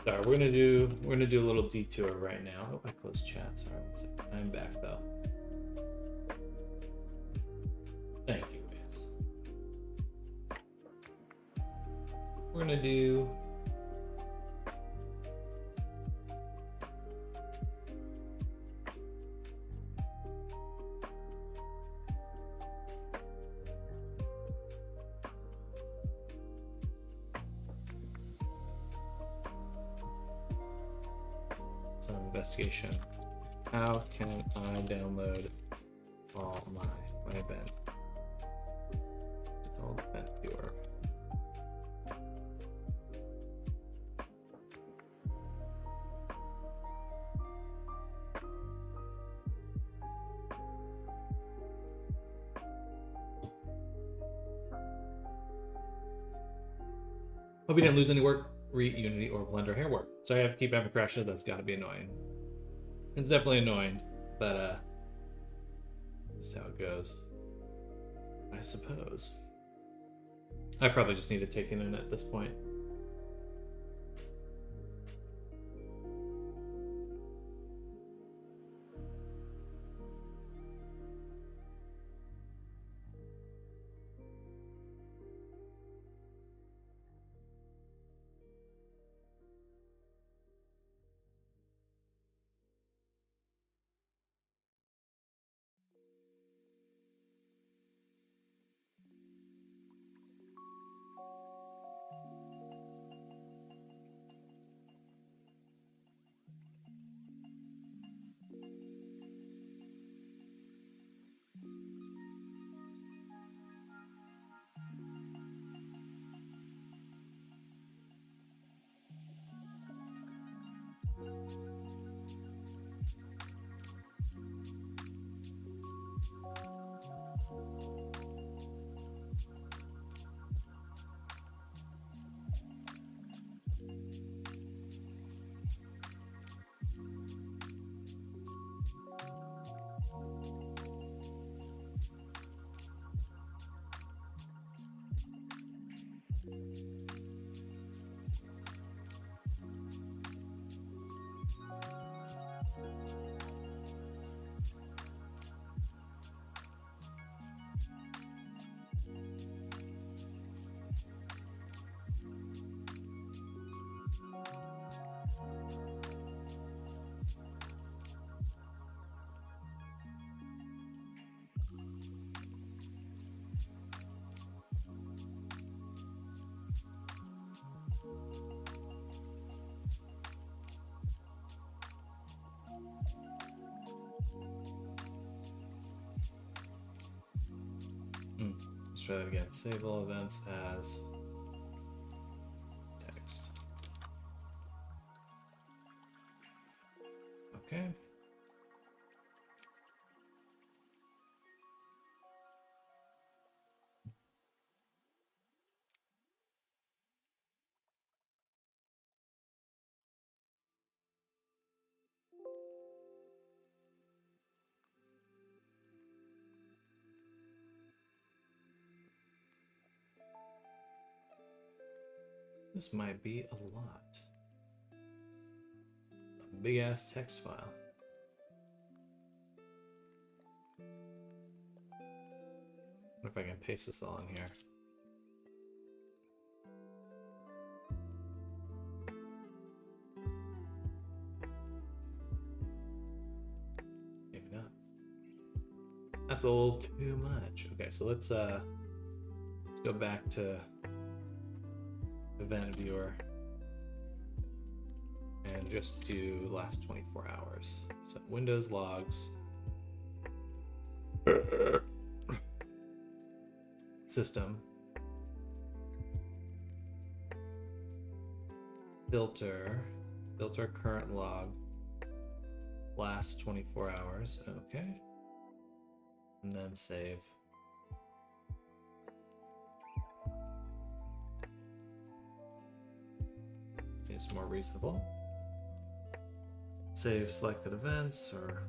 Sorry, we're gonna do a little detour right now. Oh, I closed chat. Sorry, one second. I'm back though. Thank you, guys. We're gonna do some investigation. How can I download all my event? All event viewer. Hope you didn't lose any work. Unity or Blender hair work. Sorry, I have to keep having crashes. That's got to be annoying. It's definitely annoying, but just how it goes. I suppose. I probably just need to take it in at this point. Let's try that again. Save all events as text. Okay. This might be a lot. A big ass text file. What if I can paste this all in here? Maybe not. That's a little too much. Okay, so let's go back to event viewer and just do last 24 hours. So Windows logs, system, filter current log, last 24 hours. Okay. And then save. Seems more reasonable. Save selected events or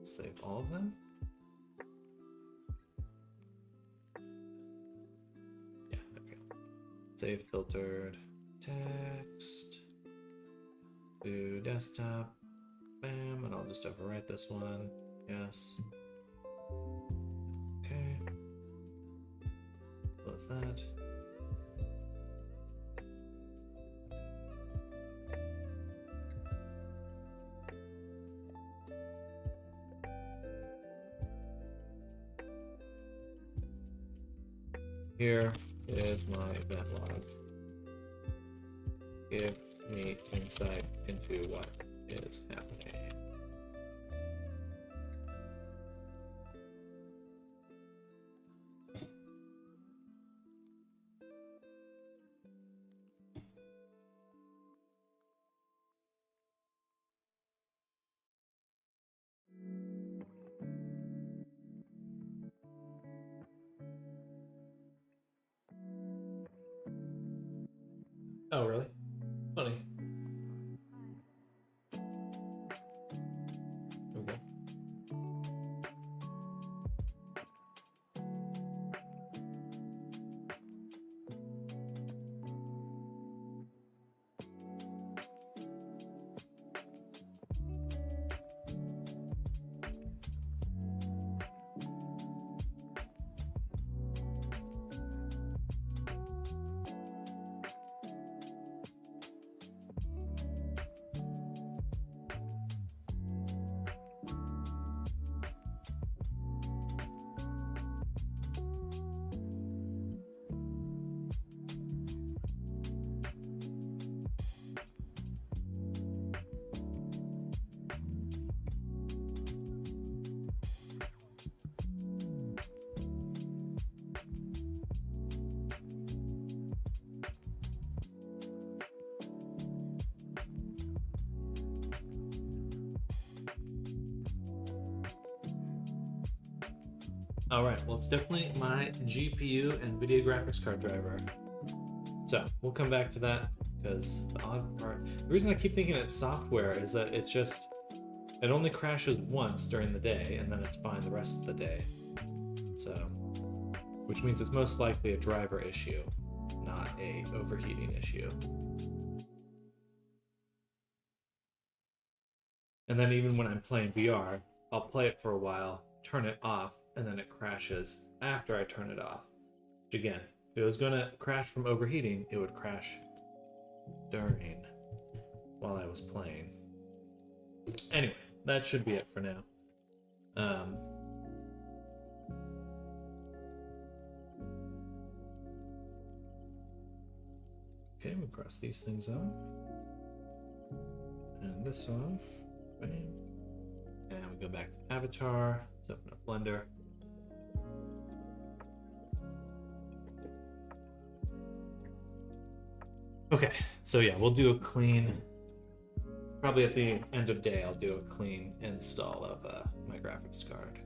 save all of them. Save filtered text to desktop. Bam, and I'll just overwrite this one. Yes. Okay. Close that. Here is my event log. Give me insight into what is happening. Oh, really? Funny. Okay. All right, well, it's definitely my GPU and video graphics card driver. So we'll come back to that because the odd part, the reason I keep thinking it's software is that it's just, it only crashes once during the day and then it's fine the rest of the day. So, which means it's most likely a driver issue, not a overheating issue. And then even when I'm playing VR, I'll play it for a while, turn it off, and then it crashes after I turn it off. Which again, if it was going to crash from overheating, it would crash during while I was playing. Anyway, that should be it for now. Okay, we'll cross these things off. And this off. Bam. And we go back to Avatar. Let's open up Blender. Okay, so yeah, we'll do a clean, probably at the end of day, I'll do a clean install of my graphics card.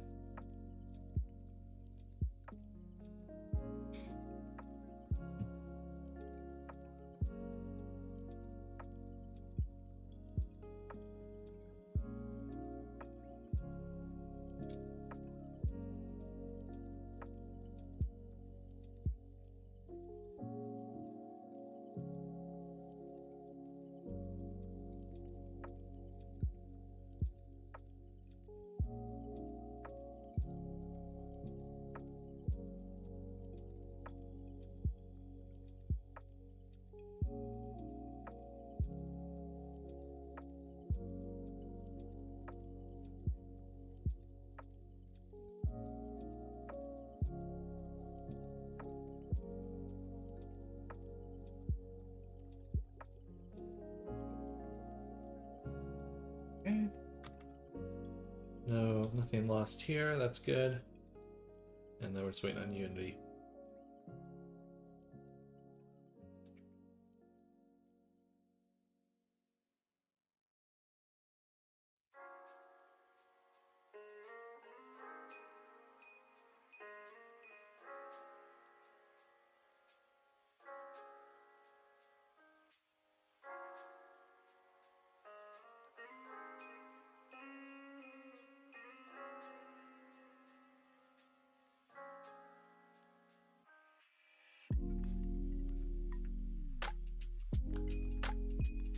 Okay. No, nothing lost here. That's good. And then we're just waiting on Unity.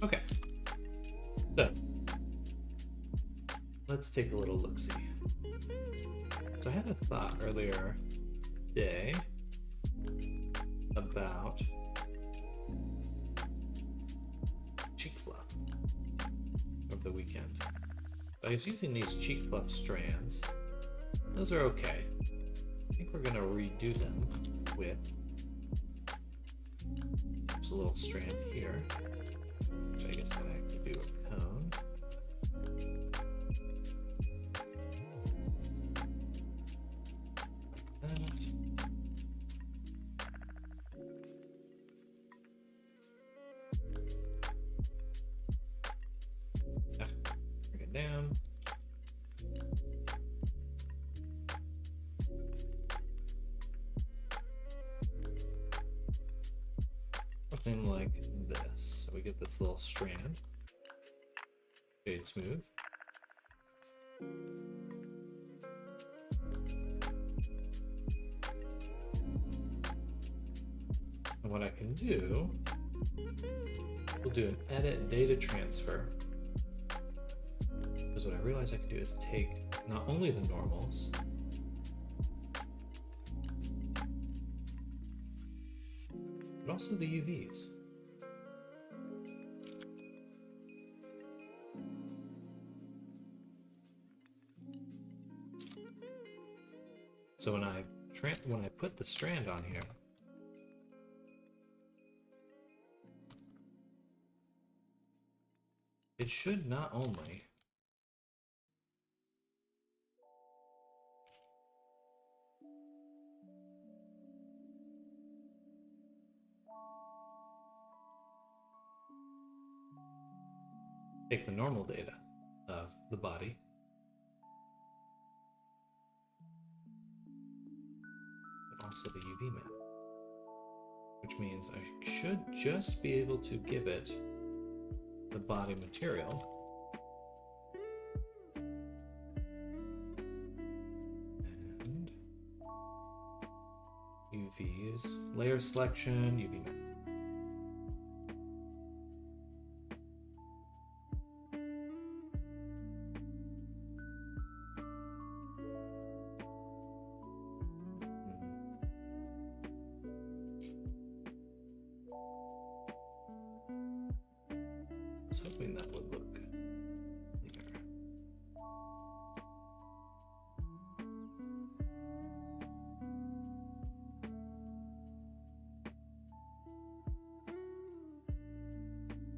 Okay. So let's take a little look-see. So I had a thought earlier today about cheek fluff over the weekend. I was using these cheek fluff strands. Those are okay. I think we're gonna redo them with just a little strand here, which I guess I could do a cone. Like that. Bring it down. Something like this. So we get this little strand. Fade smooth. And what I can do, we'll do an edit data transfer. Because what I realize I can do is take not only the normals, but also the UVs. So when I put the strand on here, it should not only take the normal data of the body, but also the UV map, which means I should just be able to give it the body material and UVs, layer selection, UV map. I was hoping that would look cleaner.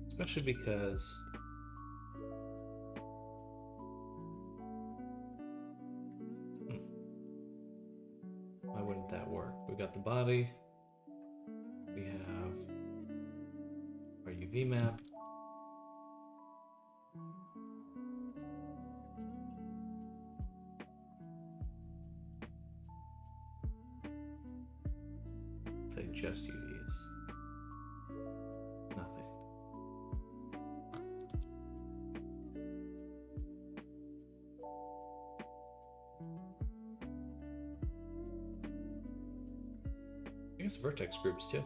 Especially because why wouldn't that work? We got the body, we have our UV map. Say just UVs. Nothing. I guess vertex groups too.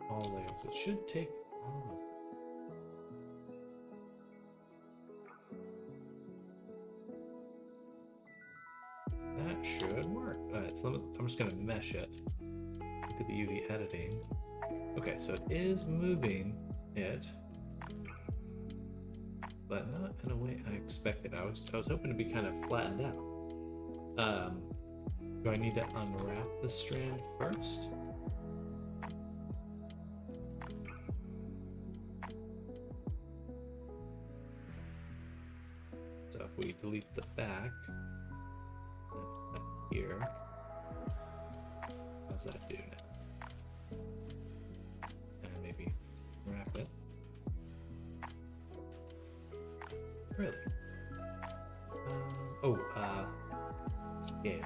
All layers. It should take all of them. That should work. Alright, so I'm just gonna mesh it. Look at the UV editing. Okay, so it is moving it, but not in a way I expected. I was hoping to be kind of flattened out. Do I need to unwrap the strand first? So if we delete the back here, how's that do now? wrap it. Really? Scale.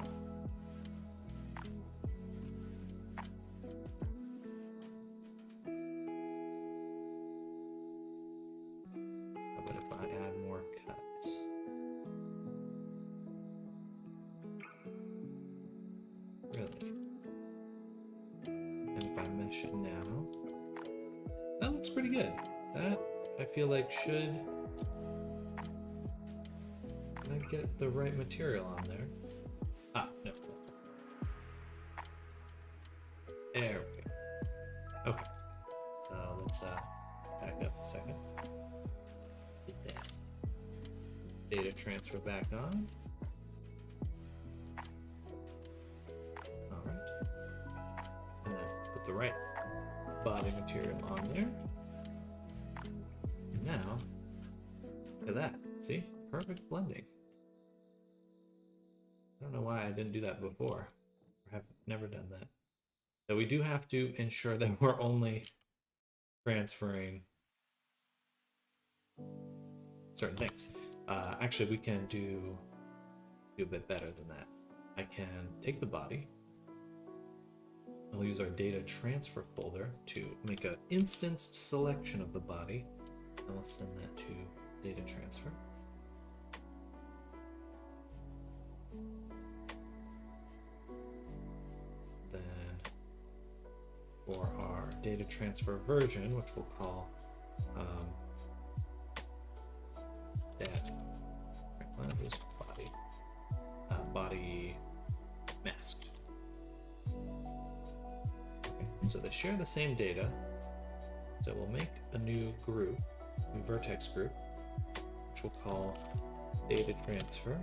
How about if I add more cuts? Really? And if I mesh it now, that looks pretty good. That, I feel like, should... Can I get the right material on there? Ah, no. There we go. Okay. Let's back up a second. Get that data transfer back on. Alright. And then put the right body material on there. And now, look at that. See? Perfect blending. I don't know why I didn't do that before. Or have never done that. So we do have to ensure that we're only transferring certain things. Actually, we can do a bit better than that. I can take the body. We'll use our data transfer folder to make an instanced selection of the body. And we'll send that to data transfer. For our data transfer version, which we'll call body masked. Okay, so they share the same data. So we'll make a new group, new vertex group, which we'll call data transfer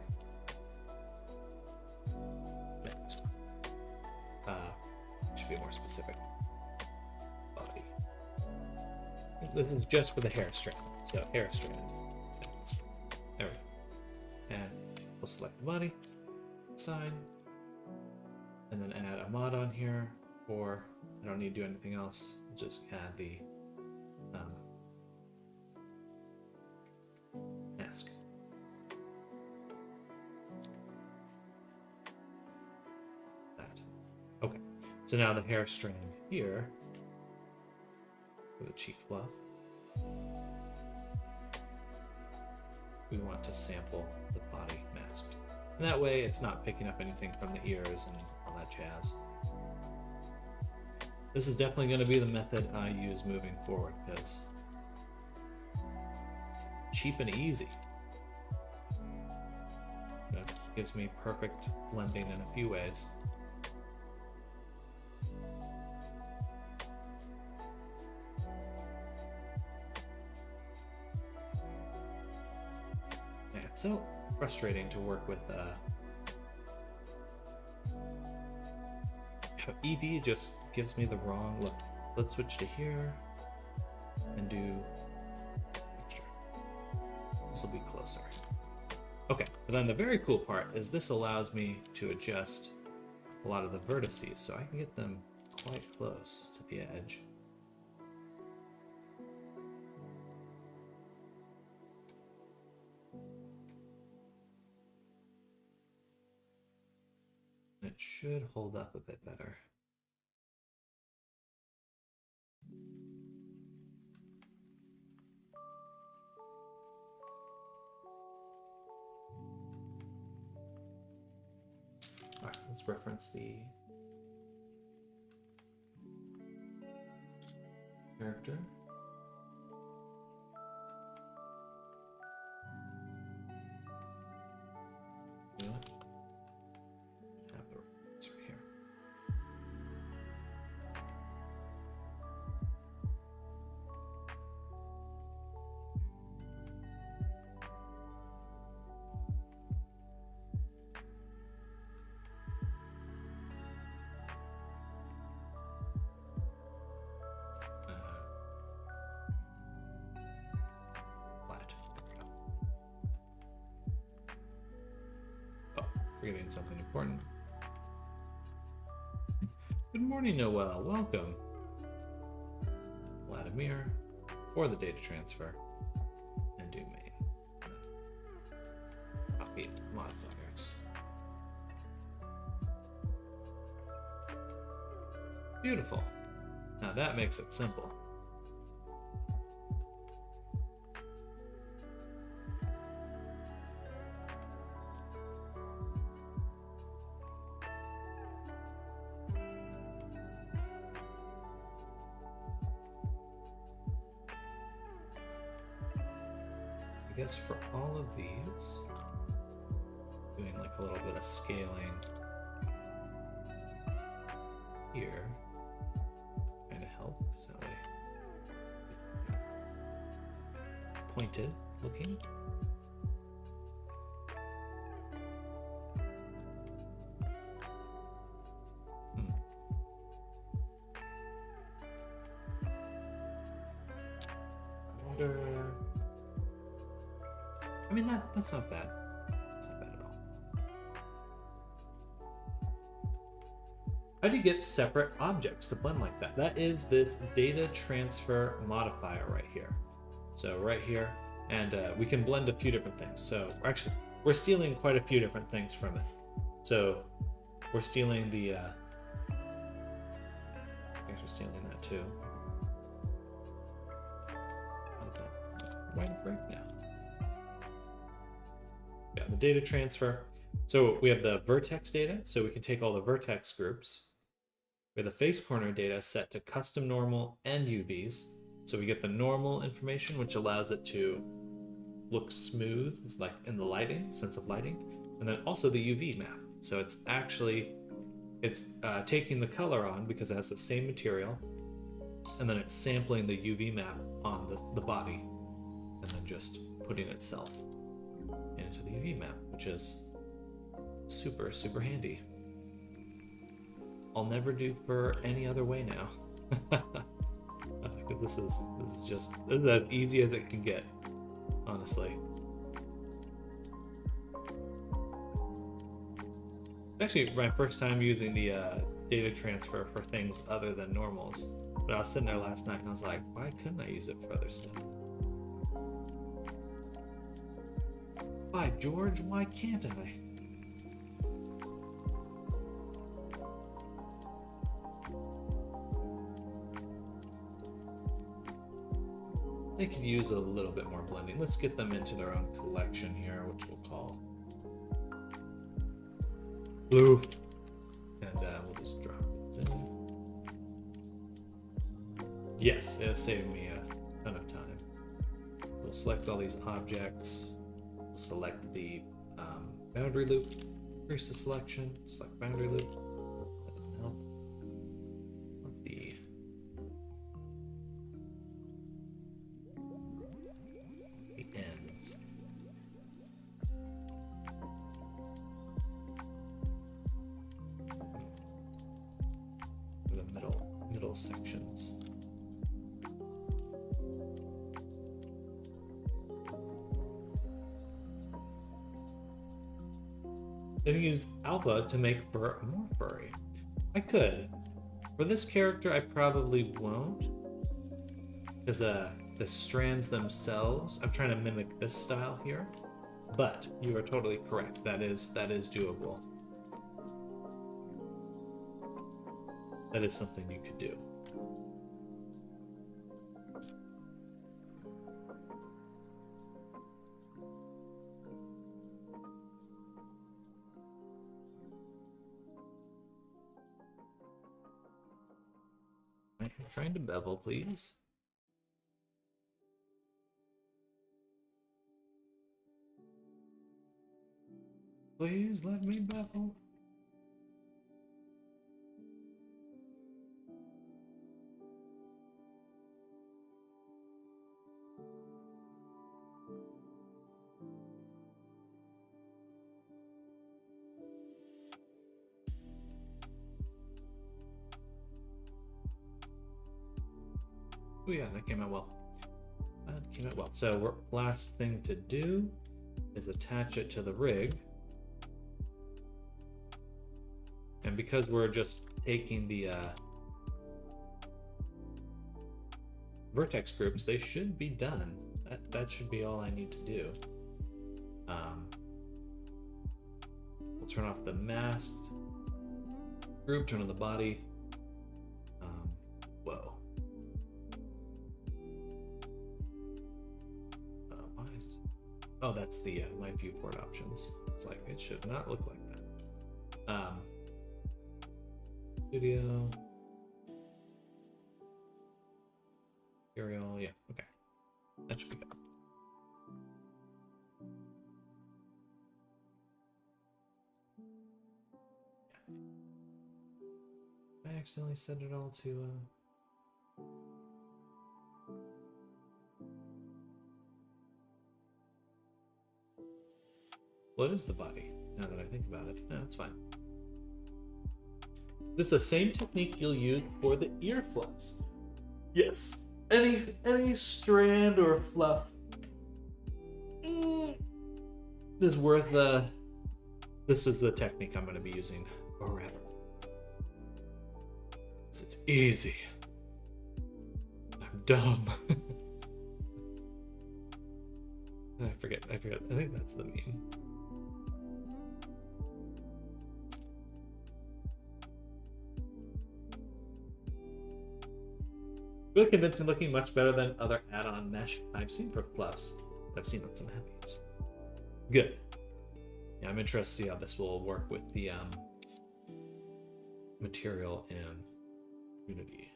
masked. Should be more specific. This is just for the hair strand. So hair strand. There we go. And we'll select the body, side, and then add a mod on here, or I don't need to do anything else. Just add the mask. That. Okay. So now the hair strand here, for the cheek fluff, we want to sample the body masked. And that way it's not picking up anything from the ears and all that jazz. This is definitely going to be the method I use moving forward because it's cheap and easy. It gives me perfect blending in a few ways. It's so frustrating to work with Eevee just gives me the wrong look. Let's switch to here and do texture. This will be closer. Okay, but then the very cool part is this allows me to adjust a lot of the vertices so I can get them quite close to the edge. It should hold up a bit better. All right, let's reference the character. Yeah. Forgetting something important. Good morning, Noel. Welcome. Vladimir. for the data transfer and do main. Copy modifiers. Beautiful. Now that makes it simple. I guess for all of these, doing like a little bit of scaling here kind of help, because that way pointed looking. I mean, that's not bad. That's not bad at all. How do you get separate objects to blend like that? That is this data transfer modifier right here. So right here, and we can blend a few different things. So actually, we're stealing quite a few different things from it. So we're stealing the, I guess we're stealing that too. Why did it break now? Yeah, the data transfer. So we have the vertex data, so we can take all the vertex groups. We have the face corner data set to custom normal and UVs. So we get the normal information, which allows it to look smooth, it's like in the lighting, sense of lighting, and then also the UV map. So it's actually, it's taking the color on because it has the same material, and then it's sampling the UV map on the body, and then just putting itself into the UV map, which is super, super handy. I'll never do for any other way now. Because this is as easy as it can get, honestly. Actually, my first time using the data transfer for things other than normals. But I was sitting there last night and I was like, why couldn't I use it for other stuff? Why, George? Why can't I? They could use a little bit more blending. Let's get them into their own collection here, which we'll call blue. And we'll just drop it in. Yes, it saved me a ton of time. We'll select all these objects. We'll select the boundary loop. Increase the selection. Select boundary loop. That doesn't help. The ends. The middle sections. Then use alpha to make fur more furry. I could. For this character, I probably won't. Because the strands themselves, I'm trying to mimic this style here. But you are totally correct. That is doable. That is something you could do. I'm trying to bevel, please. Please let me bevel. Oh yeah, that came out well. That came out well. So last thing to do is attach it to the rig. And because we're just taking the vertex groups, they should be done. That should be all I need to do. We'll turn off the masked group, turn on the body. Whoa. Why is... Oh, that's the my viewport options. It's like, it should not look like that. Studio. Material, yeah, okay. That should be good. I accidentally set it all to what is the body? Now that I think about it. No, it's fine. This is the same technique you'll use for the ear fluffs. Yes. Any strand or fluff is worth the... This is the technique I'm going to be using forever. It's easy. I'm dumb. I forget. I think that's the meme. Really convincing looking, much better than other add-on mesh I've seen for fluffs. I've seen on some heavies. Good. Yeah, I'm interested to see how this will work with the material and Unity.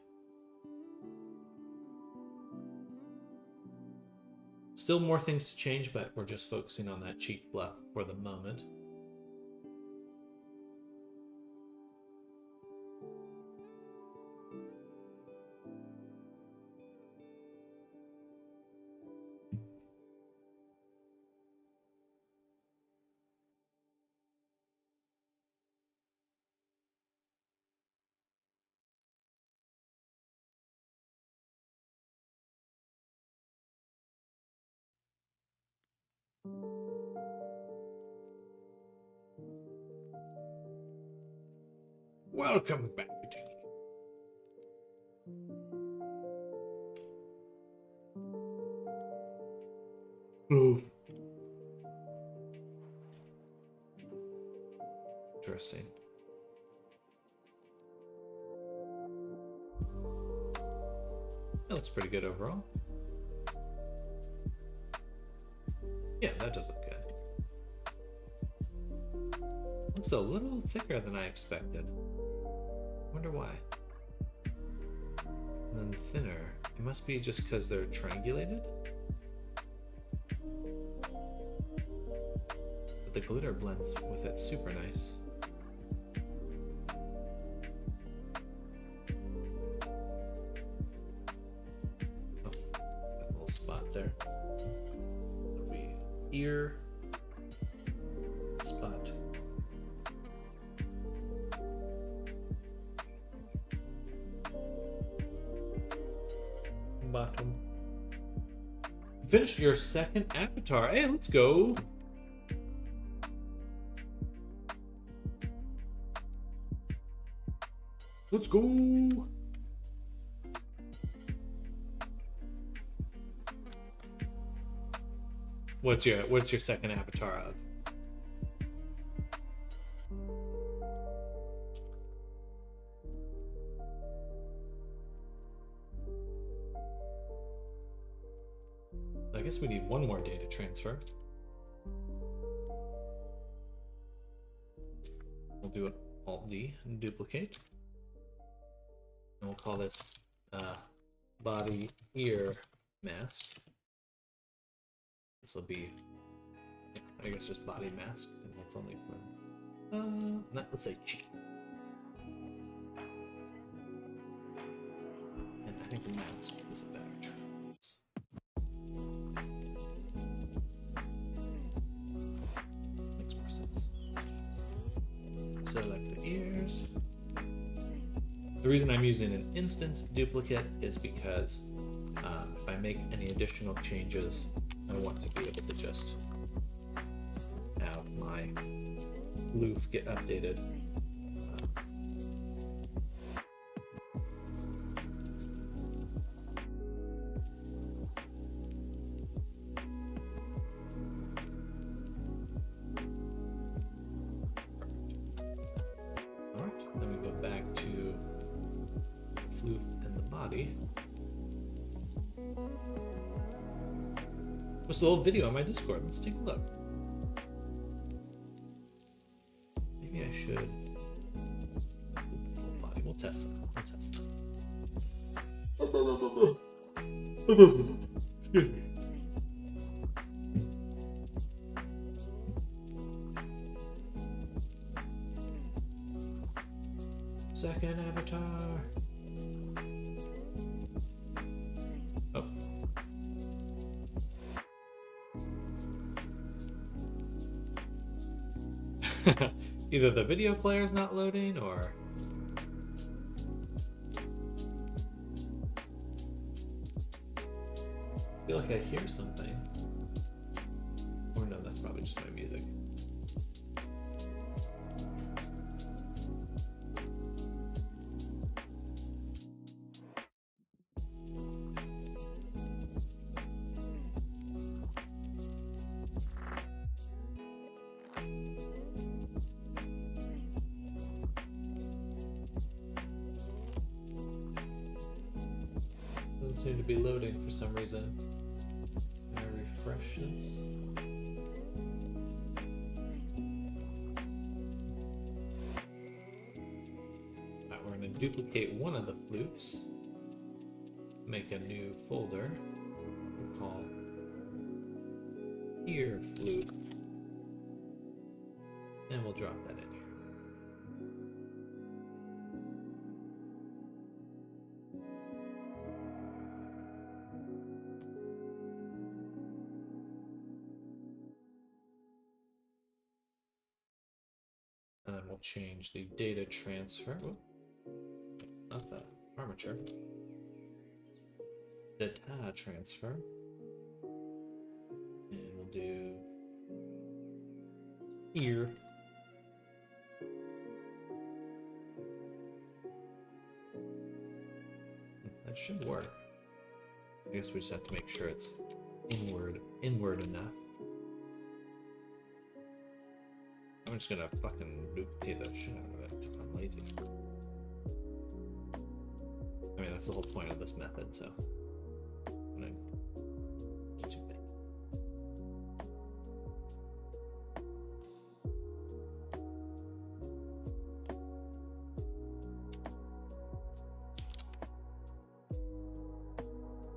Still more things to change, but we're just focusing on that cheek fluff for the moment. Welcome back. Ooh. Interesting. That looks pretty good overall. Yeah, that does look good. Looks a little thicker than I expected. Wonder why. And then thinner. It must be just because they're triangulated. But the glitter blends with it super nice. Oh, got a little spot there. That'll be ear spot. Bottom. Finished your second avatar. Hey, let's go. Let's go. What's your second avatar of? I guess we need one more data transfer. We'll do an Alt-D and duplicate. And we'll call this body ear mask. This will be, I guess, just body mask, and that's only for, let's say cheek. And I think the mask is a better term. Makes more sense. Select the ears. The reason I'm using an instance duplicate is because if I make any additional changes, I want to be able to just have my loof get updated. floof in the body. What's the old video on my Discord? Let's take a look. Maybe I should floof the full body. We'll test that. We'll test that. Excuse me. Second avatar. Oh. Either the video player is not loading or I feel like I hear something. Or no, that's probably just my music. Doesn't seem to be loading for some reason. Can I refresh this? Alright, we're going to duplicate one of the floofs. Make a new folder. We'll call ear floof. And we'll drop that in here. And then we'll change the data transfer. Whoop. Not the armature. Data transfer. And we'll do ear. That should work. I guess we just have to make sure it's inward enough. I'm just gonna fucking duplicate that shit out of it because I'm lazy. I mean, that's the whole point of this method, so I'm gonna do that.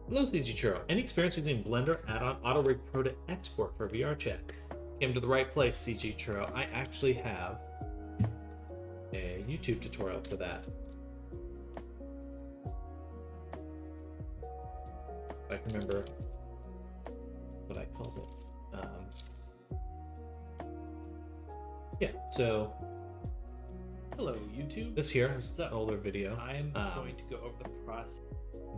Hello, CG Churro. Any experience using Blender add-on AutoRig Pro to export for VR chat? Came to the right place, CG Churro. I actually have a YouTube tutorial for that. I can remember what I called it. Yeah, so hello, YouTube. This here is an older video. I'm going to go over the process.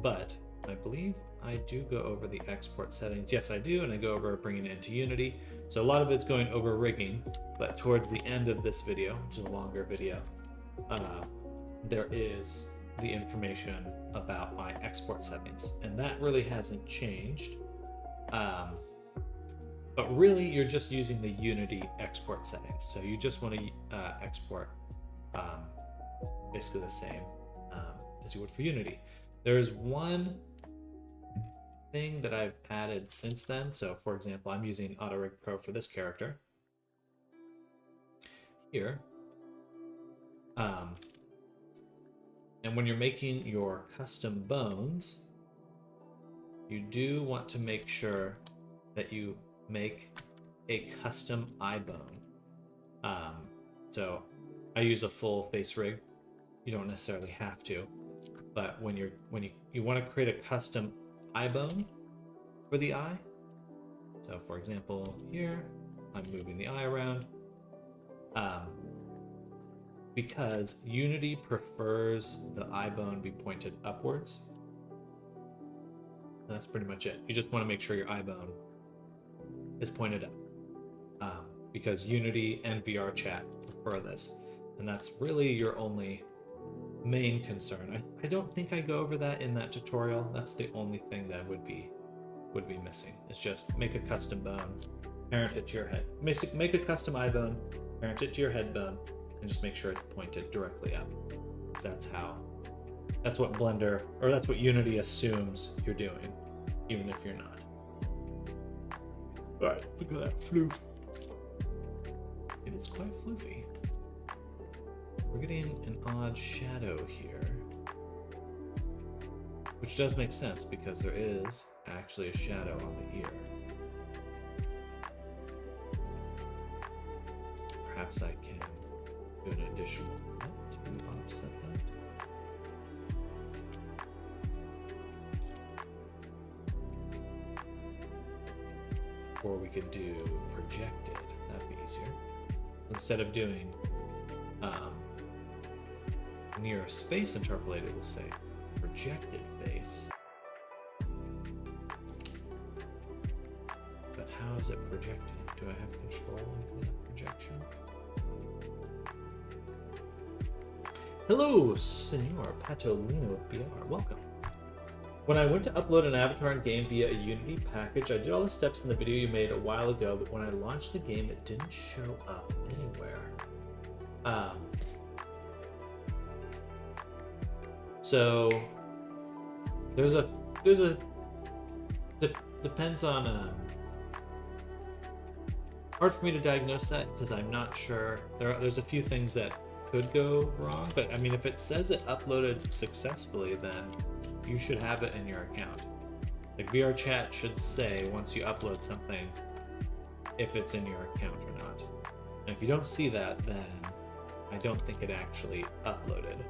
But I believe I do go over the export settings. Yes, I do, and I go over bringing it into Unity. So a lot of it's going over rigging, but towards the end of this video, which is a longer video, there is the information about my export settings, and that really hasn't changed. But really, you're just using the Unity export settings. So you just want to export basically the same as you would for Unity. There's one thing that I've added since then. So for example, I'm using AutoRig Pro for this character here. And when you're making your custom bones, you do want to make sure that you make a custom eye bone. So I use a full face rig. You don't necessarily have to, but when you want to create a custom eye bone for the eye. So for example, here I'm moving the eye around because Unity prefers the eye bone be pointed upwards. And that's pretty much it. You just want to make sure your eye bone is pointed up because Unity and VR chat prefer this, and that's really your only main concern. I don't think I go over that in that tutorial. That's the only thing that would be missing. It's just make a custom bone, parent it to your head. Make a custom eye bone, parent it to your head bone, and just make sure it's pointed directly up. Because that's how That's what Blender, or that's what Unity assumes you're doing, even if you're not. Alright, look at that floof. It is quite floofy. We're getting an odd shadow here. Which does make sense because there is actually a shadow on the ear. Perhaps I can do an additional to offset that. Or we could do projected. That'd be easier. Instead of doing nearest face interpolated, we'll say projected face. But how is it projected? Do I have control over that projection? Hello, Senor Patolino BR. Welcome. When I went to upload an avatar in game via a Unity package, I did all the steps in the video you made a while ago, but when I launched the game, it didn't show up anywhere. So depends on hard for me to diagnose that because I'm not sure. There's a few things that could go wrong, but I mean, if it says it uploaded successfully, then you should have it in your account. Like VR Chat should say once you upload something if it's in your account or not. And if you don't see that, then I don't think it actually uploaded.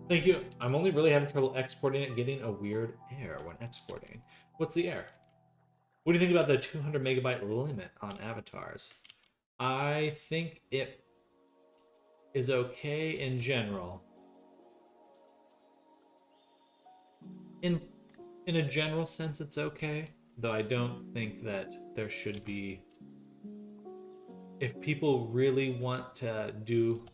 Thank you. I'm only really having trouble exporting it and getting a weird error when exporting. What's the error? What do you think about the 200 megabyte limit on avatars? I think it is okay in general. In a general sense, it's okay, though I don't think that there should be. If people really want to do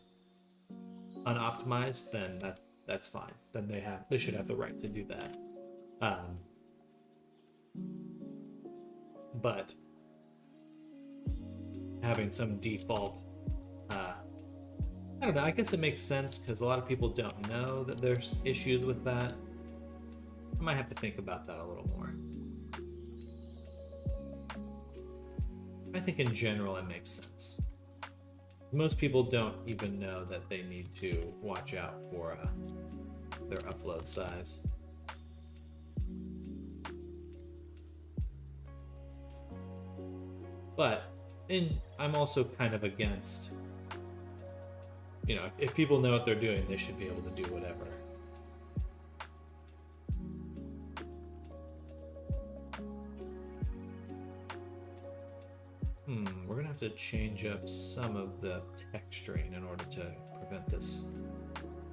unoptimized, then that's fine. Then they should have the right to do that. But having some default, I don't know, I guess it makes sense because a lot of people don't know that there's issues with that. I might have to think about that a little more. I think in general it makes sense. Most people don't even know that they need to watch out for their upload size. But I'm also kind of against, if people know what they're doing, they should be able to do whatever. We're gonna have to change up some of the texturing in order to prevent this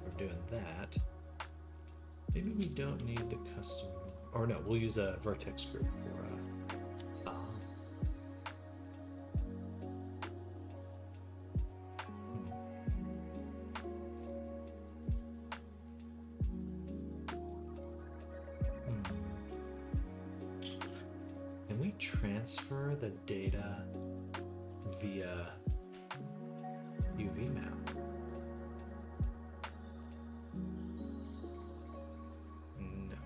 from doing that. Maybe we don't need the custom, or no, we'll use a vertex group for Can we transfer the data via UV map? No.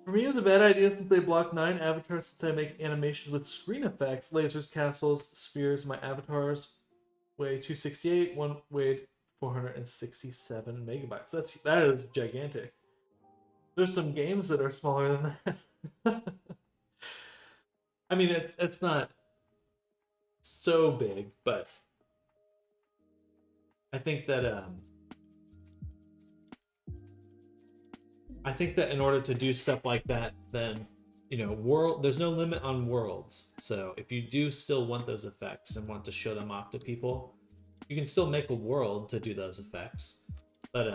For me, it's a bad idea since they block 9 avatars since I make animations with screen effects, lasers, castles, spheres. My avatars weigh 268, one weighed 467 megabytes. That is gigantic. There's some games that are smaller than that. I mean, it's not so big, but I think that in order to do stuff like that, then there's no limit on worlds. So if you do still want those effects and want to show them off to people, you can still make a world to do those effects. But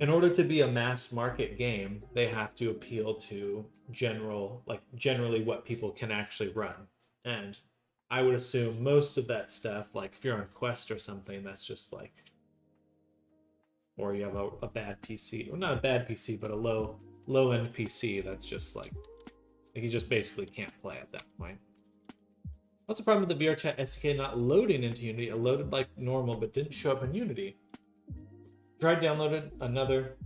in order to be a mass market game, they have to appeal to generally what people can actually run. And I would assume most of that stuff, like if you're on Quest or something, that's just like or you have a bad PC, or not a bad PC, but a low end PC that's just like you just basically can't play at that point. What's the problem with the VRChat SDK not loading into Unity? It loaded like normal, but didn't show up in Unity. Tried downloaded another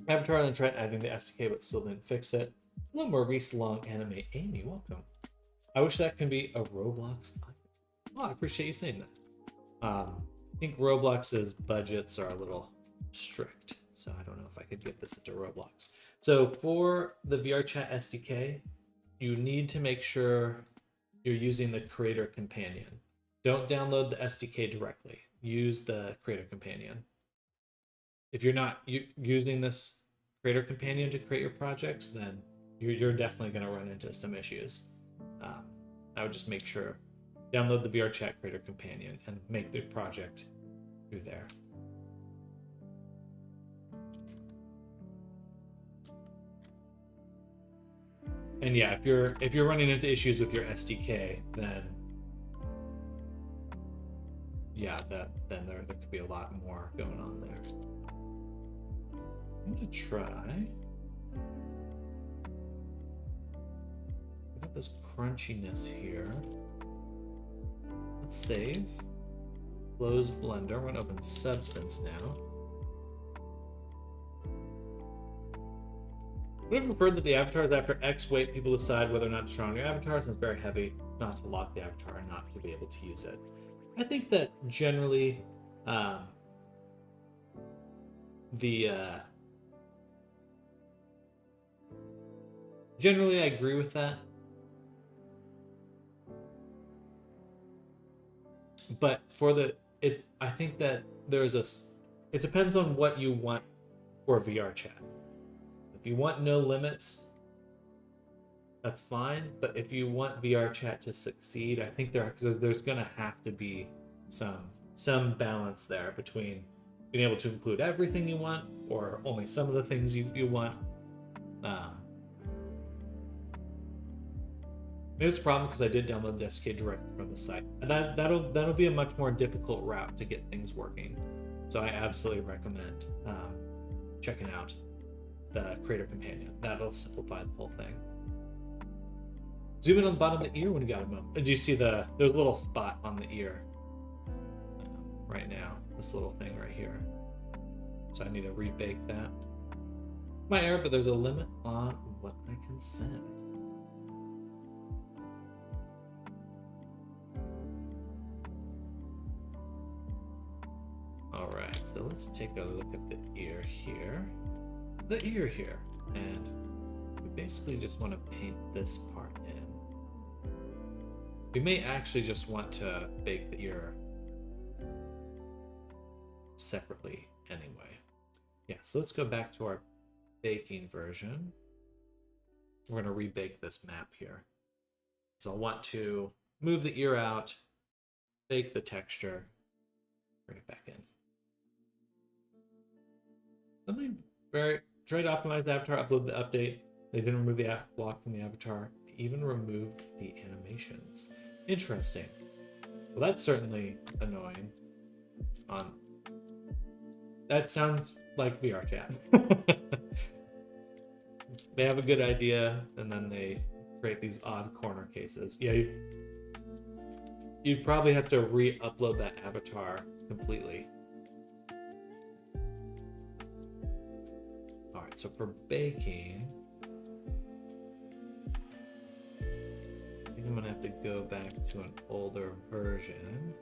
avatar and tried adding the SDK, but still didn't fix it. Hello, Maurice Long Anime. Amy, welcome. I wish that can be a Roblox item. Oh, I appreciate you saying that. I think Roblox's budgets are a little strict, so I don't know if I could get this into Roblox. So for the VRChat SDK, you need to make sure you're using the Creator Companion. Don't download the SDK directly. Use the Creator Companion. If you're not using this Creator Companion to create your projects, then you're definitely going to run into some issues. I would just make sure, download the VRChat Creator Companion and make the project through there. And yeah, if you're running into issues with your SDK, then yeah, then there could be a lot more going on there. I'm gonna try. We got this crunchiness here. Let's save. Close Blender. We're gonna open Substance now. Would have preferred that the avatars after X wait people decide whether or not to turn on your avatars, and it's very heavy not to lock the avatar and not to be able to use it. I think that generally generally I agree with that. But for I think that it depends on what you want for VRChat. If you want no limits, that's fine. But if you want VRChat to succeed, I think there's going to have to be some balance there between being able to include everything you want or only some of the things you want. Maybe it's a problem because I did download the SDK directly from the site, and that'll be a much more difficult route to get things working. So I absolutely recommend checking out the Creator Companion. That'll simplify the whole thing. Zoom in on the bottom of the ear when you got a moment. Do you see there's a little spot on the ear right now? This little thing right here. So I need to rebake that. My error, but there's a limit on what I can send. Alright, so let's take a look at the ear here. The ear here. And we basically just want to paint this part in. We may actually just want to bake the ear separately anyway. Yeah, so let's go back to our baking version. We're going to rebake this map here. So I'll want to move the ear out, bake the texture, bring it back in. Something very... Tried to optimize the avatar, upload the update. They didn't remove the app block from the avatar. They even removed the animations. Interesting. Well, that's certainly annoying. That sounds like VRChat. They have a good idea, and then they create these odd corner cases. Yeah, you'd probably have to re-upload that avatar completely. Alright, so for baking, I think I'm gonna have to go back to an older version.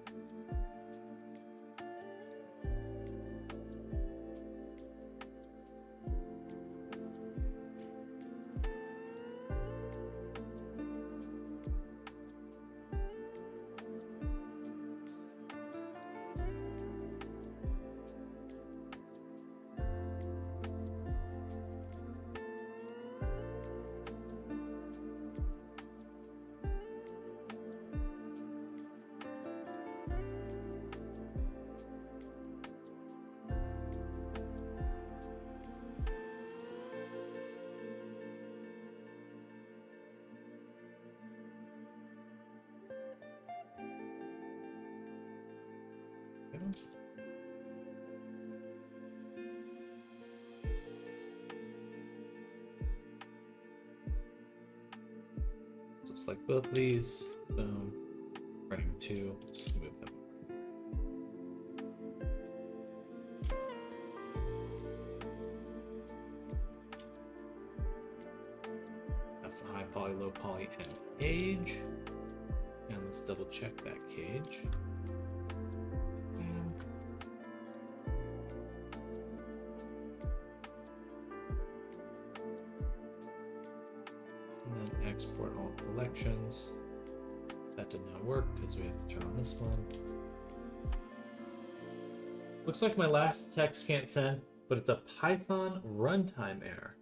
select both of these. Boom. Running 2. Just move them. That's the high poly, low poly, and cage. And let's double check that cage. And then export all collections. That did not work because we have to turn on this one. Looks like my last text can't send, but it's a Python runtime error.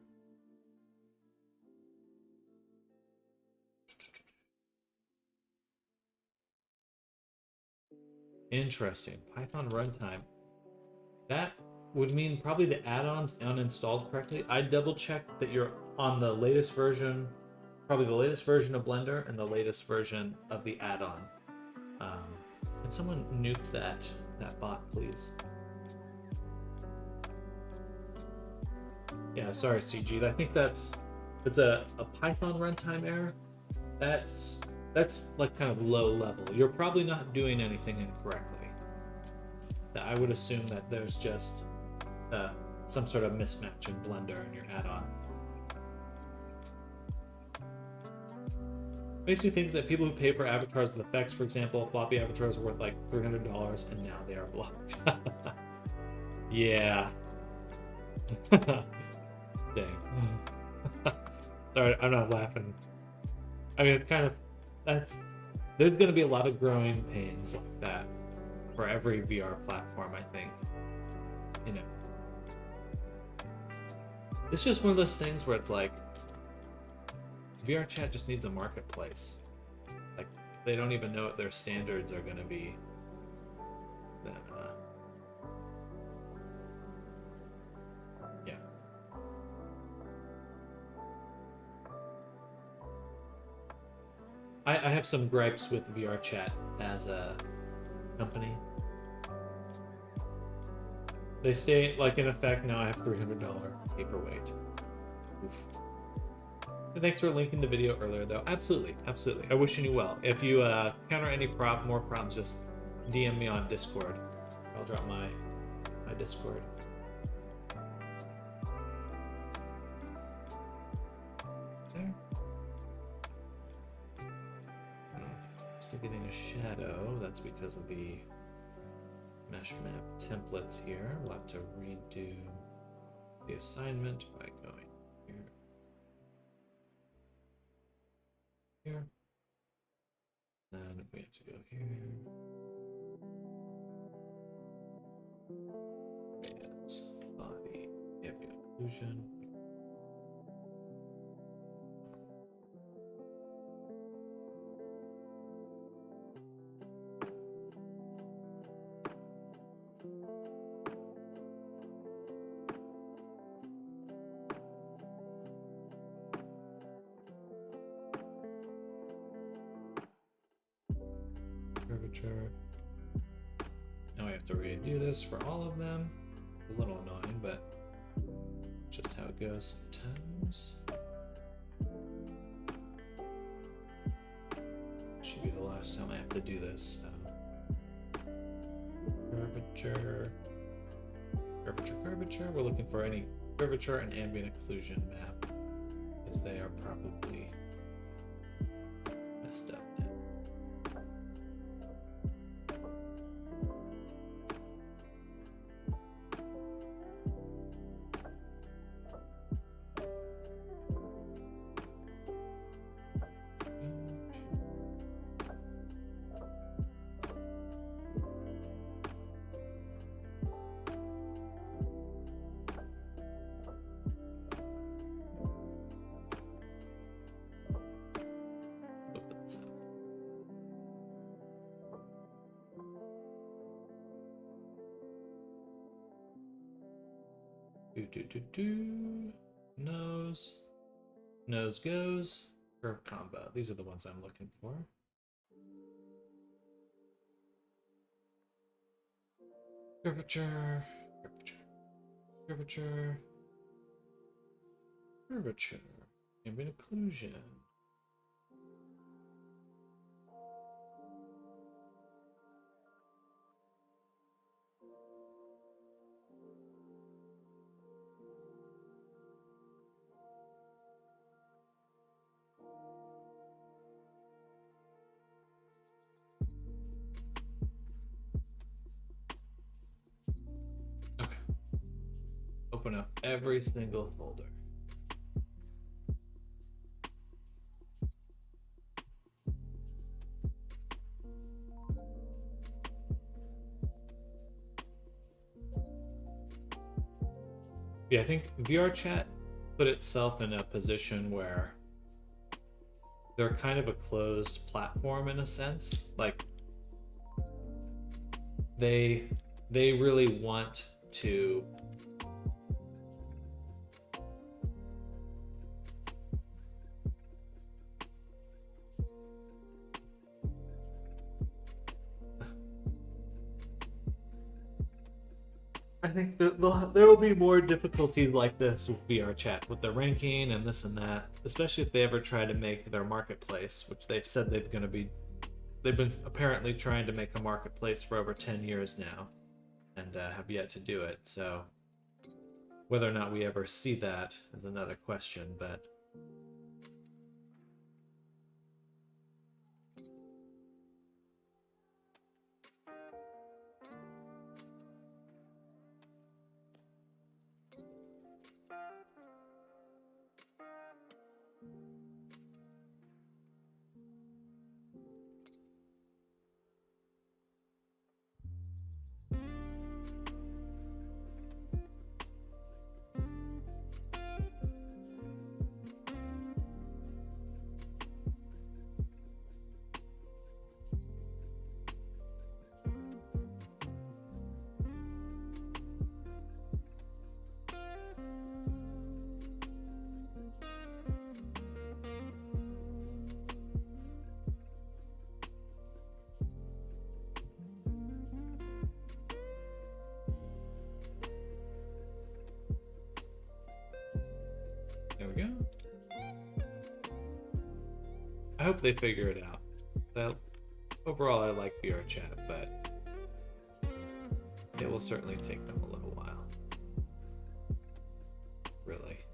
Interesting. Python runtime. That would mean probably the add-ons uninstalled correctly. I double checked that you're on the latest version, probably the latest version of Blender and the latest version of the add-on. Can someone nuke that bot, please? Yeah, sorry, CG. I think it's a Python runtime error. That's like kind of low level. You're probably not doing anything incorrectly. I would assume that there's just some sort of mismatch in Blender in your add-on. Makes me think that people who pay for avatars with effects, for example, floppy avatars are worth like $300 and now they are blocked. Yeah. Dang. Sorry, I'm not laughing. I mean, it's kind of, there's going to be a lot of growing pains like that for every VR platform, I think. You know, it's just one of those things where it's like, VR chat just needs a marketplace. Like, they don't even know what their standards are going to be. Then, yeah. I have some gripes with VR chat as a company. They stay, like, in effect, now I have $300 paperweight. Oof. And thanks for linking the video earlier, though. Absolutely, absolutely. I wish you well. If you encounter any more problems, just DM me on Discord. I'll drop my Discord. There. Still getting a shadow. That's because of the mesh map templates here. We'll have to redo the assignment by going here. Then we have to go here. It's body ambient occlusion. Curvature. Now we have to redo this for all of them. A little annoying, but just how it goes sometimes. Should be the last time I have to do this. Curvature. Curvature. We're looking for any curvature and ambient occlusion map, because they are probably messed up now. Nose goes. Curve combo. These are the ones I'm looking for. Curvature. Ambient occlusion. open up every single folder. Yeah, I think VRChat put itself in a position where they're kind of a closed platform in a sense. Like they really want to I think there will be more difficulties like this with VRChat, with the ranking and this and that, especially if they ever try to make their marketplace, which they've said they've been apparently trying to make a marketplace for over 10 years now, and have yet to do it. So whether or not we ever see that is another question, but there we go. I hope they figure it out. Well, overall, I like VRChat, but it will certainly take them a little while. Really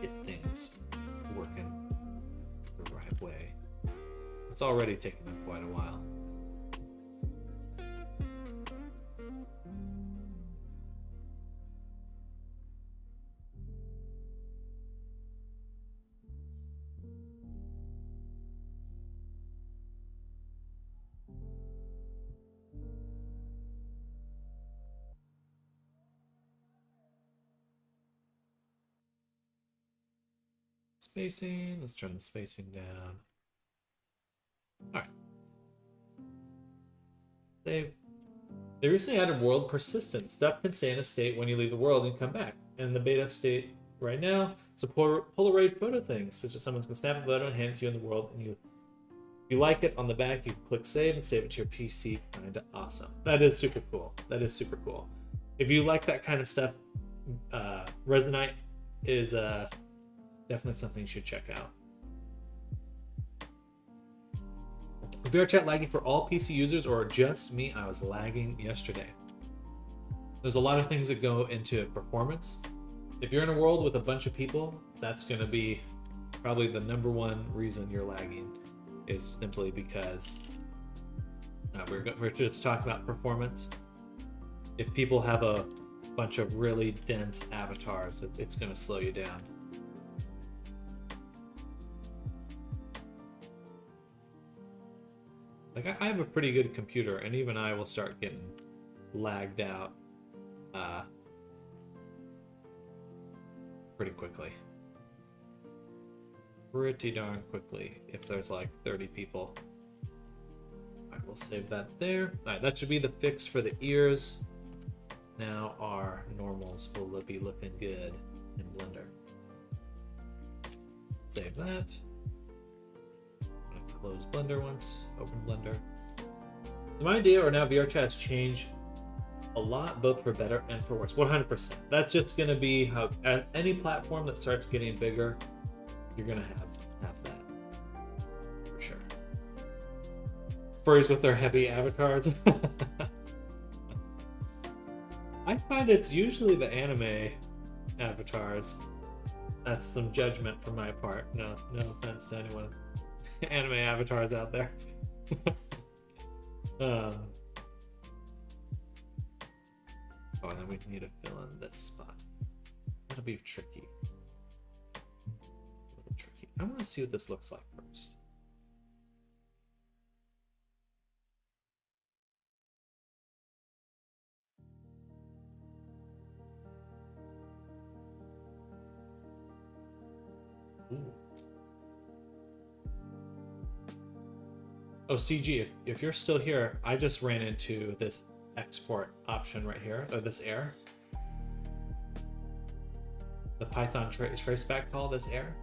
get things working the right way. It's already taken them quite a while. Spacing, let's turn the spacing down. Alright. They recently added world persistence. Stuff can stay in a state when you leave the world and come back. And in the beta state right now, it's a Polaroid photo thing, such as someone can snap a photo and hand it to you in the world, and if you like it on the back, you can click save and save it to your PC. Kinda awesome. That is super cool. That is super cool. If you like that kind of stuff, Resonite is definitely something you should check out. VRChat lagging for all PC users or just me? I was lagging yesterday. There's a lot of things that go into performance. If you're in a world with a bunch of people, that's going to be probably the number one reason you're lagging, is simply because we're just talking about performance. If people have a bunch of really dense avatars, it's going to slow you down. Like, I have a pretty good computer, and even I will start getting lagged out pretty quickly. Pretty darn quickly if there's like 30 people. Alright, we'll save that there. Alright, that should be the fix for the ears. Now our normals will be looking good in Blender. Save that. Close Blender once, open Blender. So my idea, or now VRChat has changed a lot, both for better and for worse. 100%. That's just going to be how any platform that starts getting bigger, you're going to have that for sure. Furries with their heavy avatars. I find it's usually the anime avatars. That's some judgment from my part. No offense to anyone. Anime avatars out there. Oh, and then we need to fill in this spot. That'll be tricky. A little tricky. I want to see what this looks like first. Ooh. Oh, CG, if you're still here, I just ran into this export option right here, or this error. The Python traceback call, this error.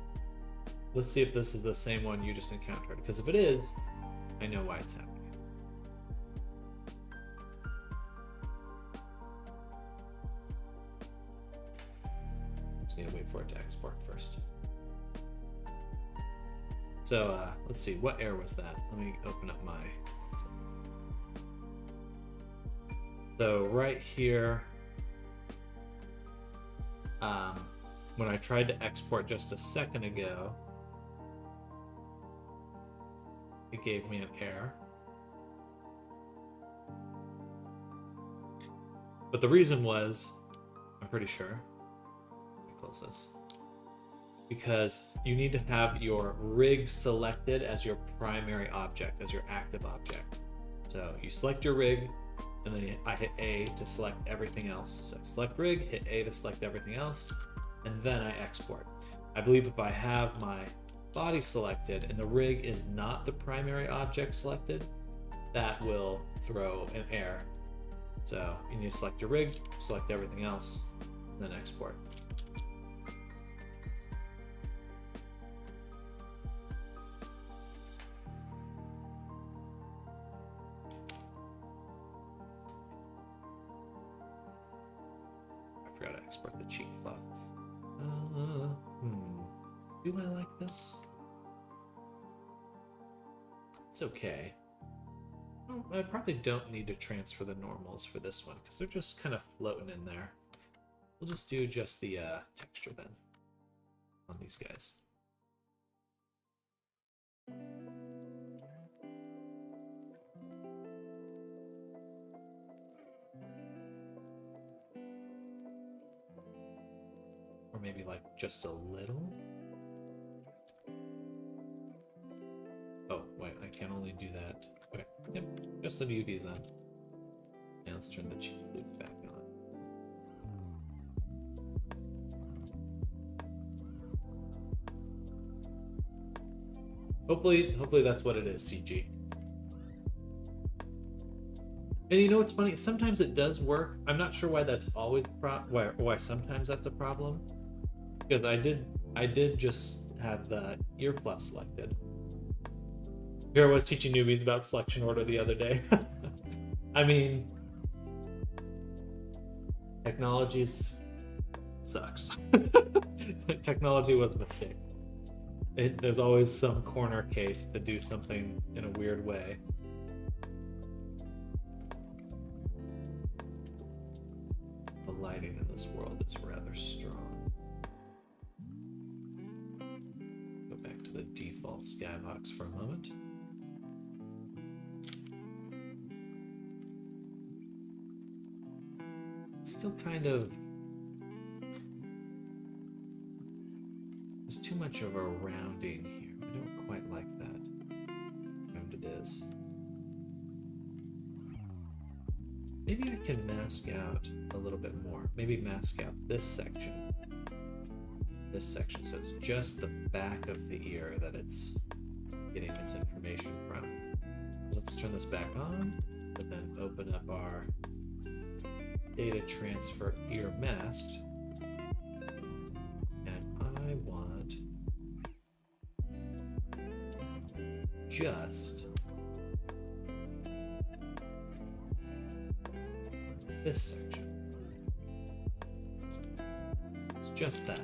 Let's see if this is the same one you just encountered, because if it is, I know why it's happening. Just need to wait for it to export first. So let's see, what error was that? Let me open up my... So right here, when I tried to export just a second ago, it gave me an error. But the reason was, I'm pretty sure, let me close this, because you need to have your rig selected as your primary object, as your active object. So you select your rig, and then I hit A to select everything else. So select rig, hit A to select everything else, and then I export. I believe if I have my body selected and the rig is not the primary object selected, that will throw an error. So you need to select your rig, select everything else, and then export. I forgot to export the cheek fluff. Do I like this? It's okay. Well, I probably don't need to transfer the normals for this one because they're just kind of floating in there. We'll just do just the texture then on these guys. Or maybe like just a little. Oh, wait, I can only do that. Okay, yep, just the UVs then. And let's turn the cheek floof back on. Hopefully that's what it is, CG. And you know what's funny? Sometimes it does work. I'm not sure why that's always why sometimes that's a problem. Because I did just have the ear fluff selected. Here I was teaching newbies about selection order the other day. I mean, technology sucks. Technology was a mistake. There's always some corner case to do something in a weird way. The lighting in this world is rather strong. Go back to the default skybox for a moment. Still kind of, there's too much of a rounding here. I don't quite like that. Round it is. Maybe I can mask out a little bit more. Maybe mask out this section. This section, so it's just the back of the ear that it's getting its information from. Let's turn this back on, and then open up our data transfer ear masked, and I want just this section. It's just that.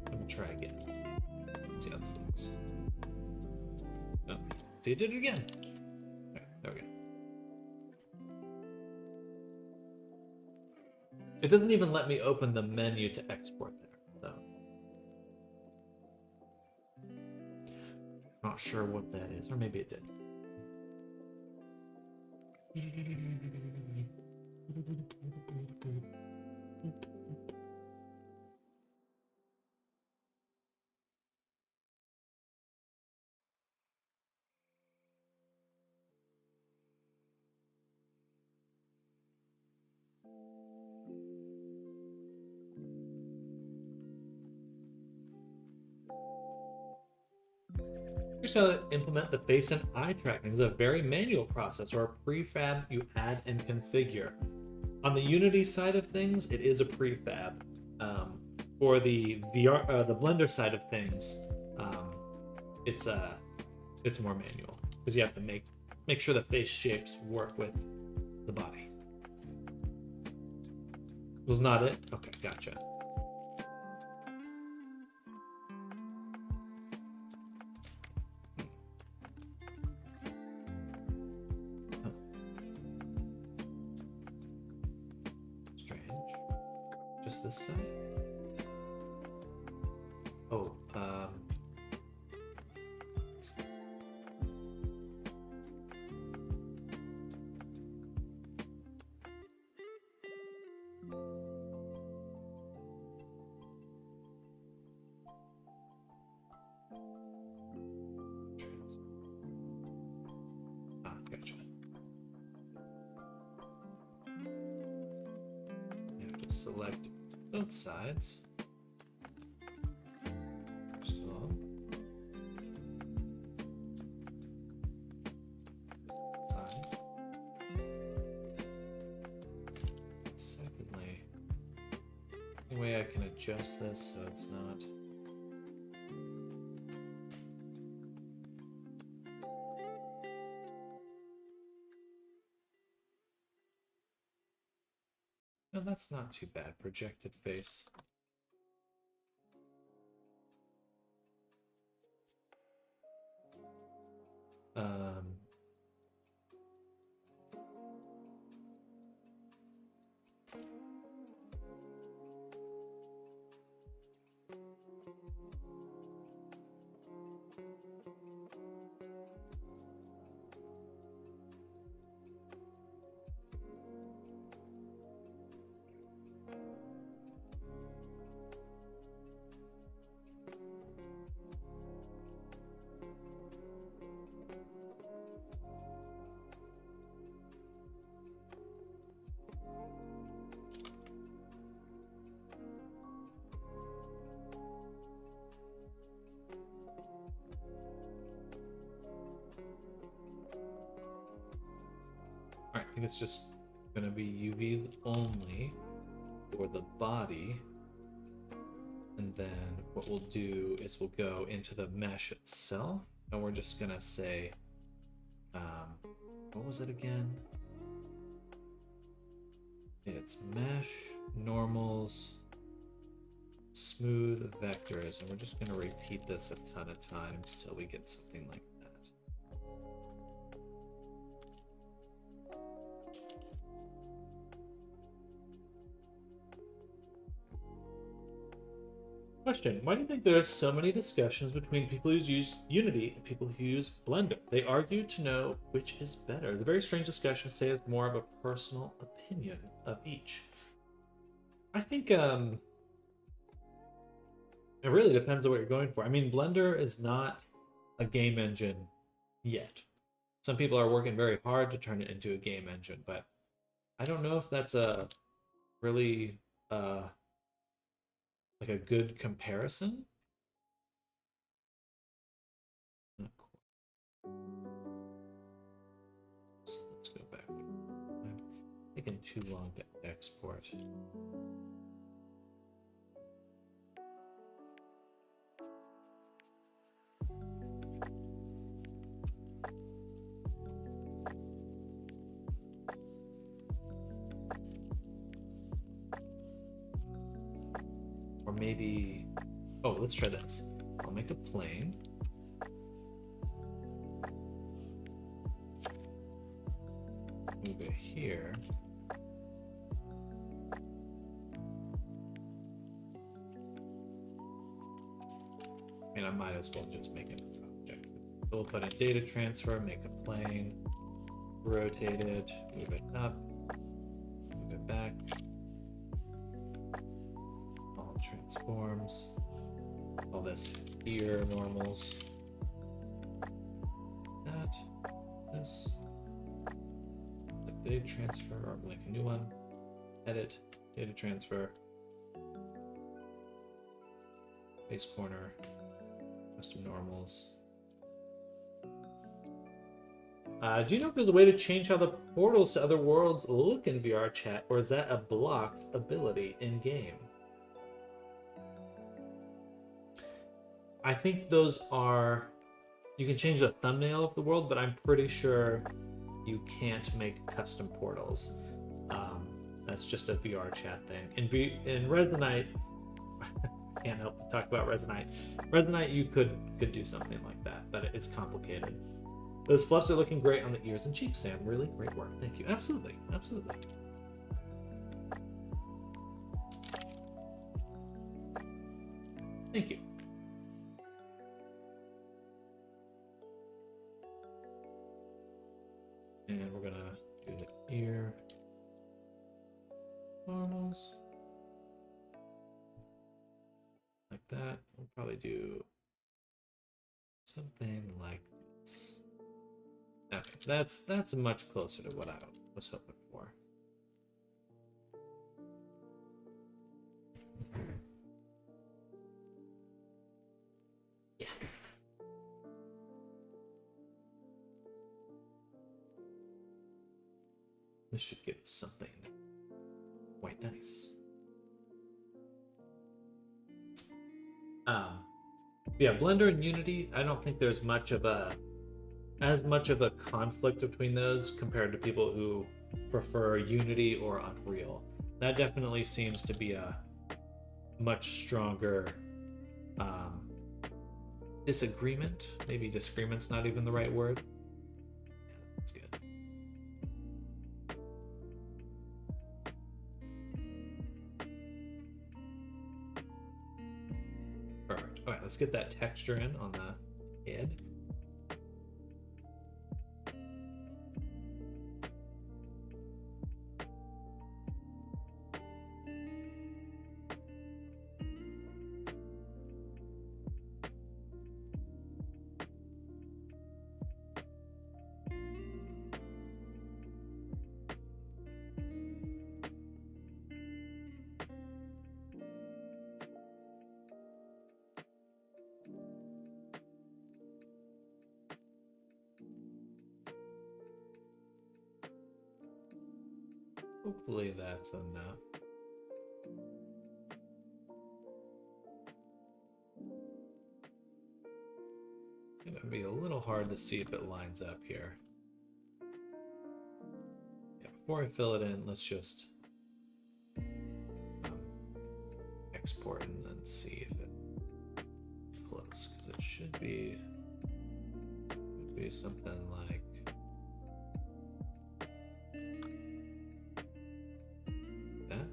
Let me try again. See how this looks. Oh, see, it did it again. Okay, there we go. It doesn't even let me open the menu to export there, so. Not sure what that is, or maybe it did. Here's how to implement the face and eye tracking. It's a very manual process or a prefab you add and configure. On the Unity side of things, it is a prefab. For the the Blender side of things, it's more manual because you have to make sure the face shapes work with the body. Was not it? Okay, gotcha. Just this side? Oh, gotcha. You have to select both sides. So, side. Secondly, any way I can adjust this so it's not. No, that's not too bad. Projected face. I think it's just gonna be UVs only for the body. And then what we'll do is we'll go into the mesh itself and we're just gonna say, what was it again? It's mesh, normals, smooth vectors, and we're just gonna repeat this a ton of times till we get something like that. Question: why do you think there are so many discussions between people who use Unity and people who use Blender? They argue to know which is better. It's a very strange discussion to say it's more of a personal opinion of each. I think it really depends on what you're going for. I mean, Blender is not a game engine yet. Some people are working very hard to turn it into a game engine, but I don't know if that's a really like a good comparison. Not quite. So let's go back. It's taking too long to export. Or maybe, oh, let's try this. I'll make a plane. Move it here. I mean, I might as well just make an object. So we'll put in data transfer, make a plane, rotate it, move it up, move it back. All transforms. All this here, normals. That, this. Like data transfer, or like a new one. Edit, data transfer. Base corner, custom normals. Do you know if there's a way to change how the portals to other worlds look in VR chat, or is that a blocked ability in game? I think those are. You can change the thumbnail of the world, but I'm pretty sure you can't make custom portals. That's just a VR chat thing. In Resonite, can't help but talk about Resonite. Resonite, you could do something like that, but it's complicated. Those fluffs are looking great on the ears and cheeks, Sam. Really great work. Thank you. Absolutely. Absolutely. Thank you. And we're gonna do the ear models. Like that. We'll probably do something like this. Okay, that's much closer to what I was hoping for. Yeah. This should give us something quite nice. Yeah, Blender and Unity, I don't think there's as much of a conflict between those compared to people who prefer Unity or Unreal. That definitely seems to be a much stronger disagreement. Maybe disagreement's not even the right word. Yeah, that's good. Perfect. All right, let's get that texture in on the head. Hopefully that's enough. It's gonna be a little hard to see if it lines up here. Yeah, before I fill it in, let's just export and then see if it's close, because it should be something like that.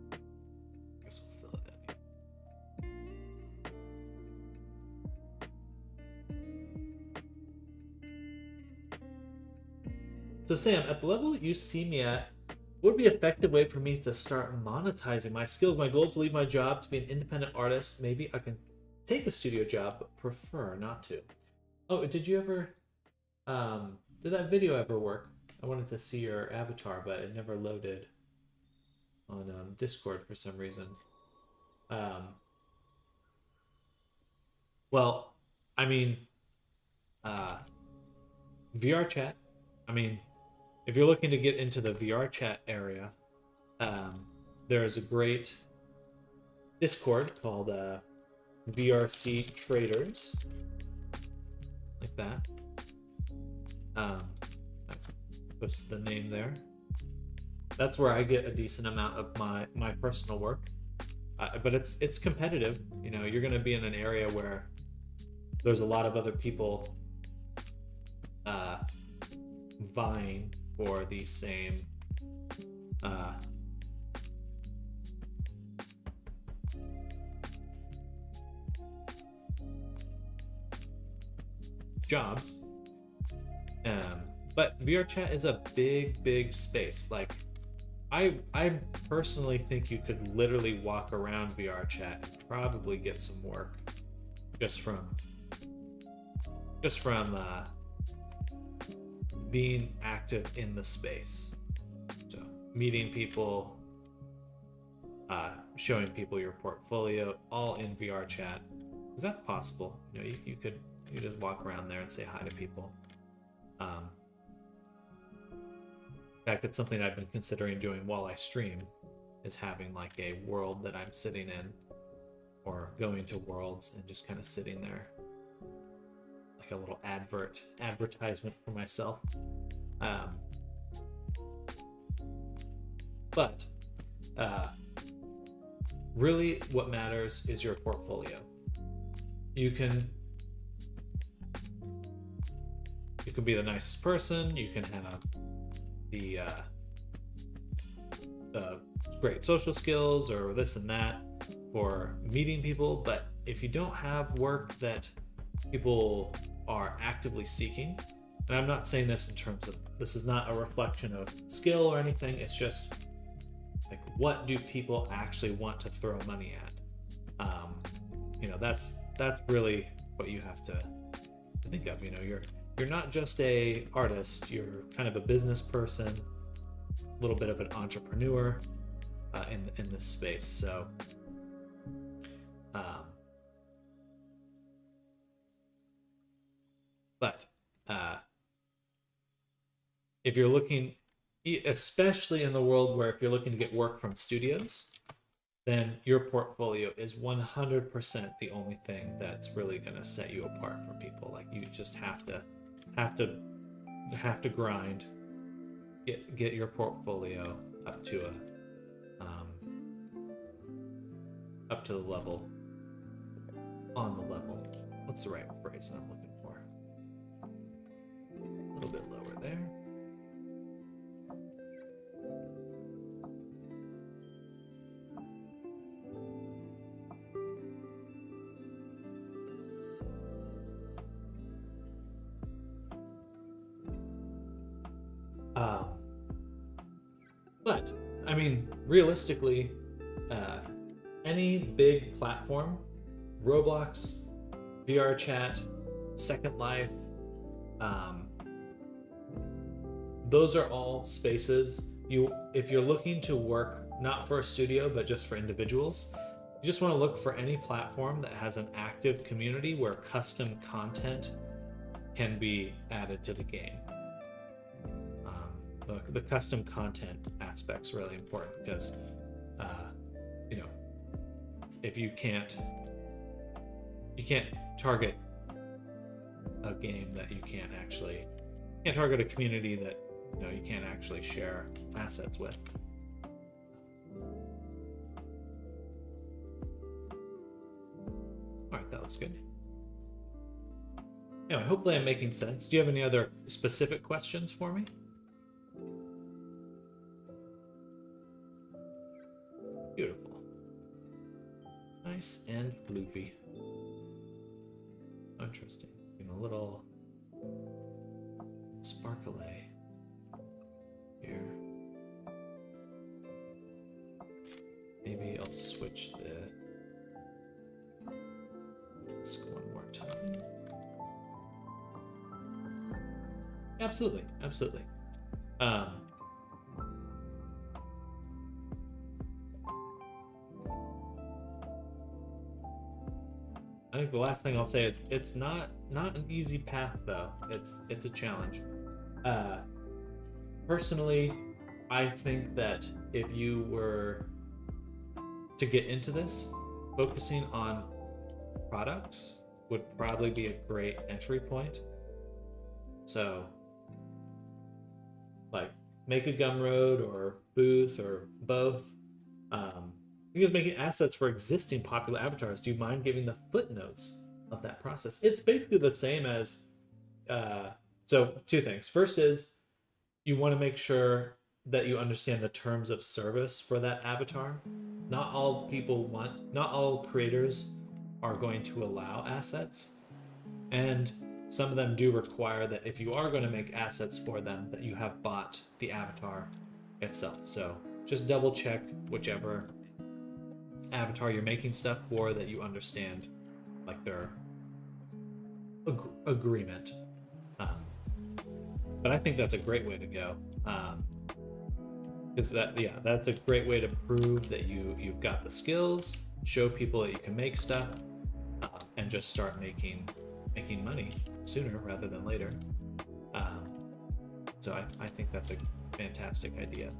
I guess we'll fill it in. So Sam, at the level you see me at, what would be an effective way for me to start monetizing my skills? My goal is to leave my job to be an independent artist. Maybe I can take a studio job, but prefer not to. Oh, did you ever, did that video ever work? I wanted to see your avatar, but it never loaded on Discord for some reason. Well, I mean, VR chat. I mean, if you're looking to get into the VR chat area, there's a great Discord called VRC Traders, like that. That's just the name there. That's where I get a decent amount of my personal work, but it's competitive. You know, you're going to be in an area where there's a lot of other people vying for the same jobs. But VR chat is a big space. Like, I personally think you could literally walk around VR chat and probably get some work just from being active in the space. So meeting people, showing people your portfolio, all in VR chat, because that's possible. You know, you could just walk around there and say hi to people. In fact, it's something I've been considering doing while I stream, is having like a world that I'm sitting in, or going to worlds and just kind of sitting there, like a little advertisement for myself. But really what matters is your portfolio. You can be the nicest person, you can have the great social skills or this and that for meeting people, but if you don't have work that people are actively seeking, and I'm not saying this in terms of, this is not a reflection of skill or anything, it's just like, what do people actually want to throw money at? You know, that's really what you have to think of. You know, you're not just a artist, you're kind of a business person, a little bit of an entrepreneur in this space. So but if you're looking, especially in the world where if you're looking to get work from studios, then your portfolio is 100% the only thing that's really going to set you apart from people. Like, you just have to grind, get your portfolio up to the level, on the level. What's the right phrase I'm looking for? A little bit lower there. But I mean, realistically, any big platform, Roblox, VR chat, Second Life, those are all spaces. If you're looking to work not for a studio but just for individuals, you just want to look for any platform that has an active community where custom content can be added to the game. The custom content aspect's really important, because you know, if you can't target a game that you can't target a community that, you know, you can't actually share assets with. All right, that looks good. Anyway, hopefully I'm making sense. Do you have any other specific questions for me? Beautiful. Nice and floofy. Interesting. A little sparkly here. Maybe I'll switch the disk one more time. Absolutely. I think the last thing I'll say is it's not an easy path, though. It's a challenge. Personally, I think that if you were to get into this, focusing on products would probably be a great entry point. So, like, make a Gumroad or Booth or both. Because making assets for existing popular avatars, do you mind giving the footnotes of that process? It's basically the same as, so two things. First is you want to make sure that you understand the terms of service for that avatar. Not all creators are going to allow assets. And some of them do require that if you are going to make assets for them, that you have bought the avatar itself. So just double check whichever avatar you're making stuff for, that you understand like their agreement. But I think that's a great way to go. Is that, yeah, that's a great way to prove that you've got the skills, show people that you can make stuff, and just start making money sooner rather than later. So I think that's a fantastic idea.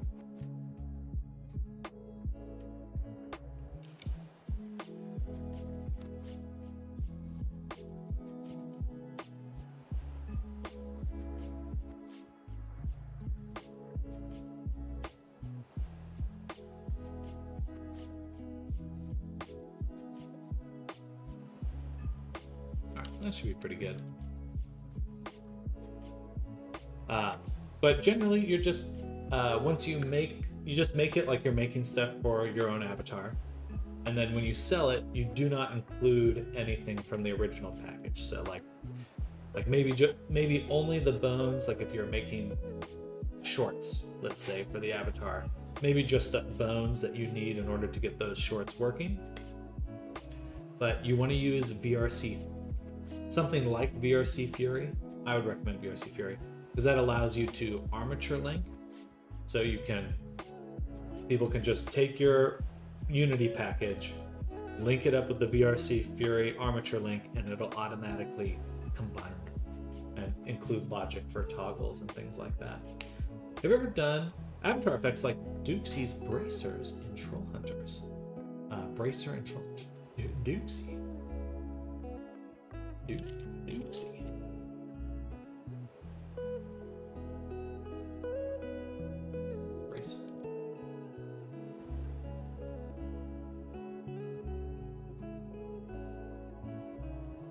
That should be pretty good. But generally, you're just once you just make it like you're making stuff for your own avatar, and then when you sell it, you do not include anything from the original package. So like maybe only the bones. Like if you're making shorts, let's say for the avatar, maybe just the bones that you need in order to get those shorts working. But you want to use VRC. Something like VRC Fury. I would recommend VRC Fury because that allows you to armature link. So people can just take your Unity package, link it up with the VRC Fury armature link, and it'll automatically combine and include logic for toggles and things like that. Have you ever done avatar effects like Dukesie's bracers in Troll Hunters? Bracer and Troll Dukesy. Dukesy. Bracer.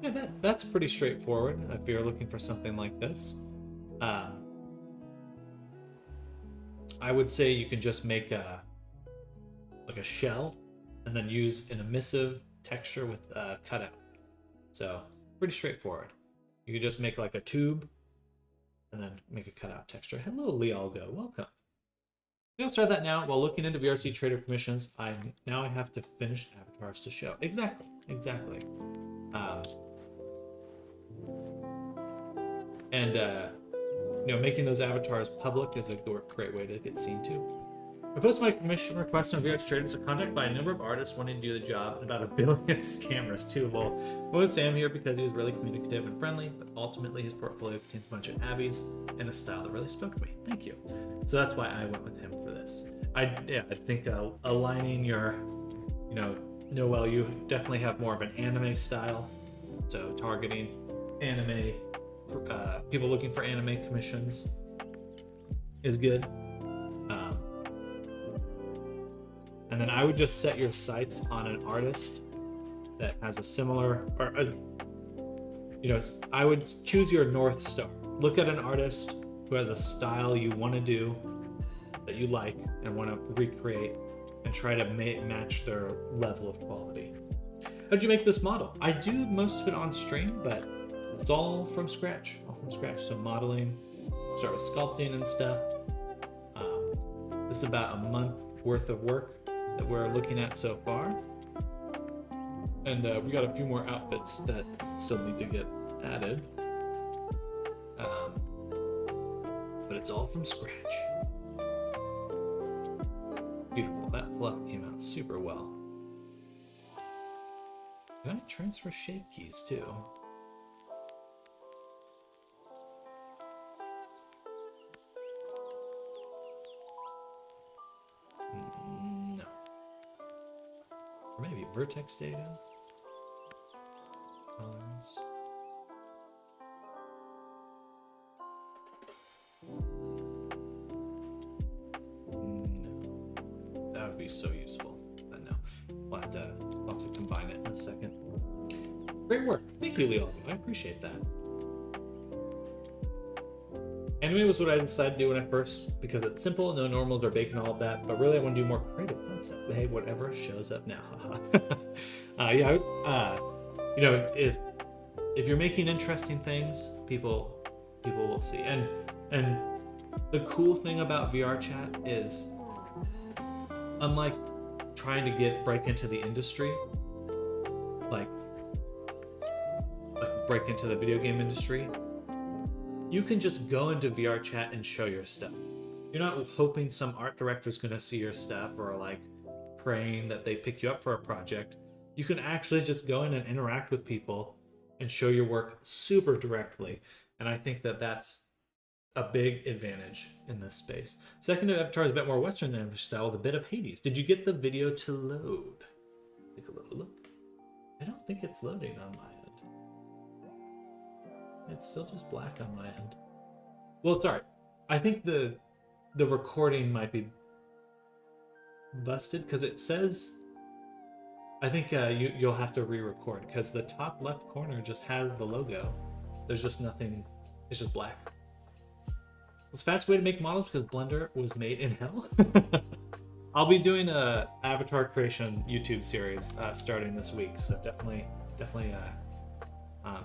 Yeah, that's pretty straightforward if you're looking for something like this. I would say you can just make a shell and then use an emissive texture with a cutout. So pretty straightforward. You could just make like a tube and then make a cutout texture. Hello, Lealgo, welcome. I'll start that now. While looking into VRC trader commissions, I have to finish avatars to show. Exactly. Making those avatars public is a great way to get seen too. I posted my commission request on VRC Traders of contact by a number of artists wanting to do the job and about 1 billion scammers too. Well, I was Sam here because he was really communicative and friendly, but ultimately his portfolio contains a bunch of abbeys and a style that really spoke to me. Thank you. So that's why I went with him for this. I think aligning your, Noel, you definitely have more of an anime style. So targeting anime, people looking for anime commissions is good. And then I would just set your sights on an artist that has a similar, I would choose your North Star. Look at an artist who has a style you want to do, that you like and want to recreate, and try to match their level of quality. How'd you make this model? I do most of it on stream, but it's all from scratch. So modeling, start with sculpting and stuff. This is about a month worth of work that we're looking at so far, and we got a few more outfits that still need to get added, but it's all from scratch. Beautiful. That fluff came out super well. Can I transfer shape keys too? Maybe vertex data, colors. No, that would be so useful. But no, we'll have to combine it in a second. Great work, thank you, Leo. I appreciate that. Anime was what I decided to do when I first, because it's simple, no normals or bacon, all of that, but really I want to do more creative concept. But hey, whatever shows up now. If if you're making interesting things, people will see. And the cool thing about VR chat is, unlike trying to break into the industry, like break into the video game industry, you can just go into VR chat and show your stuff. You're not hoping some art director's gonna see your stuff, or like praying that they pick you up for a project. You can actually just go in and interact with people and show your work super directly. And I think that that's a big advantage in this space. Second, Avatar is a bit more Western than English style with a bit of Hades. Did you get the video to load? Take a little look. I don't think it's loading on my end. It's still just black on my end. Well, sorry. I think the recording might be busted because it says, I think you'll have to re-record because the top left corner just has the logo. There's just nothing. It's just black. It's the fastest way to make models because Blender was made in hell. I'll be doing a avatar creation YouTube series starting this week, so definitely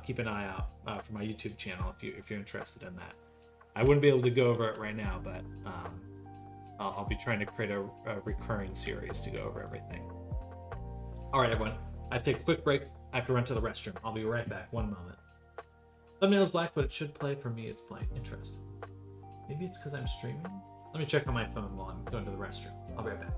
keep an eye out for my YouTube channel if you're interested in that. I wouldn't be able to go over it right now, but I'll be trying to create a recurring series to go over everything. All right, everyone. I have to take a quick break. I have to run to the restroom. I'll be right back. 1 moment. Thumbnail is black, but it should play. For me, it's playing. Interesting. Maybe it's because I'm streaming? Let me check on my phone while I'm going to the restroom. I'll be right back.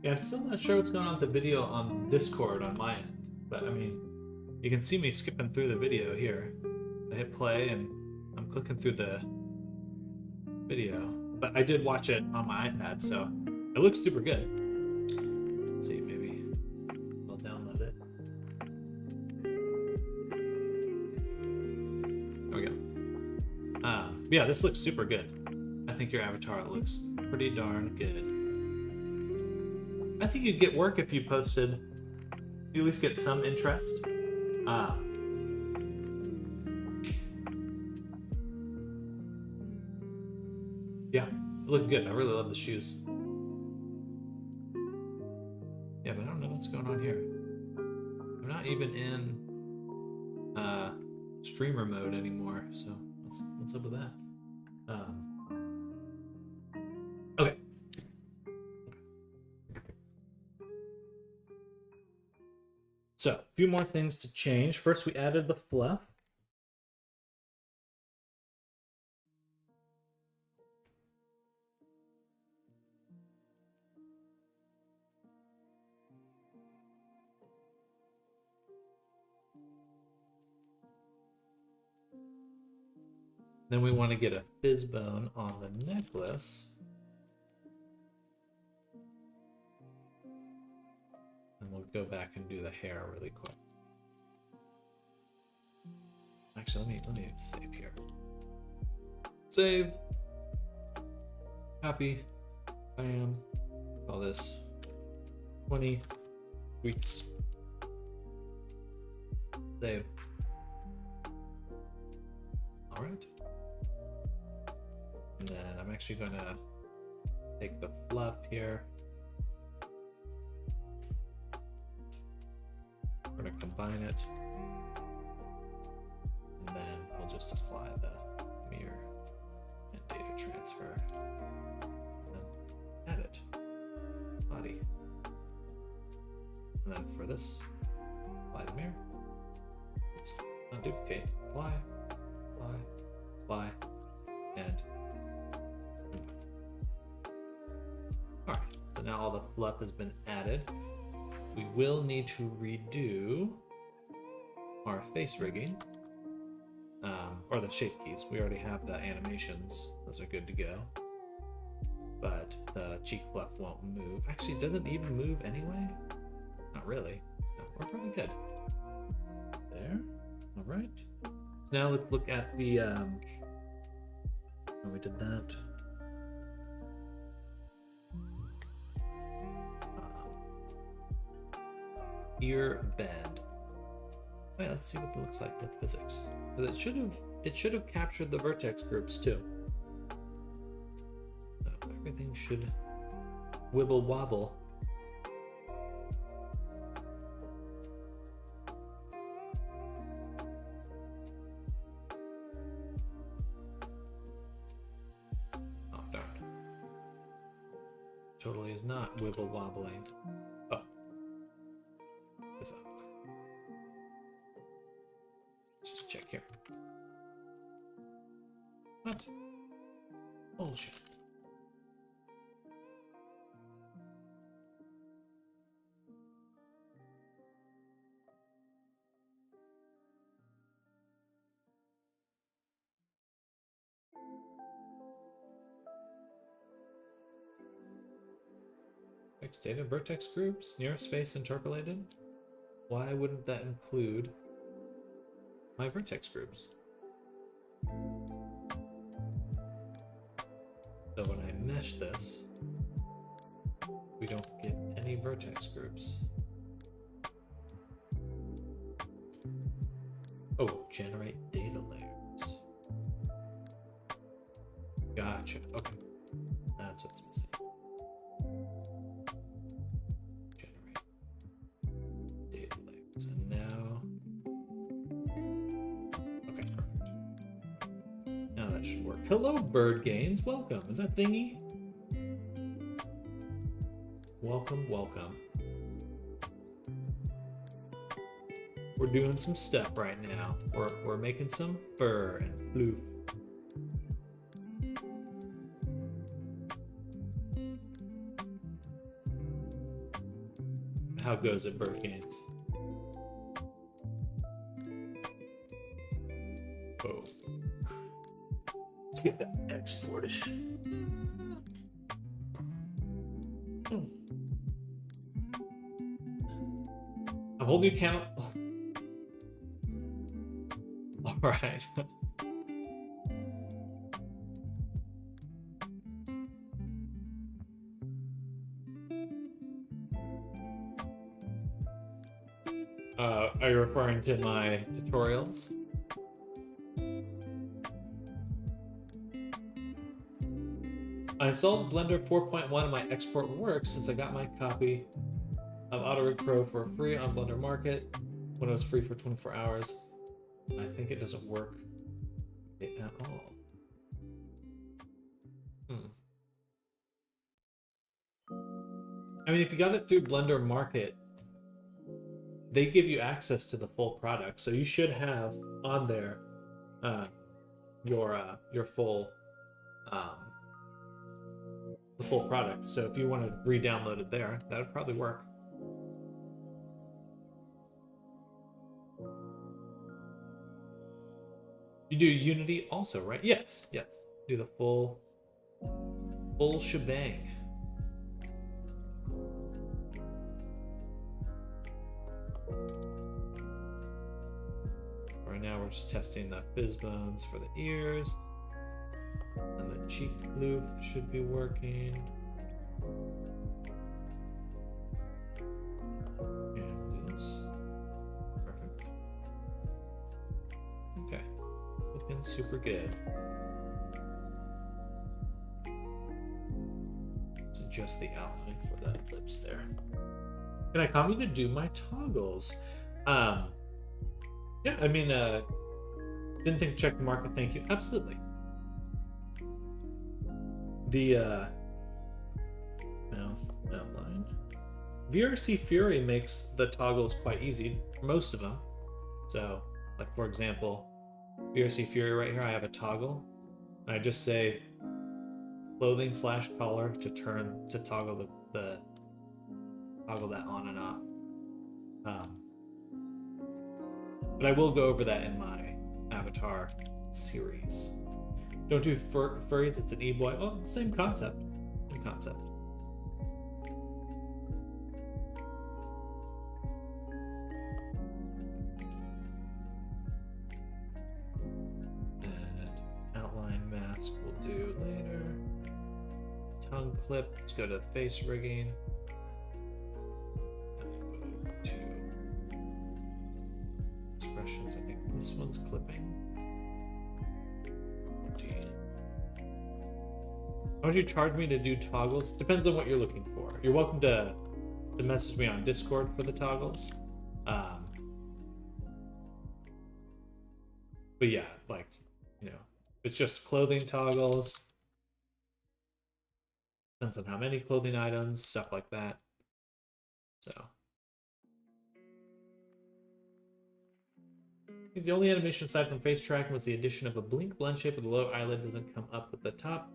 Yeah, I'm still not sure what's going on with the video on Discord on my end, but I mean, you can see me skipping through the video here. I hit play and I'm clicking through the video, but I did watch it on my iPad, so it looks super good. Let's see, maybe I'll download Yeah, this looks super good. I think your avatar looks pretty darn good. I think you'd get work if you posted. You at least get some interest. Yeah, look good. I really love the shoes. Yeah, but I don't know what's going on here. I'm not even in streamer mode anymore, so what's up with that? Okay. So, a few more things to change. First, we added the fluff. Then we want to get a fizz bone on the necklace. And we'll go back and do the hair really quick. Actually, let me save here. Save. Copy. Bam. Call this 20 tweets. Save. All right. And then I'm actually going to take the fluff here. We're going to combine it. And then we'll just apply the mirror and data transfer. And then edit. Body. And then for this, apply the mirror. Let's unduplicate. Apply. Apply. And alright, so now all the fluff has been added. We will need to redo our face rigging, or the shape keys. We already have the animations. Those are good to go. But the cheek fluff won't move. Actually, it doesn't even move anyway. Not really. So we're probably good. There. Alright. So now let's look at the, oh, we did that. Ear bend. Oh yeah, let's see what it looks like with physics. But it should have captured the vertex groups too. So everything should wibble wobble. Oh darn. Totally is not wibble wobbling. Oh. Is up. Let's just check here. What? Bullshit. Text data vertex groups, nearest face interpolated. Why wouldn't that include my vertex groups? So when I mesh this, we don't get any vertex groups. Oh, generate data layers. Gotcha. Okay. That's what's missing. Generate data layers. And now. Okay, perfect. Now that should work. Hello, Bird Gains. Welcome. Is that Thingy? Welcome, welcome. We're doing some stuff right now. We're making some fur and floof. How goes it, Bird Gains? Oh. Let's get that exported. I'm holding account. All right. Are you referring to my tutorials? I installed Blender 4.1 and my export works since I got my copy of AutoRig Pro for free on Blender Market when it was free for 24 hours. I think it doesn't work at all. I mean, if you got it through Blender Market, they give you access to the full product, so you should have on there your full the full product. So if you want to re-download it there, that would probably work. You do Unity also, right? Yes, yes. Do the full shebang. Right now we're just testing the fizz bones for the ears. And the cheek loop should be working. And this. Perfect. Okay. Looking super good. Let's adjust the outline for the lips there. Can I call you to do my toggles? Yeah, I mean, didn't think to check the market. Thank you. Absolutely. The mouth outline. VRC Fury makes the toggles quite easy, most of them. So, like for example, VRC Fury right here, I have a toggle, and I just say clothing / collar to toggle the toggle that on and off. But I will go over that in my Avatar series. Don't do furries, it's an e-boy. Well, same concept. Same concept. And outline mask we'll do later. Tongue clip, let's go to face rigging. To expressions, I think this one's clipping. How much you charge me to do toggles? Depends on what you're looking for. You're welcome to message me on Discord for the toggles. But yeah, like, you know, if it's just clothing toggles, depends on how many clothing items, stuff like that. So. The only animation aside from face tracking was the addition of a blink blend shape where the low eyelid doesn't come up with the top.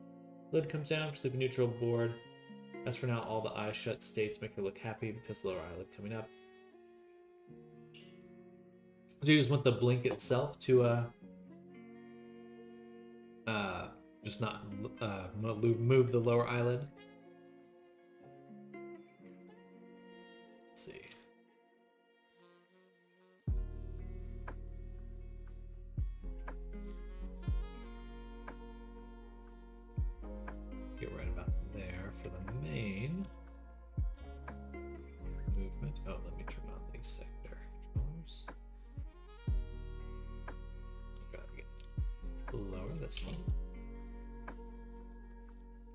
Lid comes down for sleeping neutral board. As for now, all the eyes shut states make her look happy because lower eyelid coming up. So you just want the blink itself to just not move the lower eyelid. Let's see. Get right about there for the main movement. Oh, let me turn on these secondary controllers. Gotta get lower this one.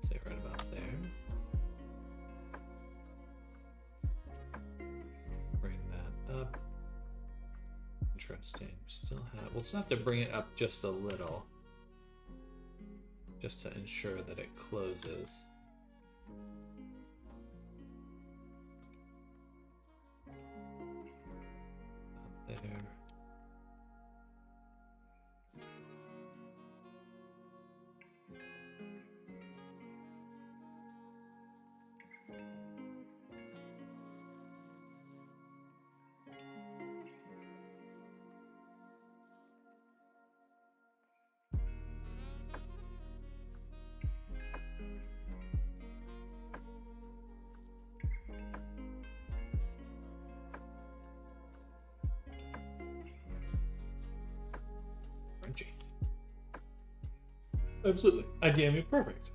Say right about there. Bring that up. Interesting. We'll still have to bring it up just a little, just to ensure that it closes. Up there. Absolutely. IDMU, perfect.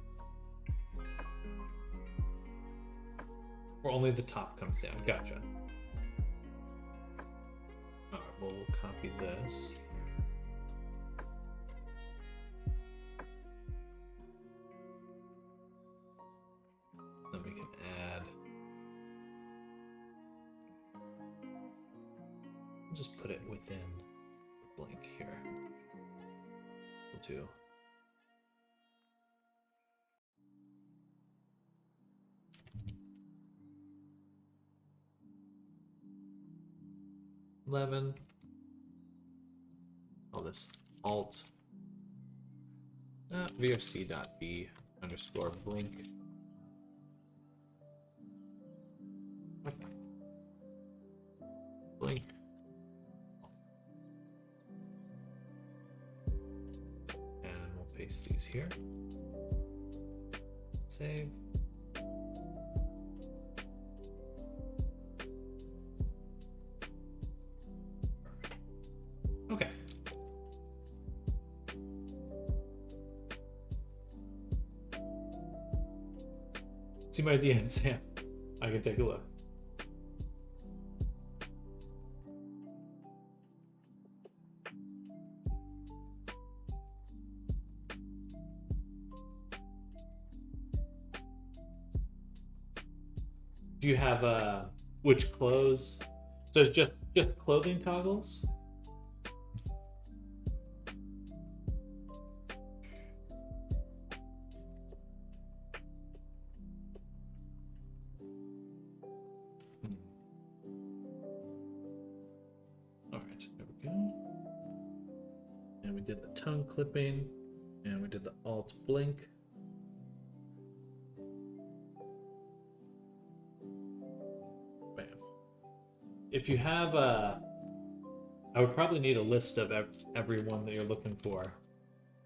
Or only the top comes down. Gotcha. Oh, we'll copy this. Then we can add. We'll just put it within the blank here. We'll do. All this alt vrc.v underscore blink. Blink. And we'll paste these here. Save. Okay. See my DMs, yeah. I can take a look. Do you have which clothes? So it's just clothing toggles? Did the tongue clipping, and we did the alt blink. Bam. If you have I would probably need a list of every one that you're looking for.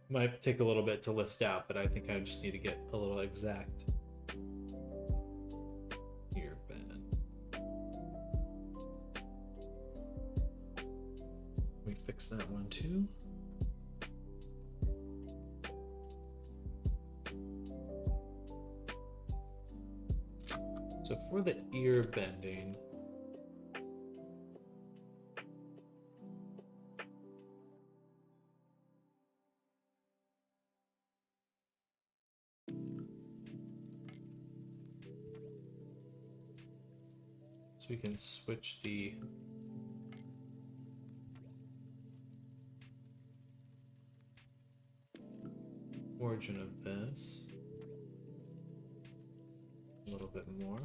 Might take a little bit to list out, but I think I just need to get a little exact. Ear band. We fix that one too. So for the ear bending, so we can switch the origin of this a little bit more.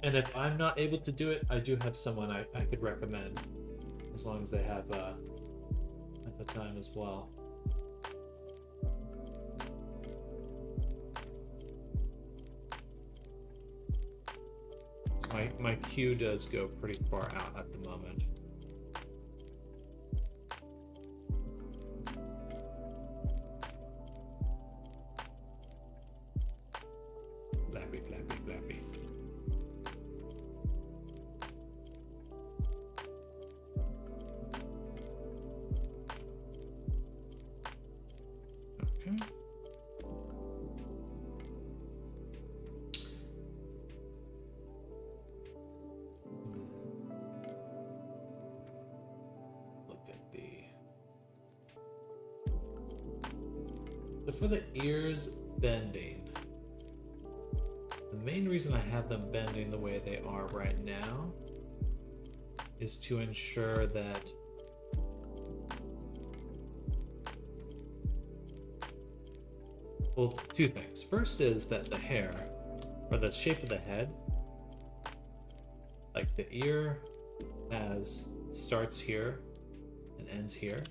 And if I'm not able to do it, I do have someone I could recommend, as long as they have at the time as well. My queue does go pretty far out at the moment. Flappy, flappy, flappy. Okay. So for the ears bending, the main reason I have them bending the way they are right now is to ensure that well, two things. First is that the hair, or the shape of the head, like the ear starts here and ends here.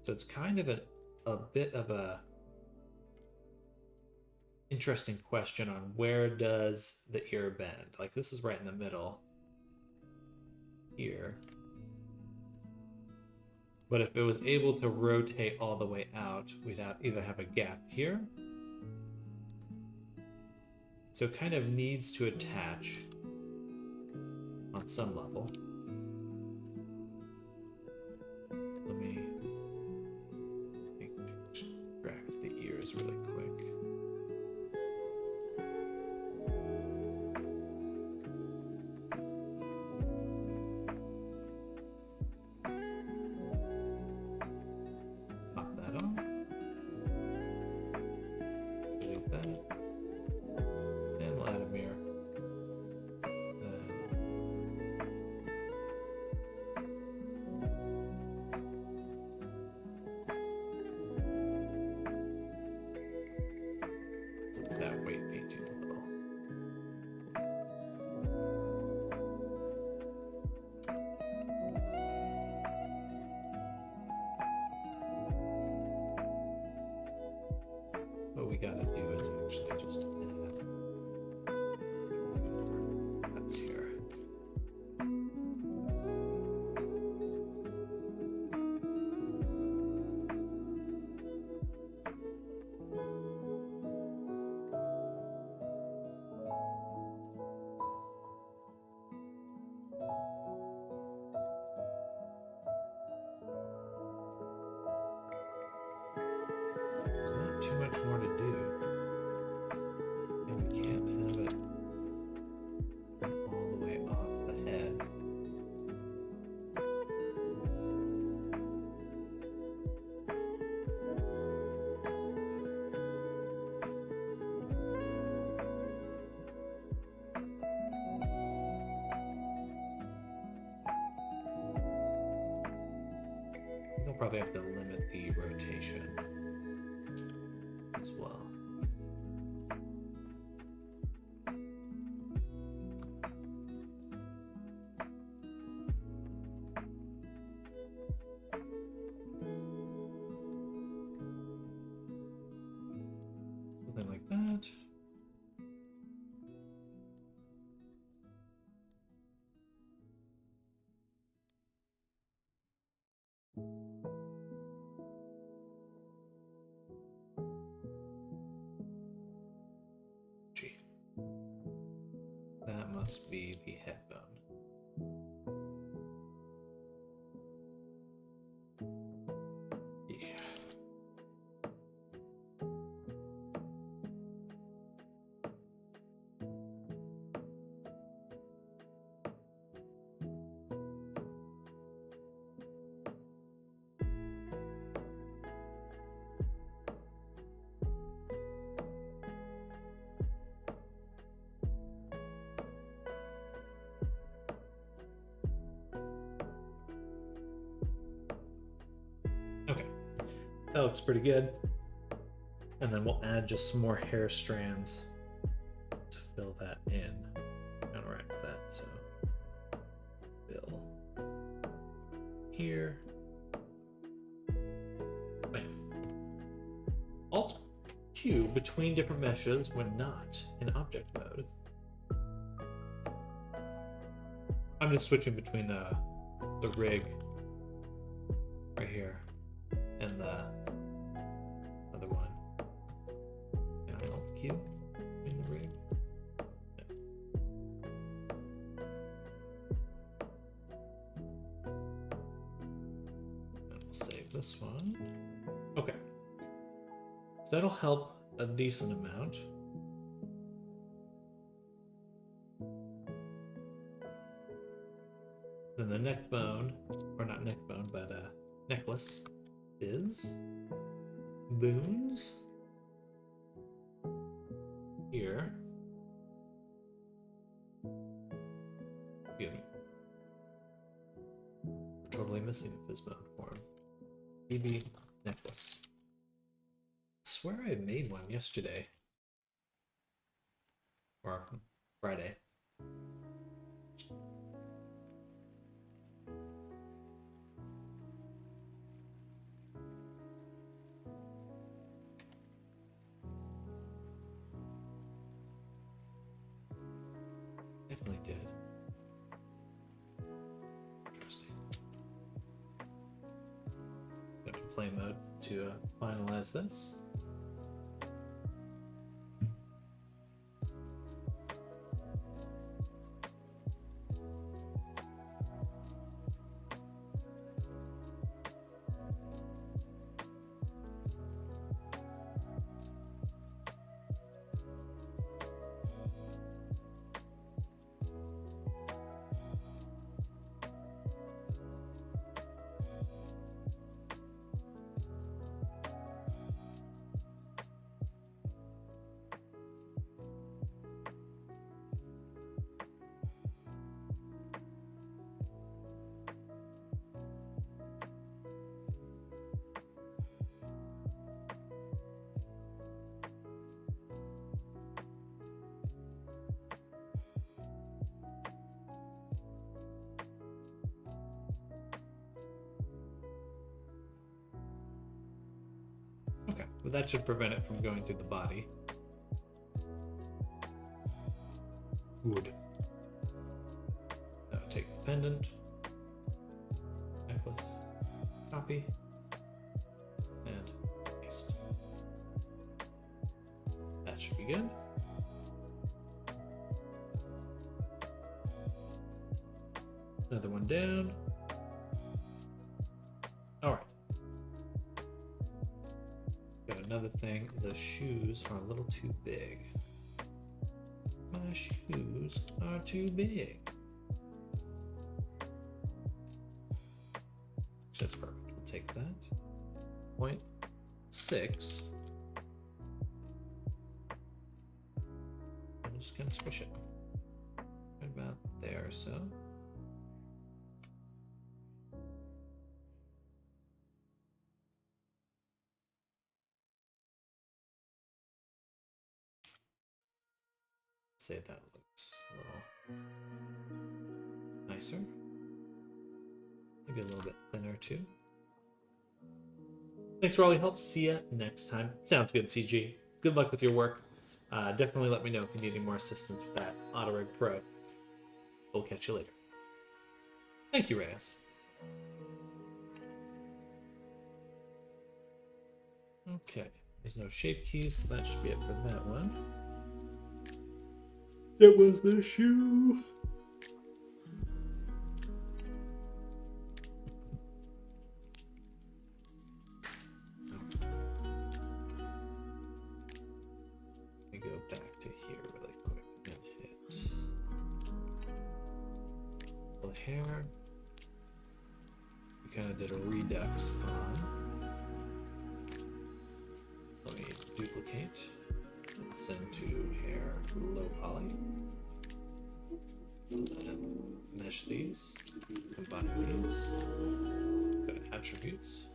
So it's kind of a bit of a interesting question on where does the ear bend. Like this is right in the middle here. But if it was able to rotate all the way out, we'd either have a gap here. So it kind of needs to attach on some level. throughs really quick. Pop that off. Delete that. And we'll add a mirror. That weight painting a little. What we gotta do is actually just add that's here. There's not too much more to do. And we can't have it all the way off the head. They'll probably have to limit the rotation as well. Something like that. Gee. That must be the head bone. Yeah. Okay, that looks pretty good. And then we'll add just some more hair strands to fill that in. Counteract that, so fill here. Bam. Alt Q between different meshes when not in object mode. I'm just switching between the rig right here and the other one. And I Alt Q in the rig. Yeah. And we'll save this one. Okay. So that'll help a decent amount. Then the neck bone, or not neck bone, but necklace is boons here. Excuse me. We're totally missing a fizz bone form. BB necklace. I swear I made one yesterday. Or Friday. Definitely did. Interesting. Go to play mode to finalize this. But that should prevent it from going through the body. Good. Now take the pendant, necklace, copy, and paste. That should be good. Another one down. All right. Got another thing. The shoes are a little too big. My shoes are too big. That's perfect. We'll take that. 0.6. I'm just gonna squish it. Right about there or so. Say that looks a little nicer. Maybe a little bit thinner too. Thanks for all your help. See ya next time. Sounds good, CG. Good luck with your work. Definitely let me know if you need any more assistance with that Autorig Pro. We'll catch you later. Thank you, Reyes. Okay, there's no shape keys, so that should be it for that one. That was the shoe. Let me go back to here really quick and hit the hair. We kind of did a redux on. Let me duplicate. Send to hair low poly. And mesh these, combine these, go to attributes,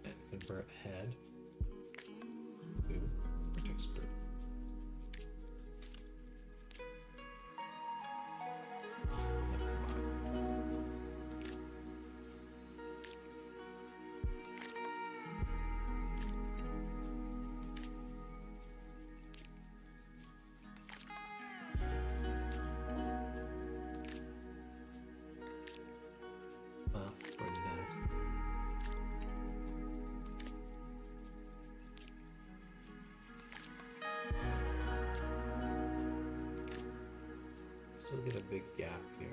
and convert head to vertex group. Still get a big gap here.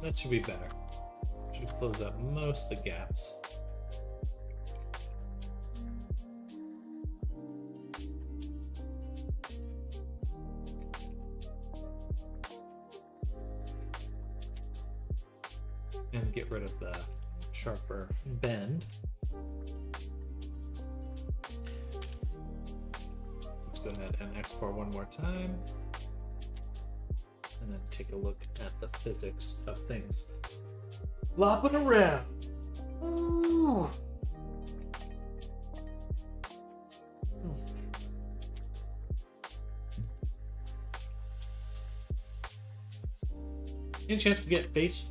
That should be better. Should close up most of the gaps. And get rid of the sharper bend. Let's go ahead and export one more time. And then take a look at the physics of things. Flopping around. Ooh. Any chance we get face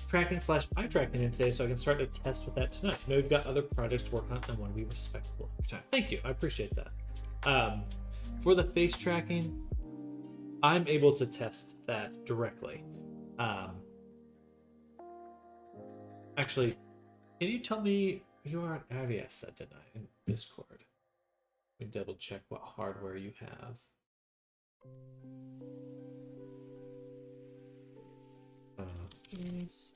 tracking / eye tracking in today so I can start to test with that tonight? I know we've got other projects to work on and I want to be respectful of your time. Thank you. I appreciate that. For the face tracking, I'm able to test that directly. Actually, can you tell me you are an AVS that did I in Discord? Let me double check what hardware you have. Please.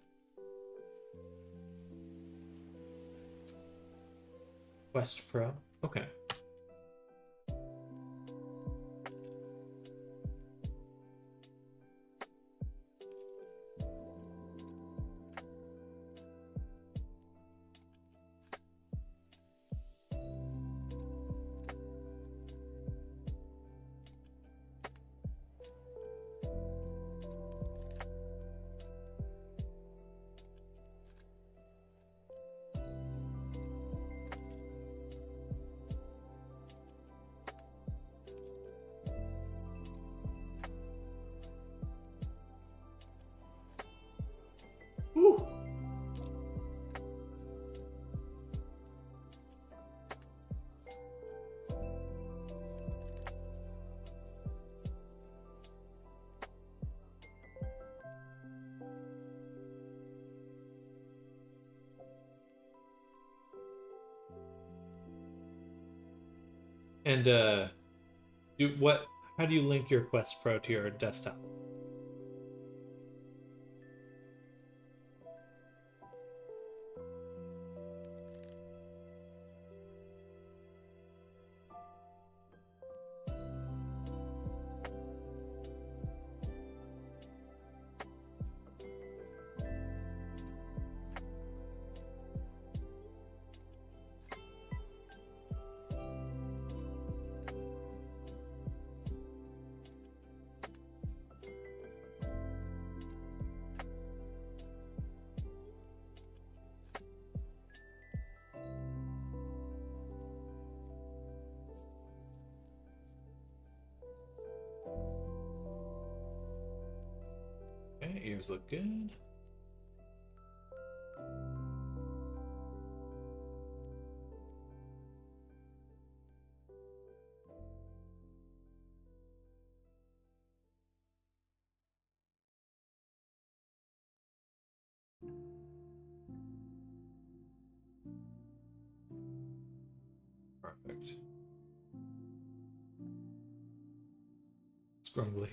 Quest Pro. Okay. Woo. And how do you link your Quest Pro to your desktop? Okay, ears look good. Perfect. It's grumbly.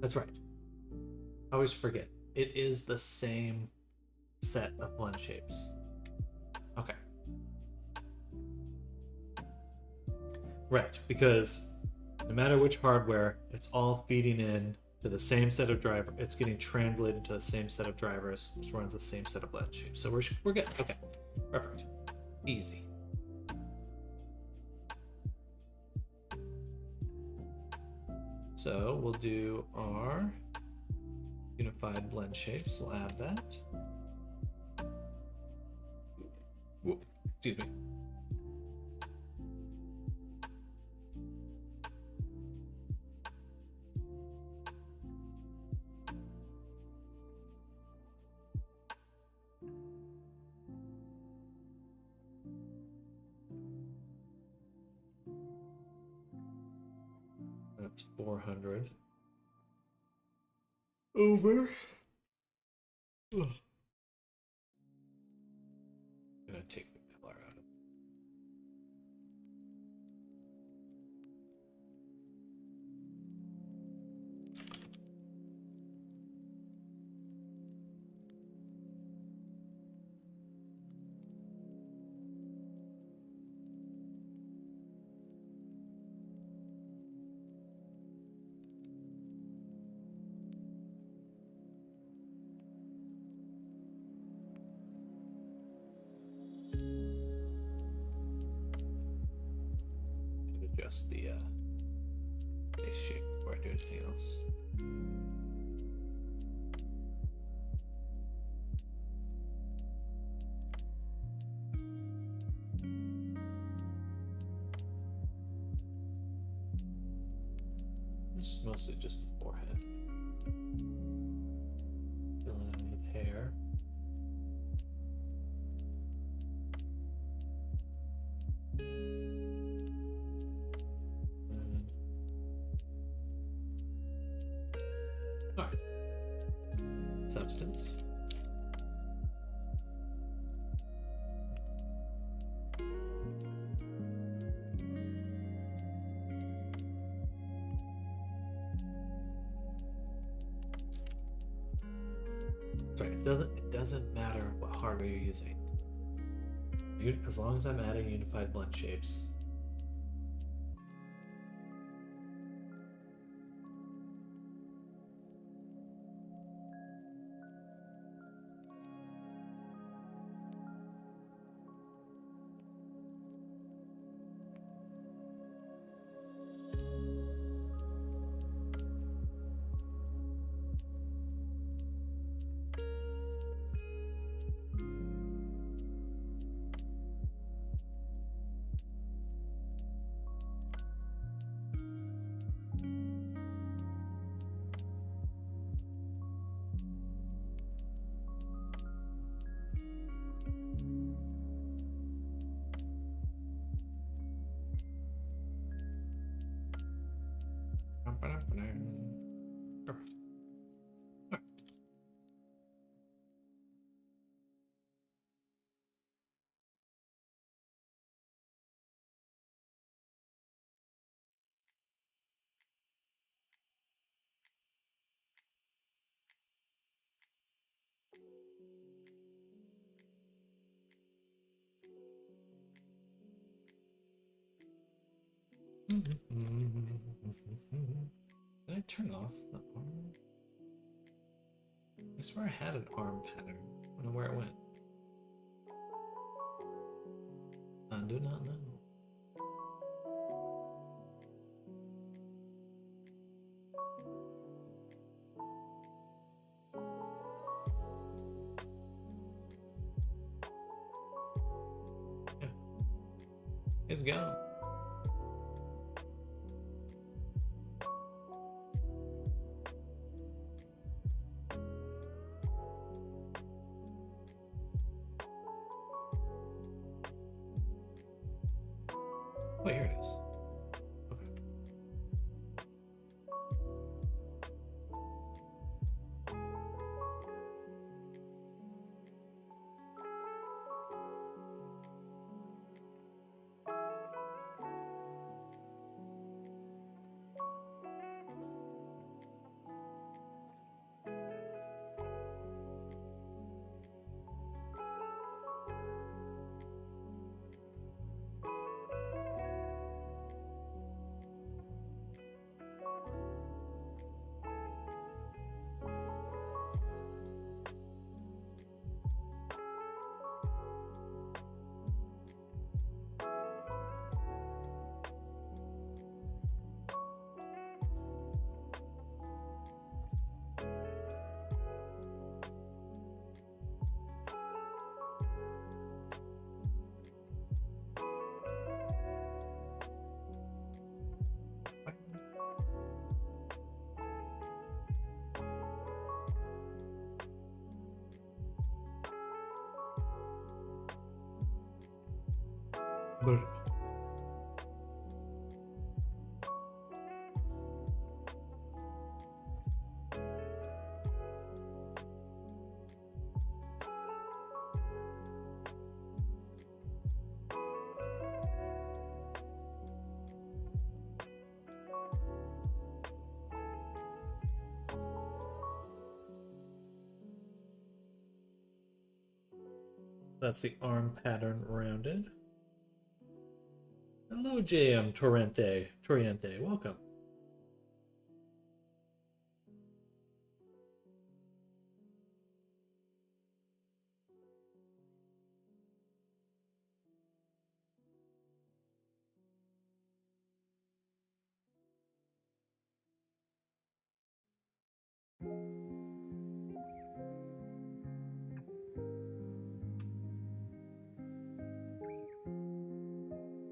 That's right. I always forget. It is the same set of blend shapes. Okay. Right, because no matter which hardware, it's all feeding in to the same set of driver. It's getting translated to the same set of drivers, which runs the same set of blend shapes. So we're good. Okay, perfect, easy. So we'll do our unified blend shapes. We'll add that. Excuse me. That's 400 over. Ugh. I'm gonna take the color out of it. Adjust the base shape before I do anything else. It's mostly just the forehead. Filling in with hair. Substance. Sorry, it doesn't matter what hardware you're using. As long as I'm adding unified blend shapes. Did I turn off the arm? I swear I had an arm pattern. I don't know where it went. I do not know. Yeah. It's gone. Oh, here it is. Okay. But That's the arm pattern rounded. Hello, JM Torrente, welcome.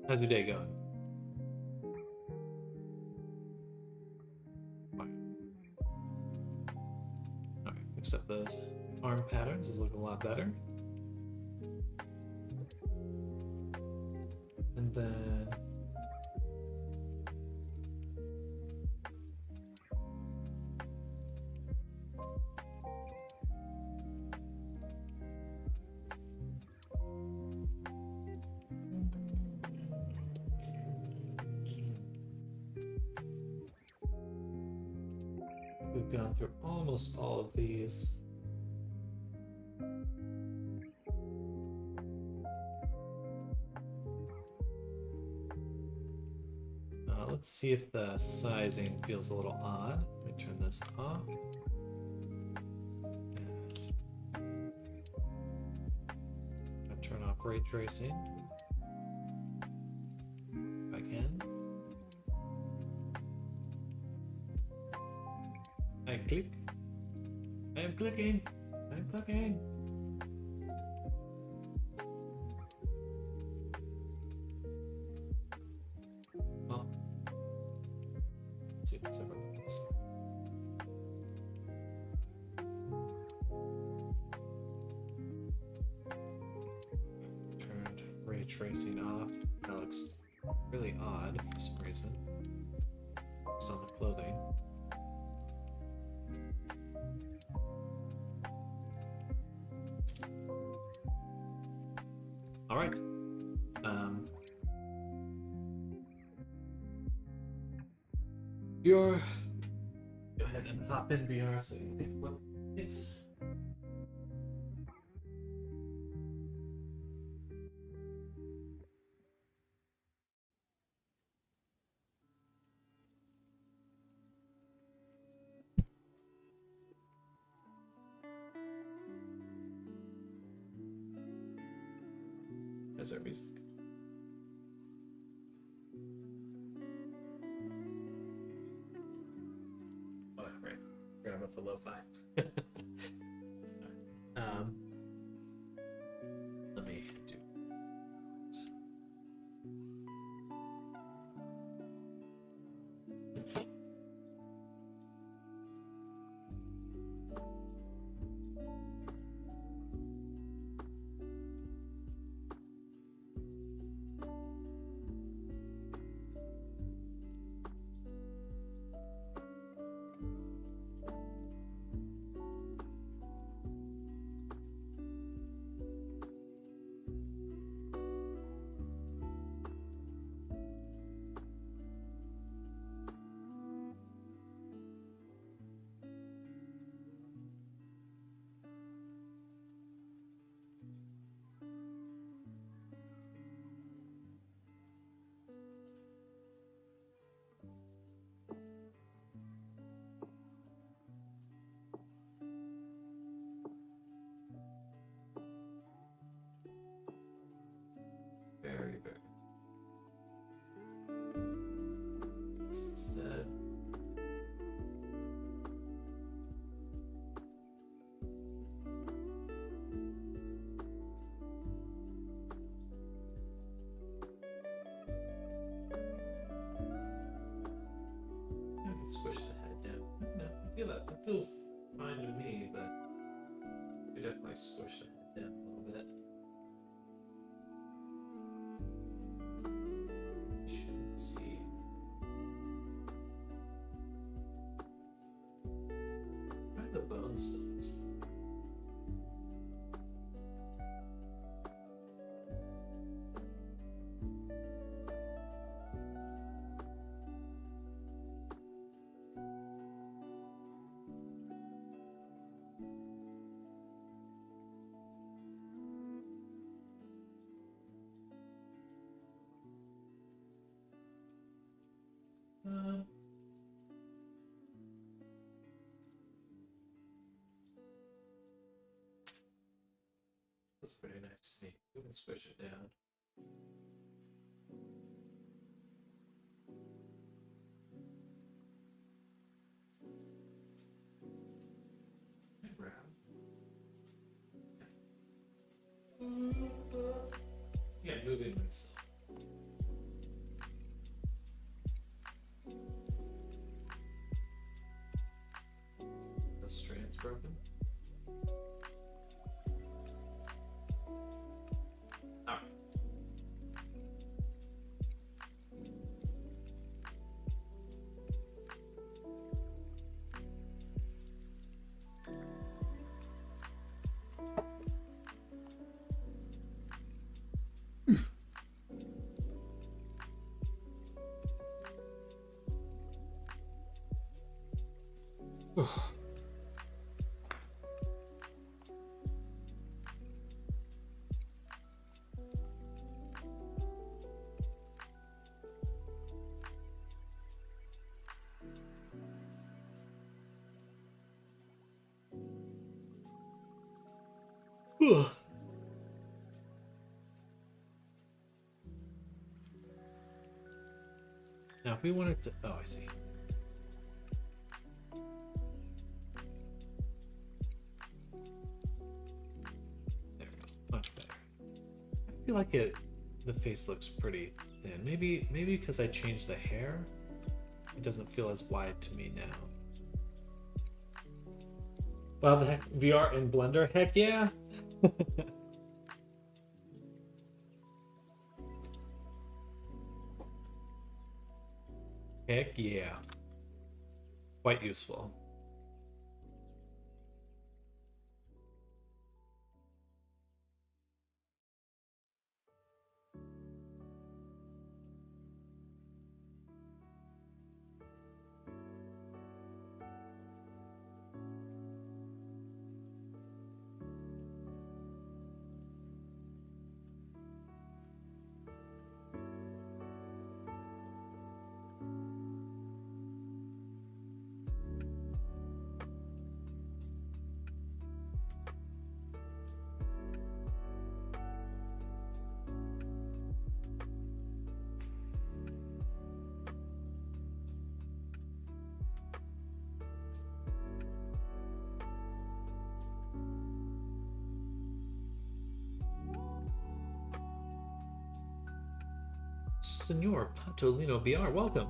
How's your day going? Alright, fix up those arm patterns. Is looking a lot better. And then we've gone through almost all of these. Let's see if the sizing feels a little odd. Let me turn this off. And I turn off ray tracing. If I can. I click. I am clicking. I'm clicking. Oh. Let's see if it's ever happens. Turned ray tracing off. That looks really odd for some reason. Just on the clothing. All right. Go ahead and hop in VR so you can think what is. There's our music. Oh, right. Forgot about the lo-fi. Let me do this. Very, very. Instead. I can squish the head down. No, I feel that. It feels fine to me, but we definitely squish the head down a little bit. Shouldn't see. Why are the bones still missing? That's pretty nice. We can switch it down. Yeah, moving myself. The strand's broken. Alright. Now, if we wanted to, oh, I see. There we go, much better. I feel like the face looks pretty thin. Maybe because I changed the hair, it doesn't feel as wide to me now. Wow, the heck, VR in Blender? Heck yeah! Heck yeah. Quite useful. Senor Patolino BR, welcome.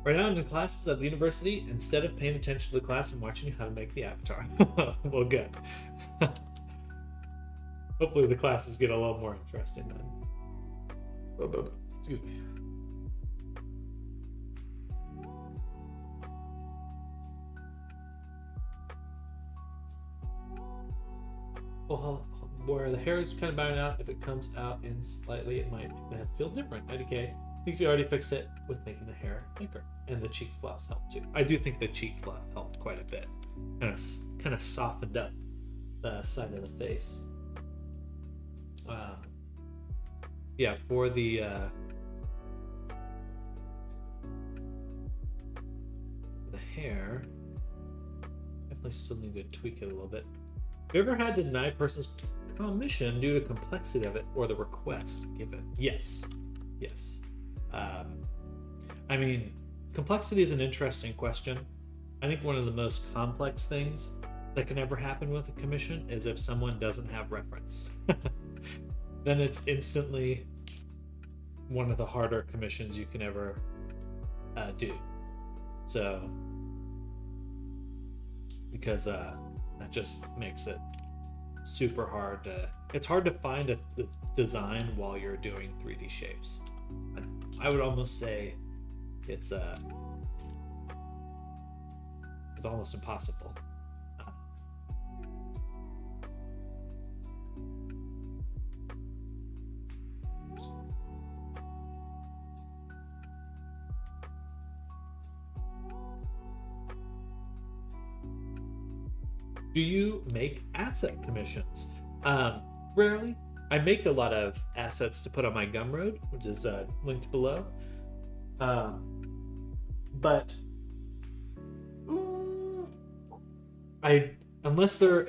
Right now I'm in classes at the university. Instead of paying attention to the class, I'm watching how to make the avatar. Well, good. Hopefully the classes get a little more interesting then. Excuse me. Well, where the hair is kind of bowing out, if it comes out in slightly, it might feel different. IDK, I think you already fixed it with making the hair thicker, and the cheek fluffs helped too. I do think the cheek fluff helped quite a bit, kind of softened up the side of the face. Yeah, for the hair, definitely still need to tweak it a little bit. Have you ever had to deny a person's commission due to complexity of it or the request given? Yes. I mean, complexity is an interesting question. I think one of the most complex things that can ever happen with a commission is if someone doesn't have reference. Then it's instantly one of the harder commissions you can ever do. So, because that just makes it super hard to, it's hard to find a design while you're doing 3D shapes. I would almost say it's almost impossible. Do you make asset commissions? Rarely. I make a lot of assets to put on my Gumroad, which is linked below. But unless they're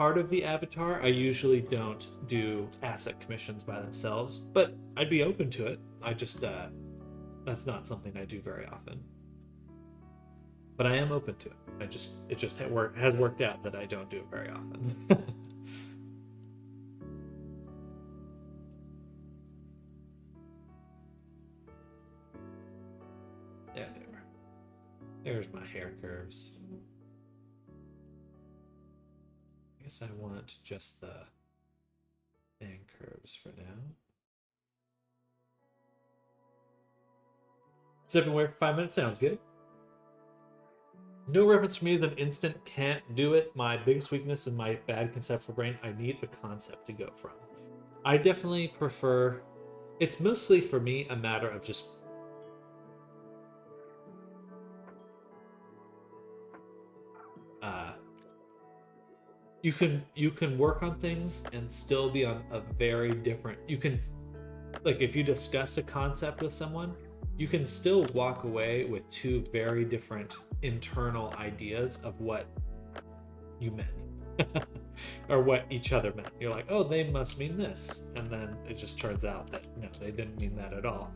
part of the avatar. I usually don't do asset commissions by themselves, but I'd be open to it. I just that's not something I do very often. But I am open to it. It just has worked out that I don't do it very often. Yeah, there's my hair curves. I guess I want just the fan curves for now. Sipping away for 5 minutes sounds good. No reference for me is an instant can't do it. My biggest weakness in my bad conceptual brain, I need a concept to go from. I definitely prefer, it's mostly for me a matter of just you can work on things and still be on a very different, you can, like, if you discuss a concept with someone, you can still walk away with two very different internal ideas of what you meant or what each other meant. You're like, oh, they must mean this, and then it just turns out that no, they didn't mean that at all,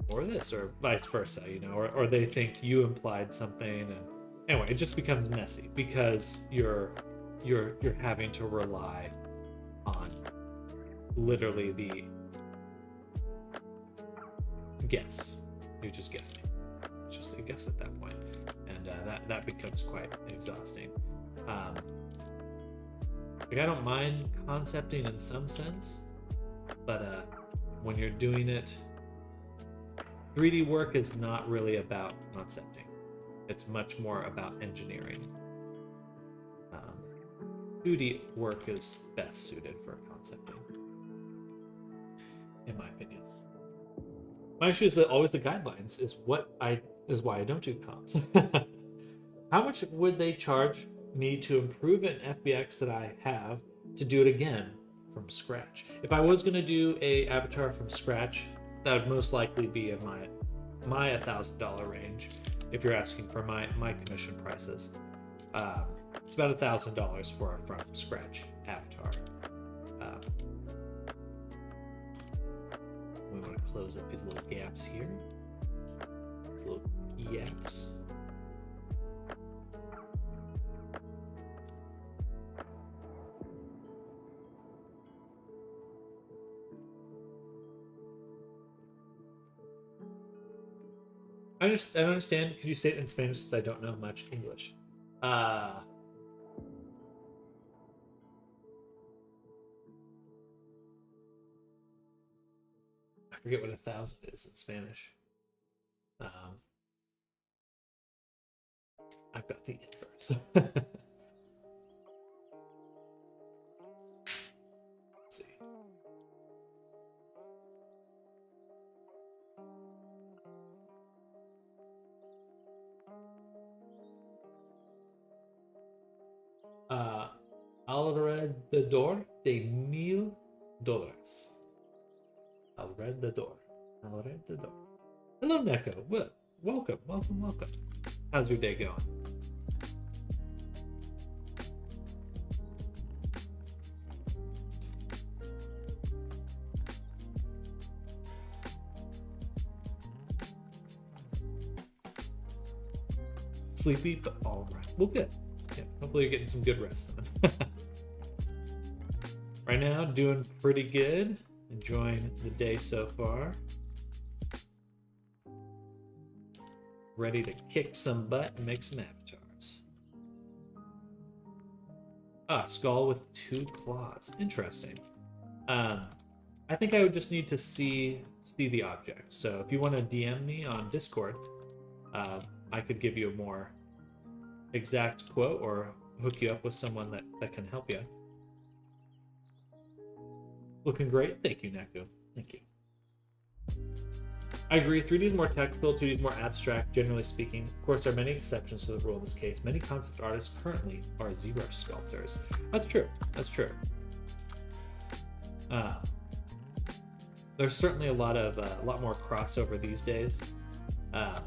or this, or vice versa, you know, or they think you implied something, and anyway, it just becomes messy because you're having to rely on literally the guess. You're just guessing. It's just a guess at that point, and that becomes quite exhausting. Like, I don't mind concepting in some sense, but when you're doing it, 3D work is not really about concepting. It's much more about engineering. 2D work is best suited for concepting, in my opinion. My issue is that always the guidelines is why I don't do comps. How much would they charge me to improve an FBX that I have to do it again from scratch? If I was going to do a avatar from scratch, that would most likely be in my $1,000 range. If you're asking for my commission prices, it's about $1,000 for a from scratch avatar. We want to close up these little gaps here. These little gaps. I don't understand. Could you say it in Spanish since I don't know much English? I forget what 1,000 is in Spanish. I've got the inverse. Let's see. Alrededor de $1,000. Alrededor. Hello, Neko. What? Welcome. How's your day going? Sleepy, but all right. Well, good. Yeah, hopefully you're getting some good rest then. Right now, doing pretty good. Enjoying the day so far. Ready to kick some butt and make some avatars. Skull with 2 claws. Interesting. I think I would just need to see the object. So if you want to DM me on Discord, I could give you a more exact quote or hook you up with someone that can help you. Looking great. Thank you, Neko. Thank you. I agree. 3D is more technical, 2D is more abstract, generally speaking. Of course, there are many exceptions to the rule in this case. Many concept artists currently are ZBrush sculptors. That's true. That's true. There's certainly a lot more crossover these days. I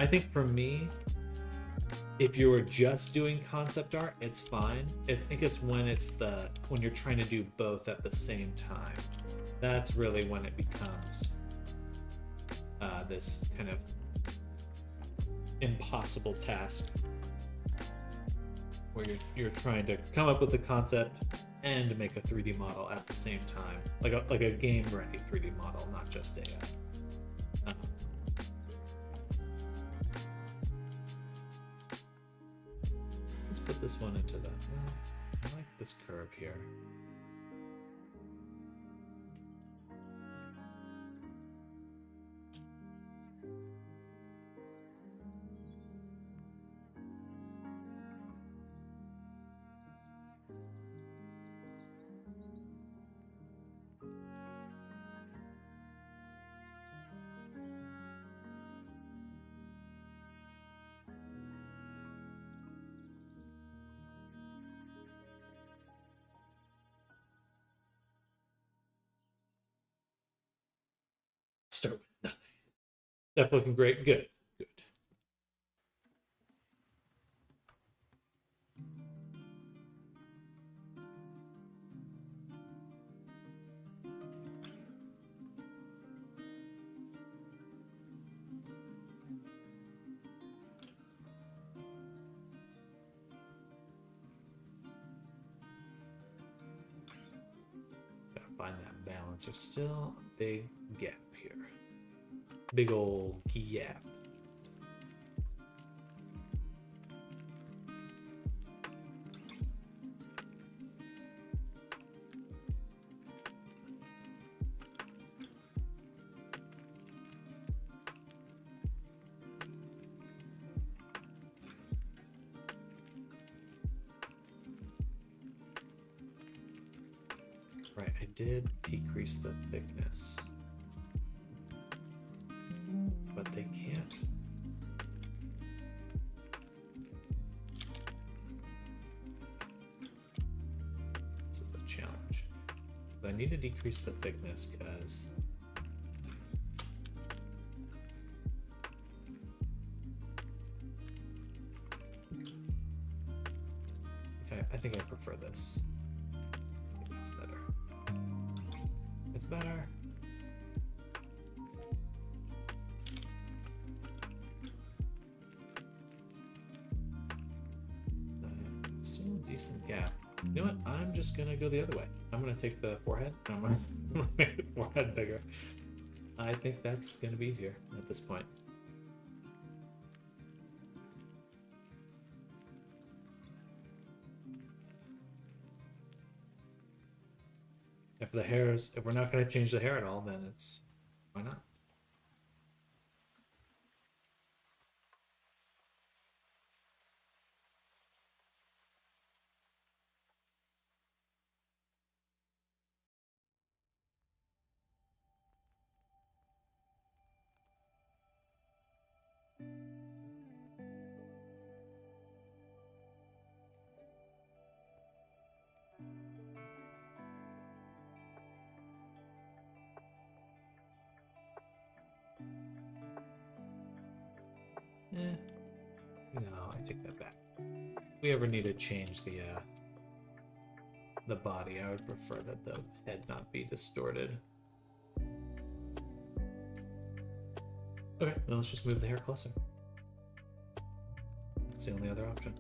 think for me, If you were just doing concept art, it's fine. I think it's when when you're trying to do both at the same time. That's really when it becomes this kind of impossible task where you're trying to come up with the concept and make a 3D model at the same time, like a game ready 3D model, not just a let's put this one into the I like this curve here. Start with nothing. That's looking great. Good. Good. Gotta find that balance. There's still a big gap here. Big old gap. Right, I did decrease the thickness, but they can't. This is a challenge. But I need to decrease the thickness because okay, I think I prefer this. I think that's better. It's better. Still a decent gap. You know what? I'm just gonna go the other way. I'm gonna take the forehead and I'm gonna make the forehead bigger. I think that's gonna be easier at this point. If we're not gonna change the hair at all, then it's why not? No, I take that back. If we ever need to change the body, I would prefer that the head not be distorted. Okay, then let's just move the hair closer. That's the only other option.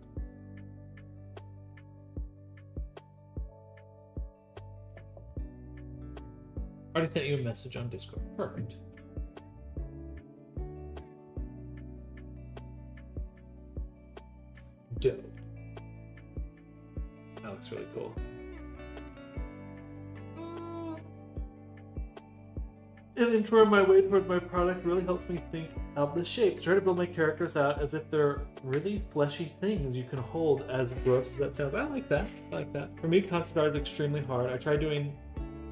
Already sent you a message on Discord. Perfect. Dope. That looks really cool. An intro on my way towards my product really helps me think of the shape. Try to build my characters out as if they're really fleshy things you can hold, as gross as that sounds. I like that. I like that. For me, concept art is extremely hard. I tried doing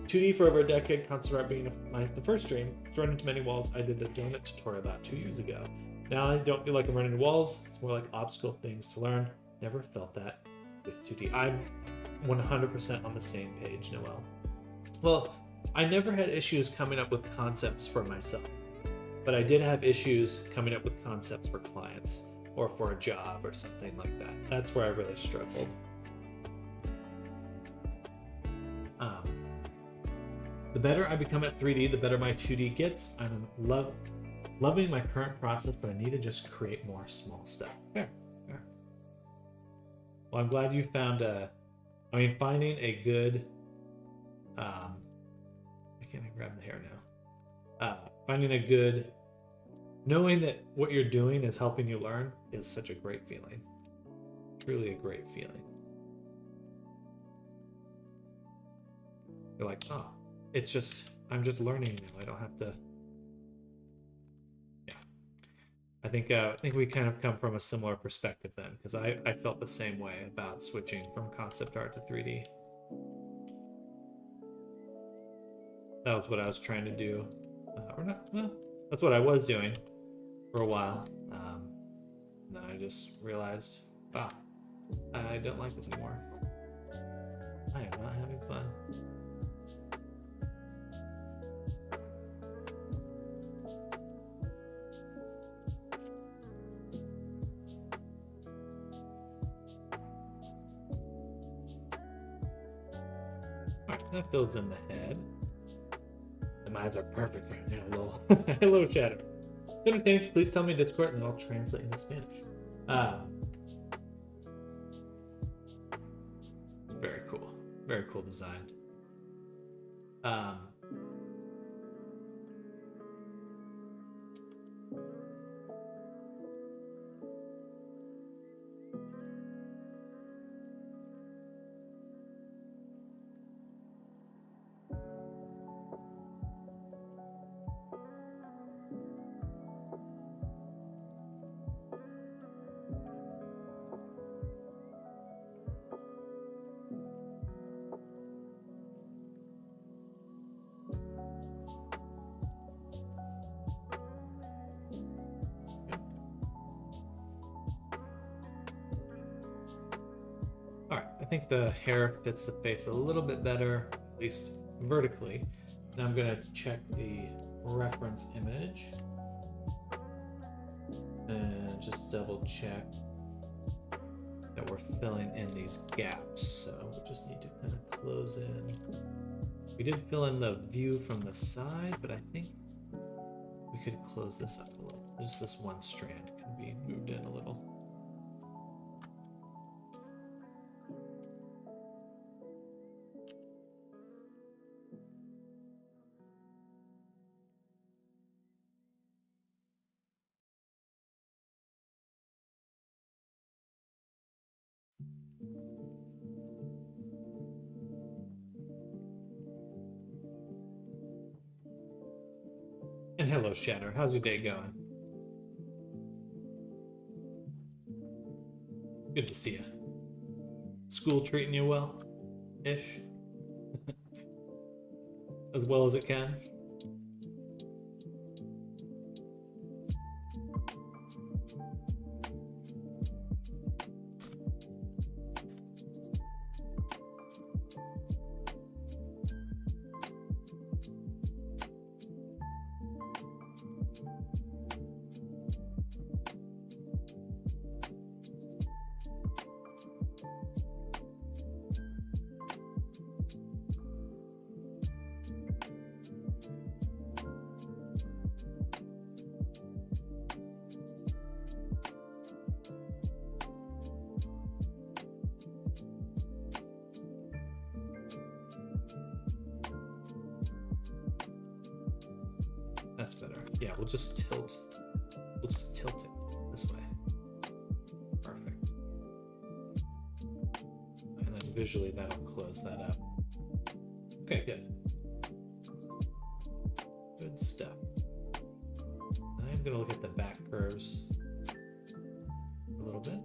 2D for over a decade, concept art being the first dream. Running into many walls. I did the donut tutorial about 2 years ago. Now I don't feel like I'm running into walls. It's more like obstacle things to learn. Never felt that with 2D. I'm 100% on the same page, Noel. Well, I never had issues coming up with concepts for myself, but I did have issues coming up with concepts for clients. or for a job or something like that. That's where I really struggled. The better I become at 3D, the better my 2D gets. I'm loving my current process, but I need to just create more small stuff. Fair. Well, I'm glad you found finding a good, I can't grab the hair now. Finding a good, knowing that what you're doing is helping you learn is such a great feeling. Truly a great feeling. You're like, oh, I'm just learning now. I don't have to. Yeah. I think we kind of come from a similar perspective then, because I felt the same way about switching from concept art to 3D. That was what I was trying to do. Or not, well, that's what I was doing for a while. And then I just realized, I don't like this anymore. I am not having fun. Alright, that fills in the head. And my eyes are perfect right now, hello Shadow. Entertaining, please tell me Discord and I'll translate into Spanish. Very cool. Very cool design. I think the hair fits the face a little bit better, at least vertically. Now I'm going to check the reference image and just double check that we're filling in these gaps. So we just need to kind of close in. We did fill in the view from the side, but I think we could close this up a little. Just this one strand can be moved in a little. And hello, Shatter. How's your day going? Good to see you. School treating you well? Ish? As well as it can? That's better. Yeah, we'll just tilt it this way. Perfect. And then visually that'll close that up. Okay, good. Good stuff. And I'm gonna look at the back curves a little bit.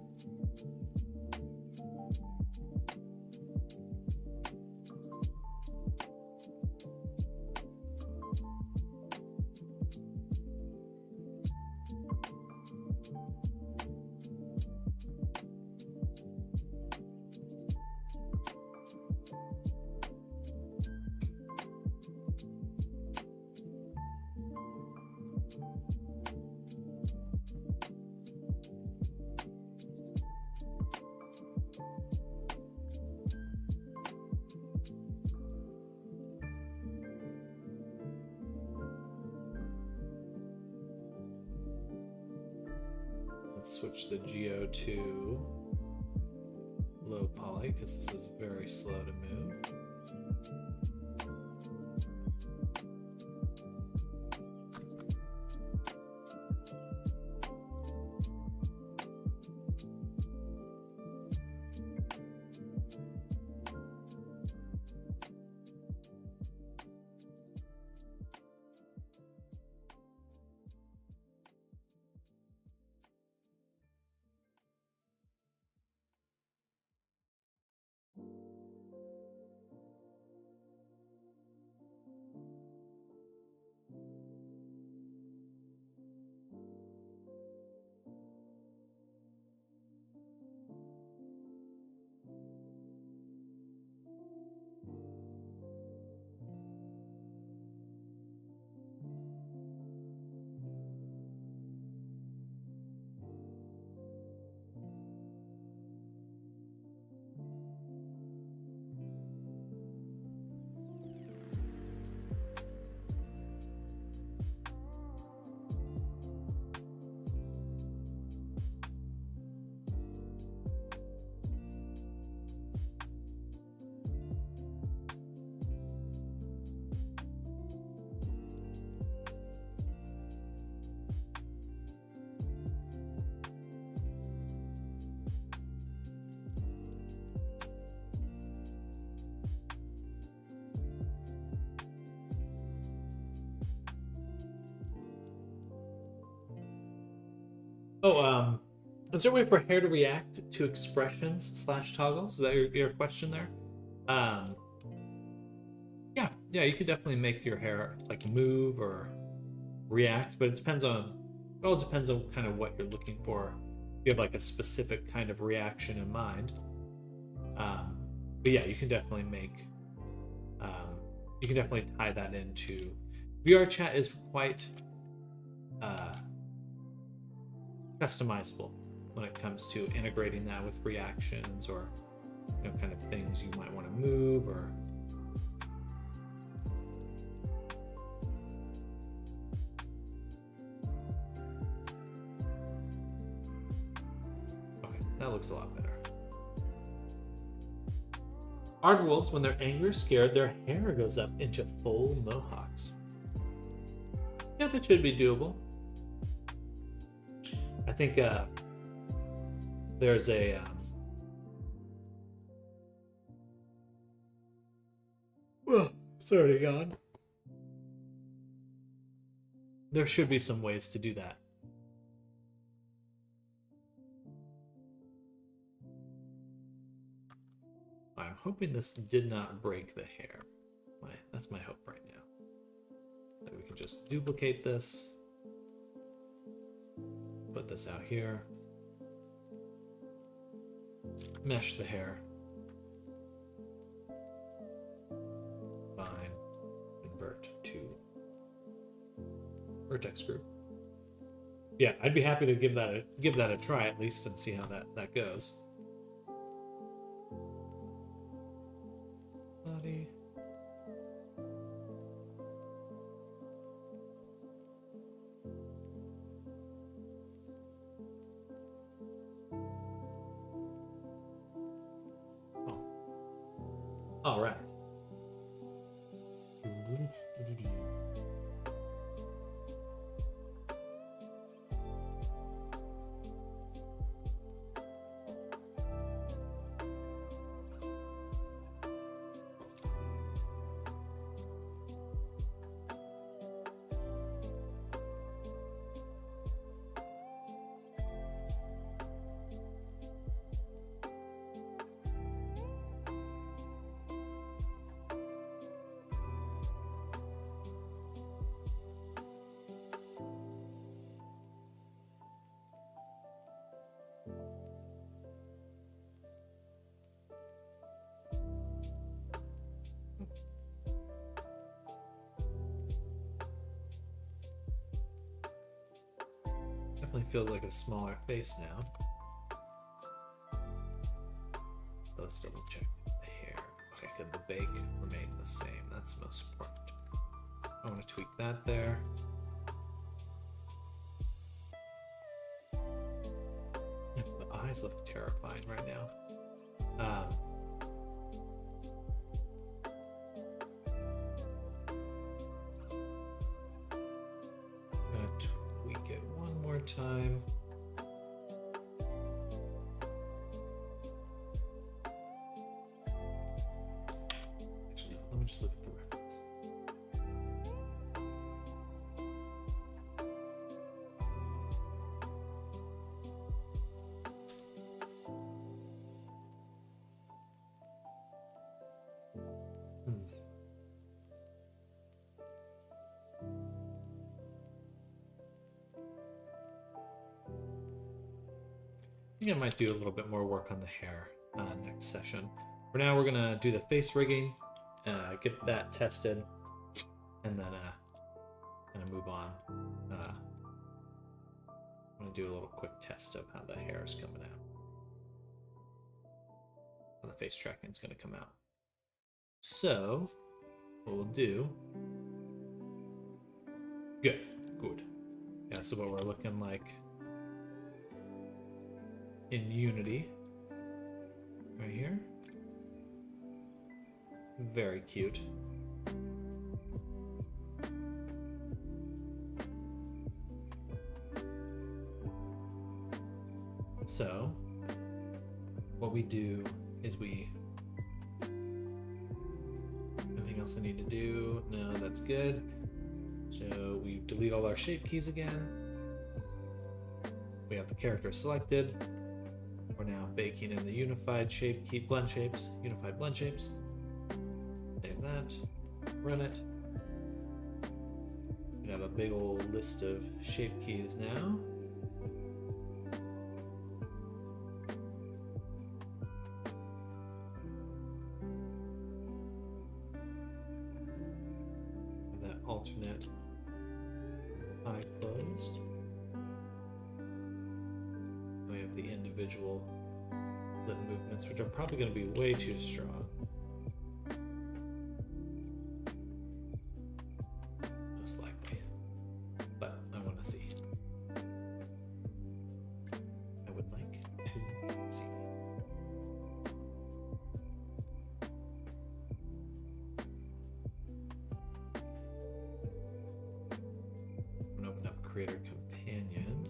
Let's switch the geo to low poly because this is very slow to move. Oh, is there a way for hair to react to expressions / toggles? Is that your question there? Yeah, you could definitely make your hair like move or react, but it all depends on kind of what you're looking for. If you have like a specific kind of reaction in mind. But yeah, you can definitely tie that into VRChat is quite customizable when it comes to integrating that with reactions or kind of things you might want to move or okay, that looks a lot better. Aardwolves, when they're angry or scared, their hair goes up into full mohawks. Yeah, that should be doable. I think there's a it's already gone. There should be some ways to do that. I'm hoping this did not break the hair. That's my hope right now. That we can just duplicate this. Put this out here. Mesh the hair. Fine. Convert to vertex group. Yeah, I'd be happy to give that a try at least and see how that goes. Body. All right. Definitely feels like a smaller face now. Let's double check the hair. Okay, can the bake remain the same? That's most important. I want to tweak that there. eyes look terrifying right now. Gonna tweak it one more time. Actually, let me just look at the reference. I think I might do a little bit more work on the hair next session. For now, we're gonna do the face rigging, get that tested, and then gonna move on. I'm gonna do a little quick test of how the hair is coming out. How the face tracking is gonna come out. So, what we'll do. Good. Yeah, so what we're looking like in Unity, right here. Very cute. So, what we do is anything else I need to do? No, that's good. So we delete all our shape keys again. We have the character selected. We're now baking in the unified shape key blend shapes, unified blend shapes. Save that, run it. We have a big old list of shape keys now. That alternate eye closed. We have the individual lip movements, which are probably going to be way too strong. Most likely. But I want to see. I would like to see. I'm going to open up Creator Companion.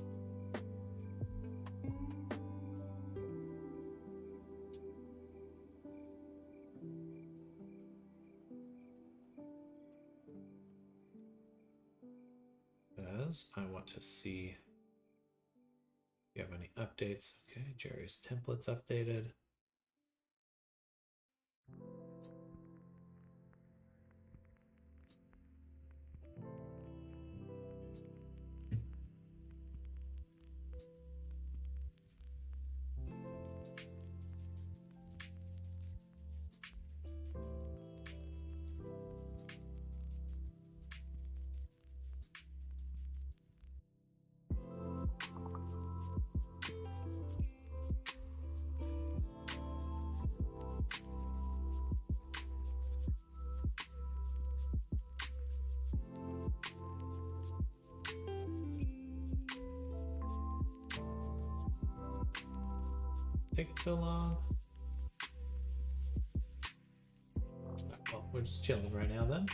I want to see if you have any updates. Okay, Jerry's template's updated. Take it so long. Well, we're just chilling right now then.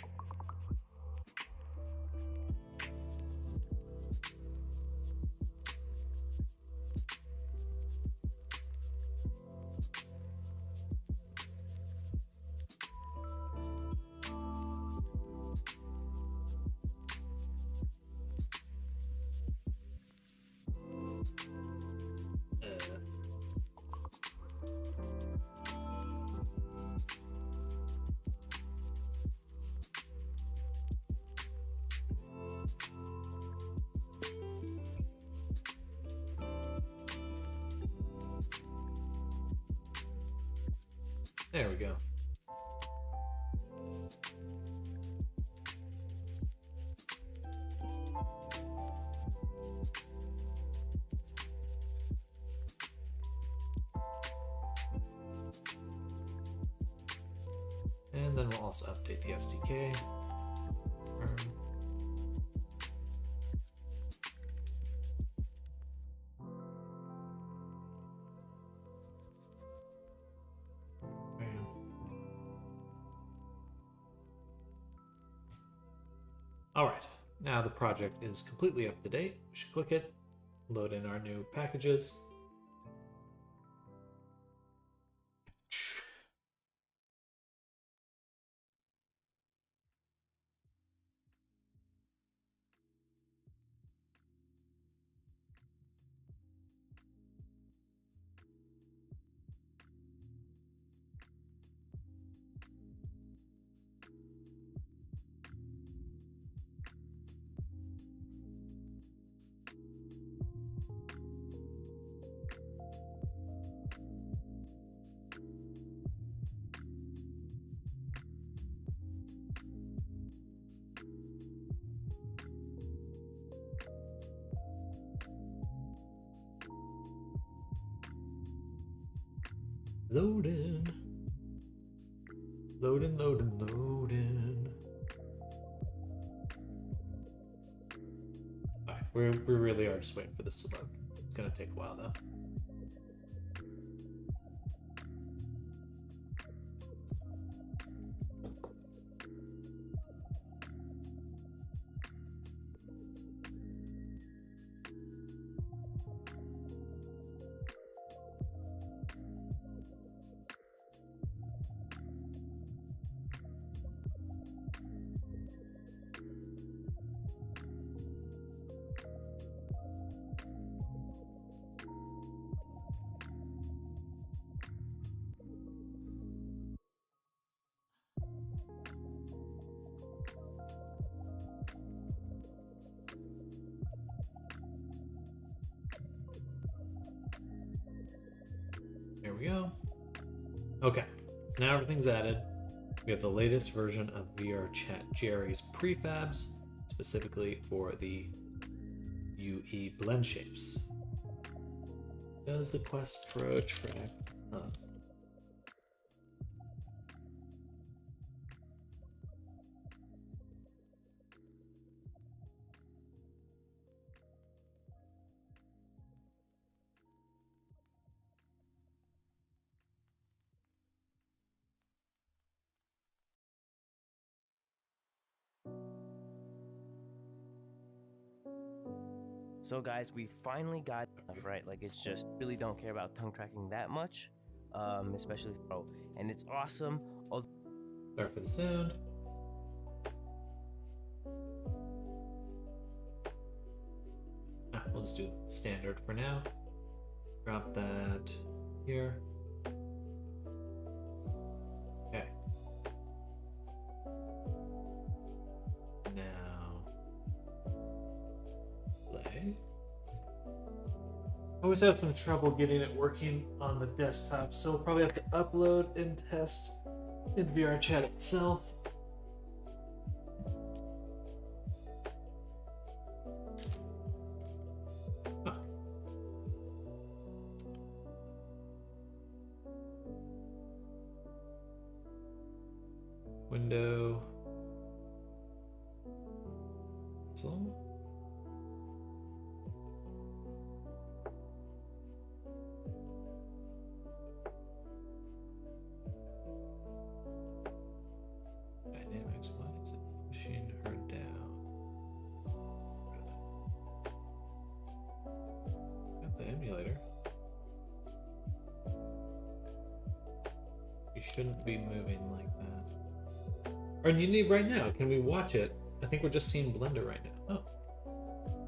There we go. And then we'll also update the SDK. Alright, now the project is completely up to date. We should click it, load in our new packages. Loading. Loading, loading, loading. Alright, we really are just waiting for this to load. It's gonna take a while though. There we go. Okay, so now everything's added. We have the latest version of VRChat Jerry's prefabs, specifically for the UE blend shapes. Does the Quest Pro track? So guys, we finally got enough, right? Like, it's just really don't care about tongue tracking that much, especially Pro, and it's awesome. Sorry for the sound. We'll just do standard for now. Drop that here. Okay. Now play. I always have some trouble getting it working on the desktop, so we'll probably have to upload and test in VRChat itself. Window. So. Dynamics, why is it pushing her down? Got the emulator. You shouldn't be moving like that. Or you need right now. Can we watch it? I think we're just seeing Blender right now. Oh.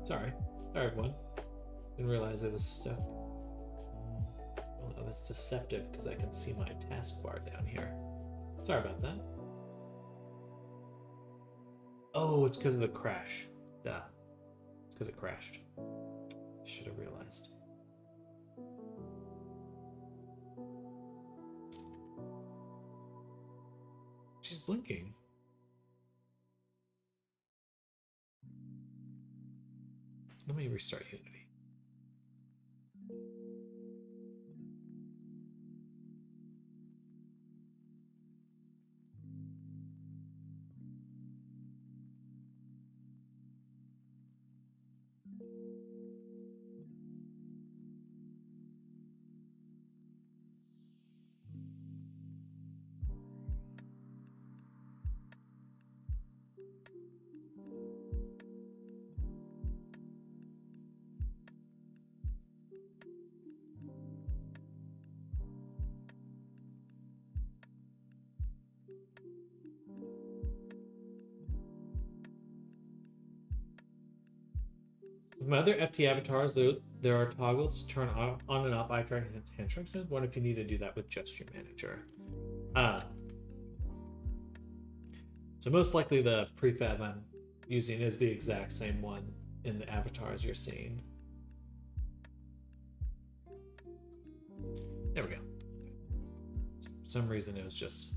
Sorry. Sorry, everyone. Didn't realize it was stuck. Oh, that's deceptive because I can see my taskbar down here. Sorry about that. Oh, it's because of the crash. Duh. It's because it crashed. Should have realized. She's blinking. Let me restart Unity. With my other FT avatars, there are toggles to turn on and off eye tracking and hand tracking. What if you need to do that with Gesture Manager? So most likely the prefab I'm using is the exact same one in the avatars you're seeing. There we go. For some reason it was just...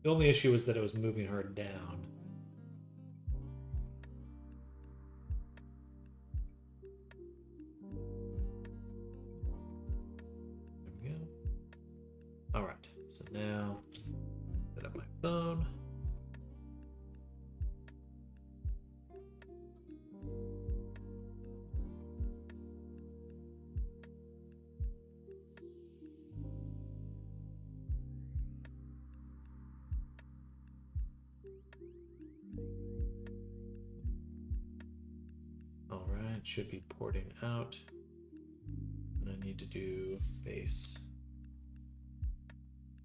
The only issue was that it was moving her down. There we go. Alright, so now set up my phone. It should be porting out, and I need to do face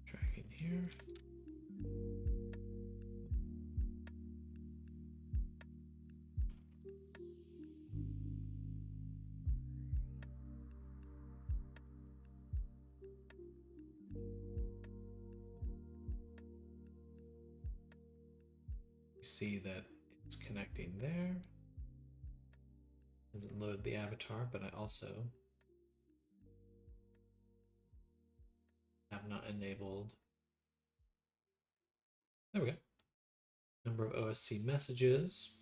tracking here. You see that it's connecting there. Doesn't load the avatar, but I also have not enabled. There we go. Number of OSC messages.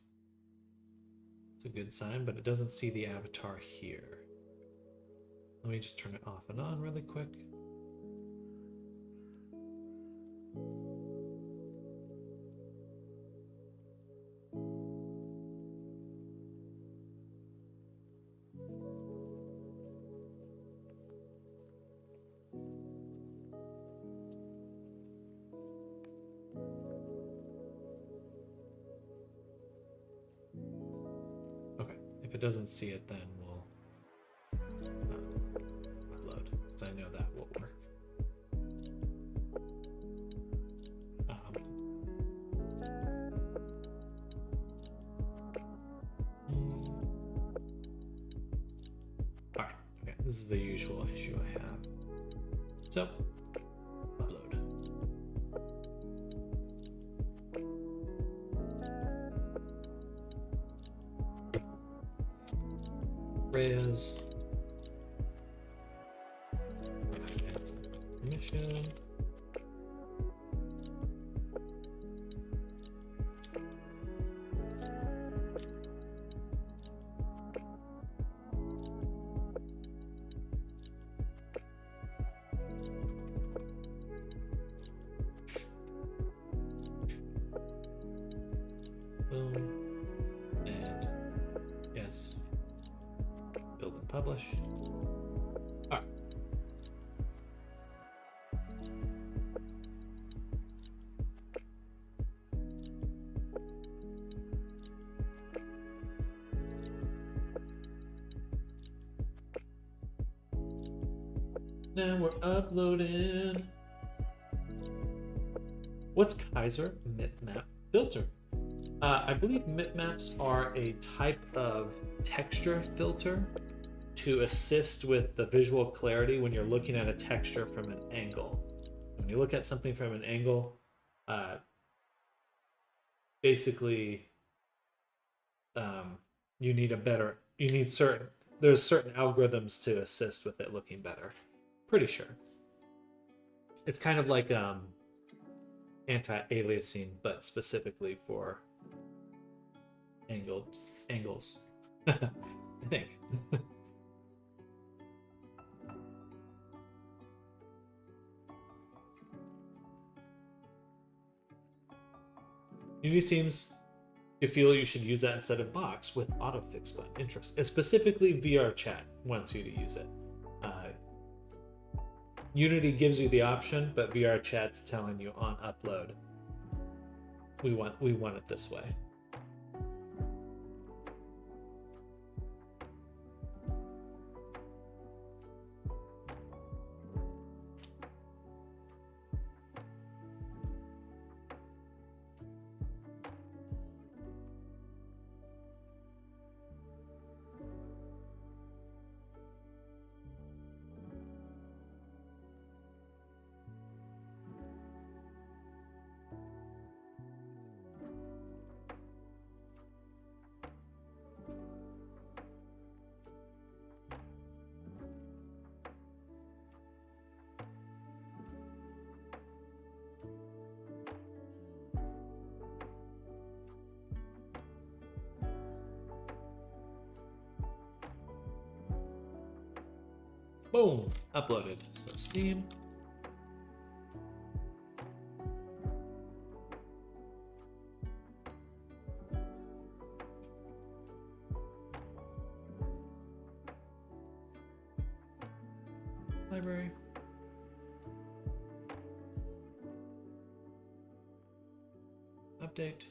It's a good sign, but it doesn't see the avatar here. Let me just turn it off and on really quick. If it doesn't see it, then we'll upload, because I know that will work. Alright, okay, this is the usual issue I have. So, upload. Res. Mission. Boom. And yes. Build and publish. All right. Now we're uploading. What's Kaiser Mipmap filter? I believe mipmaps are a type of texture filter to assist with the visual clarity when you're looking at a texture from an angle. When you look at something from an angle, basically, there's certain algorithms to assist with it looking better. Pretty sure. It's kind of like anti-aliasing, but specifically for angles. I think. Unity seems to feel you should use that instead of Box with autofix button. Interesting. And specifically VR chat wants you to use it. Unity gives you the option, but VR chat's telling you on upload, we want it this way. Boom, uploaded. So Steam. Library. Update.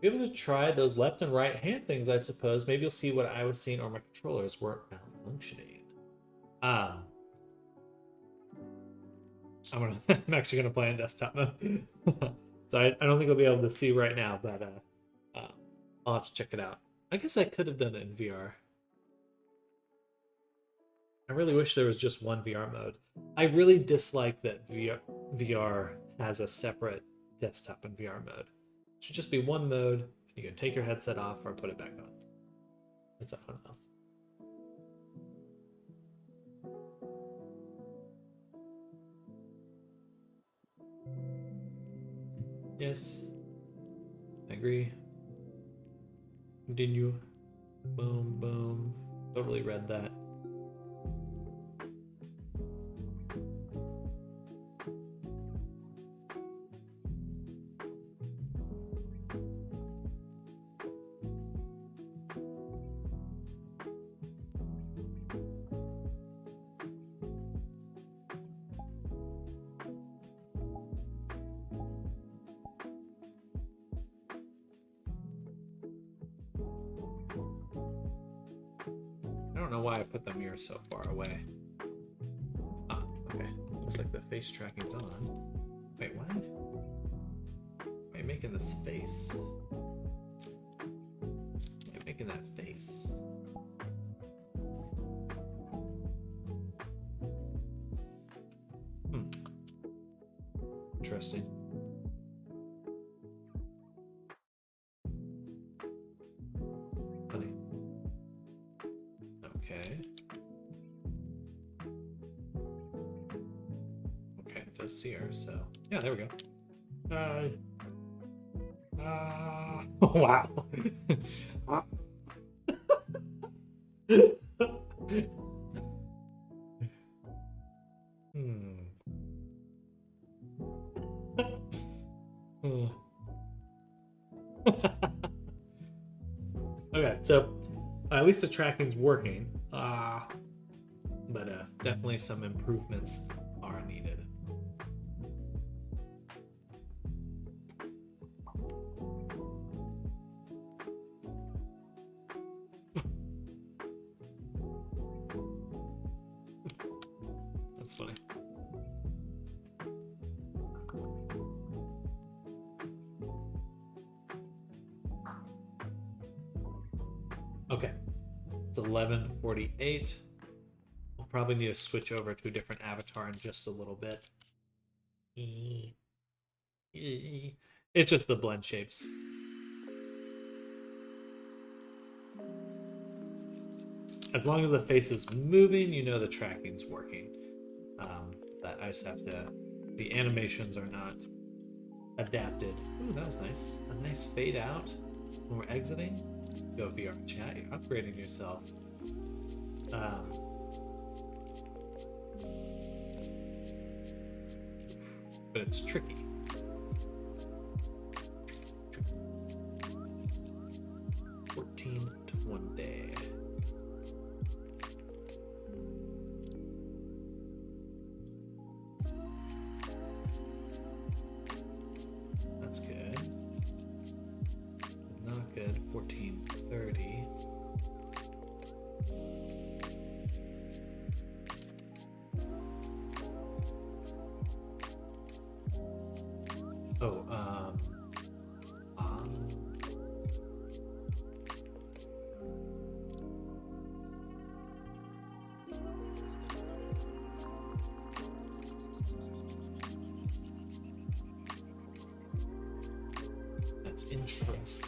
Be able to try those left and right hand things, I suppose. Maybe you'll see what I was seeing or my controllers weren't malfunctioning. I'm actually gonna play in desktop mode. So I don't think I'll be able to see right now, but I'll have to check it out. I guess I could have done it in VR. I really wish there was just one VR mode. I really dislike that VR has a separate desktop and VR mode. It should just be one mode. You can take your headset off or put it back on. That's I don't know. Yes. I agree. Continue. Boom, boom. Totally read that. I don't know why I put the mirror so far away. Ah, okay. Looks like the face tracking's on. Wait, what? Why are you making this face? Why are you making that face? Interesting. Funny. Okay. Okay, it does see her, so yeah, there we go. Wow. Okay, so at least the tracking's working, but definitely some improvements are needed. That's funny. Okay, it's 11:48. We'll probably need to switch over to a different avatar in just a little bit. It's just the blend shapes. As long as the face is moving, you know the tracking's working. But I just have to... The animations are not adapted. Ooh, that was nice. A nice fade out when we're exiting. Go VR chat, you're upgrading yourself. But it's tricky. 14 to 1 day. That's good. It's not good. 14:30. Oh, that's interesting.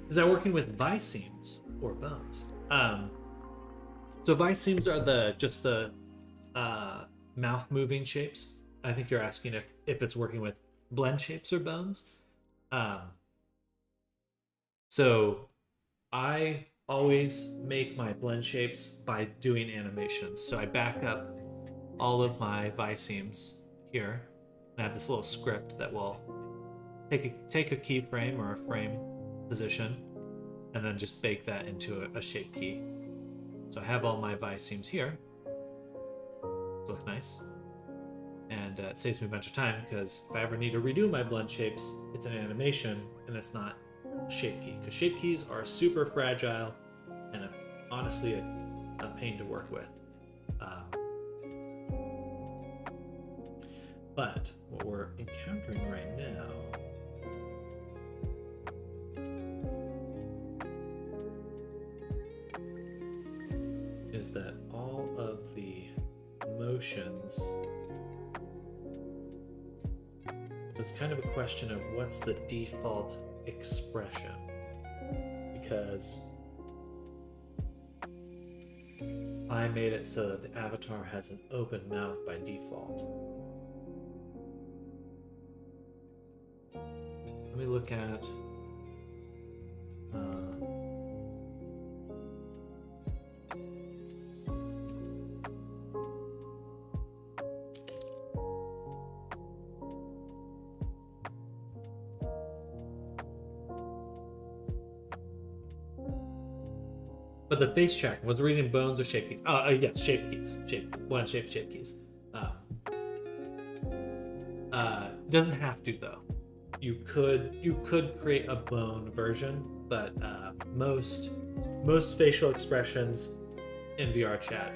Is that working with Viseams or Bones? So vice seams are just the mouth moving shapes. I think you're asking if it's working with blend shapes or bones. So I always make my blend shapes by doing animations. So I back up all of my vice seams here, and I have this little script that will take a keyframe or a frame position, and then just bake that into a shape key. So I have all my vice seams here. Look nice. And it saves me a bunch of time, because if I ever need to redo my blend shapes, it's an animation and it's not a shape key. Because shape keys are super fragile and honestly a pain to work with. But what we're encountering right now is that all of the motions, so it's kind of a question of what's the default expression, because I made it so that the avatar has an open mouth by default. Let me look at but the face tracking was the reason bones or shape keys. Yes, shape keys, blend shape keys. Doesn't have to though. You could create a bone version, but most facial expressions in VR chat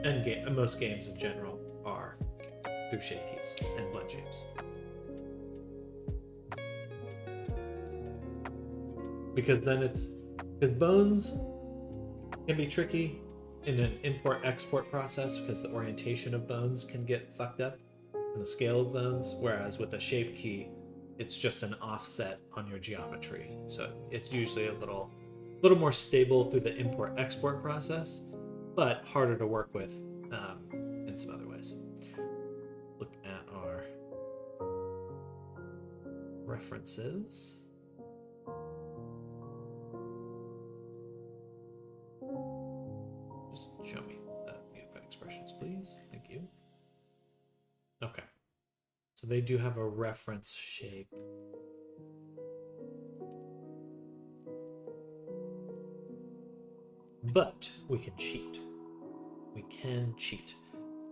and most games in general are through shape keys and blend shapes. Because bones can be tricky in an import-export process, because the orientation of bones can get fucked up and the scale of bones, whereas with a shape key, it's just an offset on your geometry. So it's usually a little more stable through the import-export process, but harder to work with in some other ways. Look at our references. Just show me the unified expressions, please. Thank you. Okay. So they do have a reference shape. But we can cheat. We can cheat.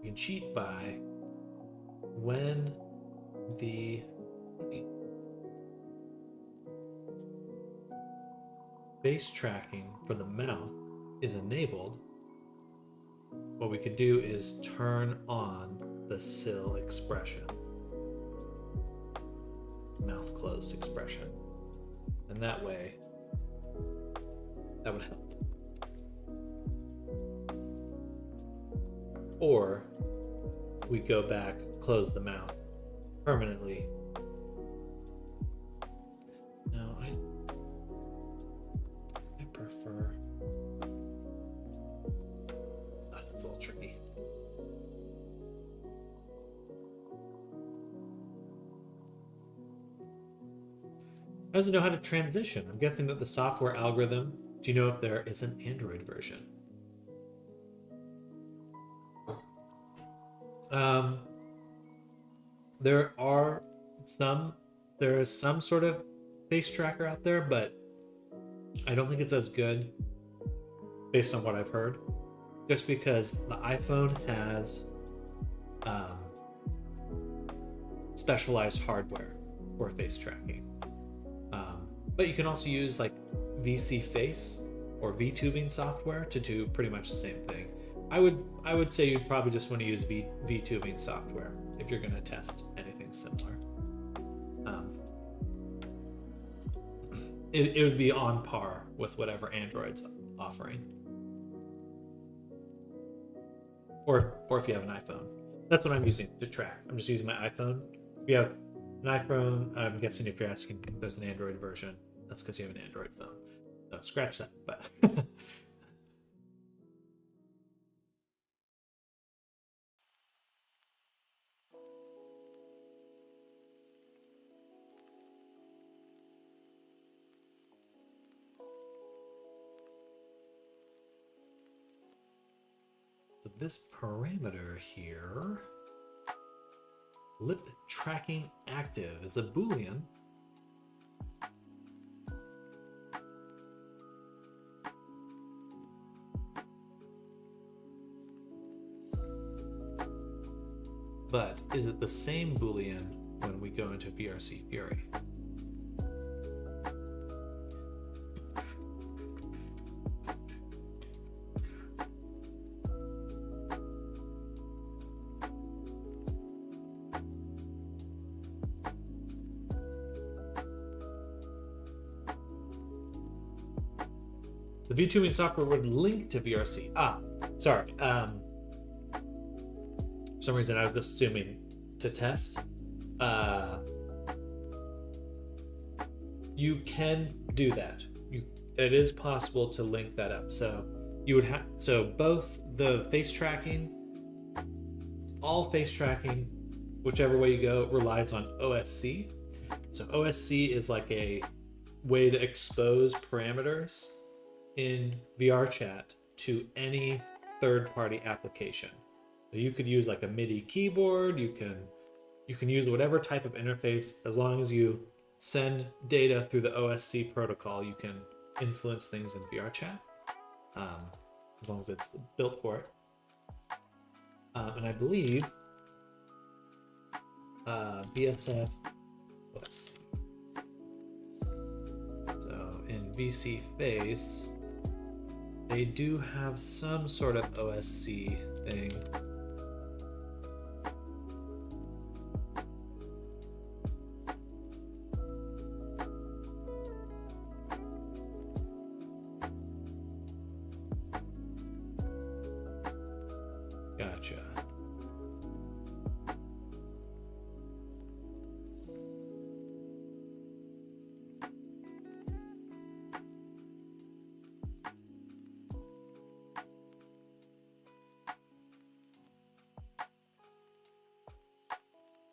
We can cheat by when the face tracking for the mouth is enabled, what we could do is turn on the sill expression. Mouth closed expression. And that way, that would help. Or we go back, close the mouth permanently. No, I prefer. That's a little tricky. How does it know how to transition? I'm guessing that the software algorithm. Do you know if there is an Android version? There is some sort of face tracker out there, but I don't think it's as good based on what I've heard. Just because the iPhone has specialized hardware for face tracking. But you can also use like VC Face or VTubing software to do pretty much the same thing. I would say you'd probably just want to use VTubing software if you're going to test anything similar. It would be on par with whatever Android's offering, or if you have an iPhone. That's what I'm using to track. I'm just using my iPhone. If you have an iPhone, I'm guessing if you're asking if there's an Android version, that's because you have an Android phone. So scratch that. But this parameter here, lip tracking active, is a Boolean. But is it the same Boolean when we go into VRC Fury? The VTubing software would link to VRC. Sorry. For some reason, I was assuming to test. You can do that. It is possible to link that up. So you would have both the face tracking, all face tracking, whichever way you go, relies on OSC. So OSC is like a way to expose parameters in VRChat to any third-party application. So you could use like a MIDI keyboard, you can use whatever type of interface. As long as you send data through the OSC protocol, you can influence things in VRChat, as long as it's built for it. And I believe VSF OSC. So in VC Face, they do have some sort of OSC thing. Gotcha.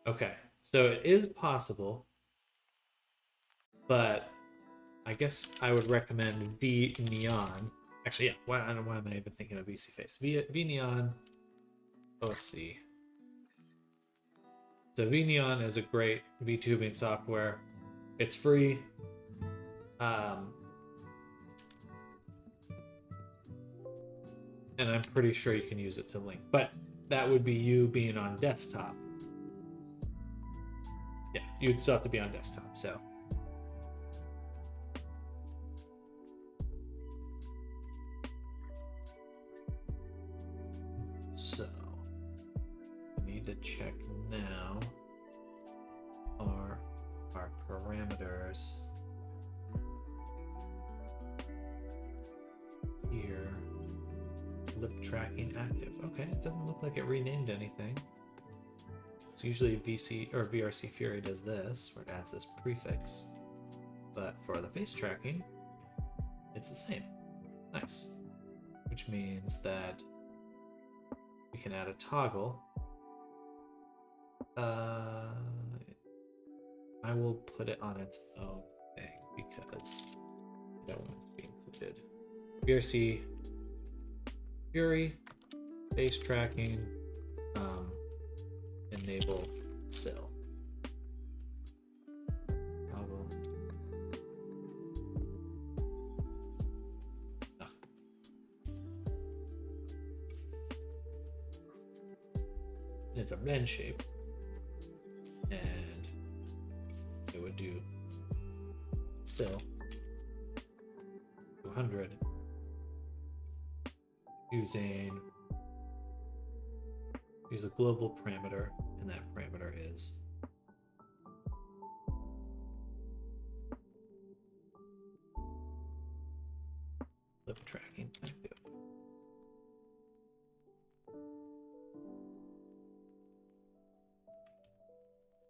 Okay, so it is possible, but I guess I would recommend VNeon. Actually, yeah. Why am I even thinking of VC Face? VNeon OSC. So VNeon is a great VTubing software. It's free. And I'm pretty sure you can use it to link, but that would be you being on desktop. Yeah, you'd still have to be on desktop, so. So, we need to check now our parameters here. Lip tracking active. Okay, it doesn't look like it renamed anything. So usually VC or VRC Fury does this, where it adds this prefix. But for the face tracking, it's the same. Nice. Which means that we can add a toggle. I will put it on its own thing because I don't want it to be included. VRC Fury, face tracking, enable SIL. Toggle. It's a red shape, and it would do SIL 200 use a global parameter, and that parameter is lip tracking active.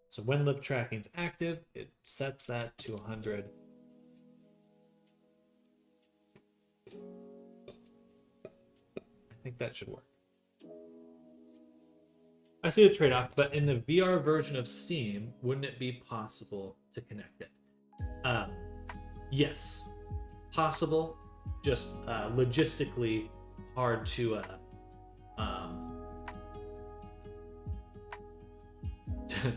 So when lip tracking is active, it sets that to 100. I think that should work. I see the trade-off, but in the VR version of Steam, wouldn't it be possible to connect it? Yes, possible. Just logistically hard to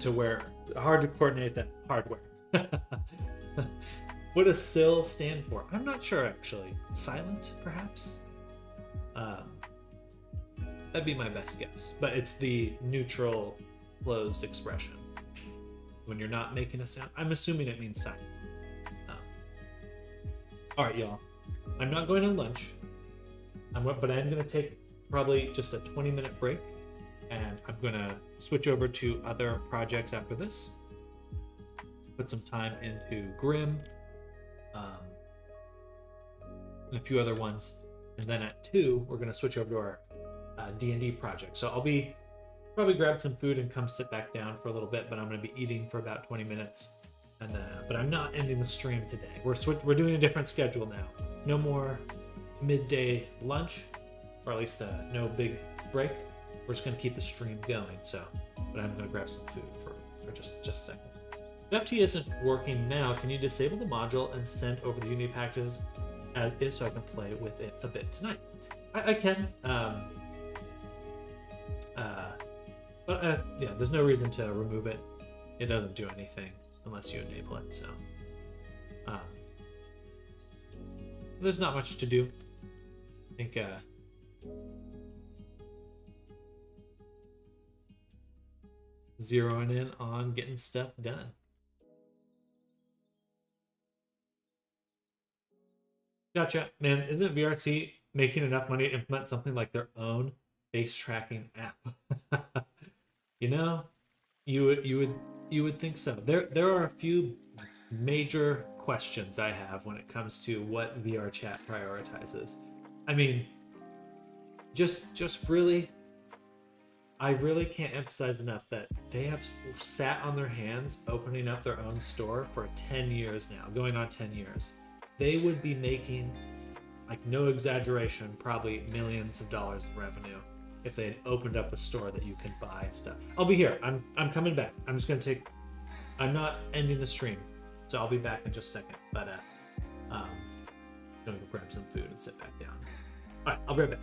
to where hard to coordinate that hardware. What does SIL stand for? I'm not sure actually. Silent, perhaps. That'd be my best guess. But it's the neutral, closed expression. When you're not making a sound, I'm assuming it means silent. All right, y'all. I'm not going to lunch. But I am going to take probably just a 20-minute break, and I'm going to switch over to other projects after this. Put some time into Grim, and a few other ones, and then at 2 we're going to switch over to our D&D project. So I'll be probably grab some food and come sit back down for a little bit, but I'm going to be eating for about 20 minutes, and but I'm not ending the stream today. We're doing a different schedule now. No more midday lunch, or at least no big break. We're just going to keep the stream going. So, but I'm going to grab some food for just a second. If FT isn't working now, can you disable the module and send over the Unity packages as is so I can play with it a bit tonight? I can. But yeah, there's no reason to remove it. It doesn't do anything unless you enable it. So there's not much to do. I think zeroing in on getting stuff done. Gotcha, man. Isn't VRC making enough money to implement something like their own face tracking app? You know, you would think so. There are a few major questions I have when it comes to what VR chat prioritizes. I mean, just really, I really can't emphasize enough that they have sat on their hands opening up their own store for 10 years now, going on 10 years. They would be making, like no exaggeration, probably millions of dollars in revenue if they had opened up a store that you could buy stuff. I'll be here. I'm coming back. I'm just gonna I'm not ending the stream, so I'll be back in just a second. But gonna go grab some food and sit back down. All right, I'll be right back.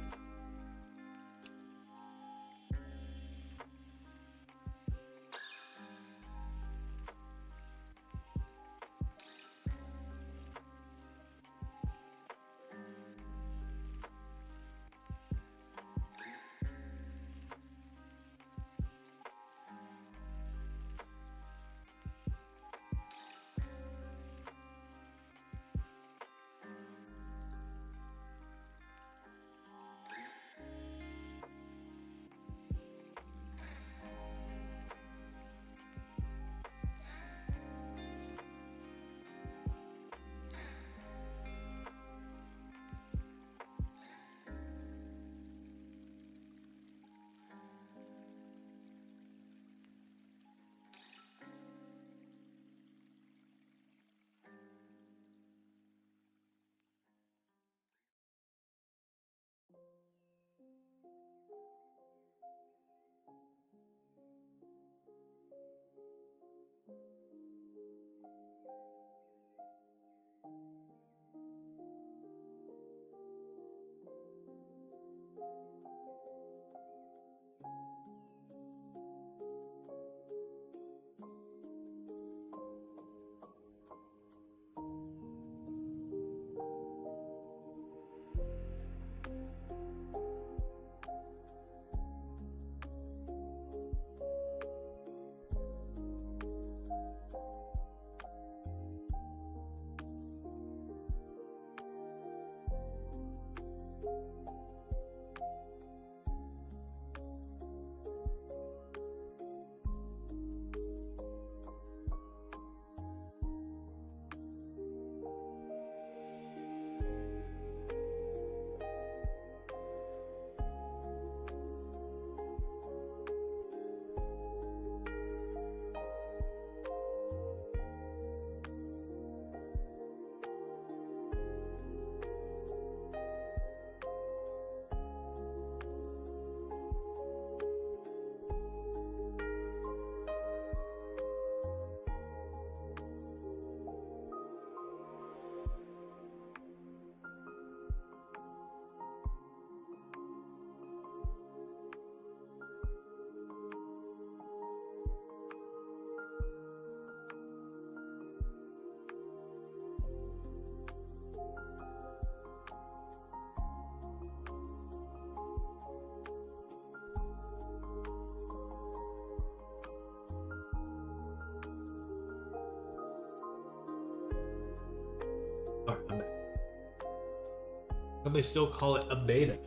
And they still call it a beta.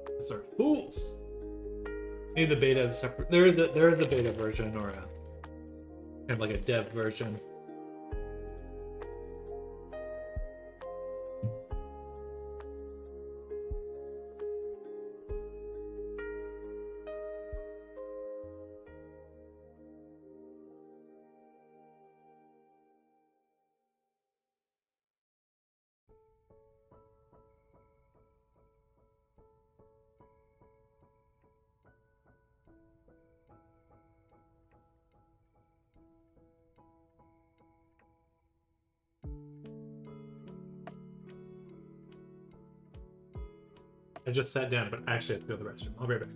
Those are fools. Maybe the beta is separate. There is a beta version or a kind of like a dev version. I just sat down, but I actually have to go to the restroom. I'll be right back.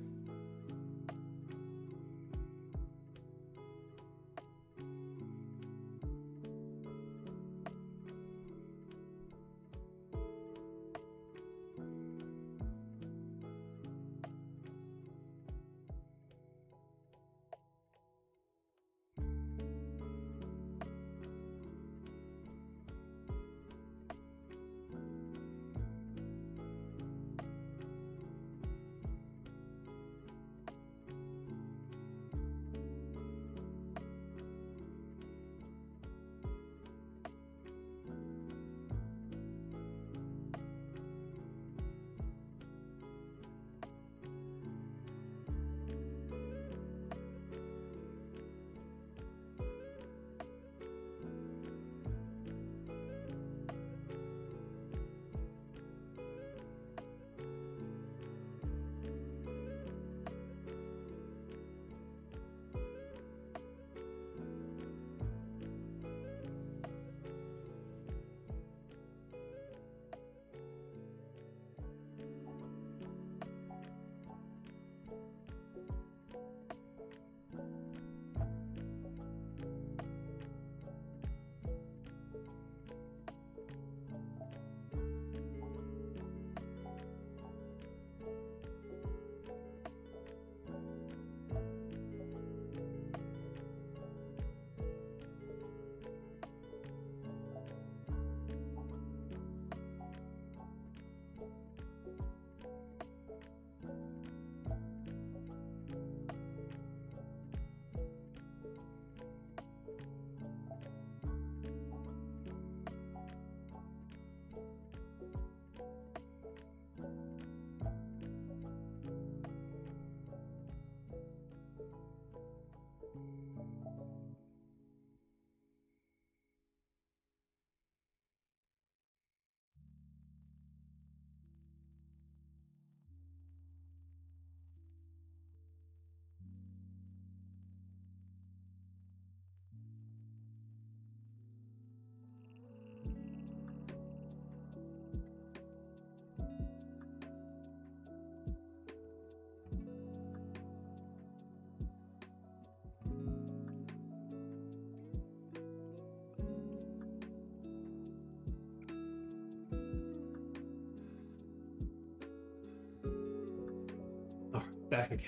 All right, back again.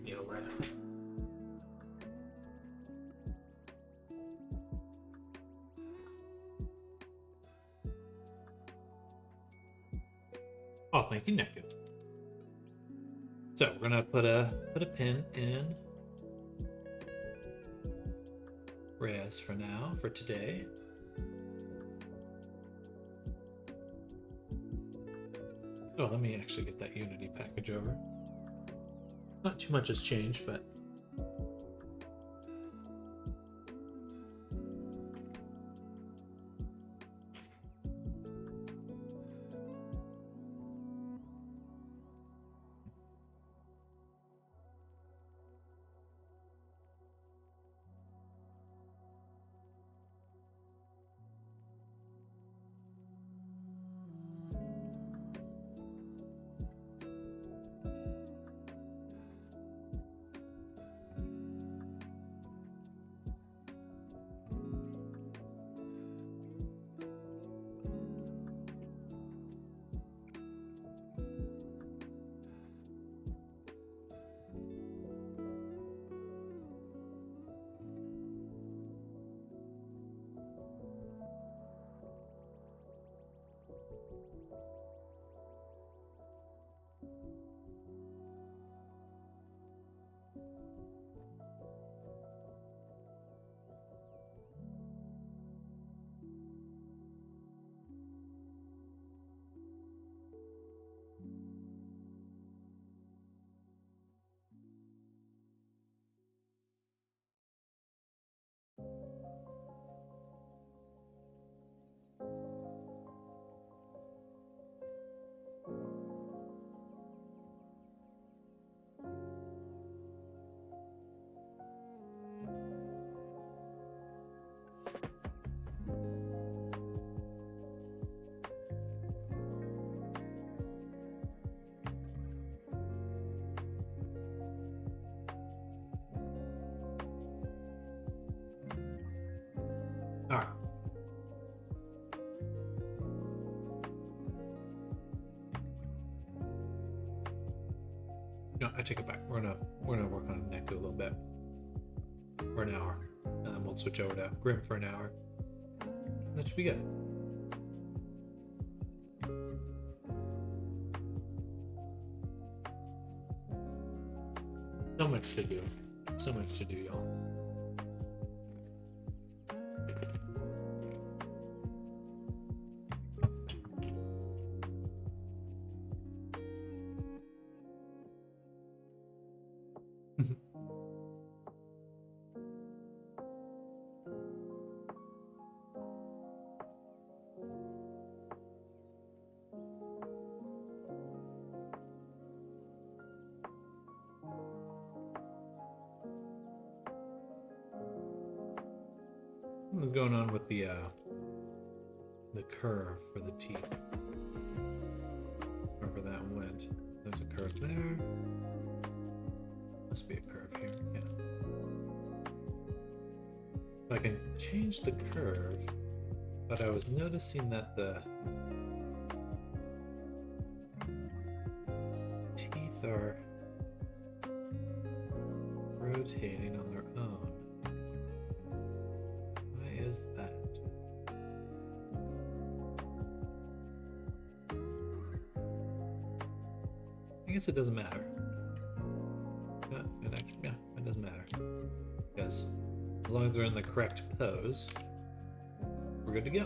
Needle right on. Oh, thank you, Neku. So we're gonna put a pin in Reyes for now, for today. Oh, let me actually get that Unity package over. Not too much has changed, but All right. No, I take it back. We're gonna work on Nektu a little bit for an hour, and then we'll switch over to Grim for an hour. That should be good. So much to do. So much to do, y'all. What's going on with the curve for the teeth? Wherever that went, there's a curve there. Must be a curve here. Yeah. I can change the curve, but I was noticing that the teeth are rotating on their own. Why is that? I guess it doesn't matter. Yeah, it doesn't matter. Because as long as they're in the correct pose, we're good to go.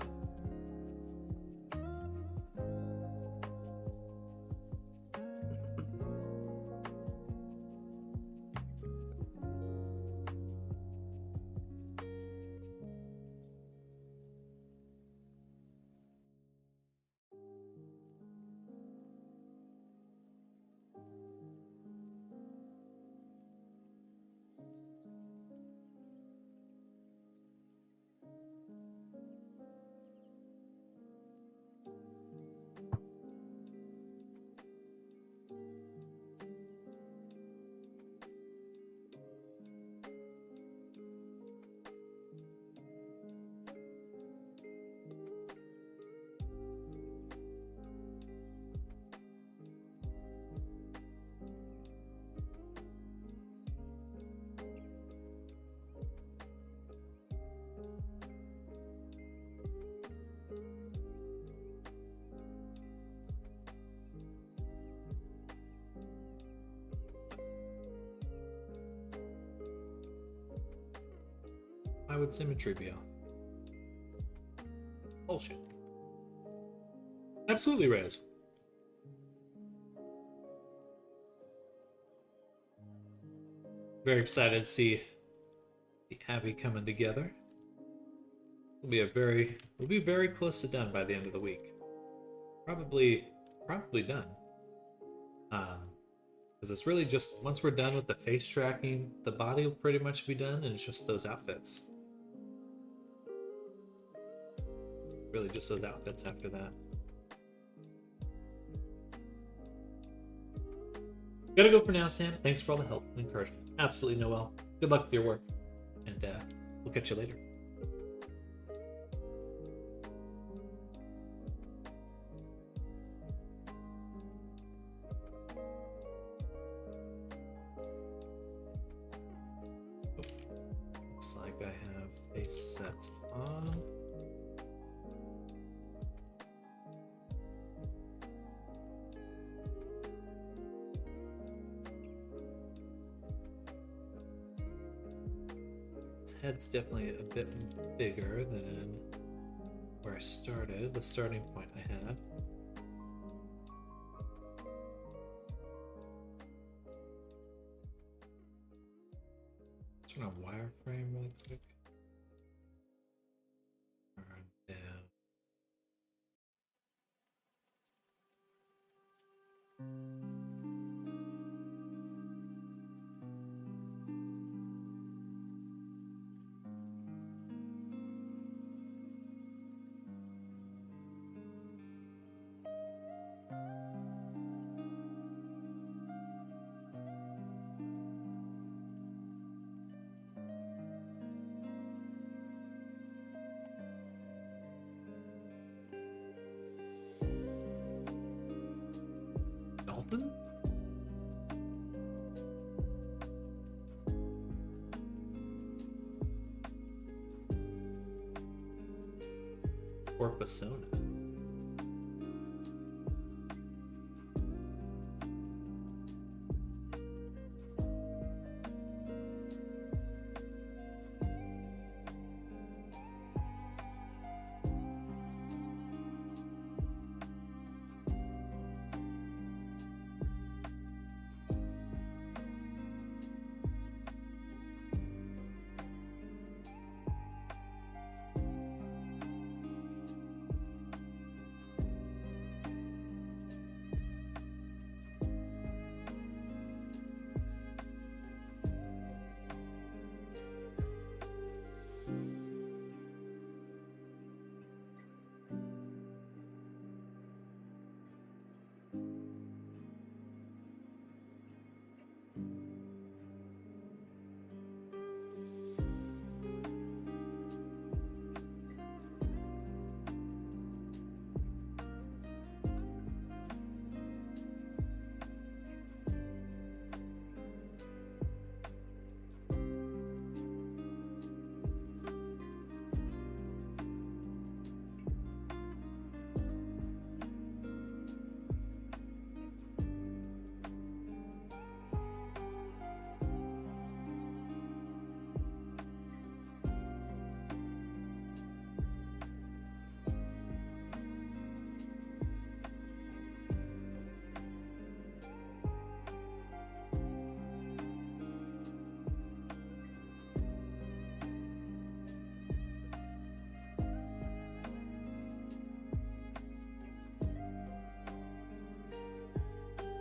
I would say Matribia. Bullshit. Absolutely, Rez. Very excited to see the Avi coming together. We'll be very close to done by the end of the week. Probably done. Because it's really just, once we're done with the face tracking, the body will pretty much be done, and it's just those outfits. Really just those outfits after that. Gotta go for now, Sam. Thanks for all the help and encouragement. Absolutely, Noel. Good luck with your work, and we'll catch you later. Looks like I have face sets on. Head's definitely a bit bigger than where I started, the starting point I had. Turn on wireframe really quick. Turn down. Corpusona.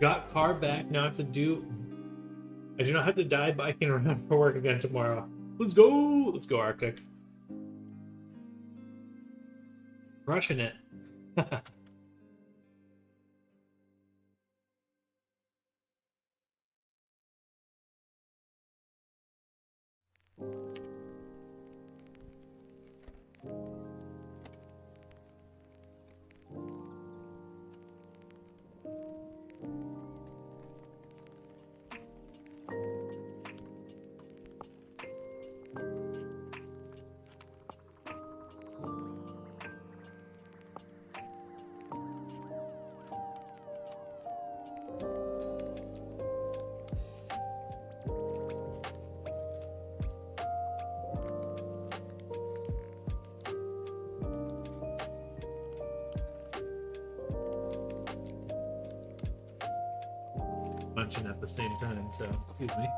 Got car back. Now I have to do. I do not have to die biking around for work again tomorrow. Let's go! Let's go, Arctic. Crushing it. Munching at the same time, so excuse me.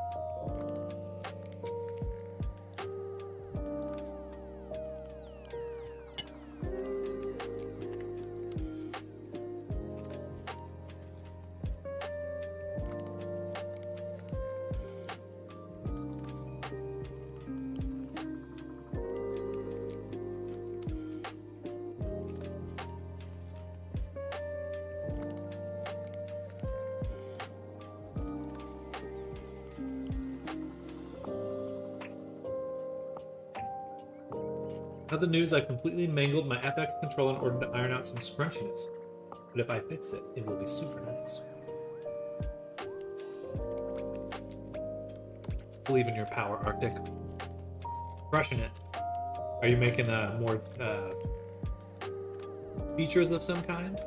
Other news, I completely mangled my FX controller in order to iron out some scrunchiness. But if I fix it, it will be super nice. Believe in your power, Arctic. Crushing it. Are you making more features of some kind?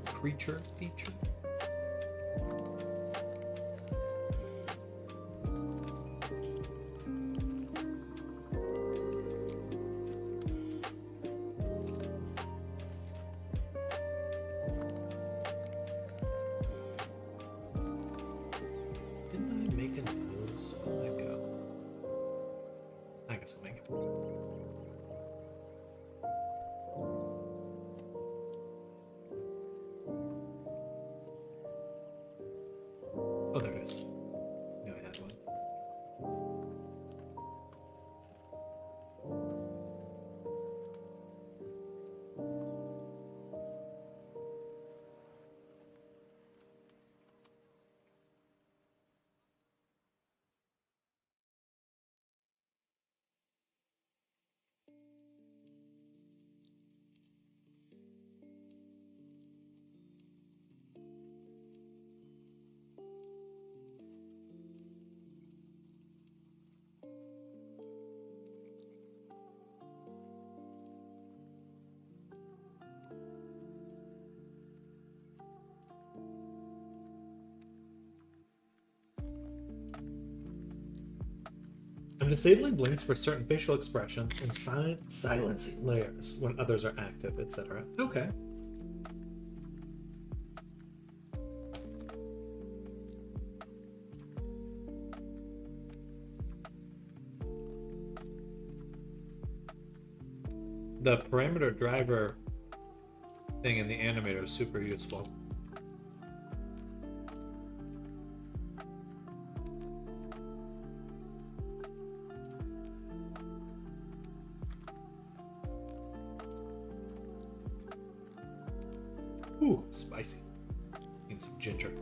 Creature feature? Oh, there it is. No, I had one. disabling blinks for certain facial expressions and silencing layers when others are active, etc. Okay. The parameter driver thing in the animator is super useful. Ooh, spicy. Need some ginger.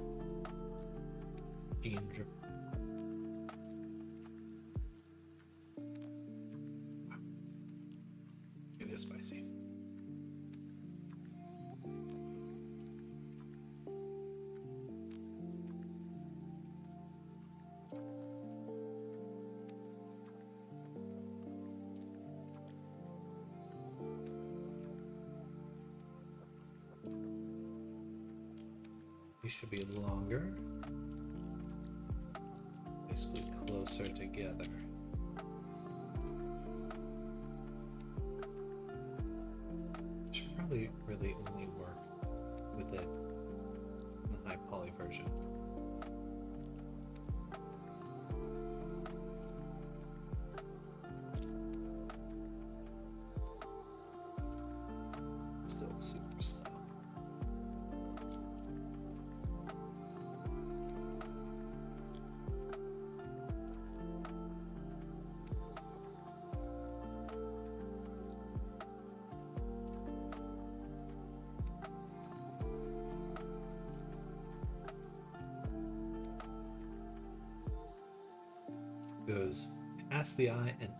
Ginger. It is spicy. These should be longer. Basically closer together. Should probably really only work with it in the high poly version. Still super slow. Goes past the eye and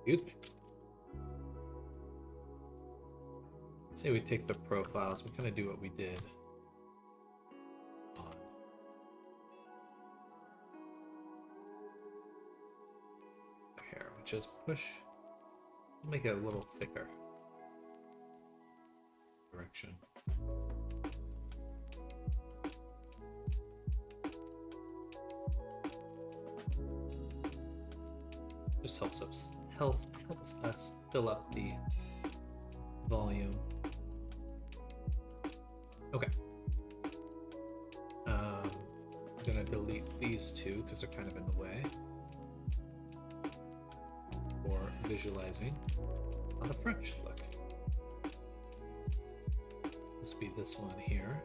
excuse me. Say we take the profiles, we kind of do what we did on the hair, which is push, make it a little thicker direction. Just helps us fill up the volume. Okay. I'm gonna delete these two because they're kind of in the way for visualizing how the front should look. This will be this one here.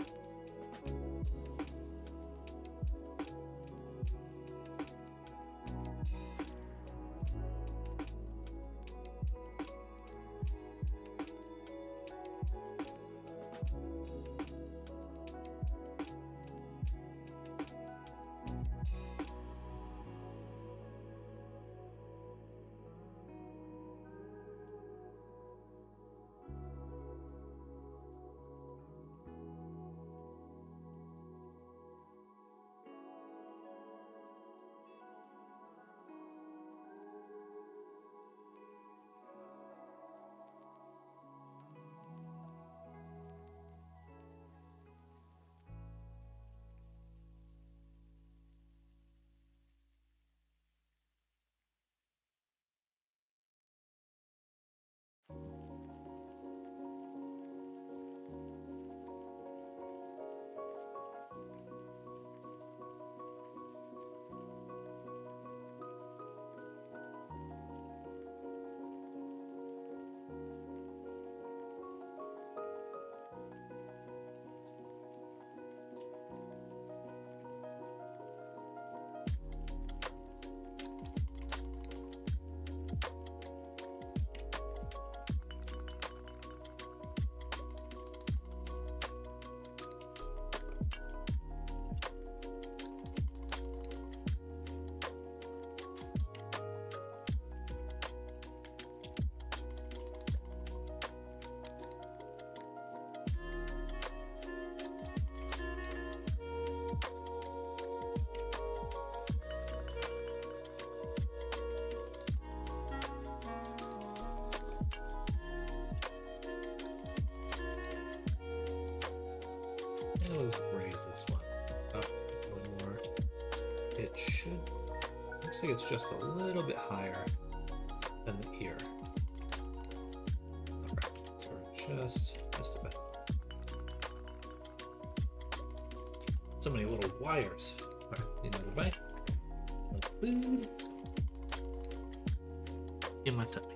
it should, looks like it's just a little bit higher than the ear. Alright, so we're just a bit. So many little wires. Alright, need another bite. Food in my tummy.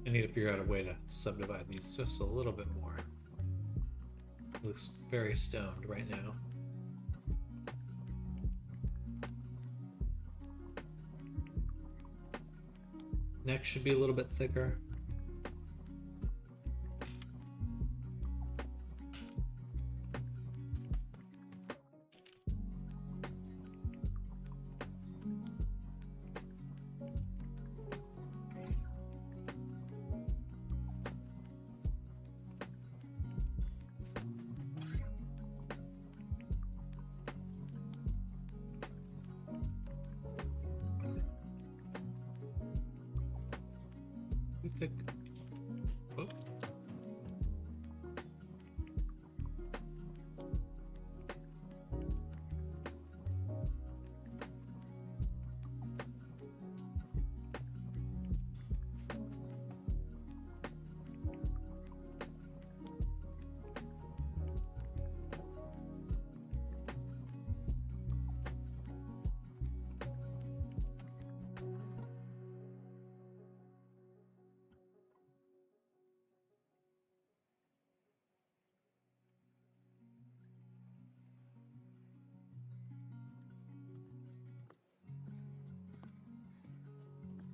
I need to figure out a way to subdivide these just a little bit more. It looks very stoned right now. Neck should be a little bit thicker. Too thick. Oh.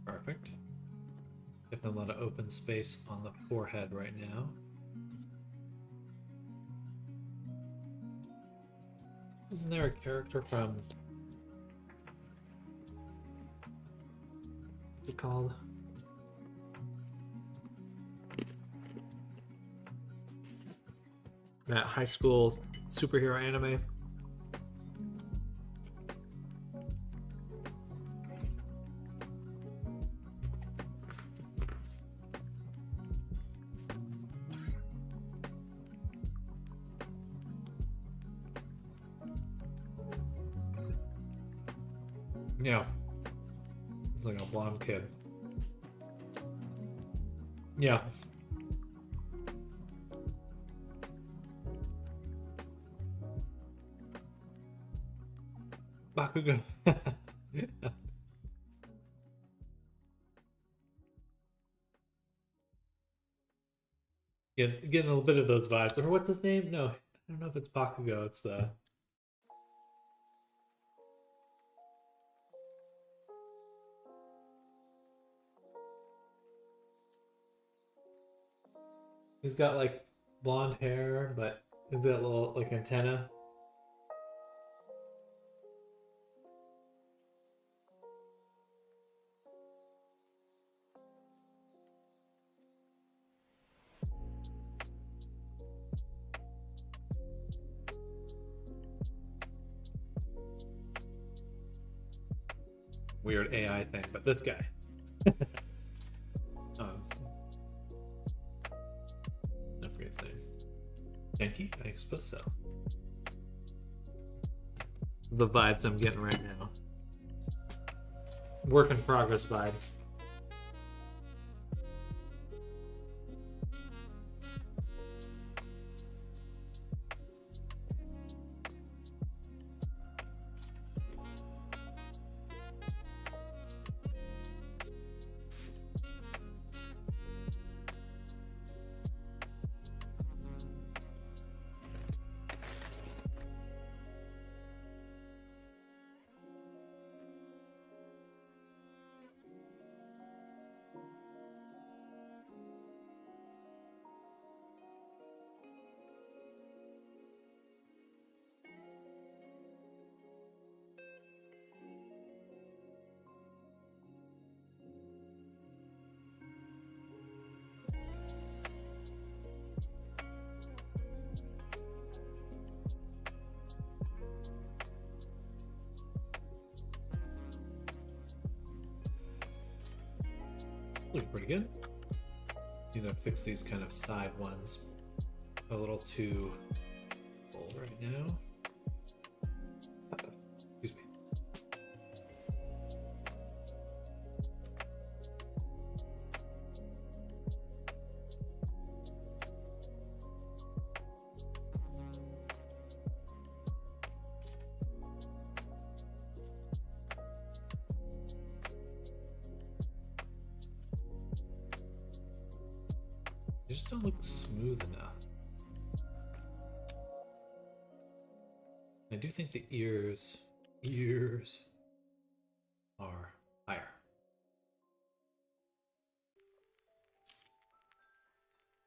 Perfect. Definitely a lot of open space on the forehead right now. Isn't there a character from... what's it called? That high school superhero anime? Yeah. It's like a blonde kid. Yeah. Bakugo. Getting a little bit of those vibes. Or what's his name? No, I don't know if it's Bakugo. It's the... He's got like blonde hair, but is that little like antenna? Weird AI thing, but this guy. I forget his name. Yankee? I suppose so. The vibes I'm getting right now. Work in progress vibes. Looking pretty good. Need to fix these kind of side ones a little too full right now. Excuse me. They just don't look smooth enough. I do think the ears are higher.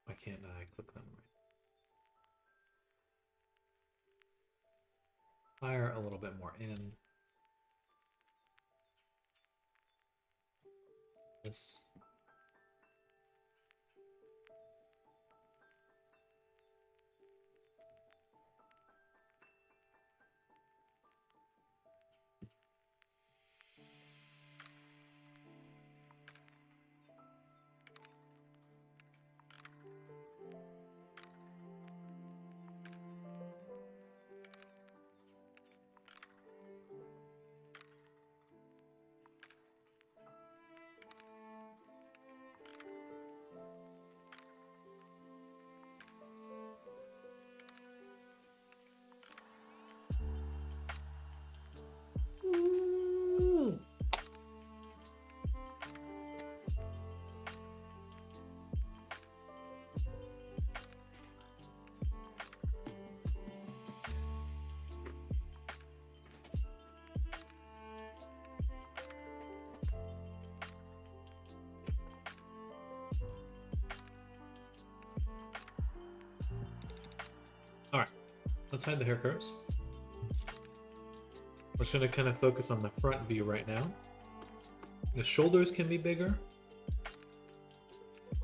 Why can't I click them right? Higher, a little bit more in. This. All right, let's hide the hair curls. We're just gonna kind of focus on the front view right now. The shoulders can be bigger.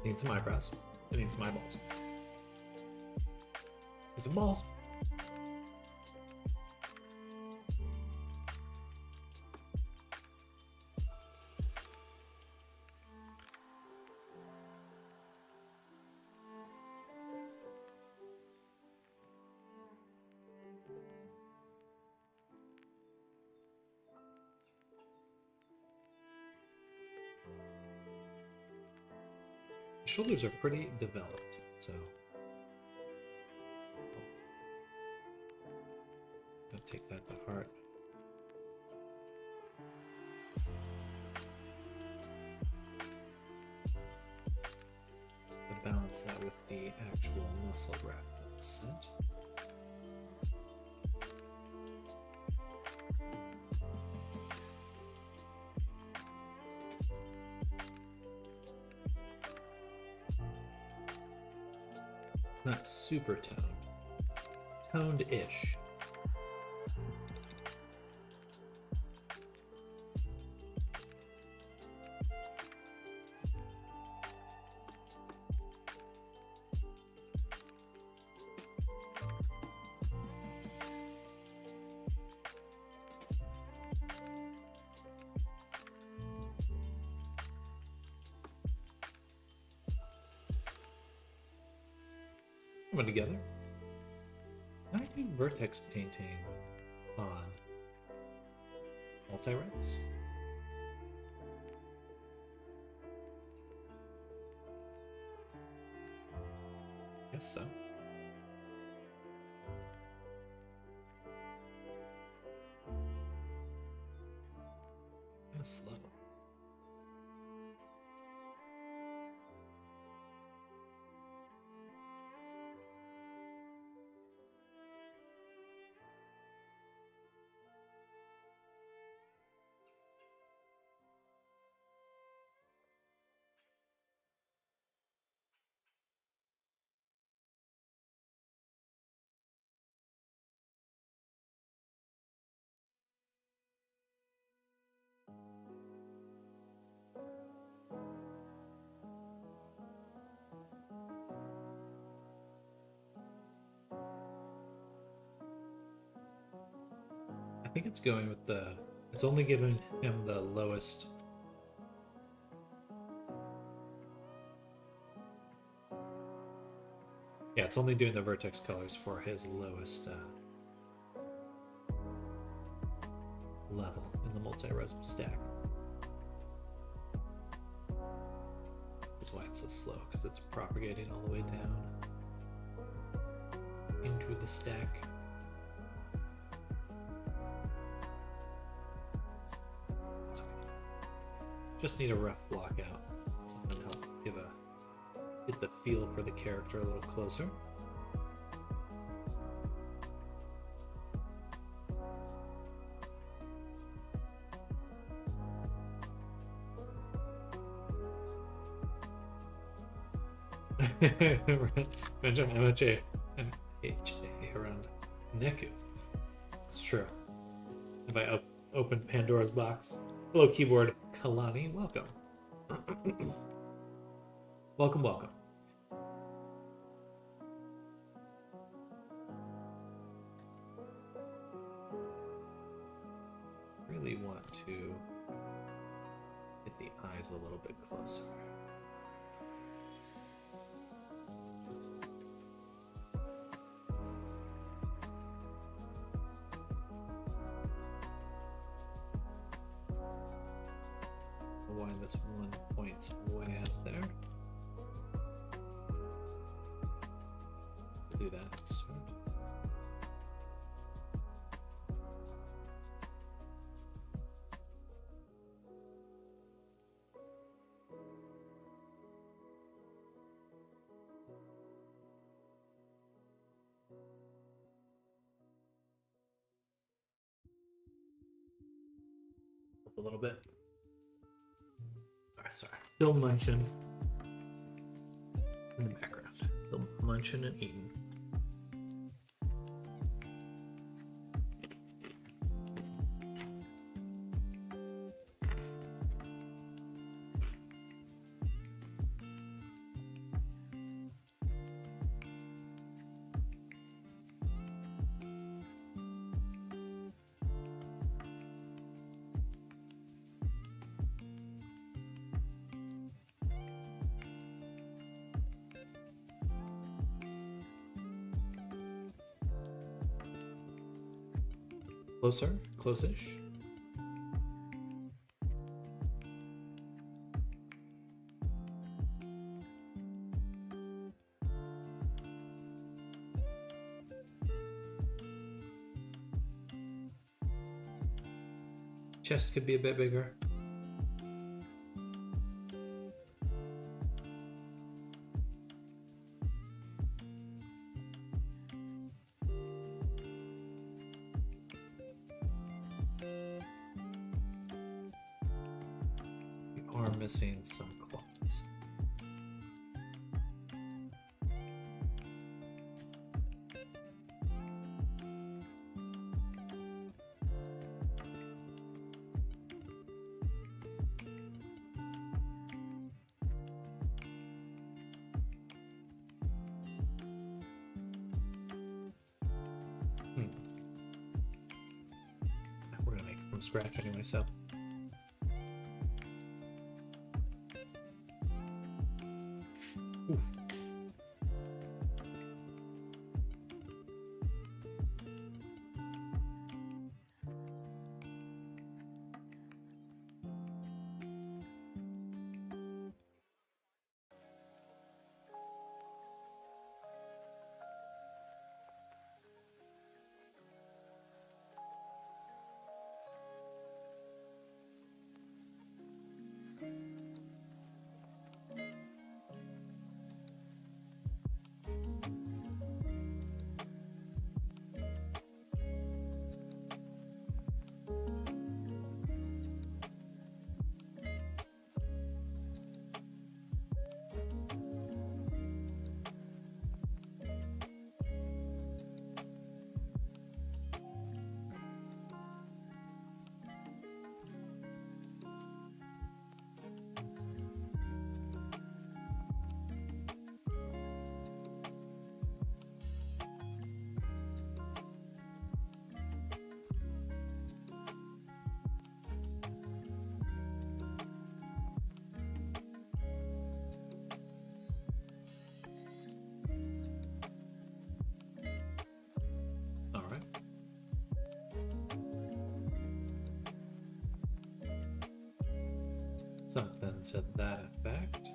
Need some eyebrows. I need some eyeballs. Need some balls. Shoulders are pretty developed, so I'll take that to heart. And balance that with the actual muscle wrap set. not super toned. Toned-ish. Coming together. How do I do vertex painting on multi-res? Guess so. Kind of slow. I think it's going with the... It's only giving him the lowest... Yeah, it's only doing the vertex colors for his lowest level in the multi-res stack. That's why it's so slow, because it's propagating all the way down into the stack. That's okay. Just need a rough block out. Something to help get the feel for the character a little closer. Mention MHA around Neku. It's true. If I open Pandora's box. Hello, keyboard Kalani. Welcome. Welcome, welcome. Really want to get the eyes a little bit closer. Why this one point's way up there. Do that instead. Up a little bit. Sorry, still munching in the background. Still munching and eating. Closer, close-ish. Chest could be a bit bigger. Missing some quads. from scratch anyway, so. Oof. All right. Something to that effect.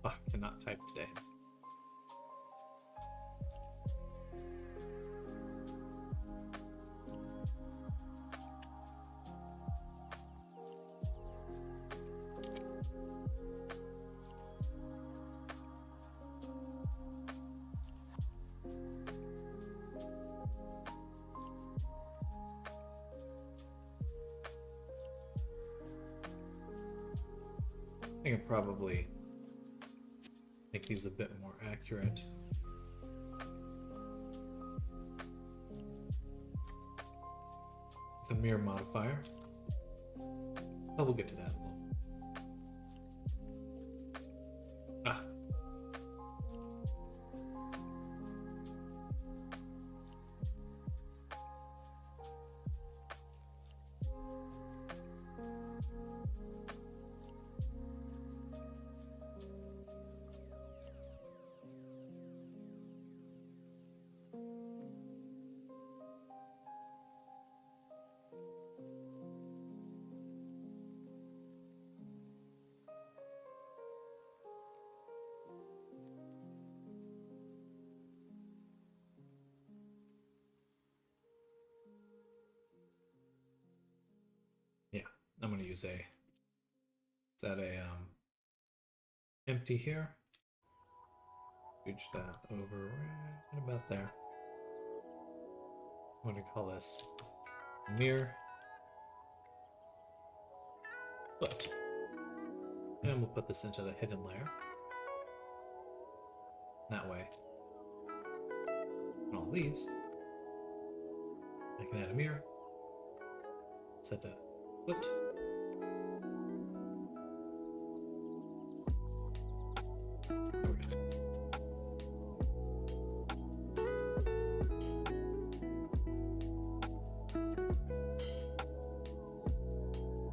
Oh, I cannot type today. I can probably make these a bit more accurate. The mirror modifier. Oh, we'll get to that in a little. Ah. Yeah, I'm gonna use a. Is that a empty here? Scooch that over right about there. I'm gonna call this mirror foot. And we'll put this into the hidden layer. That way. And all these. I can add a mirror. Set to foot. There we go.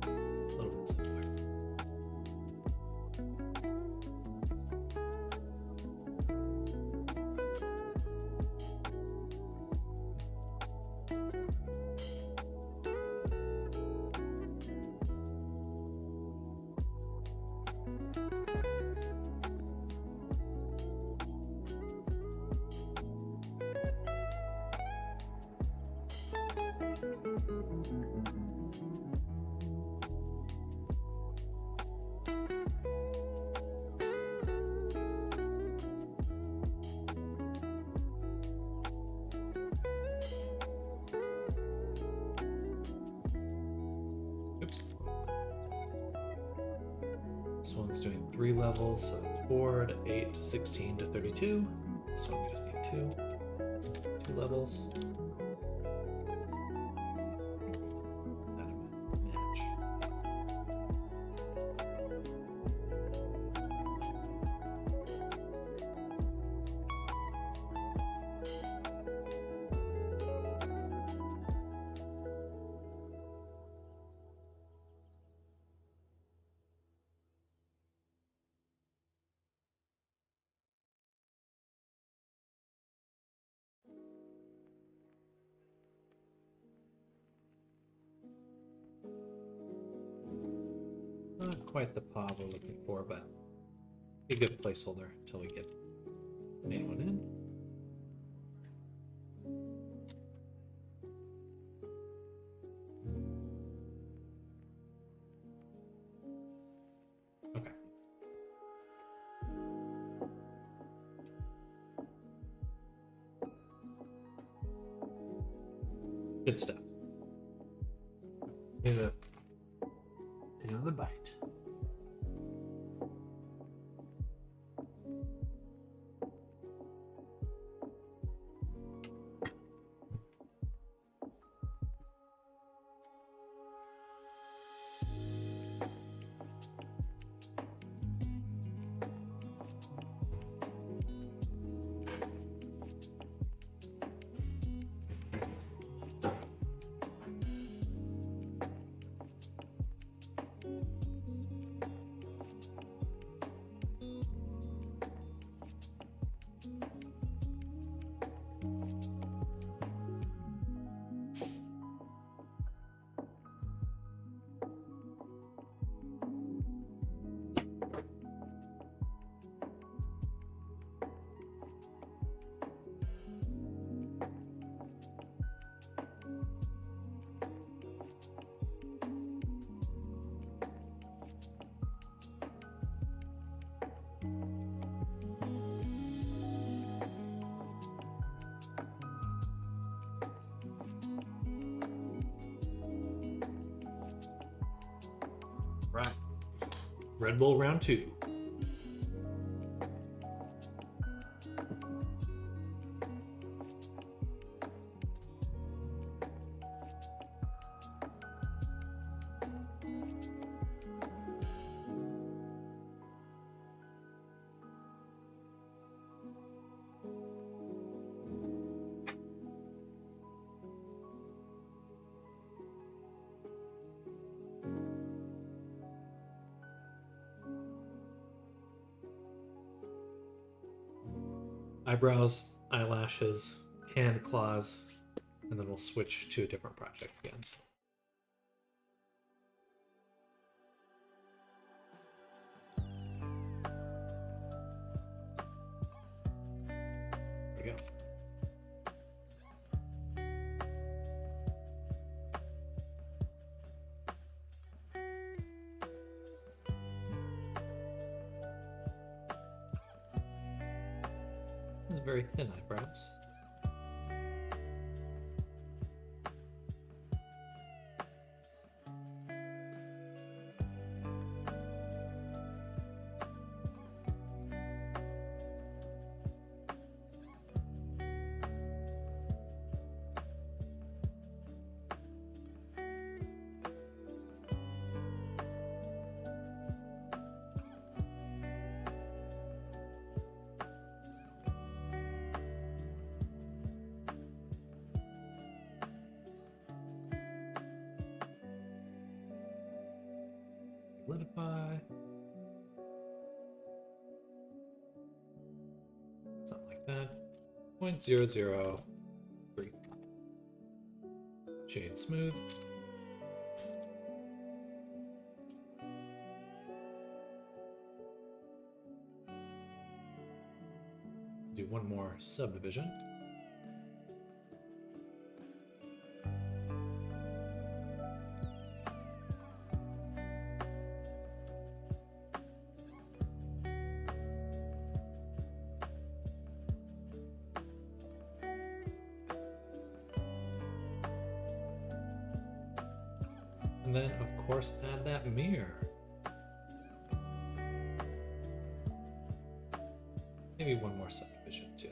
A little bit This one's doing 3 levels, so it's 4 to 8 to 16 to 32. This one we just need 2. 2 levels. Match. Not quite the pod we're looking for, but a good placeholder until we get the main one in. Okay. Good stuff. Another bite. Right. Red Bull round 2. Eyebrows, eyelashes, hand claws, and then we'll switch to a different project again. There we go. This is very thin eyebrows. Solidify. Something like that. 0.003. Shade smooth. Do one more subdivision. And then, of course, add that mirror. Maybe one more subdivision too.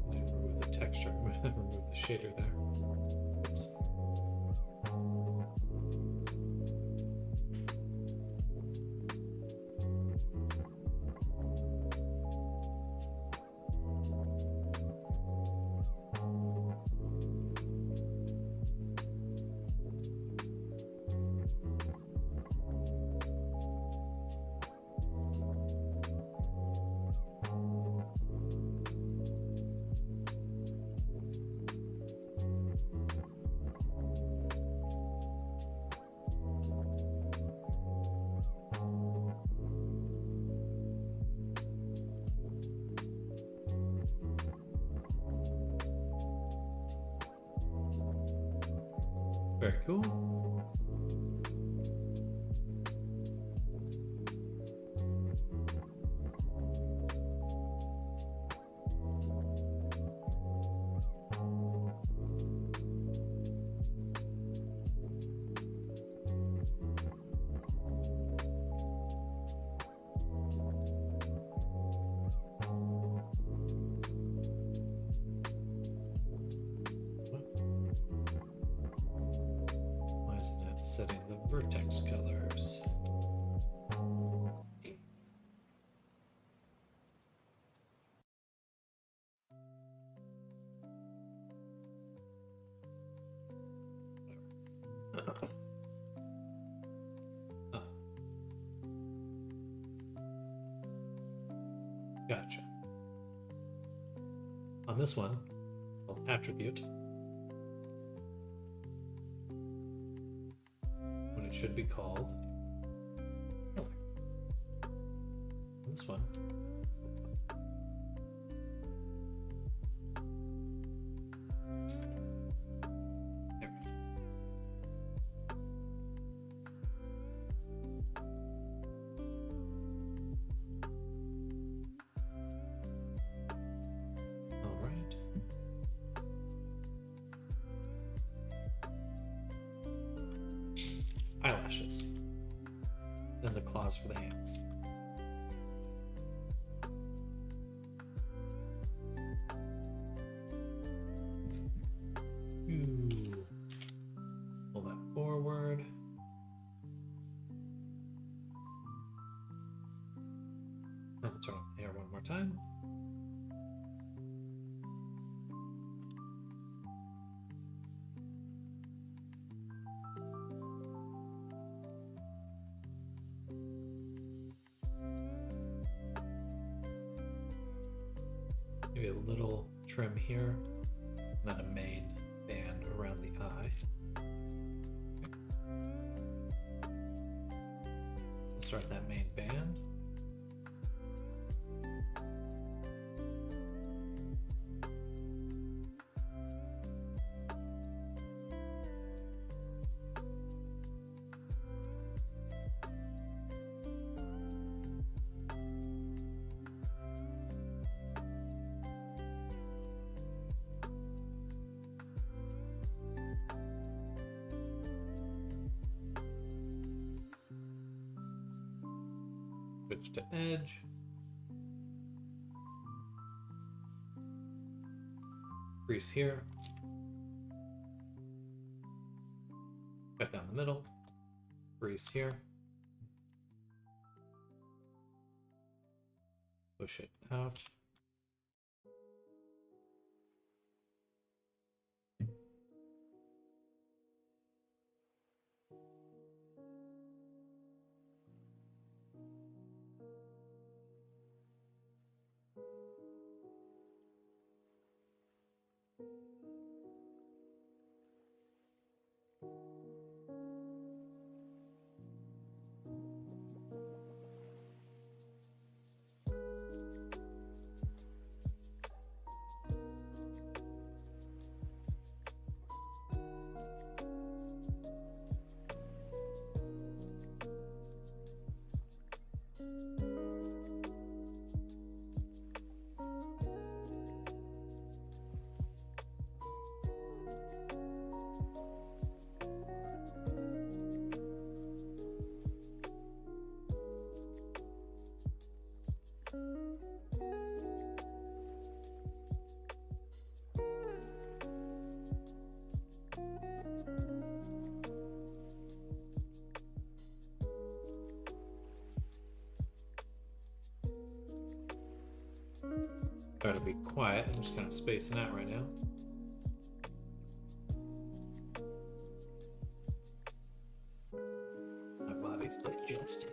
Remove the texture, remove the shader there. Oops. Very cool. Why isn't it setting the vertex colors? Oh. Gotcha. On this one, called attribute, when it should be called color. On this one, there we go. All right. Eyelashes. Then the claws for the hands. Ooh. Pull that forward. I'll turn off the hair one more time. Maybe a little trim here, and then a main band around the eye. Okay. We'll start that main band. Switch to edge. Crease here. Cut down the middle. Crease here. Push it out. Try to be quiet. I'm just kind of spacing out right now. My body's digesting.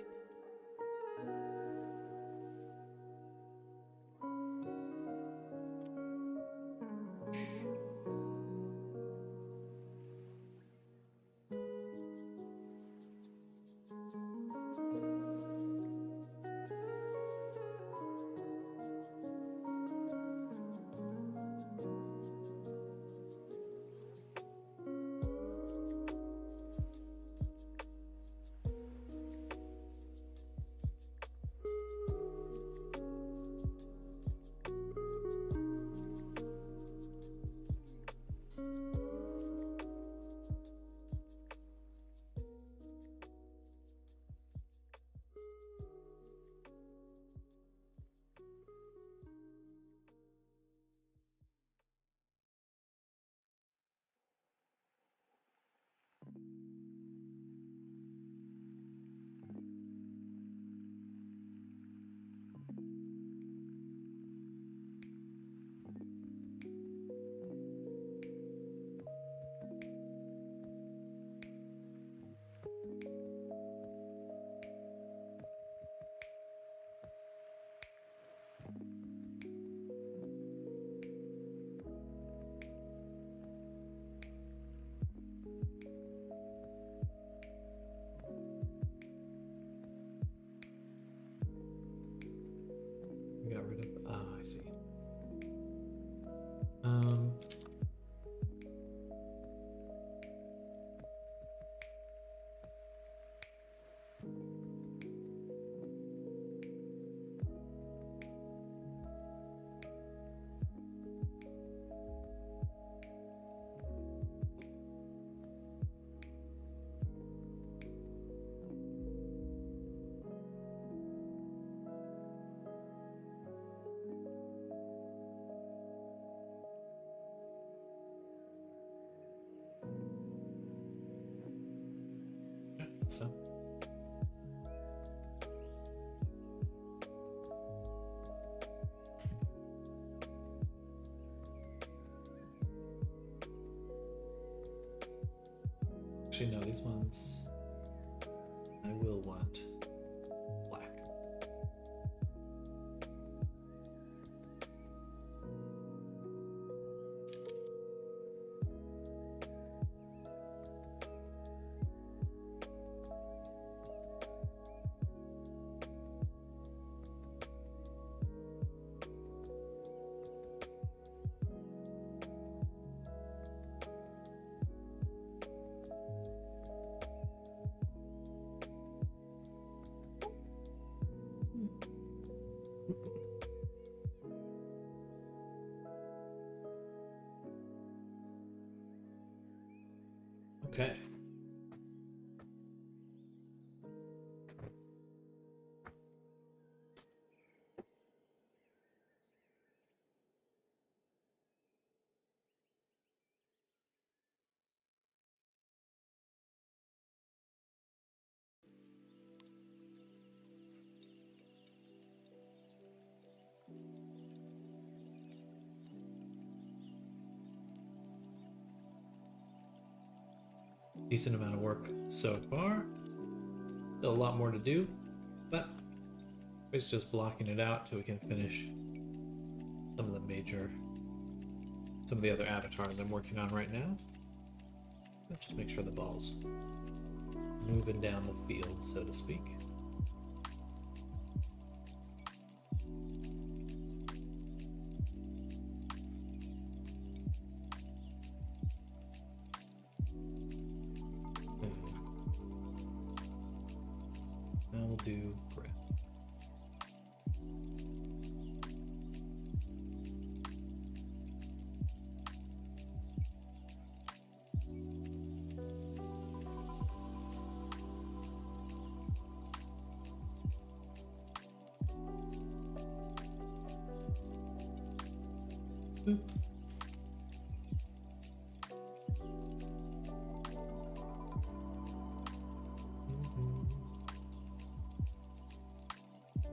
Got rid of. Ah, I see. Yeah, so. Actually, no, these ones I will want black. Okay. Decent amount of work so far. Still a lot more to do, but it's just blocking it out till we can finish some of the other avatars I'm working on right now. Let's just make sure the ball's moving down the field, so to speak. Now we'll do breath. Boop.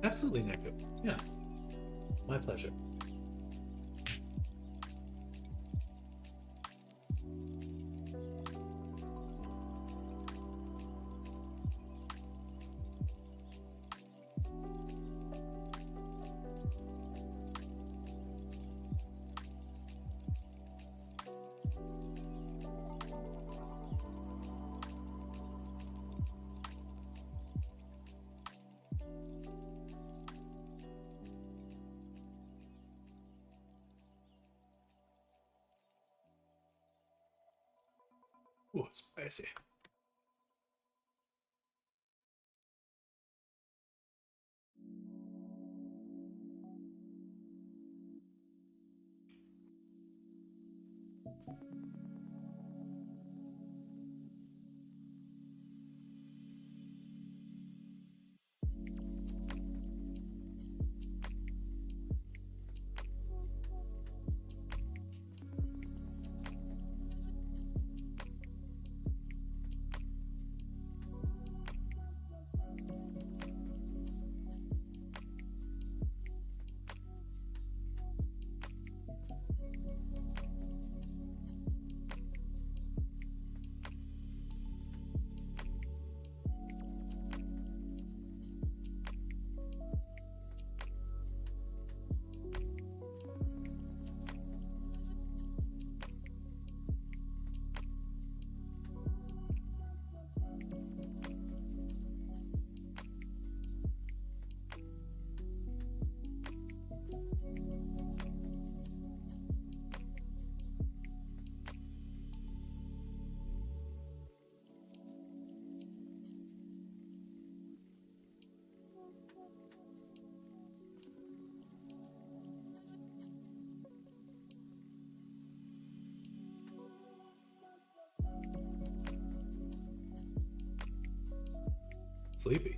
Absolutely, Neko. Yeah. My pleasure. Ooh, spicy. Sleepy.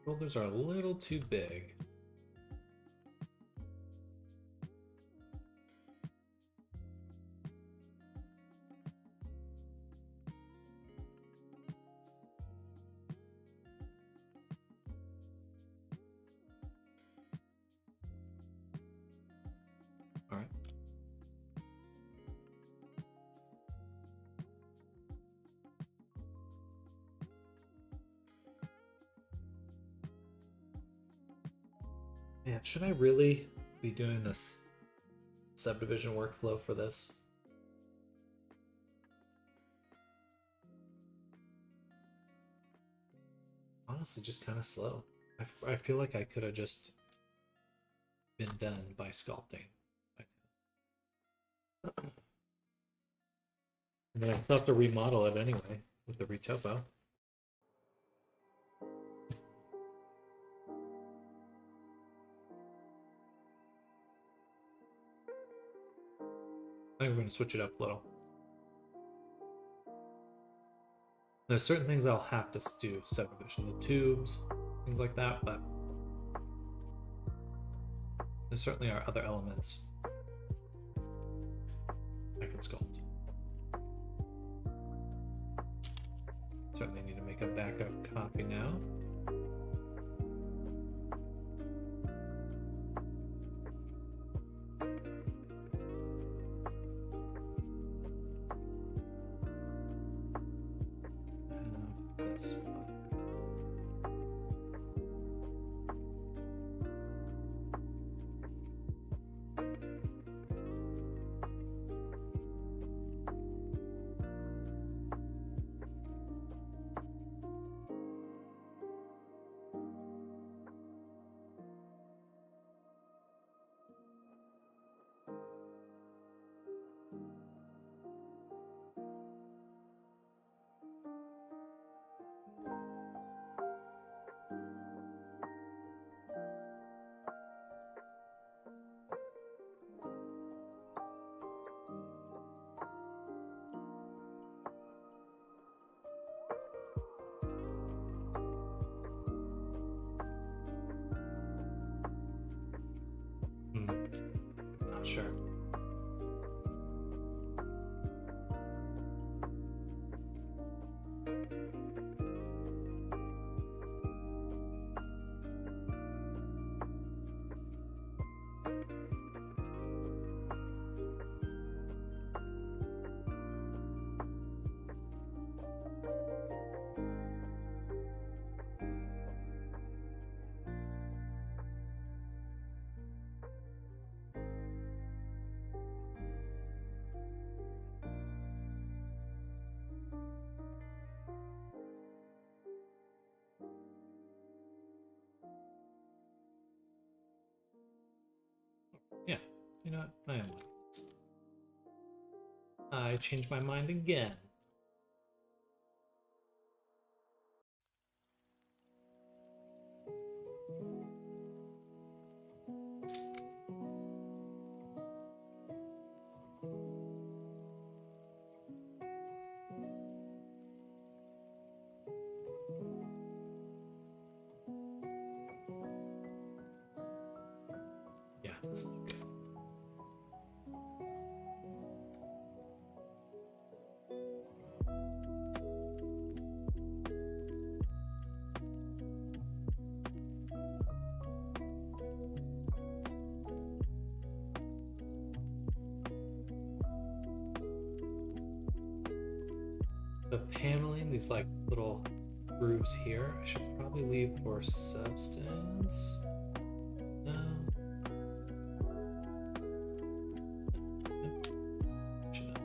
Shoulders are a little too big. All right. Man, should I really be doing this subdivision workflow for this? Honestly, just kind of slow. I feel like I could have just been done by sculpting. And then I still have to remodel it anyway with the retopo. I think we're going to switch it up a little. There's certain things I'll have to do subdivision, the tubes, things like that, but There certainly are other elements I can sculpt. Certainly need to make a backup copy now. This one. Not sure. Yeah, you know what? I am like this. I changed my mind again. Yeah, this looks good. The paneling, these like little grooves here, I should probably leave for substance. No. Yep. Should.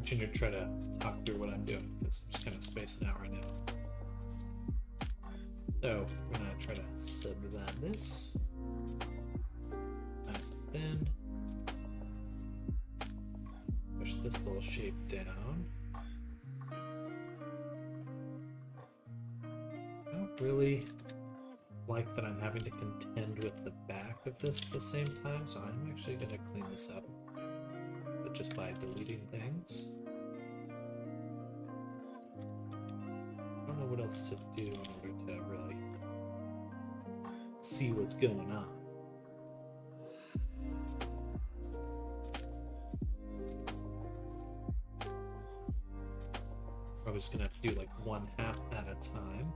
continue to try to talk through what I'm doing because I'm just kind of spacing out right now. So we're gonna try to subdivide this nice and thin. Push this little shape down. I don't really like that I'm having to contend with the back of this at the same time, so I'm actually gonna clean this up, but just by deleting things. I don't know what else to do in order to really see what's going on. I'm just gonna have to do like 1/2 at a time.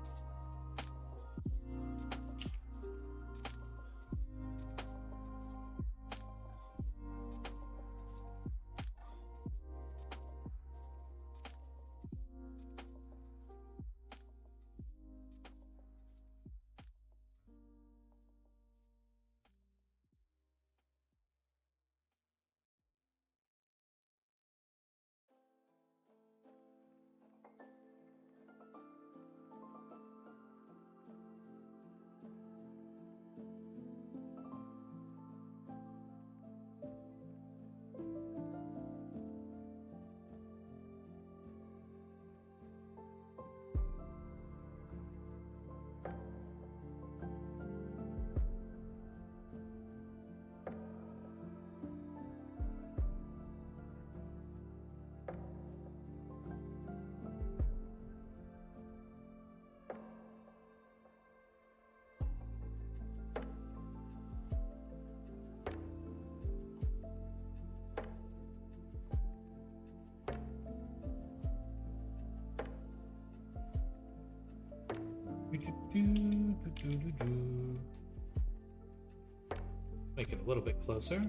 Make it a little bit closer.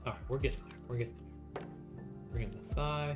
All right, we're getting there. We're getting there. Bring in the thigh.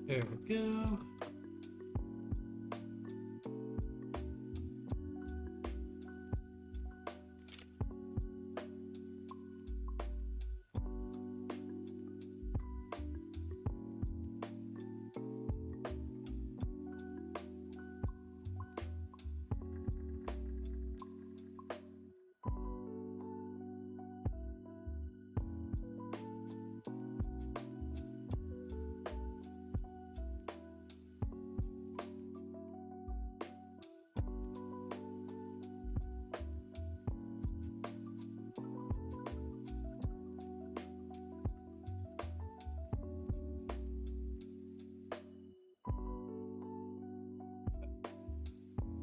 There we go.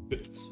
Bits.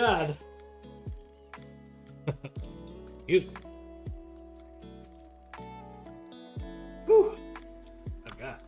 god. Excuse me. Whew. Oh god.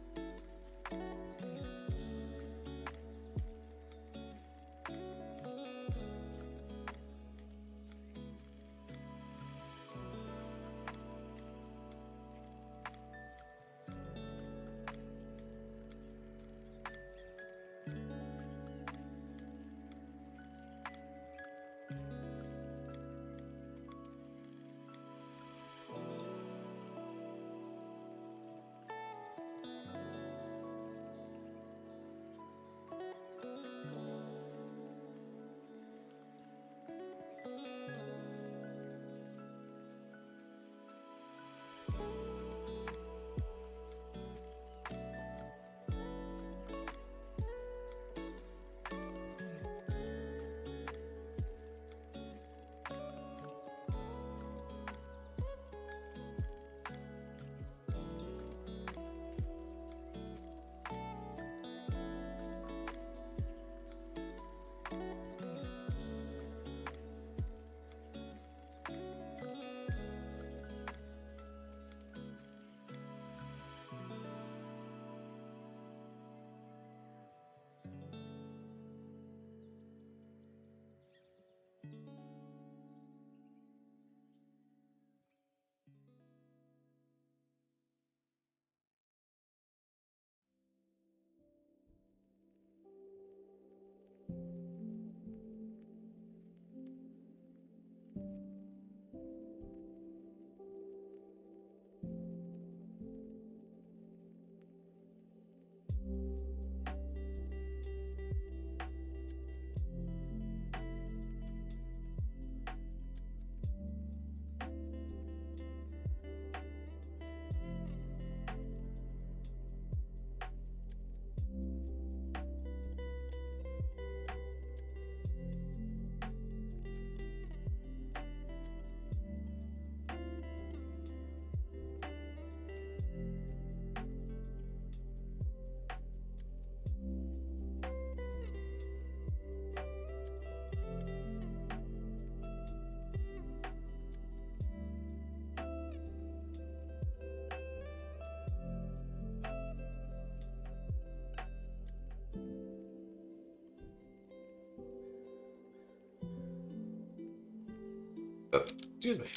Excuse me.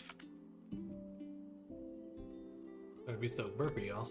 Gotta be so burpy, y'all.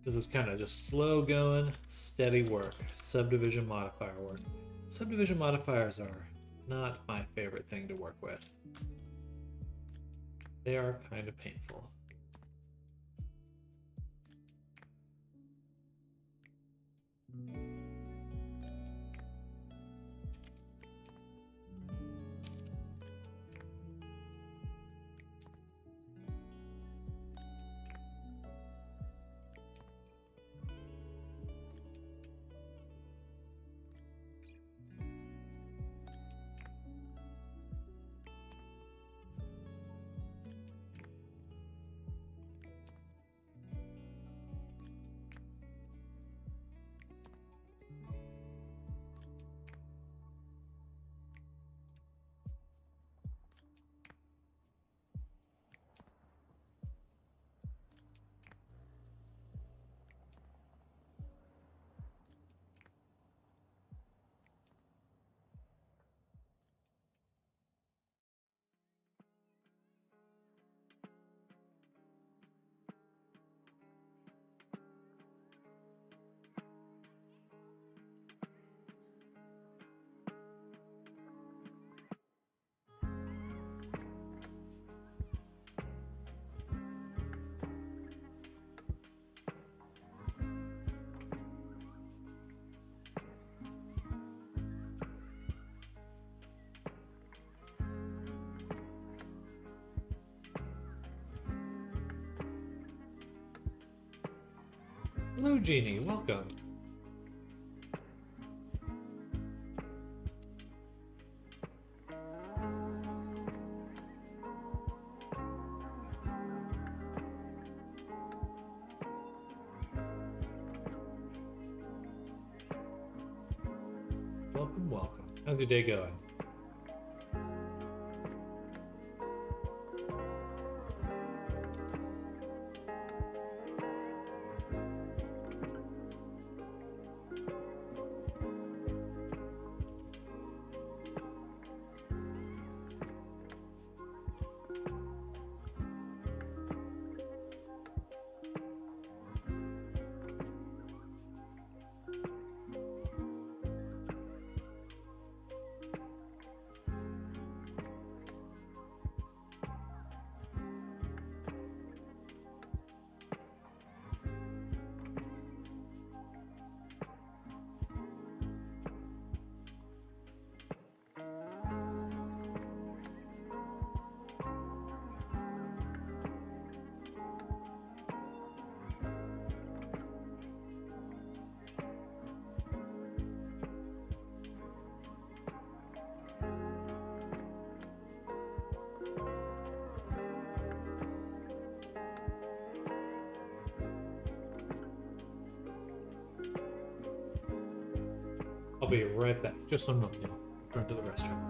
This is kind of just slow going, steady work. Subdivision modifier work. Subdivision modifiers are not my favorite thing to work with. They are kind of painful. Hello, Jeannie. Welcome. Welcome, welcome. How's your day going? I'll be right back. Just one moment. Run to the restroom.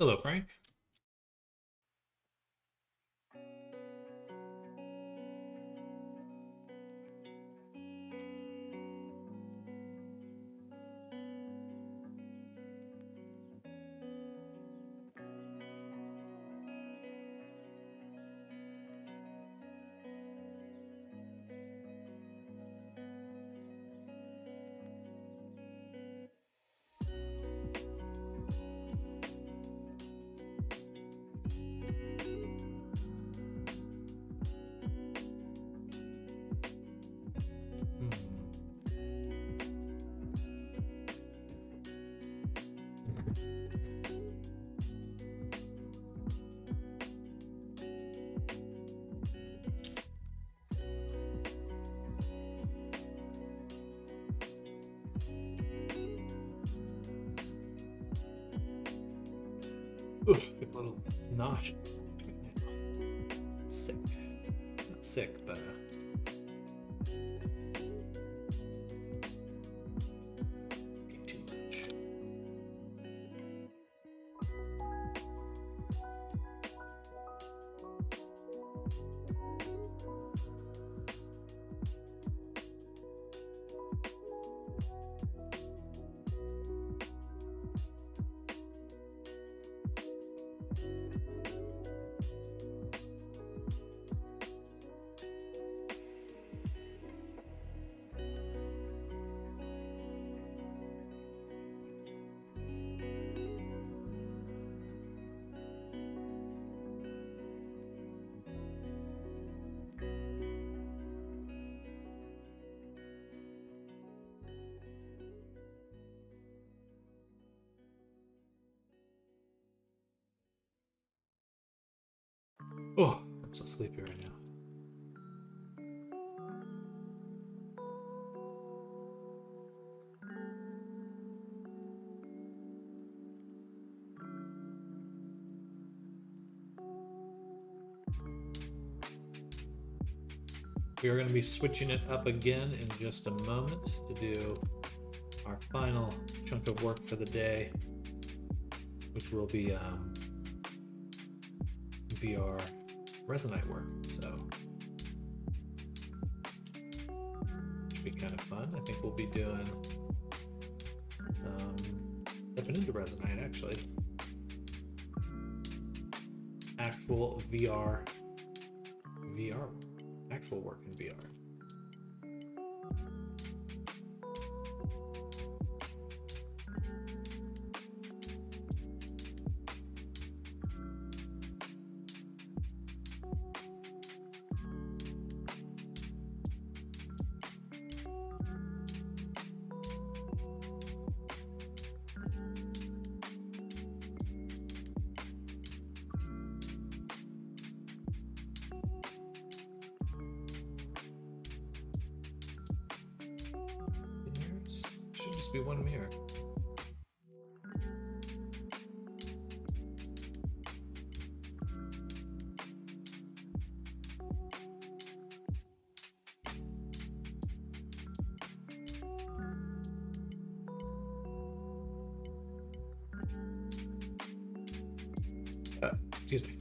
Hello, Frank. Ugh, a little nauseous. Sick. Not sick, but eat too much. Oh, I'm so sleepy right now. We are going to be switching it up again in just a moment to do our final chunk of work for the day, which will be VR Resonite work. So should be kind of fun. I think we'll be doing stepping into Resonite actually. Actual actual work in VR. Should just be one mirror. Excuse me.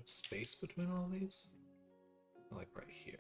space between all of these? Like right here.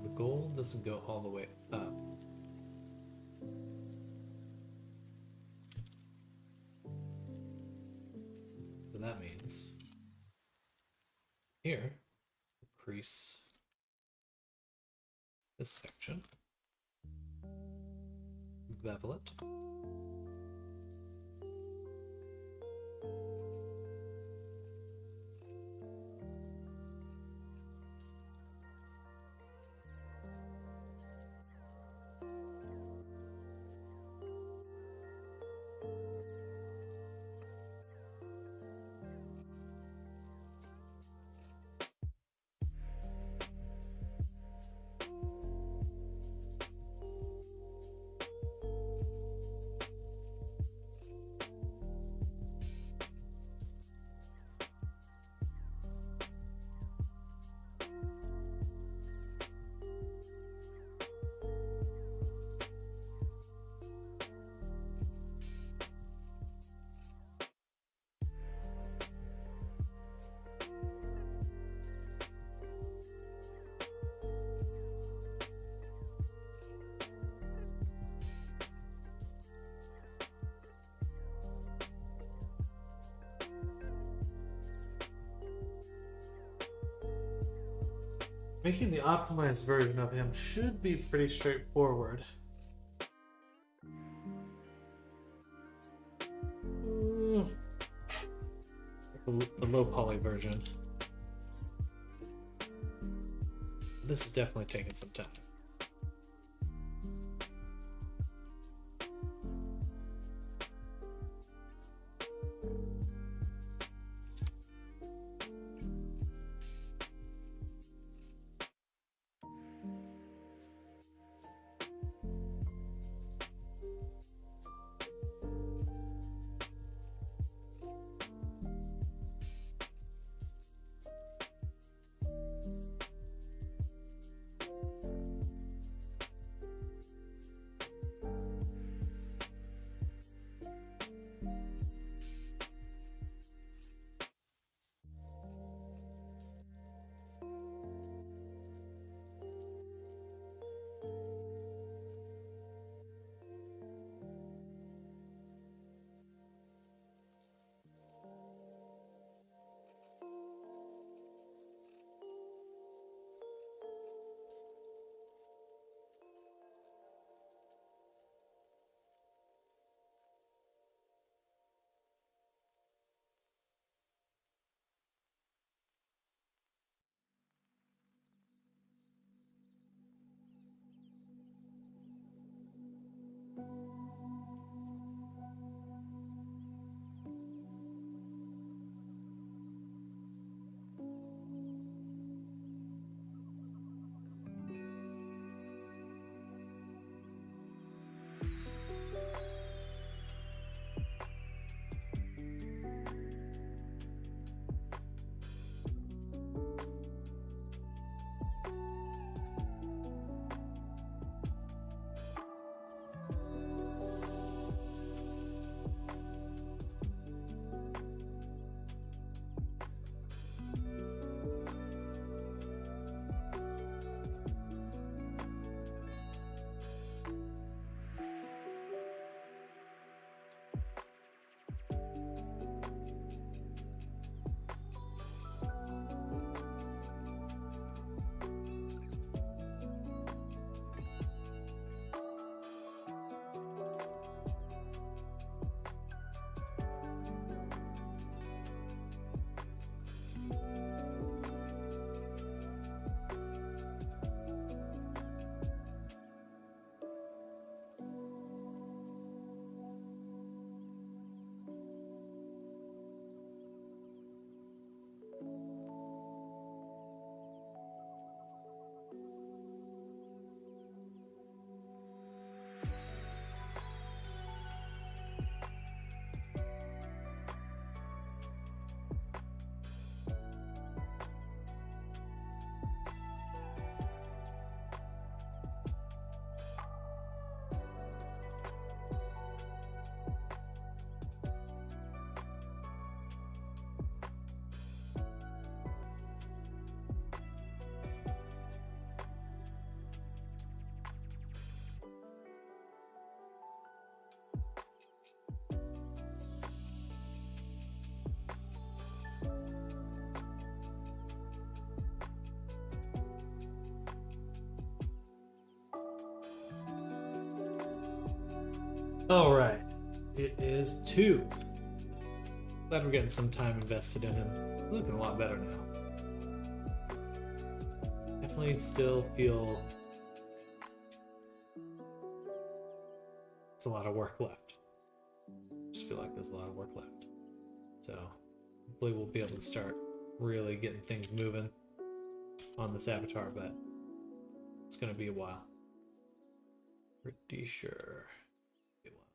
The goal doesn't go all the way up. So that means here, increase this section, bevel it. Making the optimized version of him should be pretty straightforward. The low poly version. This is definitely taking some time. All right, it is 2. Glad we're getting some time invested in him. He's looking a lot better now. Definitely still feel it's a lot of work left. Just feel like there's a lot of work left. So hopefully we'll be able to start really getting things moving on this avatar, but it's gonna be a while. Pretty sure. Be a while.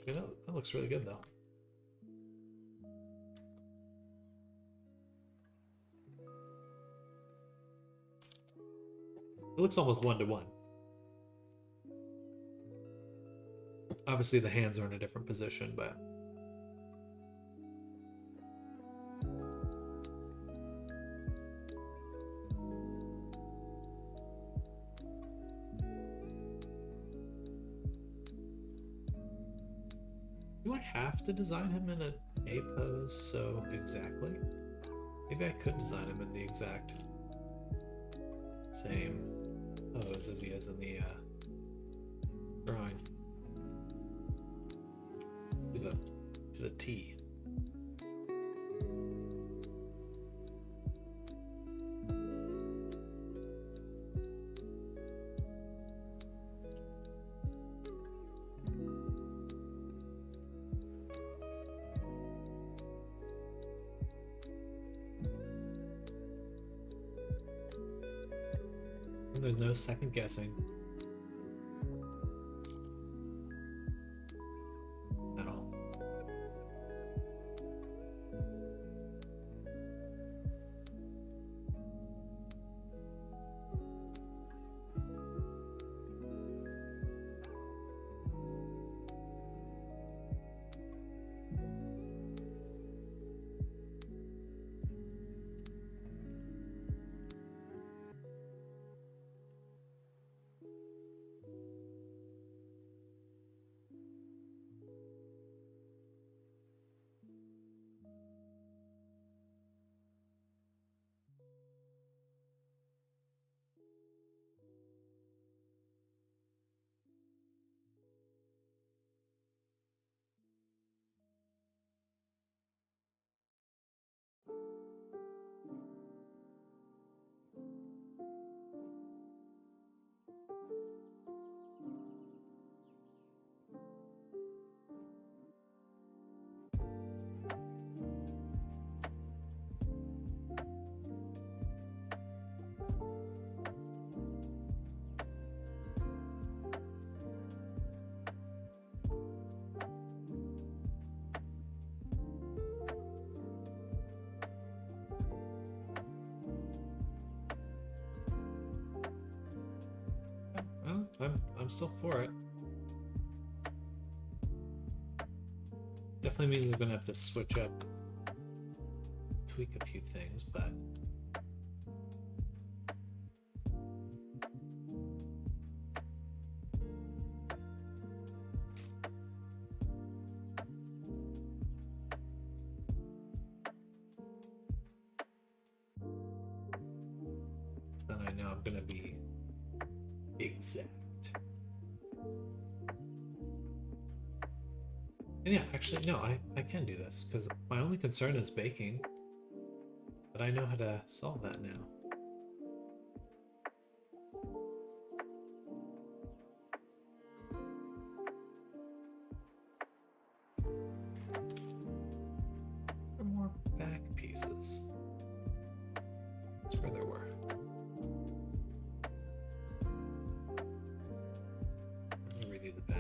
You know, that looks really good though. It looks almost 1-to-1. Obviously the hands are in a different position, but do I have to design him in an A pose so exactly? Maybe I could design him in the exact same pose as he is in the drawing. To the T. And there's no second guessing. At all. Well, I'm still for it. Definitely means I'm gonna have to switch up, tweak a few things, but then I know I'm gonna be exact. And yeah, actually, no, I can do this, because my only concern is baking. But I know how to solve that now. There are more back pieces. That's where there were. Let me redo the back.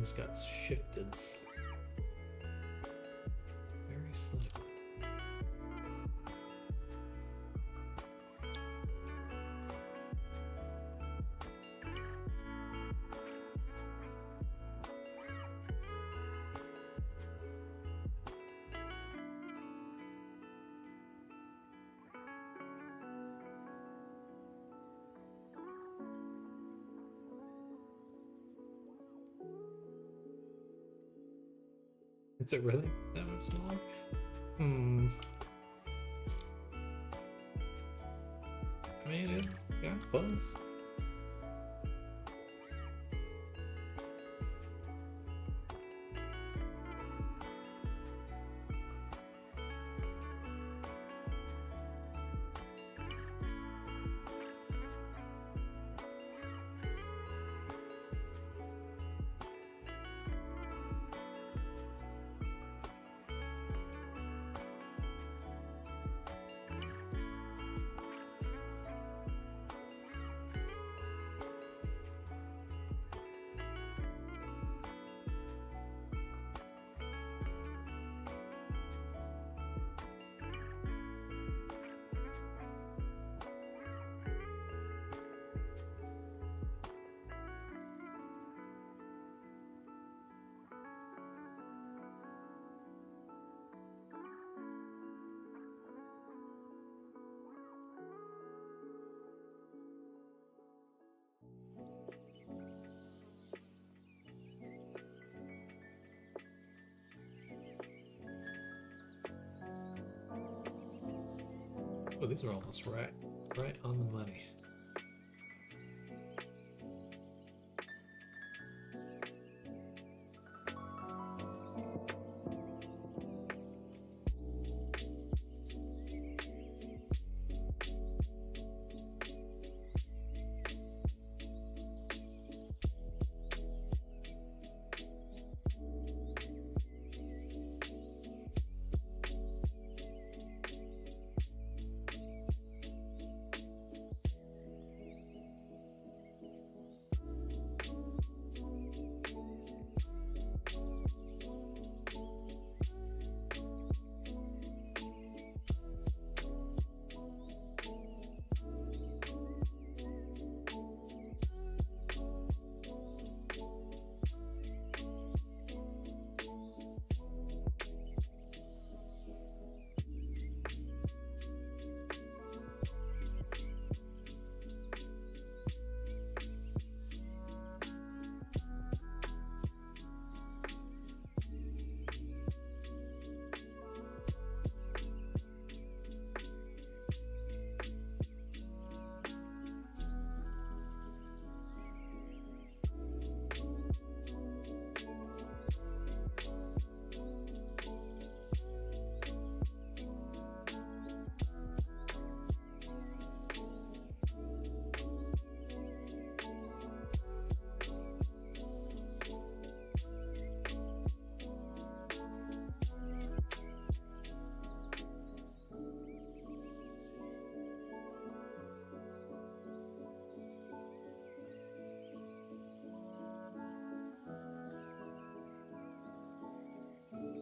things got shifted very slightly. Is it really that much smaller? I mean, it's kind of close. Oh, these are almost right on the money.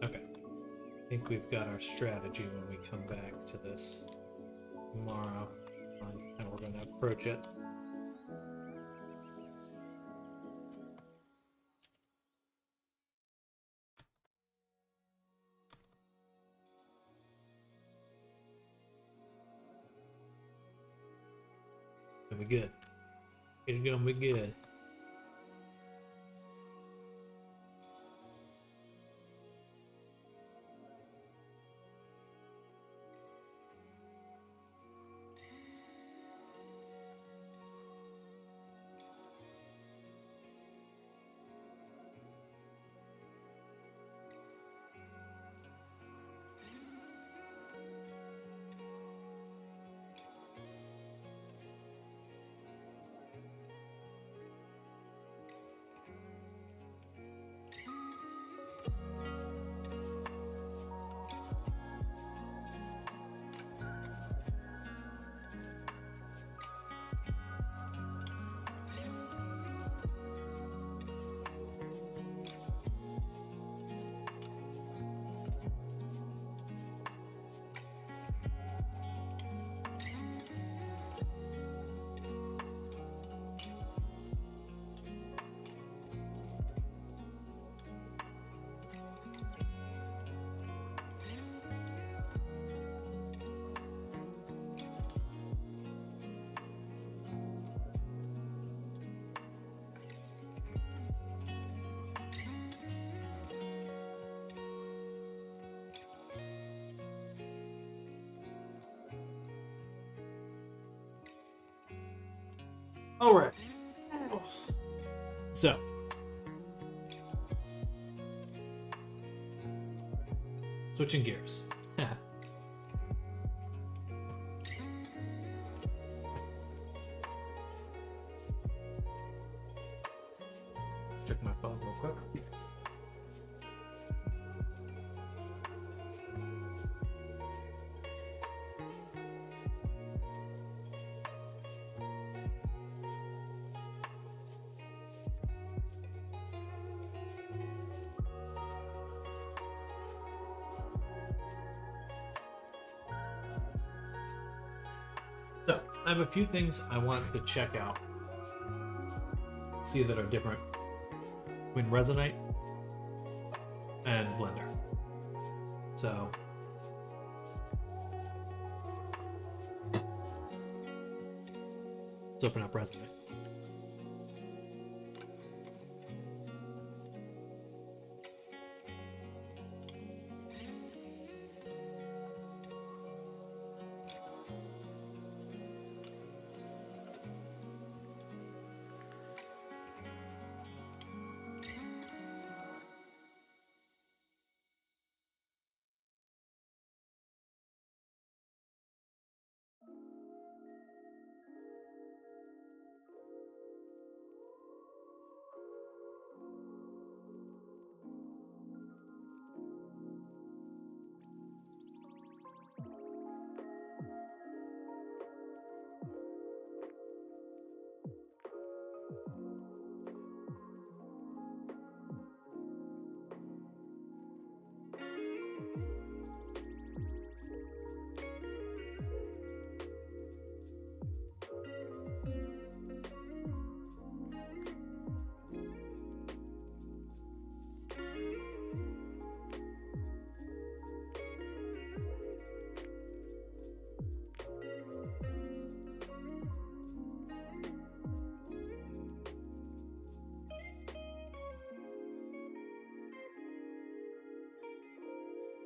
Okay. I think we've got our strategy when we come back to this tomorrow on how we're going to approach it. Gonna be good. It's gonna be good. All right. So, switching gears. Check my phone real quick. So, I have a few things I want to check out, see that are different between Resonite and Blender. So, let's open up Resonite.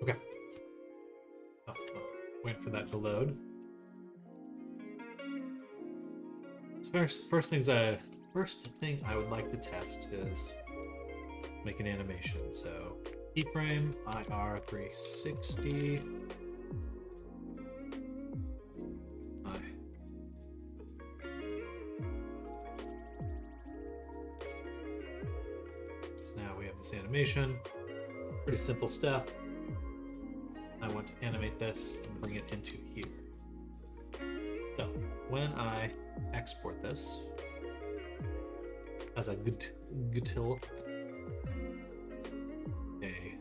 Okay. Wait for that to load. So first thing I would like to test is make an animation. So keyframe IR 360. So now we have this animation. Pretty simple stuff. I want to animate this and bring it into here. So when I export this as a GTIL, a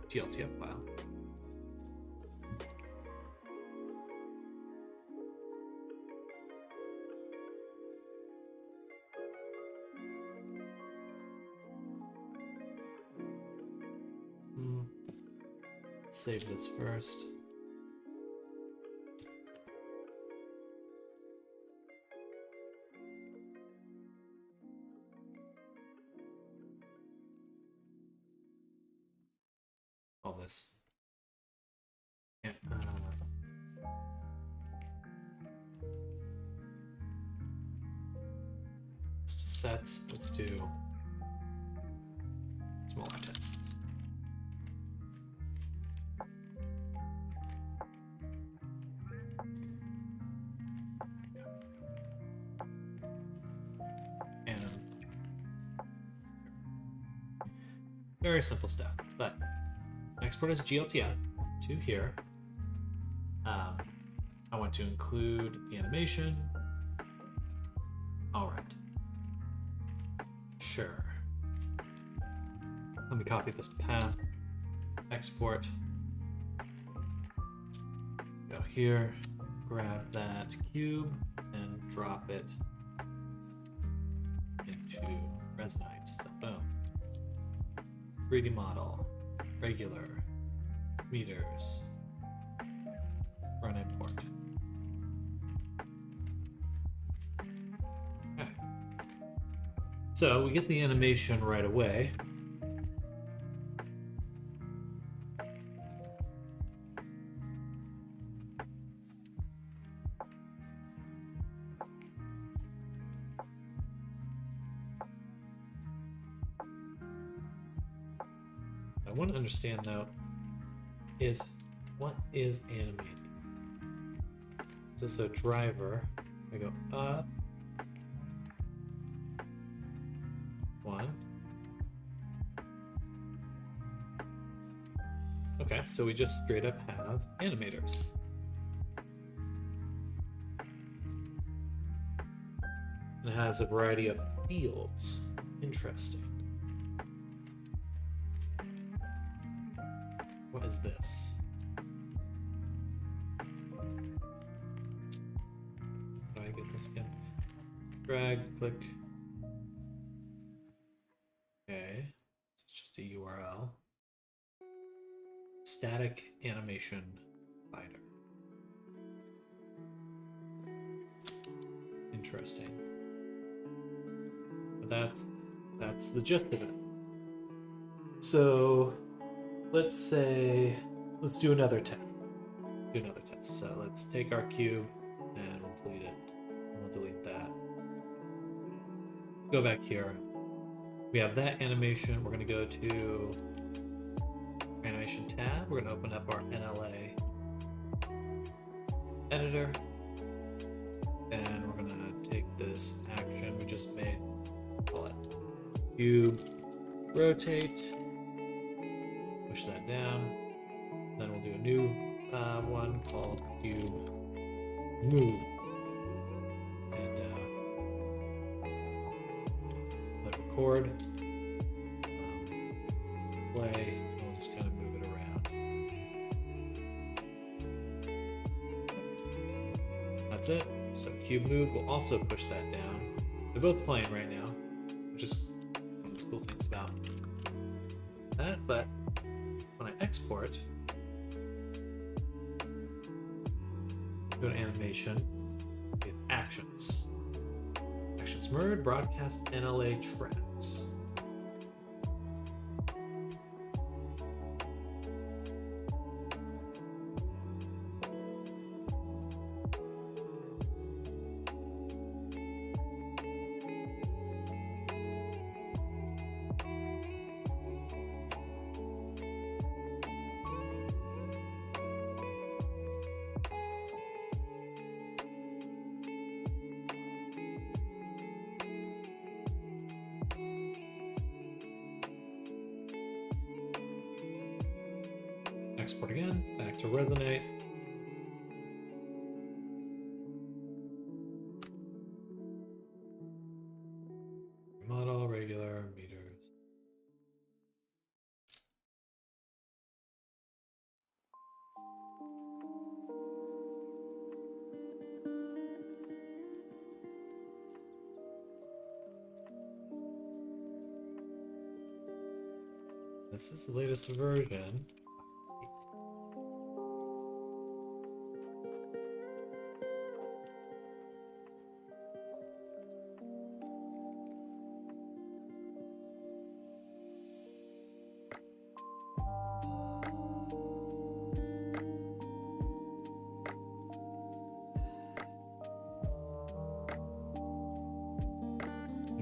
GLTF file, save this first. All this. Yeah, let's do sets. Let's do smaller tests. Very simple stuff, but export as GLTF to here. I want to include the animation. All right. Sure. Let me copy this path. Export. Go here. Grab that cube and drop it into Resonite. So boom. 3D model, regular, meters, run import. Okay. So we get the animation right away. want to understand though is what is animating. So this is a driver. I go up. 1. Okay, so we just straight up have animators. And it has a variety of fields. Interesting. What is this? How do I get this again? Drag, click. Okay, it's just a URL. Static animation finder. Interesting. But that's the gist of it. So let's do another test. So let's take our cube and we'll delete it. And we'll delete that. Go back here. We have that animation. We're going to go to animation tab. We're going to open up our NLA editor. And we're going to take this action we just made. Call it cube rotate. Push that down. Then we'll do a new one called cube move. And let record. Play. And we'll just kind of move it around. That's it. So cube move will also push that down. They're both playing right now, which is one of the cool things about that. But when I export, go to animation, get actions. Actions merge, broadcast NLA tracks. Export again, back to Resonate. Model, regular, meters. This is the latest version.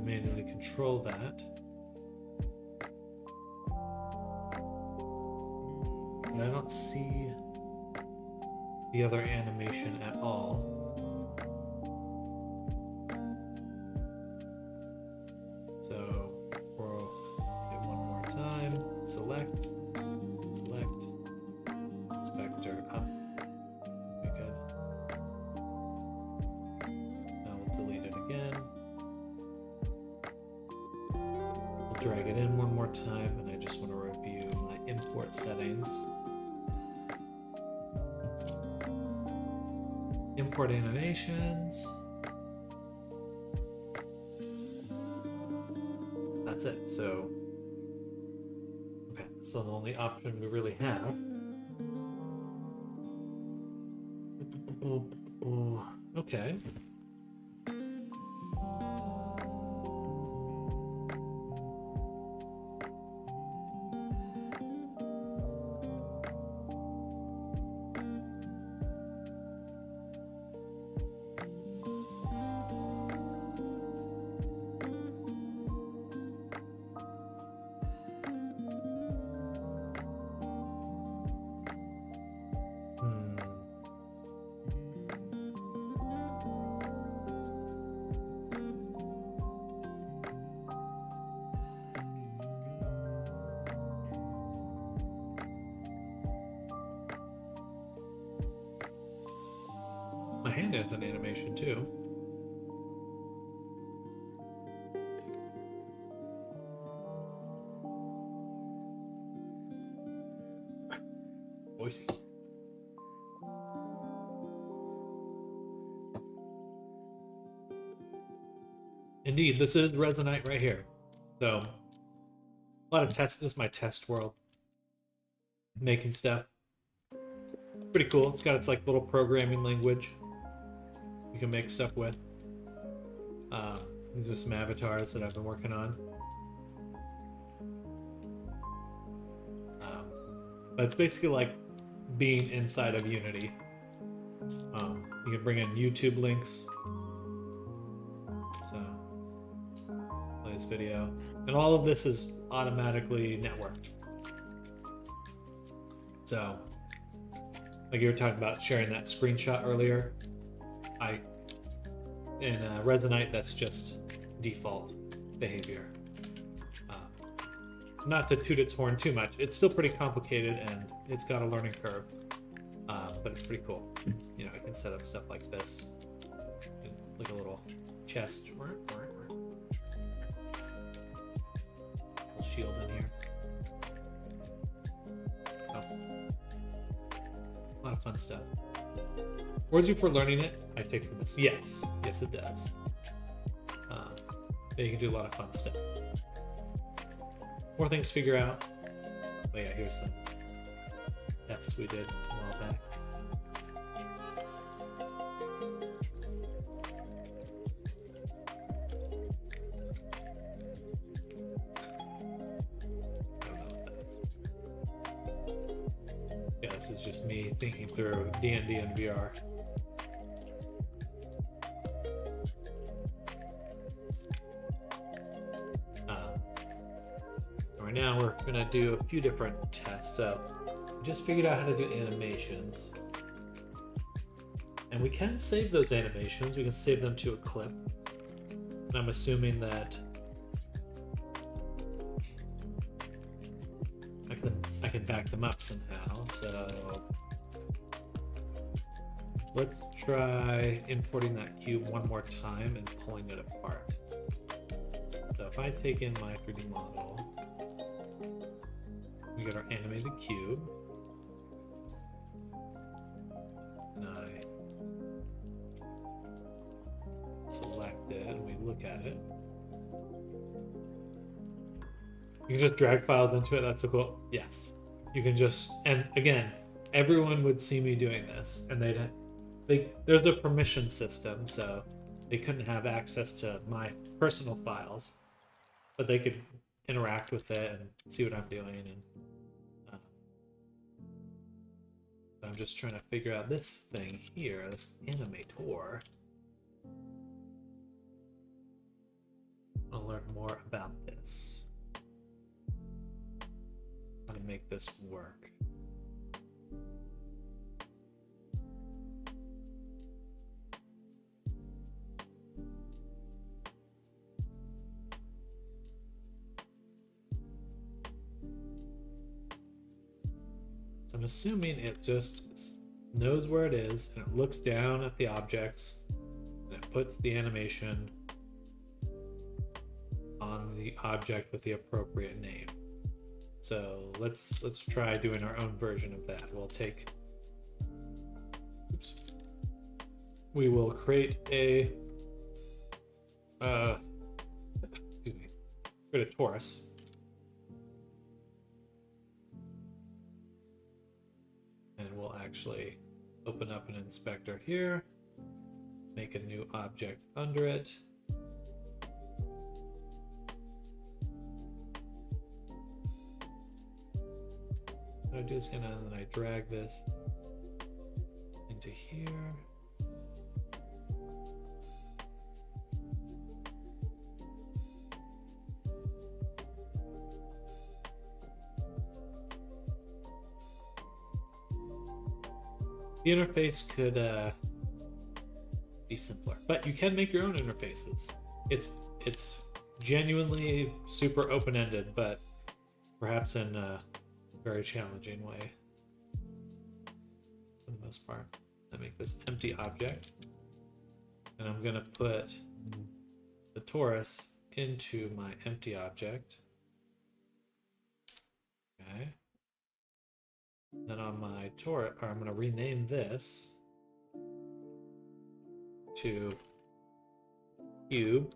Manually control that. And I don't see the other animation at all. So we'll do one more time. Select, inspector up. Okay, good. Now we'll delete it again. Drag it in one more time, and I just want to review my import settings. Import animations. That's it. So, okay, that's the only option we really have. Okay. My hand has an animation too. Voicey. Indeed, this is Resonite right here. So, a lot of tests. This is my test world. Making stuff. Pretty cool. It's got its like little programming language you can make stuff with. These are some avatars that I've been working on. But it's basically like being inside of Unity. You can bring in YouTube links. So, play this video. And all of this is automatically networked. So, like you were talking about sharing that screenshot earlier, in Resonite, that's just default behavior. Not to toot its horn too much, it's still pretty complicated and it's got a learning curve, but it's pretty cool. You know, I can set up stuff like this, like a little chest, little shield in here. Oh. A lot of fun stuff. Words you for learning it, I take from this. Yes, it does. You can do a lot of fun stuff. More things to figure out. Oh yeah, here's some tests we did a while back. I don't know what that is. Yeah, this is just me thinking through D&D and VR. Right now we're gonna do a few different tests. So we just figured out how to do animations, and we can save those animations. We can save them to a clip, and I'm assuming that I can back them up somehow. So let's try importing that cube one more time and pulling it apart. So if I take in my 3D model, we get our animated cube, and I select it and we look at it. You can just drag files into it. That's so cool. Yes, you can just, and again, everyone would see me doing this, and there's a permission system, so they couldn't have access to my personal files, but they could interact with it and see what I'm doing. And I'm just trying to figure out this thing here, this animator. I'll learn more about this. How to make this work. I'm assuming it just knows where it is and it looks down at the objects and it puts the animation on the object with the appropriate name. So let's try doing our own version of that. We'll take, we will create a create a torus. And we'll actually open up an inspector here, make a new object under it. What I do is then I drag this into here. The interface could be simpler, but you can make your own interfaces. It's genuinely super open-ended, but perhaps in a very challenging way for the most part. I make this empty object, and I'm gonna put the torus into my empty object. Okay. Then on my torus, or I'm gonna rename this to cube,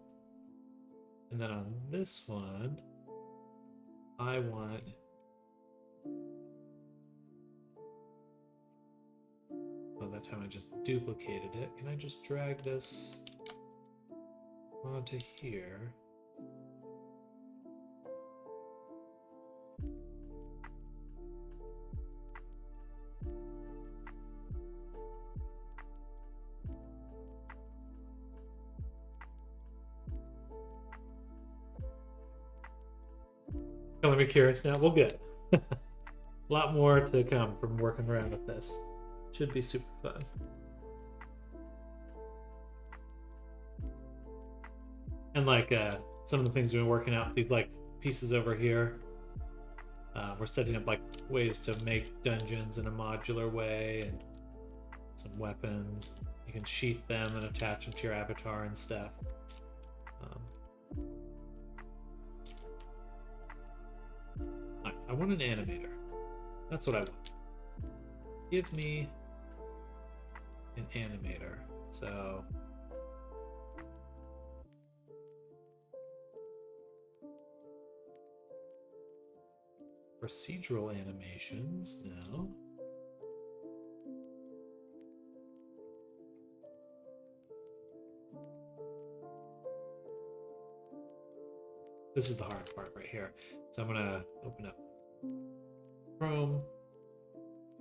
and then on this one, I want that time I just duplicated it. Can I just drag this onto here? Color me curious now. Well, good. A lot more to come from working around with this. Should be super fun. And like some of the things we've been working out, these like pieces over here, we're setting up like ways to make dungeons in a modular way, and some weapons. You can sheath them and attach them to your avatar and stuff. I want an animator. That's what I want. Give me an animator. So procedural animations now. This is the hard part right here. So I'm gonna open up Chrome,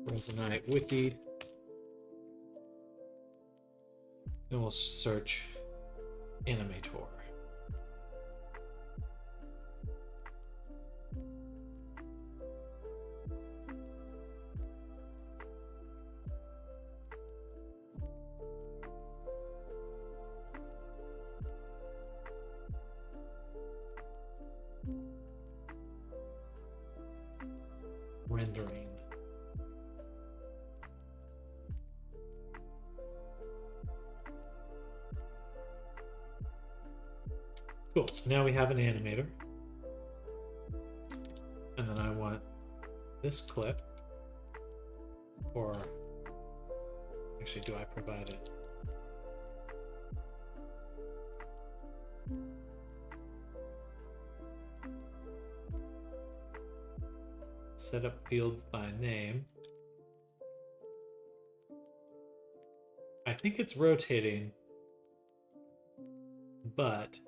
Resonite Wiki, and we'll search Animator. Rendering. Cool, so now we have an animator. And then I want this clip, or actually, do I provide it? Set up fields by name. I think it's rotating, but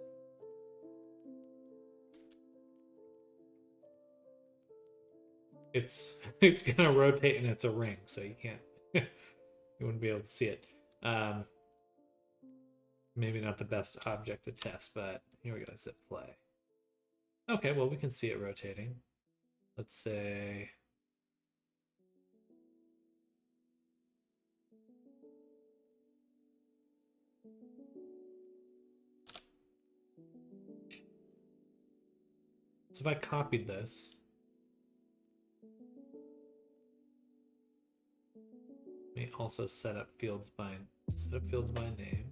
it's gonna rotate and it's a ring, so you can't you wouldn't be able to see it. Maybe not the best object to test, but here we go. Zip play. Okay, well we can see it rotating. Let's say so if I copied this, let me also set up fields by name.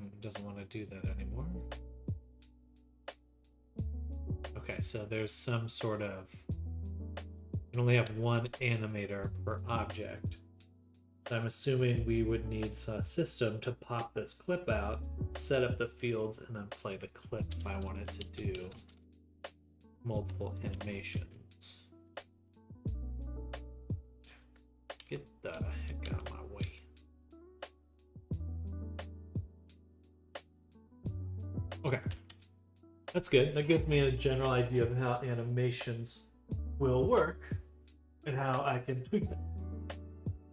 It doesn't want to do that anymore. Okay, so there's some sort of, you can only have one animator per object. So I'm assuming we would need a system to pop this clip out, set up the fields, and then play the clip if I wanted to do multiple animations. Get the heck out of my way. Okay. That's good. That gives me a general idea of how animations will work and how I can tweak them.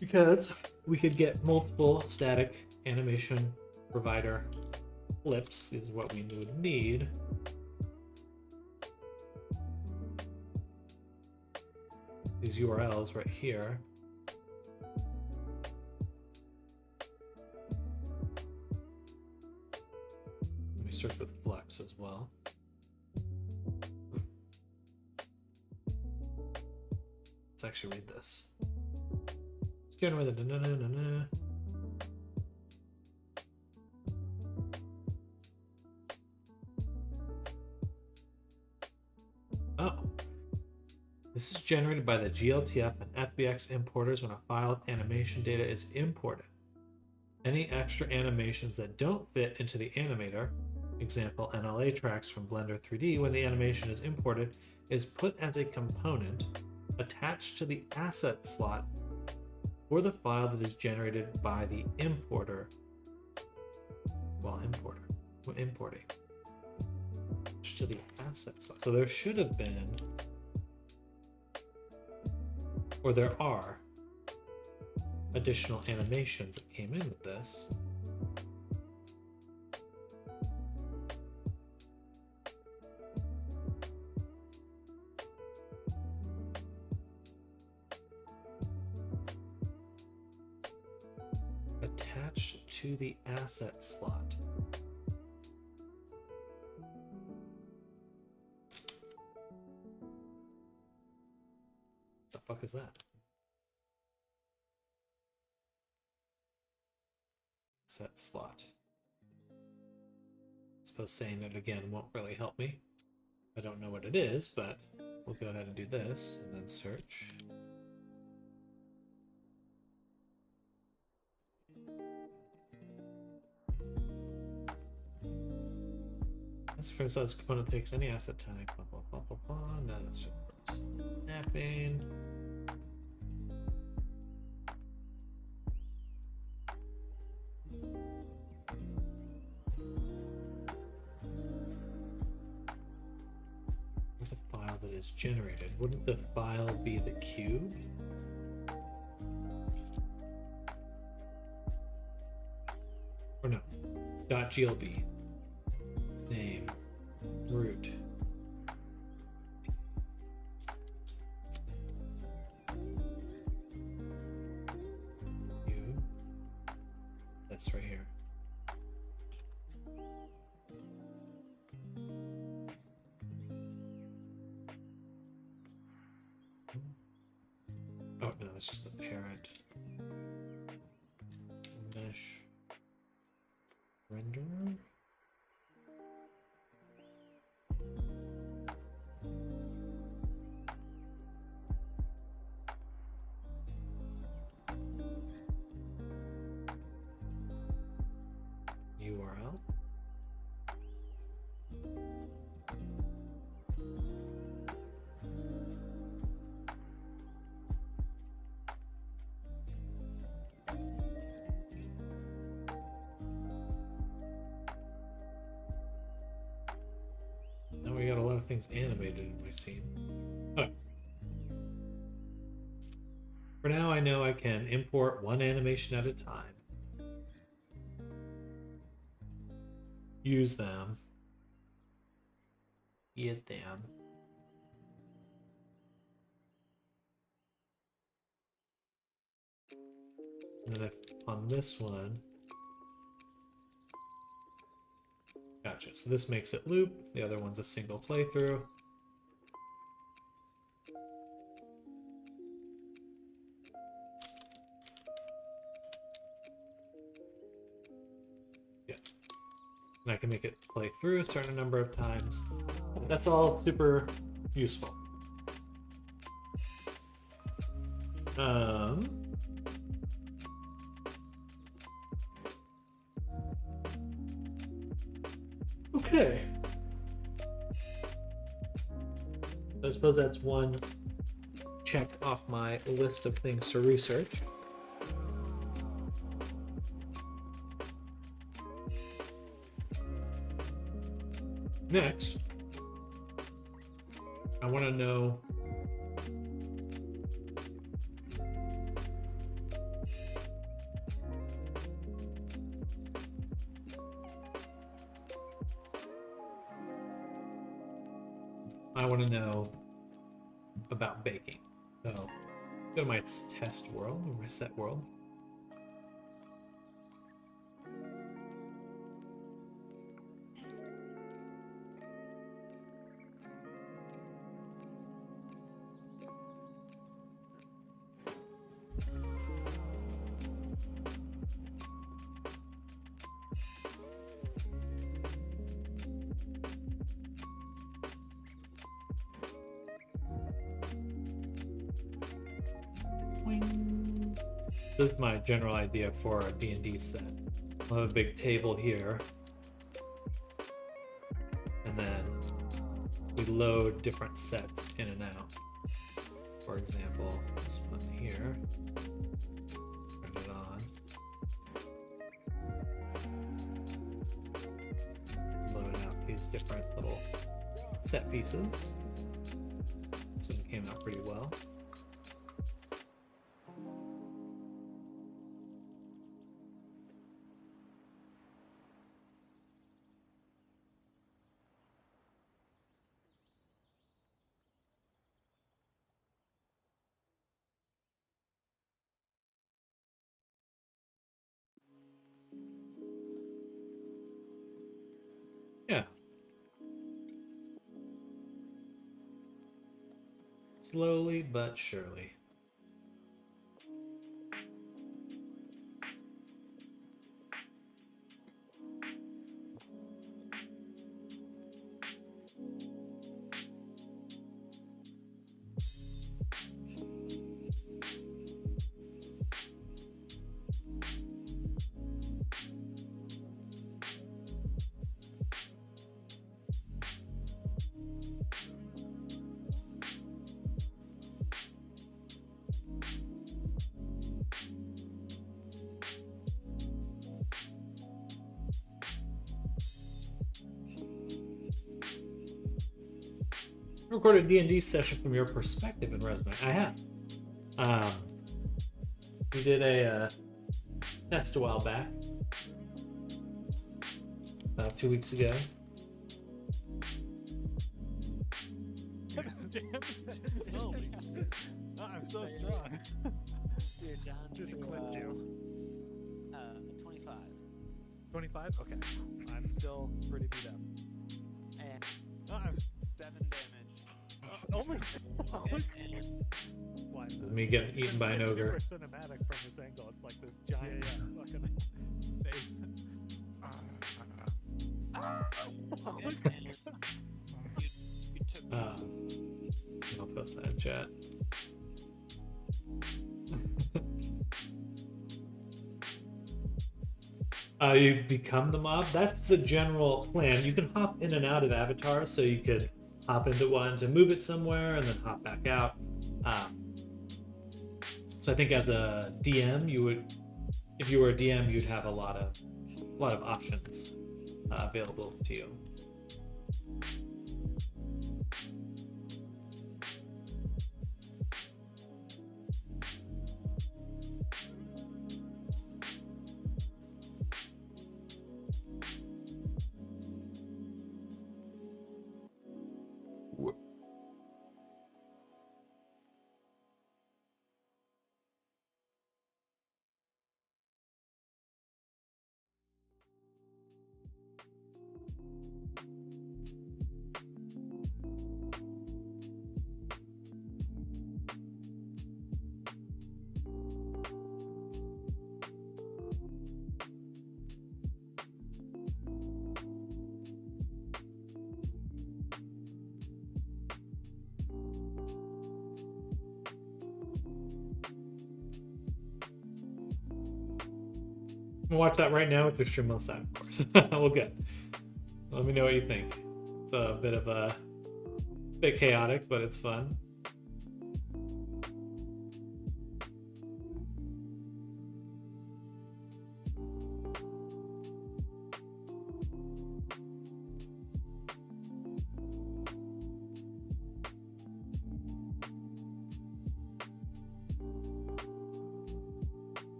Because we could get multiple static animation provider clips. This is what we would need. These URLs right here. Let me search with Flux as well. Let's actually read this. generate the Oh. This is generated by the GLTF and FBX importers when a file with animation data is imported. Any extra animations that don't fit into the animator, example NLA tracks from Blender 3D, when the animation is imported, is put as a component attached to the asset slot for the file that is generated by the importer while importing. To the asset slot. So there should have been, or there are, additional animations that came in with this. Attached to the asset slot. The fuck is that? Set slot. I suppose saying it again won't really help me. I don't know what it is, but we'll go ahead and do this and then search. As for instance, component takes any asset type. Blah, blah, blah, blah, blah. No, that's just snapping. With a file that is generated, wouldn't the file be the cube? Or no, .glb. Name, root. Cube. That's right here. Oh no, that's just the parent. Mesh renderer. URL. Now we got a lot of things animated in my scene. Oh. For now, I know I can import one animation at a time. Use them. Eat them. And then if on this one, gotcha. So this makes it loop. The other one's a single playthrough. Yeah. And I can make it play through a certain number of times. That's all super useful. Okay. So I suppose that's one check off my list of things to research. Next, I want to know about baking. So go to my test world, reset world. Boing. This is my general idea for a D&D set. I'll have a big table here. And then we load different sets in and out. For example, this one here. Turn it on. Load out these different little set pieces. So it came out pretty well. Yeah. Slowly but surely. Record a D&D session from your perspective in Resume. I have. We did a test a while back, about 2 weeks ago. Slowly. Oh, I'm so strong. You're down Just to, clipped you. 25. 25? Okay. I'm still pretty beat up. And Oh, I'm 7 damage. only Why Me getting eaten by an it's ogre. super cinematic from this angle. It's like this giant fucking face. And you took I'll post that in chat. You become the mob. That's the general plan. You can hop in and out of avatars, so you could hop into one to move it somewhere and then hop back out. So I think as a DM, you would, if you were a DM, you'd have a lot of options available to you. I'm gonna watch that right now with the stream on the side, of course. Well, good. Let me know what you think. It's a bit chaotic, but it's fun.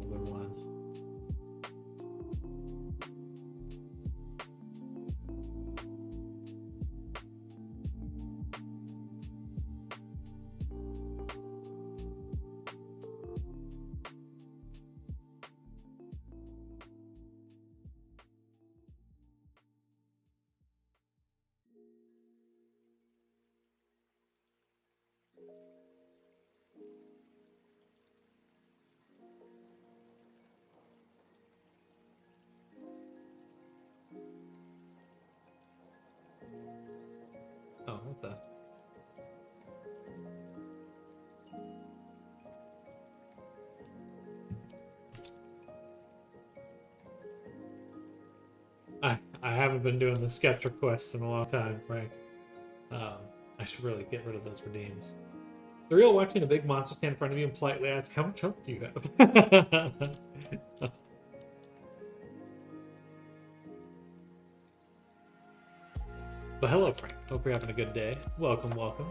Another one. Oh, what the? I haven't been doing the sketch requests in a long time, Frank. I should really get rid of those redeems. Surreal watching a big monster stand in front of you and politely ask, how much health do you have? But hello, Frank. Hope you're having a good day. Welcome, welcome.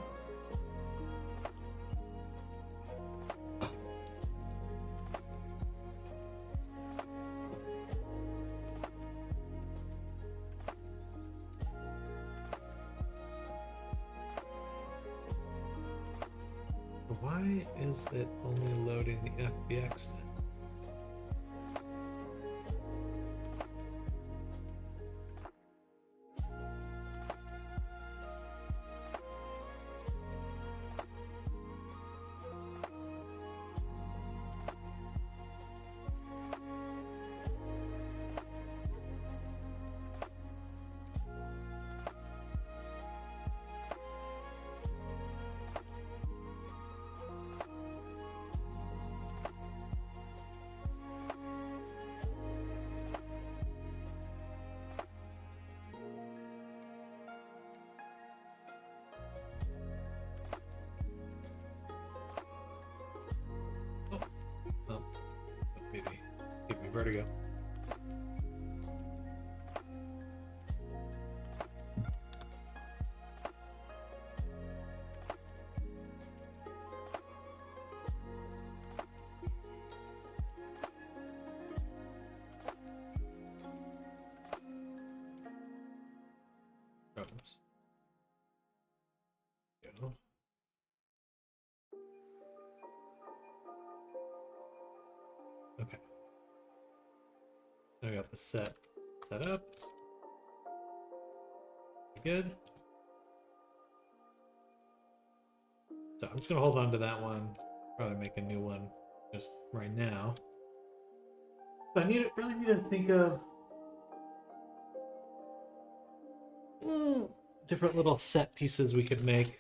Why is it only loading the FBX then? Maybe give me vertigo. Oops. Go. Okay. I got the set up. Good. So I'm just gonna hold on to that one. Probably make a new one just right now. So I really need to think of different little set pieces we could make.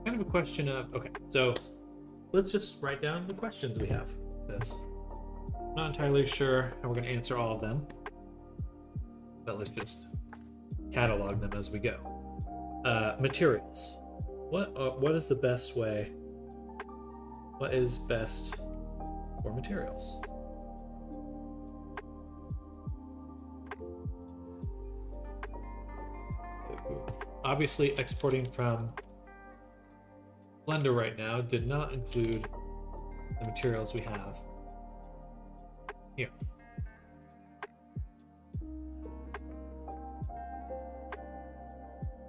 Kind of a question of, okay, so let's just write down the questions we have for this. Not entirely sure how we're going to answer all of them, but let's just catalog them as we go. Materials. What is the best way? What is best for materials? Obviously, exporting from Blender right now did not include the materials we have here.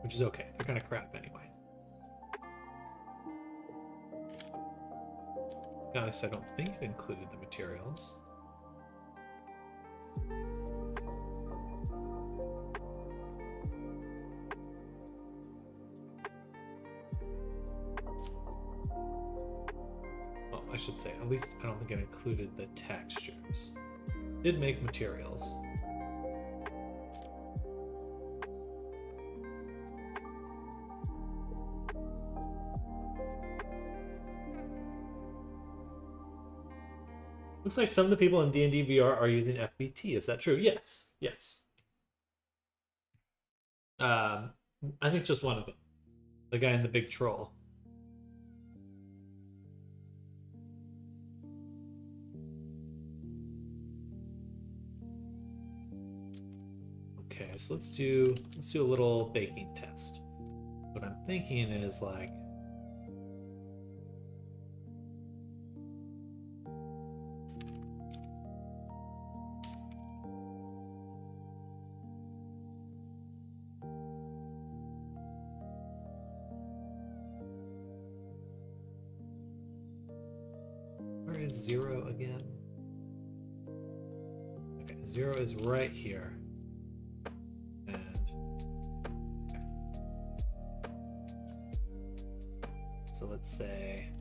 Which is okay. They're kind of crap anyway. Honest, I don't think it included the materials. Well, I should say, at least I don't think it included the textures. It did make materials. Looks like some of the people in D&D VR are using FBT. Is that true? Yes. Yes. I think just one of them. The guy in the big troll. Okay, so let's do a little baking test. What I'm thinking is like, is 0 again? Okay, 0 is right here. And okay. So let's say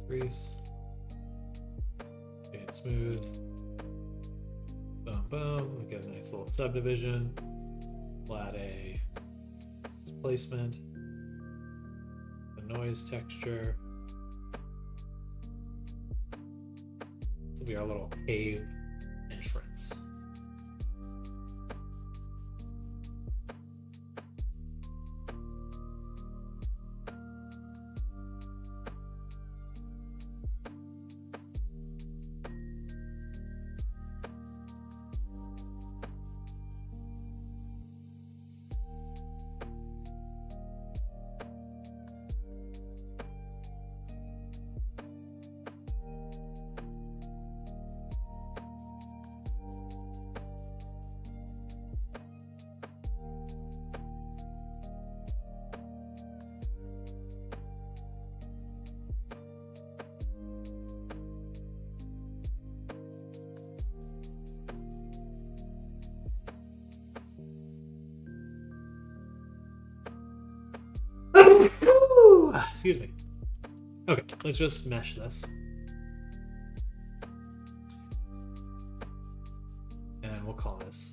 grease. Okay, smooth. Boom, boom. We get a nice little subdivision. We'll add a displacement, a noise texture. This will be our little cave entrance. Excuse me. Okay, let's just mesh this. And we'll call this.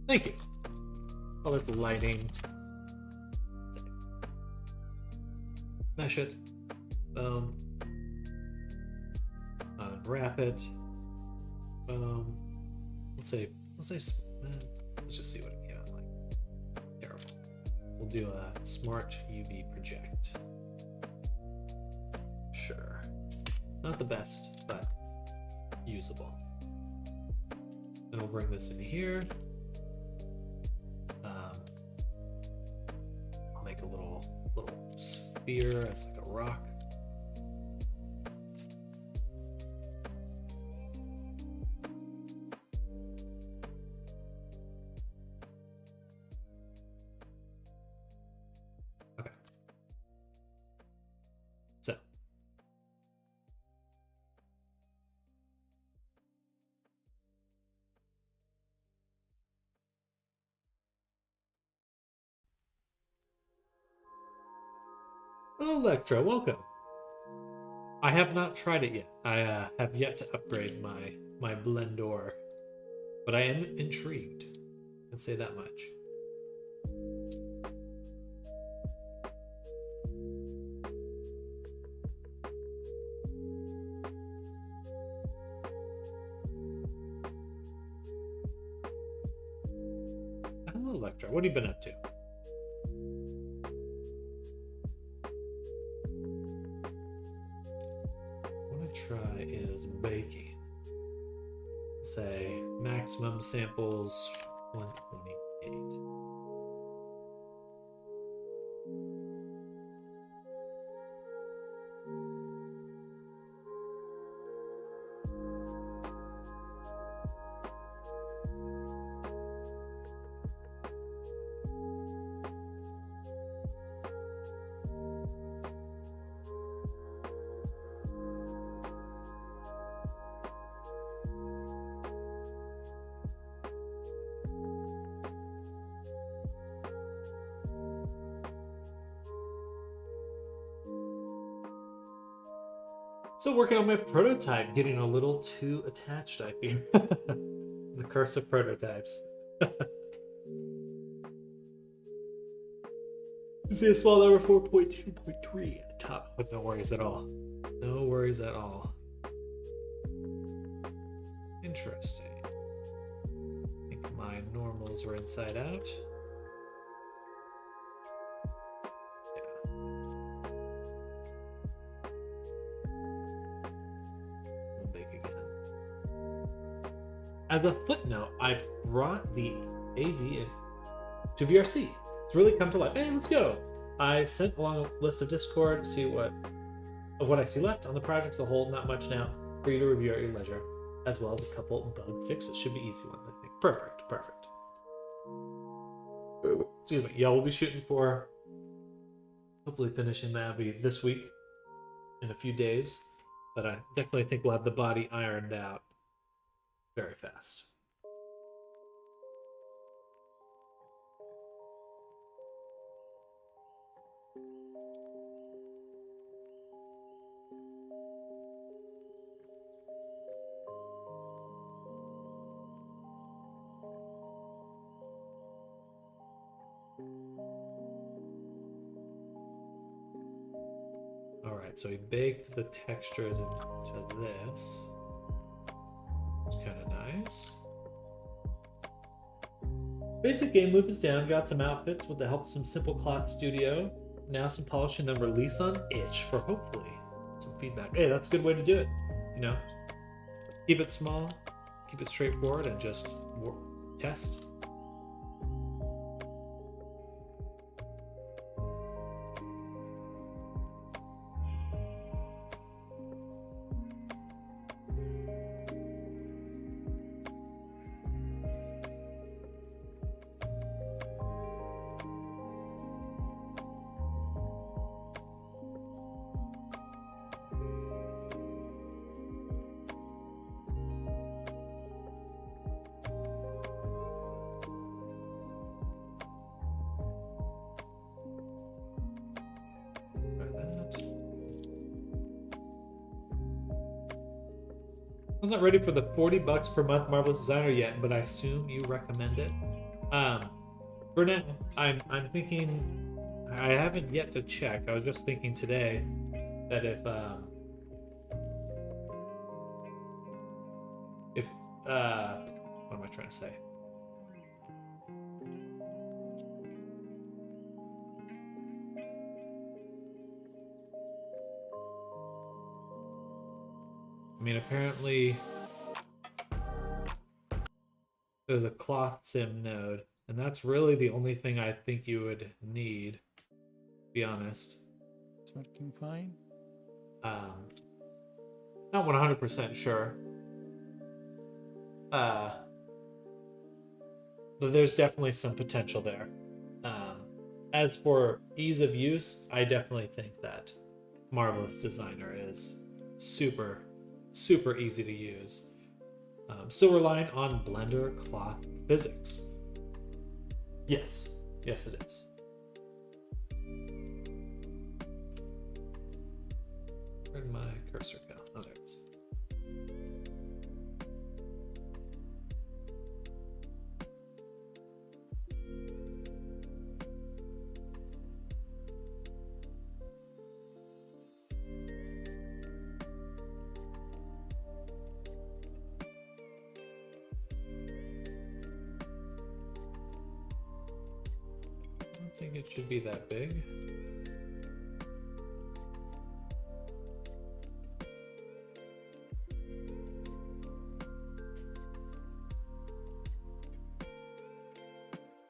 Thank you. Call this lighting. Mesh it. Boom. Unwrap it. Let's just see what it came out like. Terrible. We'll do a smart UV project. Sure. Not the best, but usable. And we'll bring this in here. I'll make a little sphere as like a rock. Okay. So. Hello, Electra, welcome. I have not tried it yet. I have yet to upgrade my Blendor, but I am intrigued. I can say that much. Hello, Electra. What have you been up to? Try is baking. Say maximum samples 128. So working on my prototype, getting a little too attached, I feel. The curse of prototypes. You see a small number 4.2.3 at the top, but no worries at all. No worries at all. Interesting. I think my normals were inside out. As a footnote, I brought the AV in to VRC. It's really come to life. Hey, let's go. I sent along a list of Discord to see what I see left on the project as a whole. Not much now for you to review at your leisure. as well as a couple bug fixes. Should be easy ones, I think. Perfect. Excuse me. Yeah, we'll be shooting for hopefully finishing the Abbey this week in a few days, but I definitely think we'll have the body ironed out very fast. Alright, so he baked the textures into this. It's kind of nice. Basic game loop is down. Got some outfits with the help of some Simple Cloth Studio. Now some polish and then release on itch for hopefully some feedback. Hey, that's a good way to do it. You know, keep it small, keep it straightforward, and just test. I wasn't ready for the $40 per month Marvelous Designer yet, but I assume you recommend it. For now, I'm thinking, I haven't yet to check. I was just thinking today that if what am I trying to say? I mean, apparently there's a cloth sim node, and that's really the only thing I think you would need, to be honest. It's working fine. Not 100% sure. But there's definitely some potential there. As for ease of use, I definitely think that Marvelous Designer is super easy to use. Still relying on Blender cloth physics. Yes it is. Where'd my cursor go? Oh, there it is. I don't think it should be that big.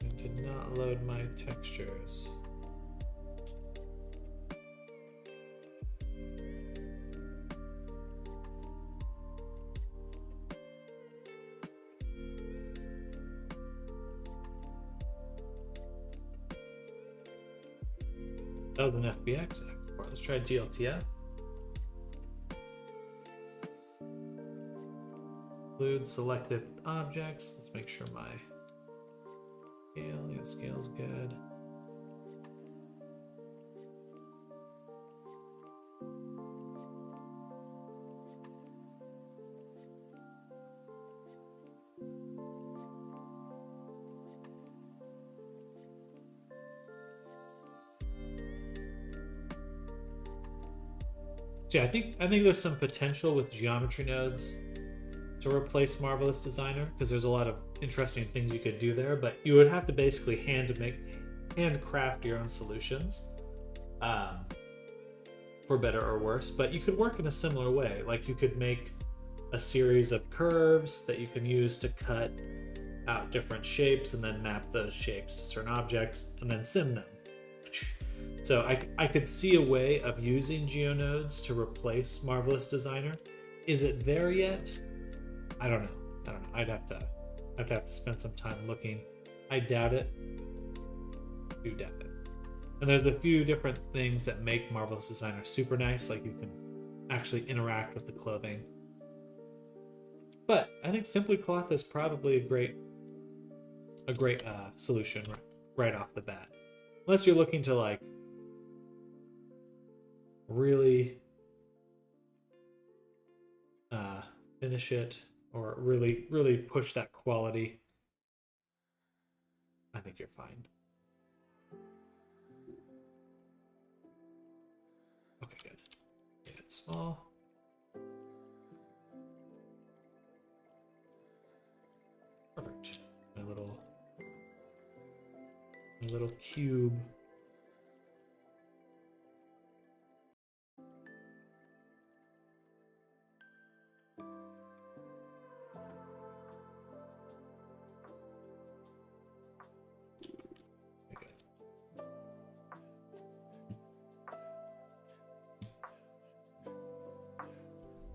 It did not load my textures. That was an FBX export. Let's try GLTF. Include selected objects. Let's make sure my scale's good. So yeah, I think there's some potential with geometry nodes to replace Marvelous Designer, because there's a lot of interesting things you could do there, but you would have to basically handcraft your own solutions, for better or worse. But you could work in a similar way. Like you could make a series of curves that you can use to cut out different shapes and then map those shapes to certain objects and then sim them. So I could see a way of using GeoNodes to replace Marvelous Designer. Is it there yet? I don't know. I'd have to spend some time looking. I doubt it. I do doubt it. And there's a few different things that make Marvelous Designer super nice, like you can actually interact with the clothing. But I think Simply Cloth is probably a great solution right off the bat. Unless you're looking to like really finish it or really push that quality, I think you're fine. Okay, good. Get it small. Perfect. My little cube. Okay.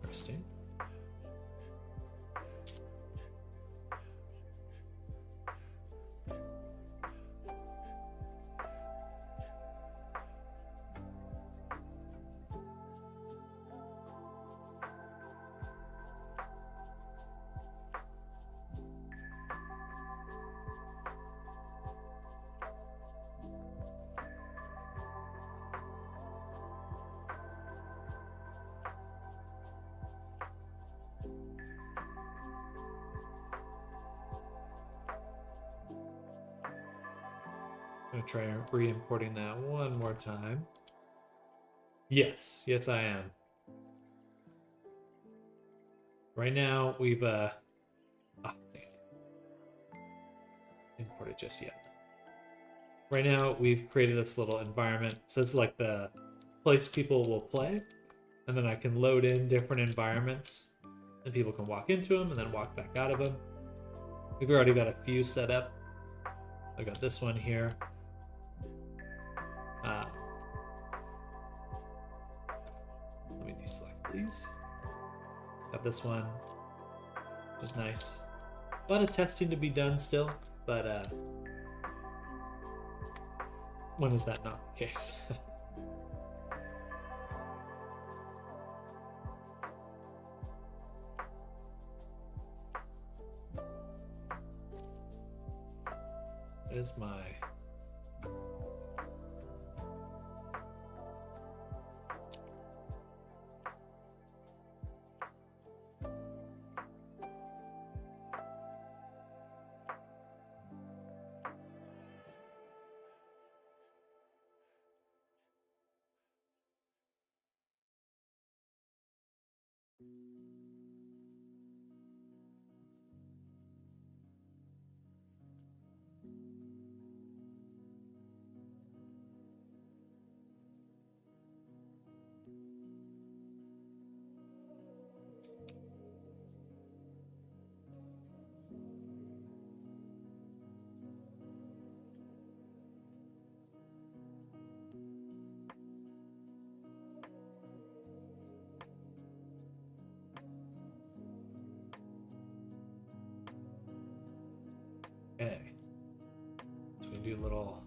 Interesting. I'm gonna try re-importing that one more time. Yes, I am. Right now we've imported just yet. Right now we've created this little environment. So it's like the place people will play, and then I can load in different environments, and people can walk into them and then walk back out of them. We've already got a few set up. I got this one here. Let me deselect these. Got this one, which is nice. A lot of testing to be done still, but when is that not the case? Is my okay. So we do little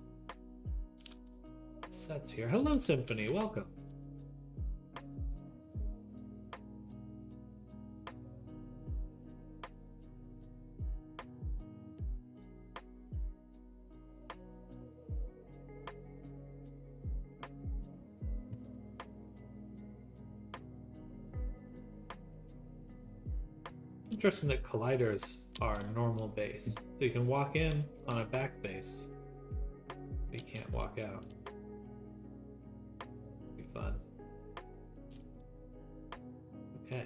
sets here. Hello, Symphony. Welcome. Interesting that colliders are normal base. So you can walk in on a back base, but you can't walk out. Be fun. Okay.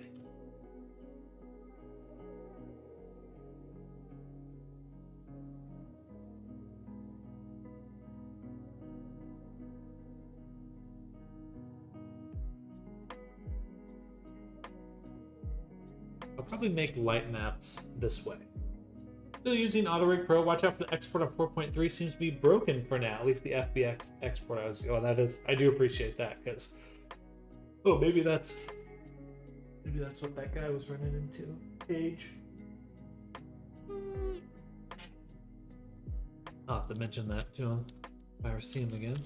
I'll probably make light maps this way. Still using AutoRig Pro. Watch out for the export on 4.3. Seems to be broken for now. At least the FBX export. I do appreciate that, because maybe that's what that guy was running into. Page. I'll have to mention that to him if I ever see him again.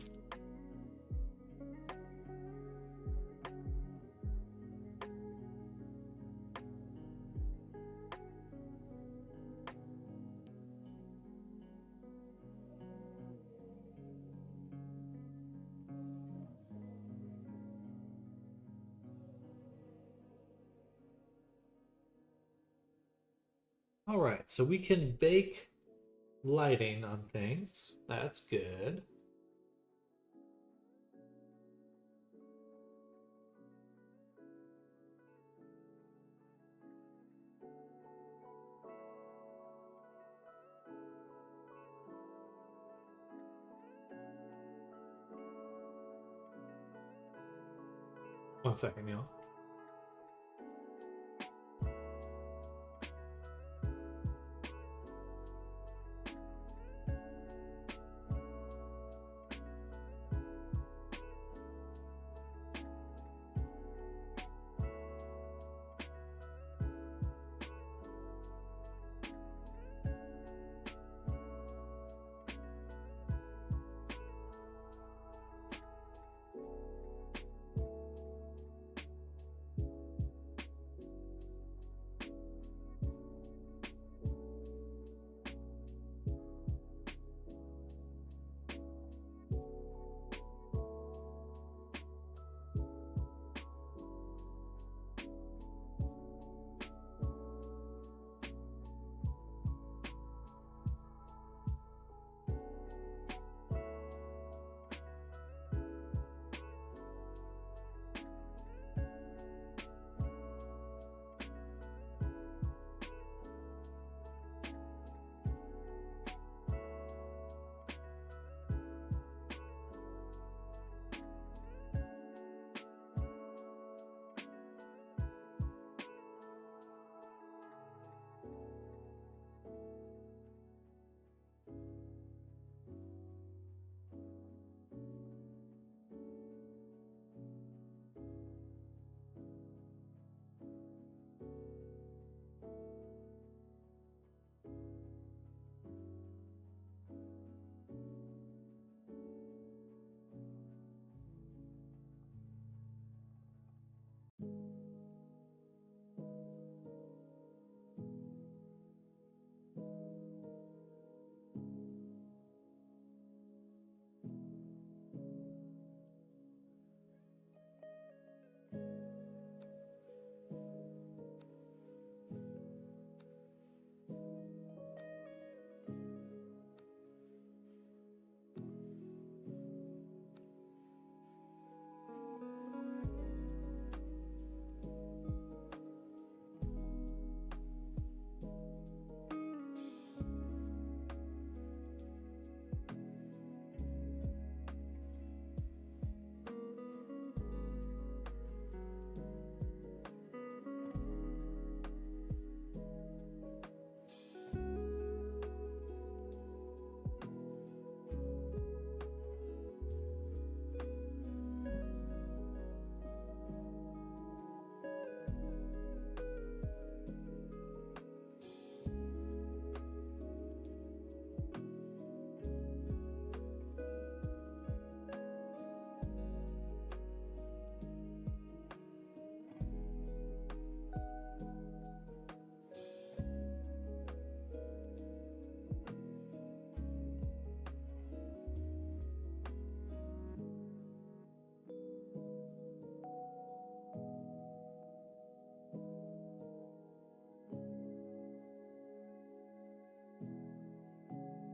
All right, so we can bake lighting on things. That's good. One second, y'all.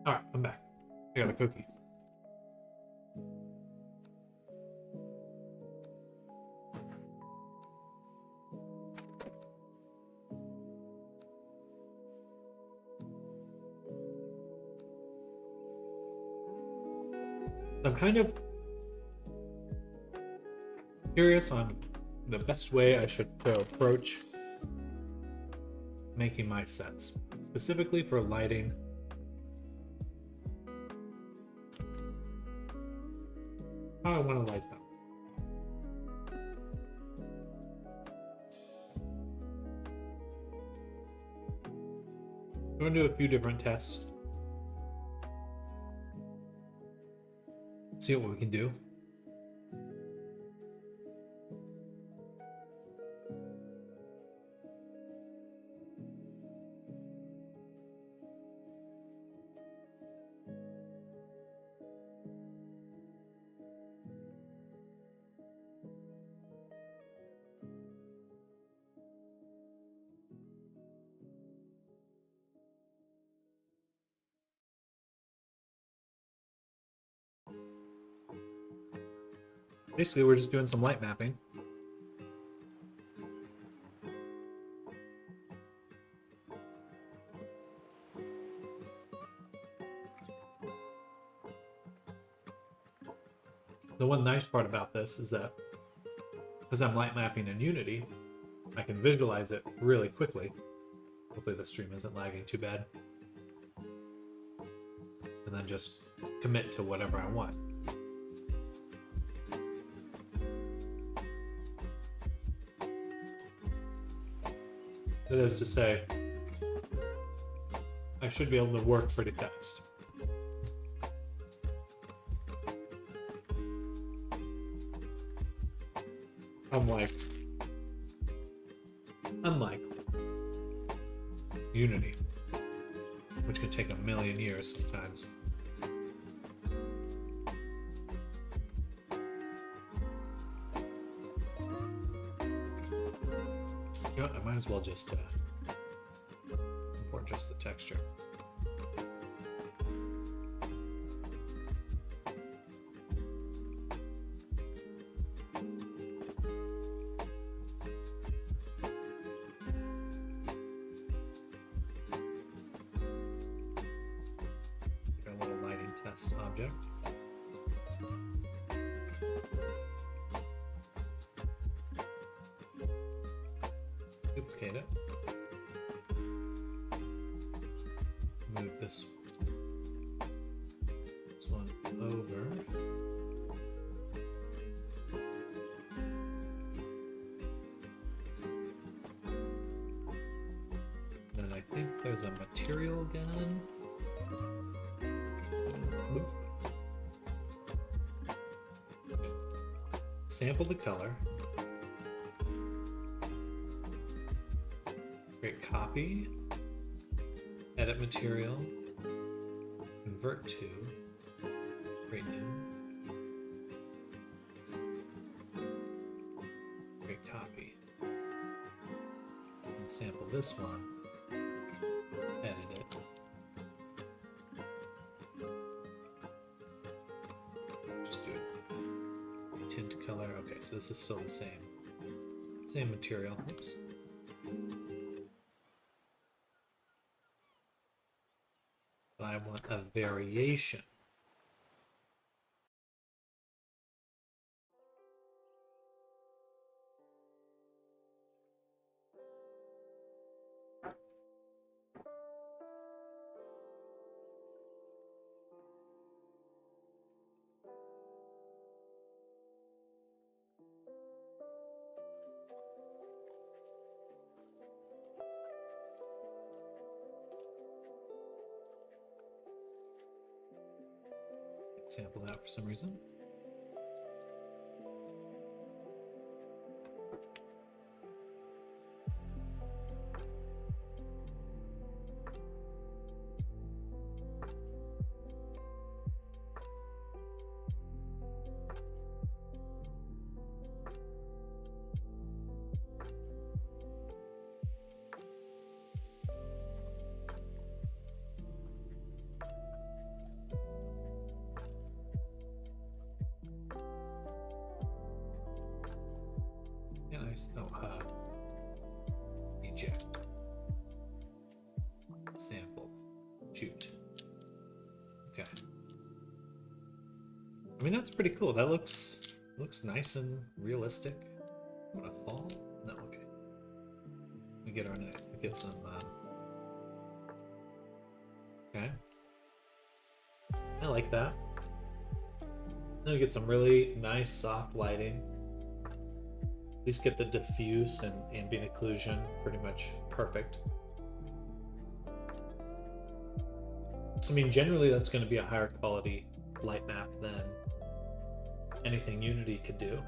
All right, I'm back. I got a cookie. I'm kind of curious on the best way I should approach making my sets, specifically for lighting. How I want to light them. I'm going to do a few different tests. See what we can do. Basically, we're just doing some light mapping. The one nice part about this is that because I'm light mapping in Unity, I can visualize it really quickly. Hopefully the stream isn't lagging too bad. And then just commit to whatever I want. That is to say, I should be able to work pretty fast. Unlike Unity, which can take a million years sometimes. You know what, I might as well just import just the texture. Got a little lighting test object. Duplicate it. Move this one over. And I think there's a material gun. Boop. Sample the color. Create copy. Edit material. Convert to. Create new. Create copy. And sample this one. Edit it. Just do it. Tint color. Okay, so this is still the same. Same material. Oops. But I want a variation. Sample that for some reason. Eject. Sample. Shoot. Okay. I mean, that's pretty cool. That looks nice and realistic. What, a fall? No, okay. We get our night. We get some. Okay. I like that. Then we get some really nice soft lighting. At least get the diffuse and ambient occlusion pretty much perfect. I mean, generally that's going to be a higher quality light map than anything Unity could do.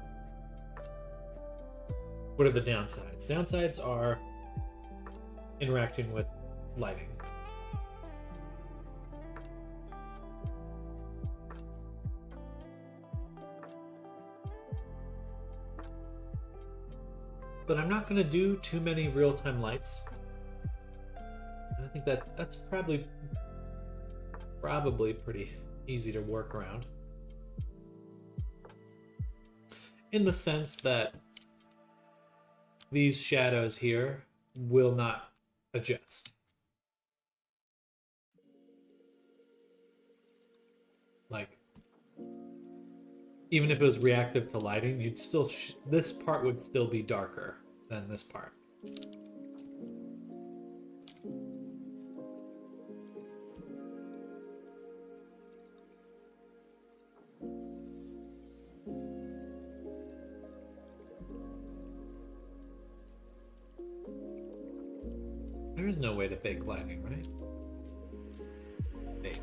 What are the downsides? Downsides are interacting with lighting. But I'm not going to do too many real-time lights. And I think that's probably pretty easy to work around. In the sense that these shadows here will not adjust. Like, even if it was reactive to lighting, you'd still this part would still be darker than this part. There is no way to bake lighting, right? Bake.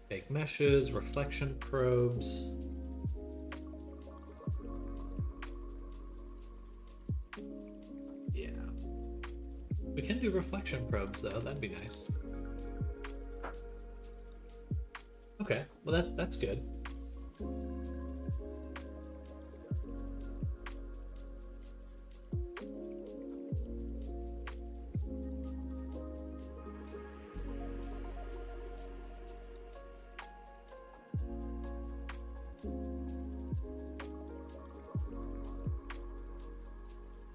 Bake meshes, reflection probes. Yeah. We can do reflection probes though, that'd be nice. Okay, well that's good.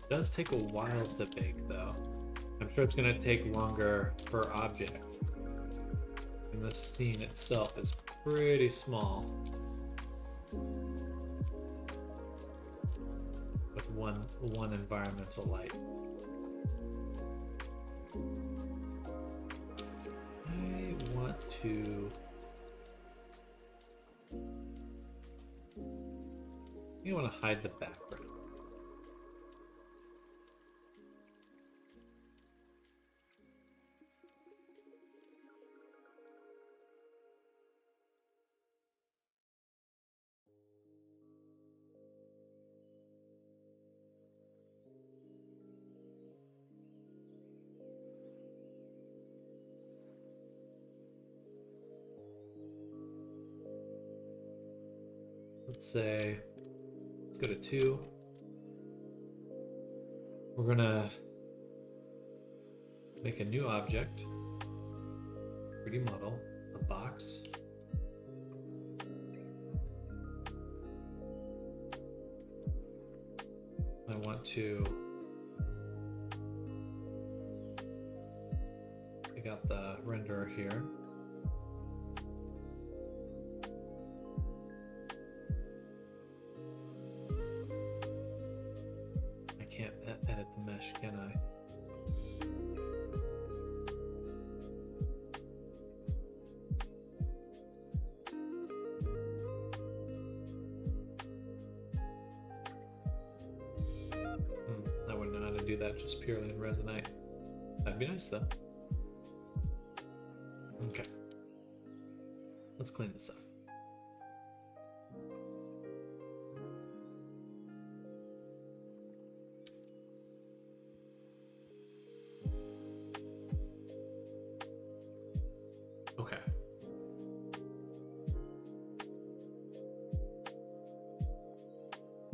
It does take a while to bake though. I'm sure it's going to take longer per object. And the scene itself is pretty small. With one environmental light. I want to... I want to hide the background. Let's say, let's go to 2. We're gonna make a new object, 3D model, a box. I want to take out the renderer here. Edit the mesh, can I? I wouldn't know how to do that just purely in Resonite. That'd be nice though. Okay. Let's clean this up. Okay.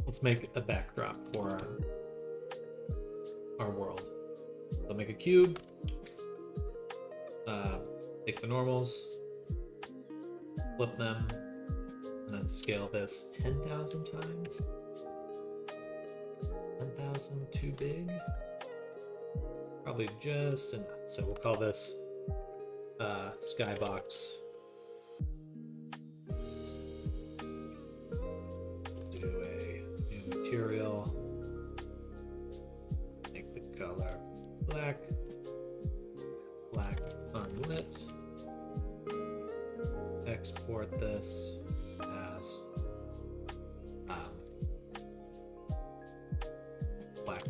Let's make a backdrop for our world. So make a cube. Take the normals, flip them, and then scale this 10,000 times. 10,000 too big? Probably just enough. So we'll call this Skybox. Do a new material. Make the color black. Black unlit. Export this as black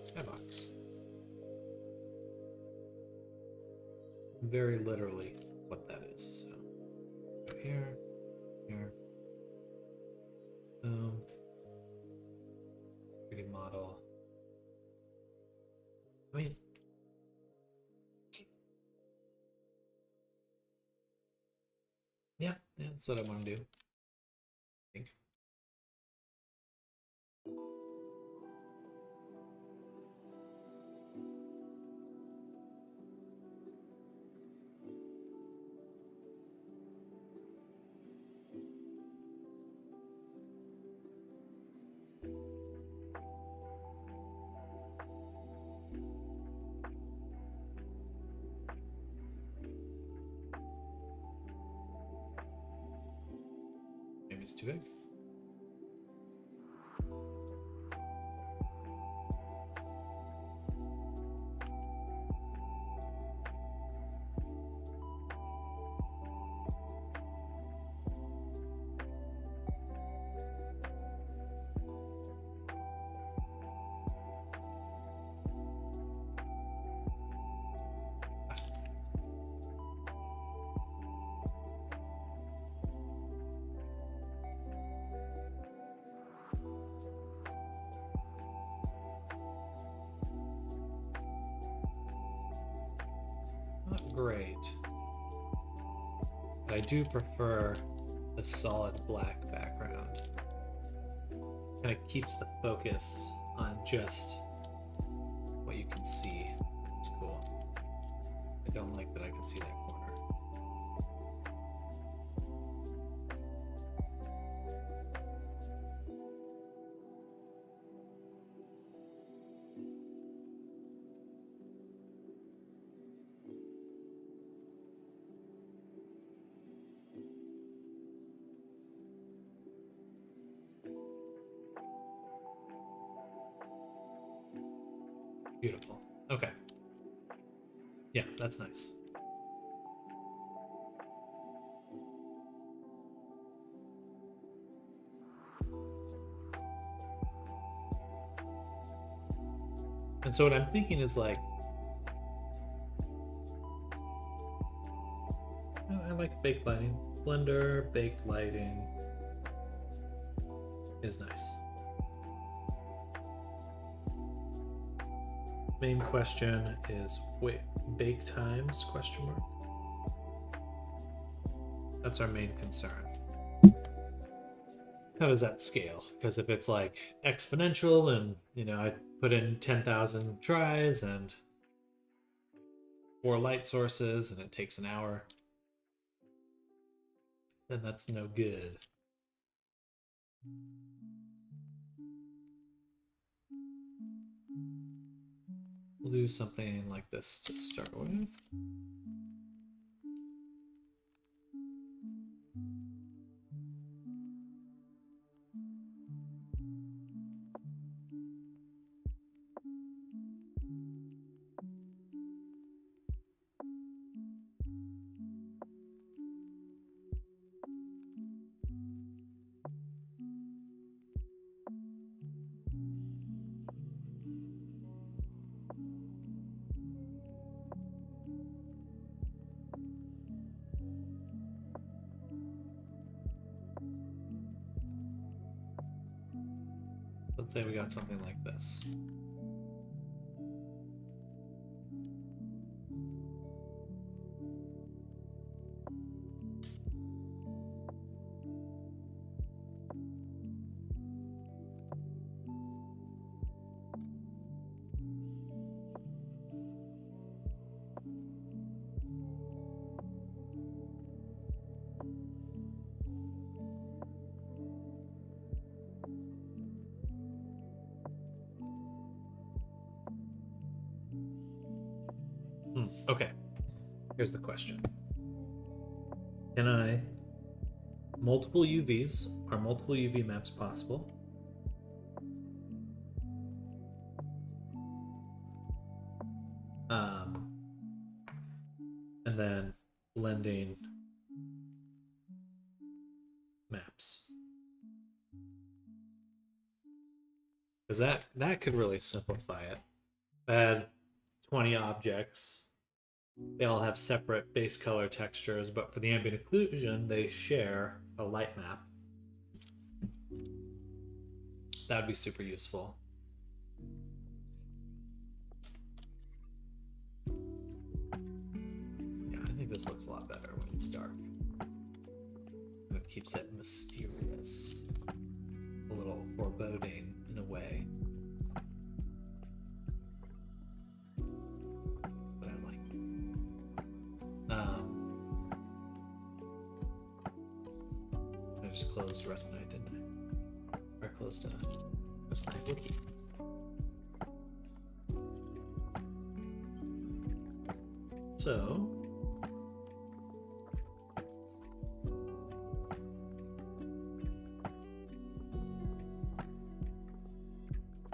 Skybox. Very literally what that is. So go here, That's what I want to do. I think. Maybe it's too big. Not great. But I do prefer the solid black background. Kind of keeps the focus on just what you can see. It's cool. I don't like that I can see that corner. Beautiful. Okay. Yeah, that's nice. And so what I'm thinking is like, I like baked lighting. Blender, baked lighting is nice. Main question is, wait, bake times, question mark? That's our main concern. How does that scale? Because if it's like exponential and, you know, I put in 10,000 tries and 4 light sources and it takes an hour, then that's no good. We'll do something like this to start with. Let's say we got something like this. Okay, here's the question. Can I multiple UVs? Are multiple UV maps possible? And then blending maps. Because that could really simplify it. Add 20 objects. They all have separate base color textures, but for the ambient occlusion, they share a light map. That would be super useful. Yeah, I think this looks a lot better when it's dark. And what keeps it mysterious. A little foreboding in a way. But I like. I just closed Rest Night, didn't I? Or closed Rest Night Wiki. So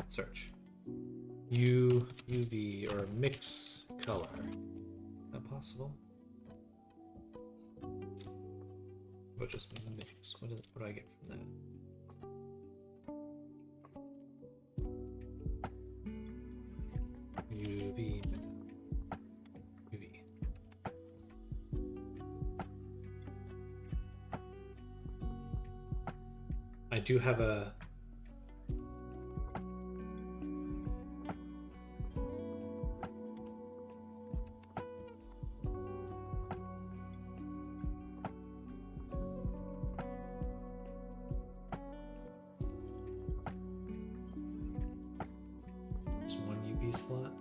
search UV or mix color. Is that possible? Or just mix? What do I get from that? UV. I do have a just one UV slot.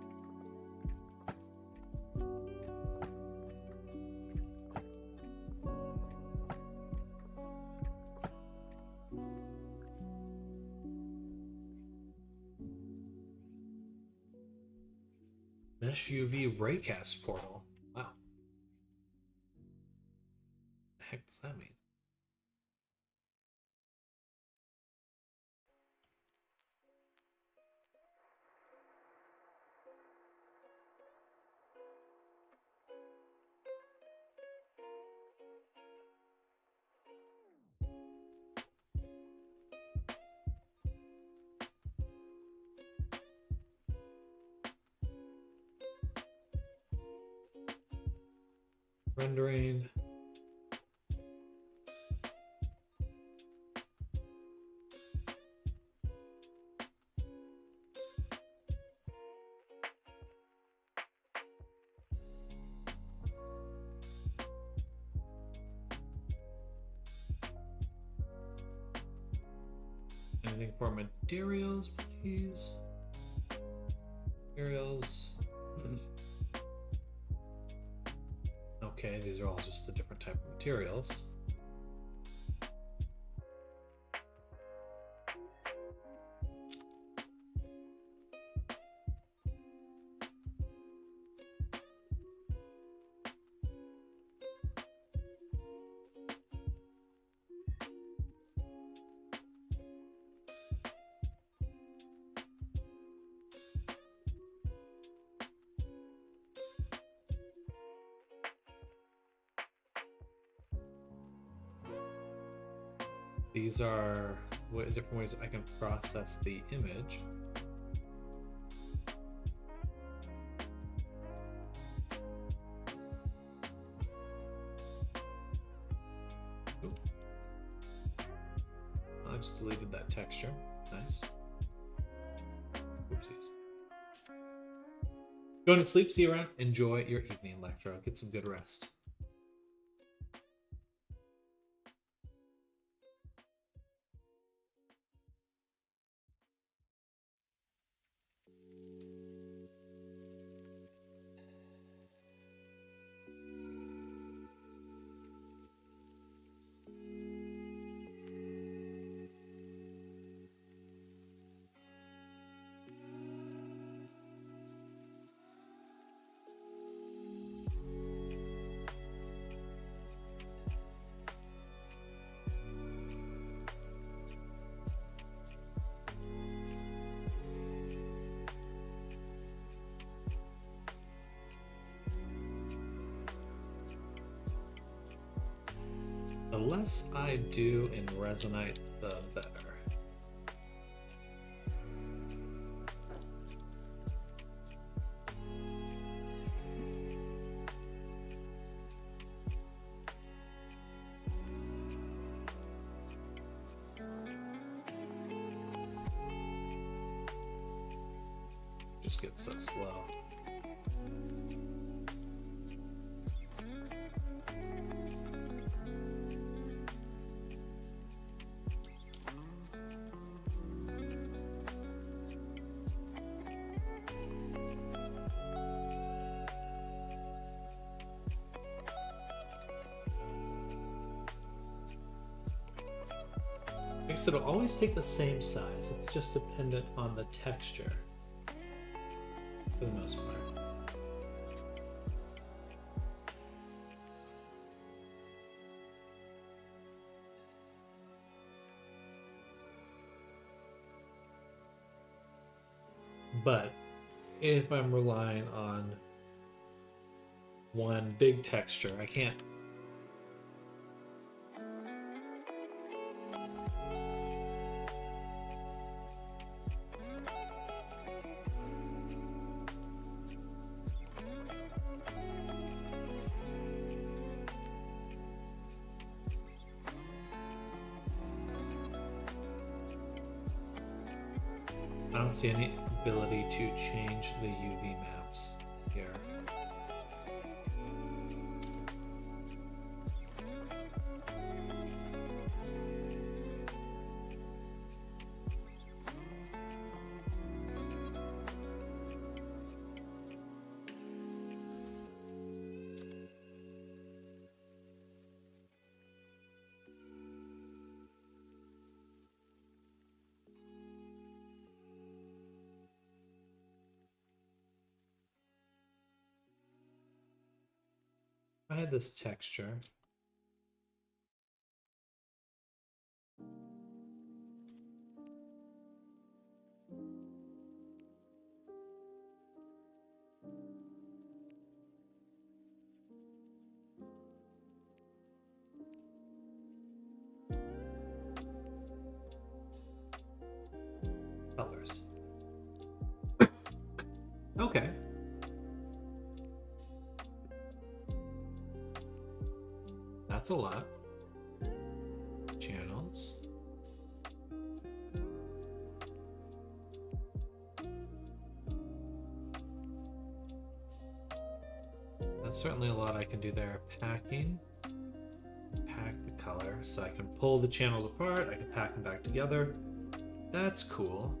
Mesh UV Raycast portal. Wow. The heck does that mean? Rendering. Anything for materials, please? Materials. Okay, these are all just the different type of materials. These are different ways I can process the image. Oop. I just deleted that texture. Nice. Oopsies. Going to sleep. See you around. Enjoy your evening, Electro. Get some good rest. The less I do in Resonite, the better. Just gets so slow. Like I said, it'll always take the same size. It's just dependent on the texture for the most part. But if I'm relying on one big texture, I can't. I don't see any ability to change the UV maps here. I had this texture. Colors. Okay. That's a lot. Channels. That's certainly a lot I can do there. Packing. Pack the color. So I can pull the channels apart. I can pack them back together. That's cool.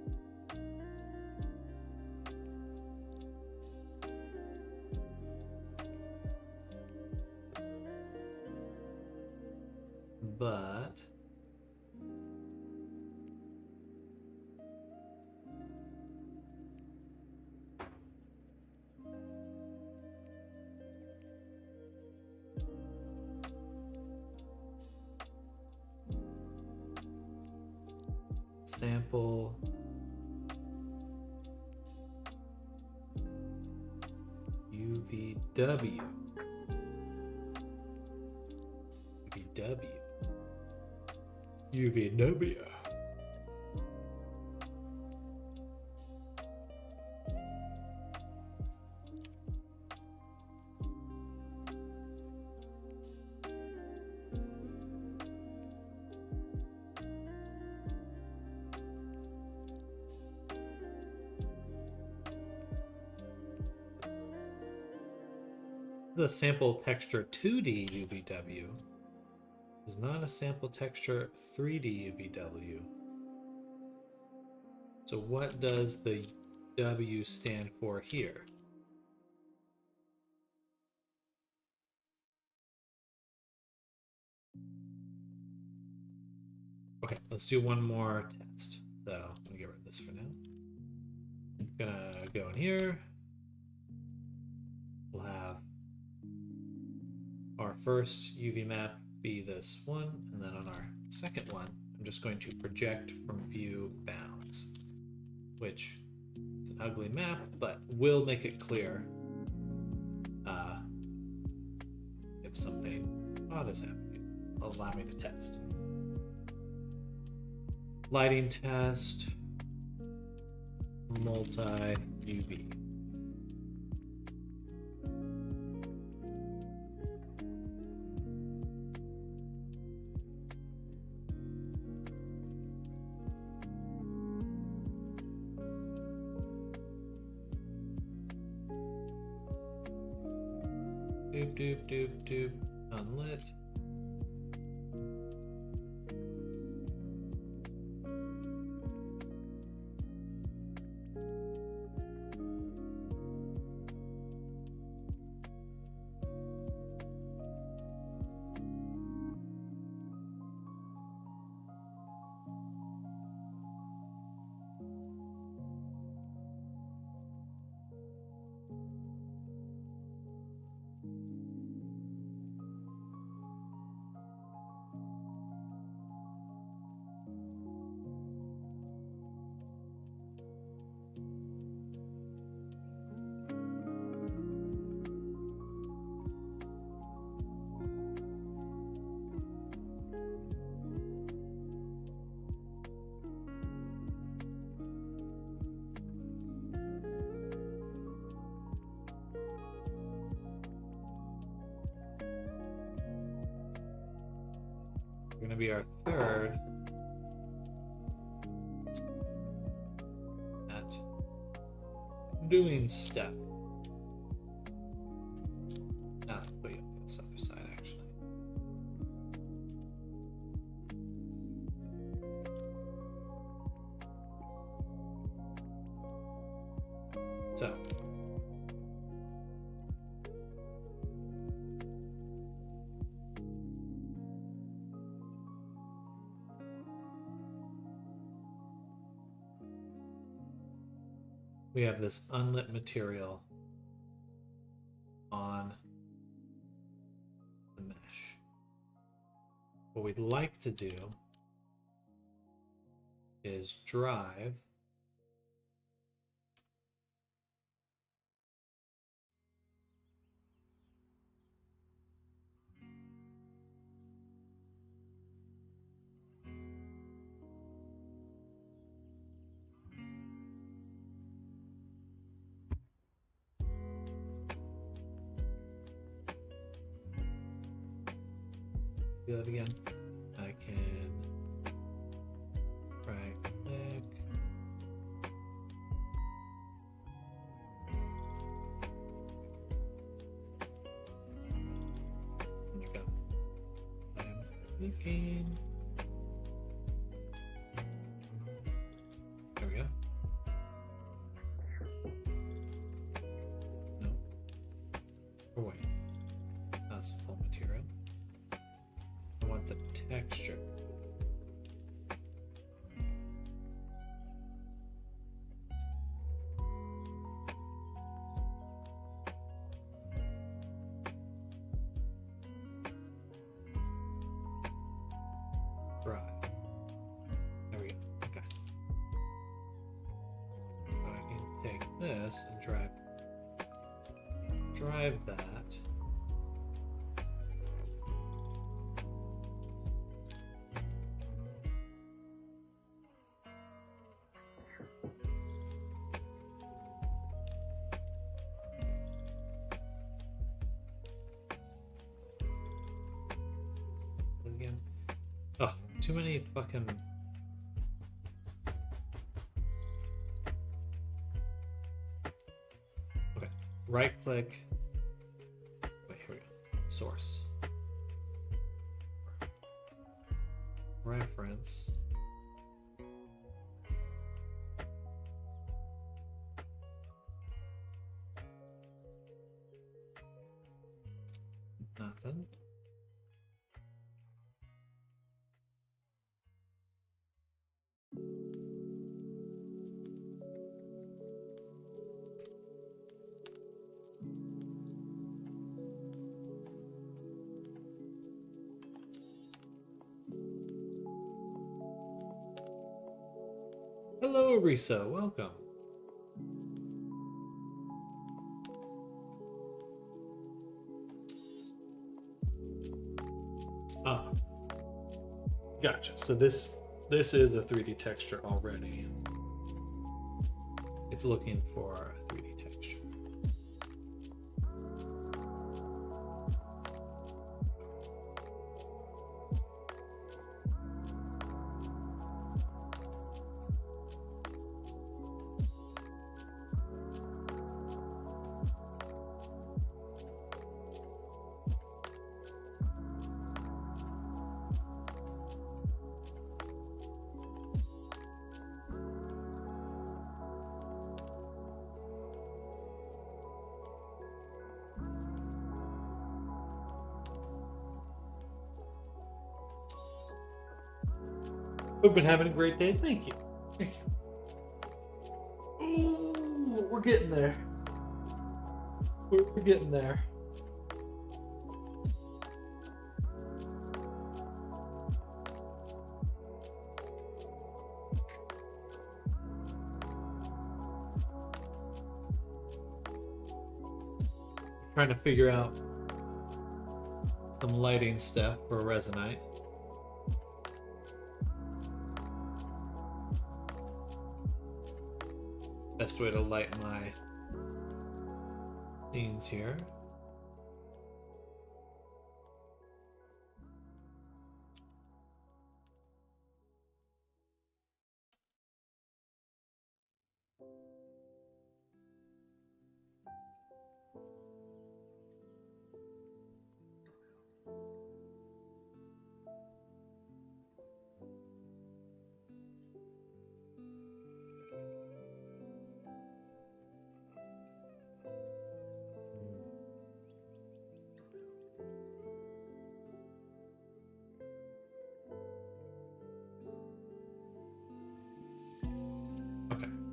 But sample UVW. UVW. UVW. The sample texture 2D UVW is not a sample texture 3D UVW. So what does the W stand for here? Okay, let's do one more test. So I'm gonna get rid of this for now. I'm gonna go in here. We'll have our first UV map be this one, and then on our second one, I'm just going to project from view bounds, which is an ugly map, but will make it clear if something odd is happening. Allow me to test. Lighting test, multi-UV. Doop, doop, doop, doop, unlit. Going to be our third at doing stuff. Ah, let's put you on the other side, actually. So. We have this unlit material on the mesh. What we'd like to do is drive do that again. I can right click. There we go. I'm clicking. There we go. No. Oh wait. That's full material. I want the texture. Right. There we go. Okay. So I can take this and drive that. Again. Oh, too many fucking. Okay, right click. Wait, here we go. Source. Reference. Nothing. Hello, Risa. Welcome. Ah, gotcha. So this is a 3D texture already. It's looking for a 3D texture. We've been having a great day. Thank you. Thank you. Ooh, we're getting there. We're getting there. Trying to figure out some lighting stuff for Resonite. Best way to light my scenes here.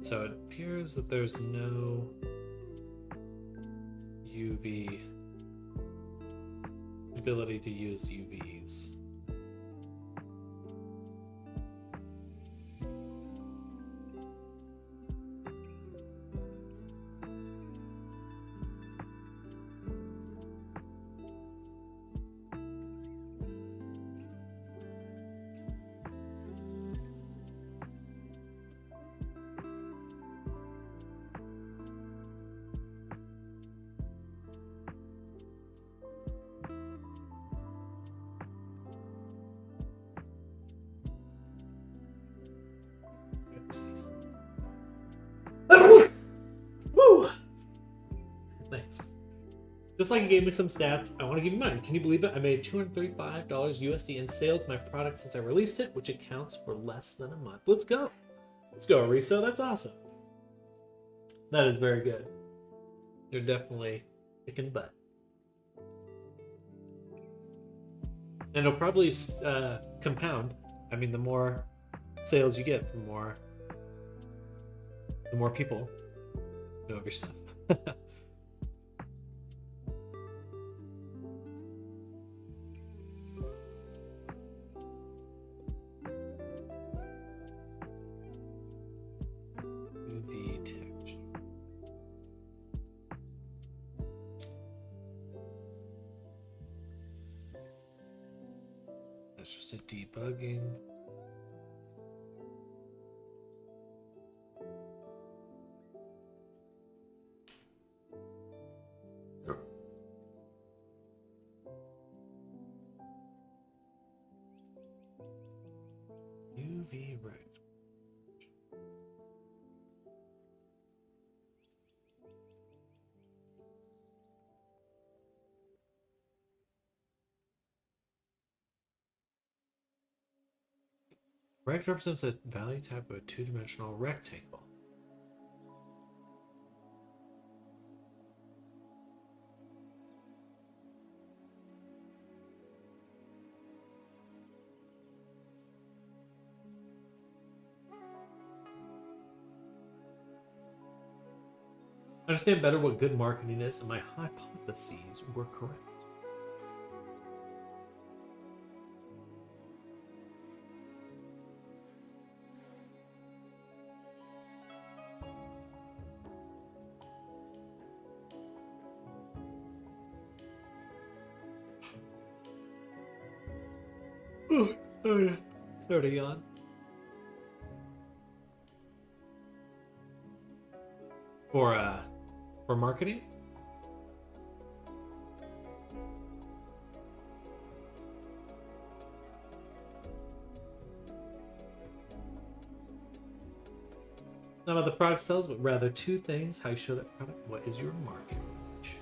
So it appears that there's no UV ability to use UVs. Woo! Thanks. Just like you gave me some stats, I want to give you mine. Can you believe it? I made $235 USD in sales of my product since I released it, which accounts for less than a month. Let's go. Let's go, Ariso. That's awesome. That is very good. You're definitely kicking butt. And it'll probably compound. I mean, the more sales you get, the more people know of your stuff. UV texture. That's just a debugging. UV right. Rect represents a value type of a two-dimensional rectangle. I understand better what good marketing is, and my hypotheses were correct. Sorry to yawn. For marketing? Not about the product sales, but rather two things: how you show that product, what is your market reach.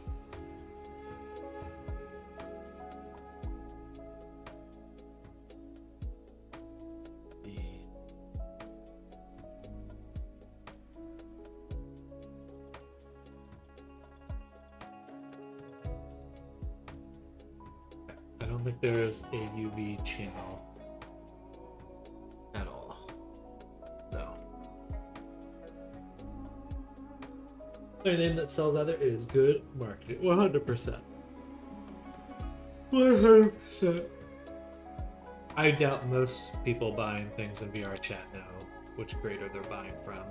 I don't think there's a UV channel at all. No. Anything that sells out there is good marketing. 100%. 100%. I doubt most people buying things in VR chat know which creator they're buying from.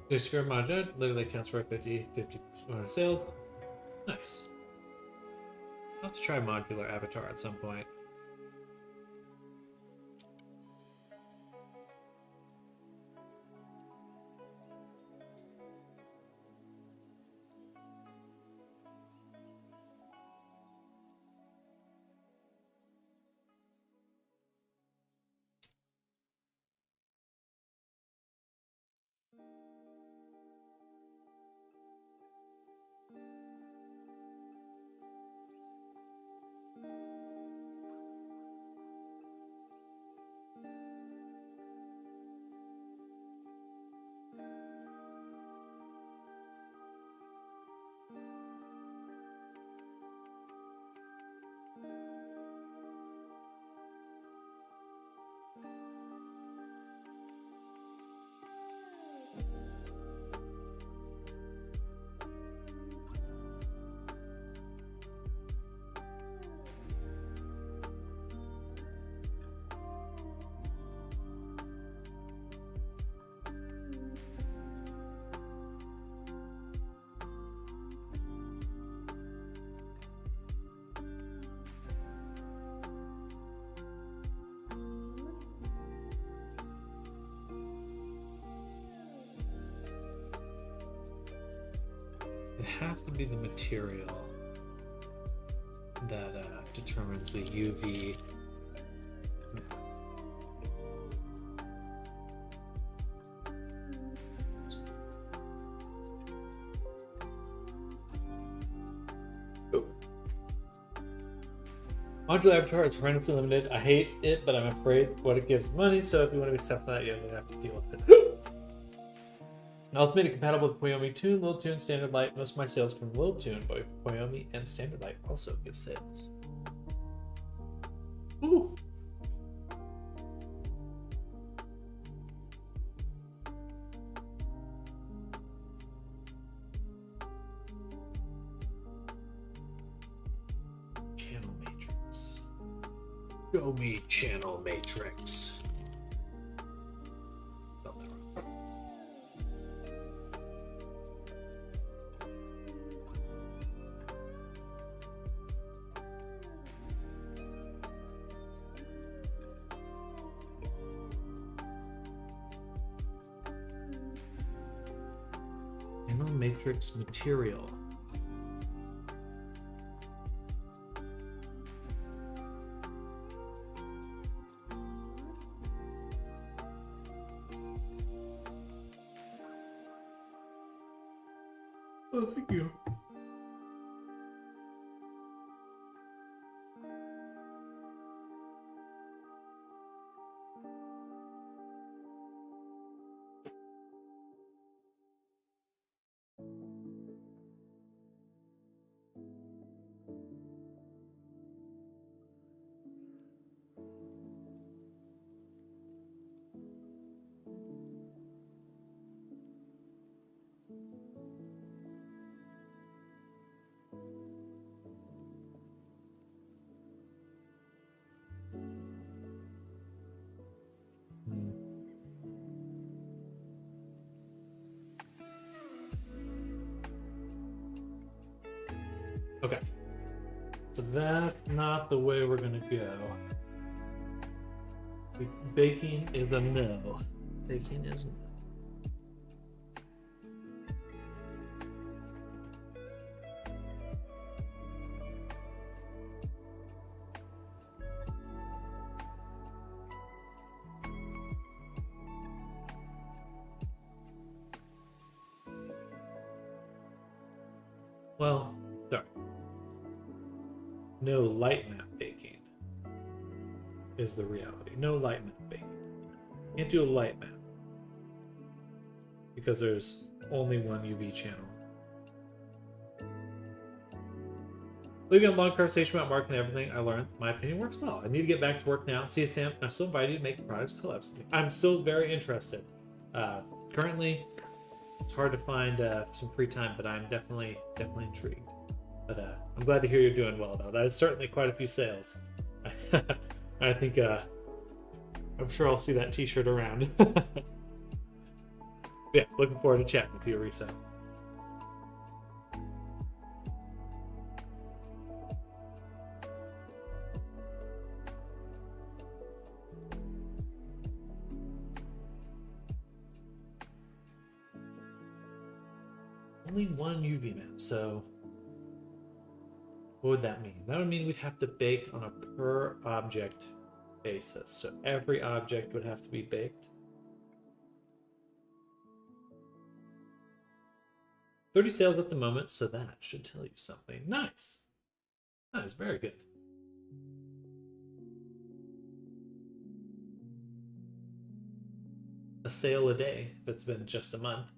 There's Sphere Module, literally accounts for 50 sales. Nice. I'll have to try modular avatar at some point. It has to be the material that determines the UV. Modular Avatar is horrendously limited. I hate it, but I'm afraid what it gives money, so if you want to be stuff like that, you're gonna have to deal with it. I also made it compatible with Poyomi Tune, Little Tune, Standard Light. Most of my sales come from Little Tune, but Poyomi and Standard Light also give sales. Ooh. Channel Matrix. Show me Channel Matrix. Spelled that wrong. Channel Matrix material. Oh, thank you. Okay. So that's not the way we're gonna go. Baking is a no. Baking is no. Well, sorry. No light map baking is the reality. No light map baking. Can't do a light map because there's only one UV channel. Leaving a long conversation about marketing and everything, I learned my opinion works well. I need to get back to work now. See you, Sam. I'm still invited to make products collabs. I'm still very interested. Currently, it's hard to find some free time, but I'm definitely intrigued. But I'm glad to hear you're doing well, though. That is certainly quite a few sales. I think I'm sure I'll see that T-shirt around. Yeah, looking forward to chatting with you, Arisa. Only one UV map, so what would that mean? That would mean we'd have to bake on a per object basis. So every object would have to be baked. 30 sales at the moment, so that should tell you something. Nice. That is very good. A sale a day if it's been just a month.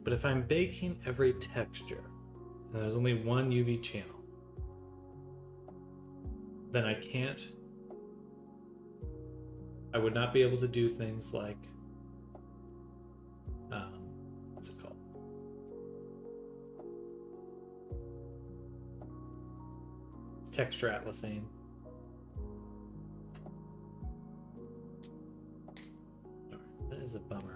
But if I'm baking every texture, and there's only one UV channel, then I would not be able to do things like, what's it called? texture atlasing. That is a bummer.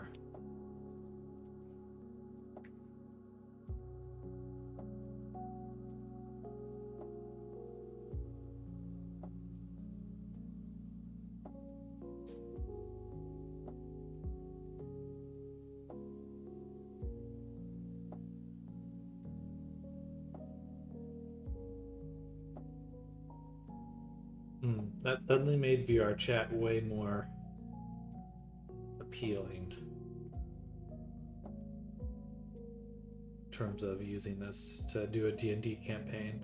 That suddenly made VR chat way more appealing in terms of using this to do a D&D campaign.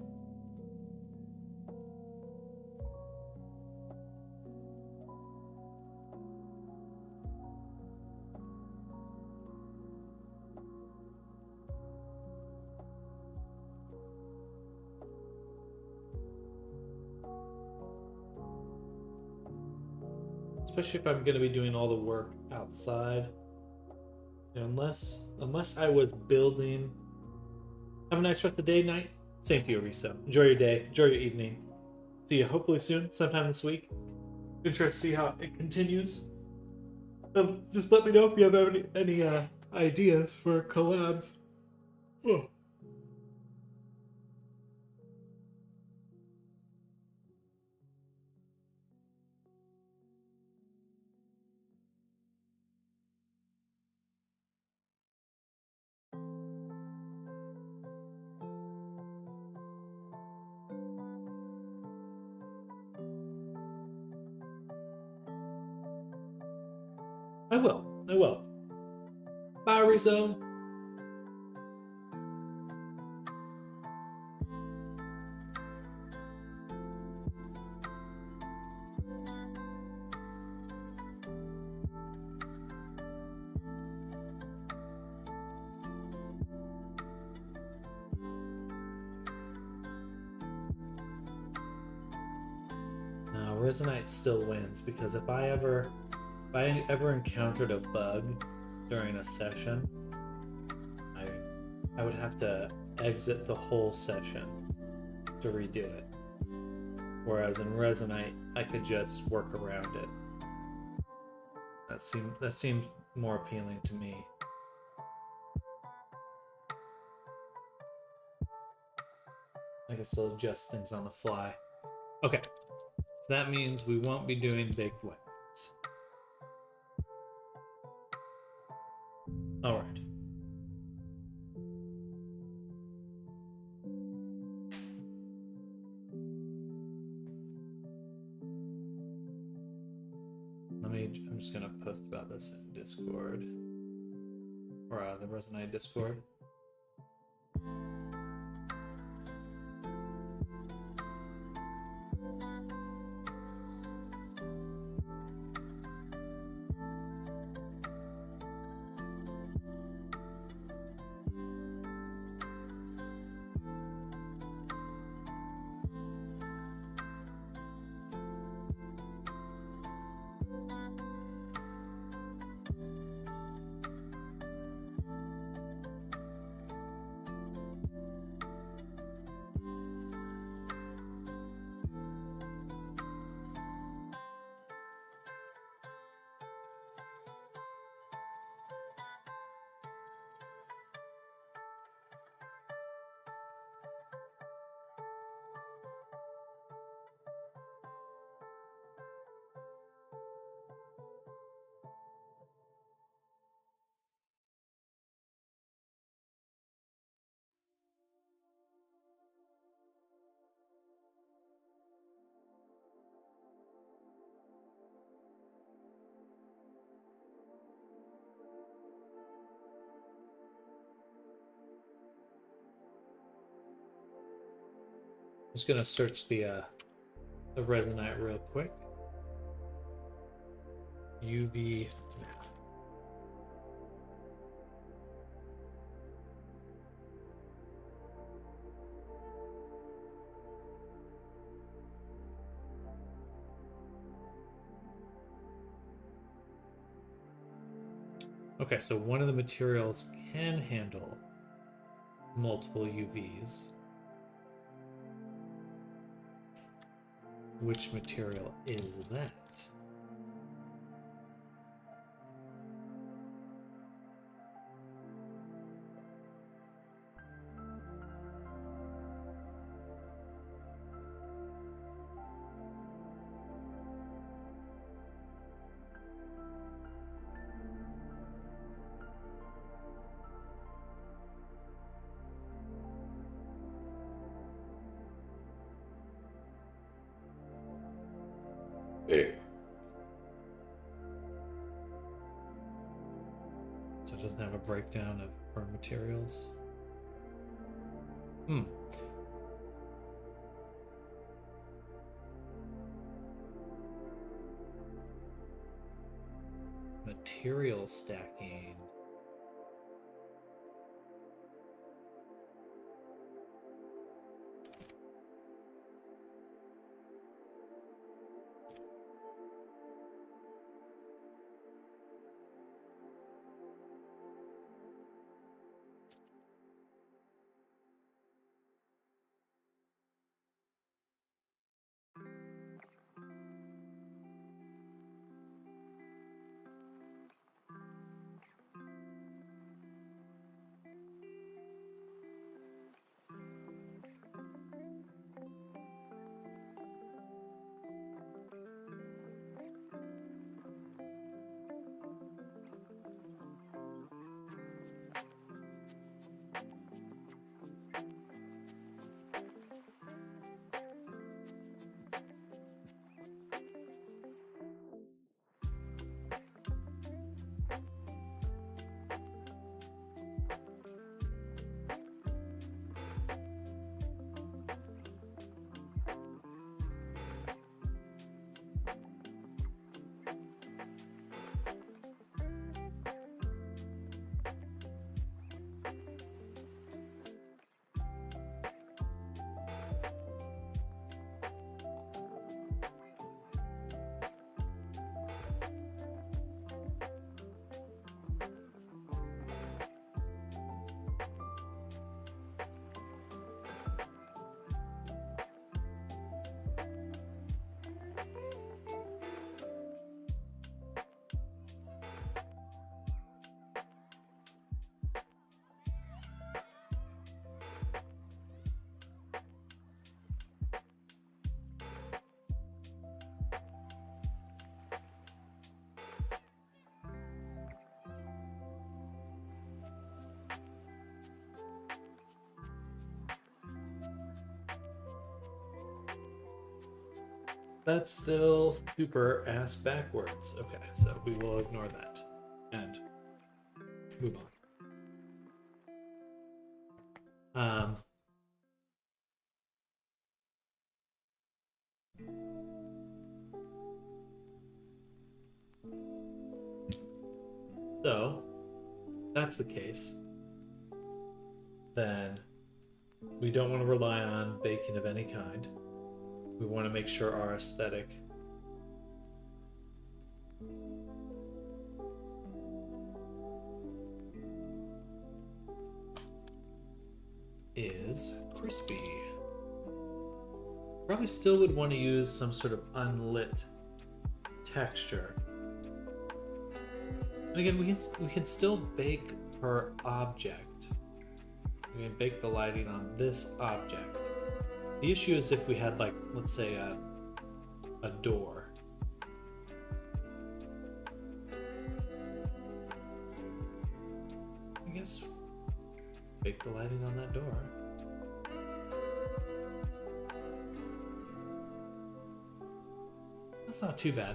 Especially if I'm going to be doing all the work outside. You know, unless I was building. Have a nice rest of the day, night. Same to you, Risa. Enjoy your day. Enjoy your evening. See you hopefully soon, sometime this week. Interested to see how it continues. Just let me know if you have any ideas for collabs. Oh. I will. Bye, Rizzo. No, Resonite still wins because if I ever encountered a bug during a session, I would have to exit the whole session to redo it. Whereas in Resonite, I could just work around it. That seemed more appealing to me. I can still adjust things on the fly. Okay, so that means we won't be doing big flips. All right. I'm just gonna post about this in Discord, or the Resonite Discord. I'm just gonna search the Resonite real quick. UV map. Okay, so one of the materials can handle multiple UVs. Which material is that? So it doesn't have a breakdown of her materials. Hmm. Material stacking. That's still super ass backwards. Okay, so we will ignore that and move on. So, if that's the case, then we don't want to rely on baking of any kind. We want to make sure our aesthetic is crispy. Probably still would want to use some sort of unlit texture. And again, we can still bake per object. We can bake the lighting on this object. The issue is if we had, like, let's say a door. I guess bake the lighting on that door. That's not too bad.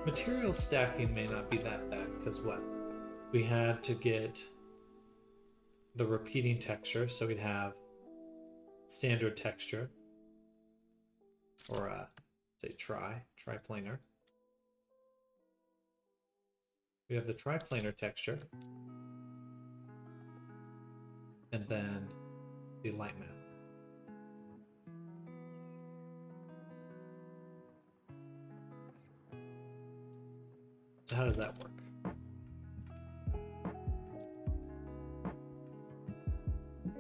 Material stacking may not be that bad because what? We had to get the repeating texture, so we'd have standard texture, or say triplanar. We have the triplanar texture. And then the light map. So how does that work?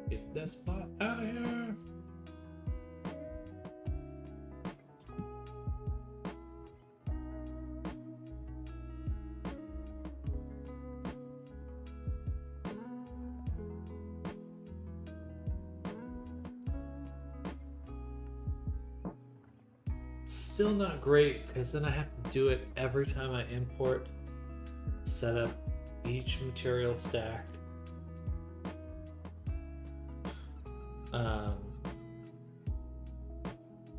Get this spot out of here. Still not great because then I have to do it every time I import, set up each material stack.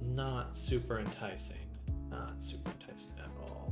Not super enticing. Not super enticing at all.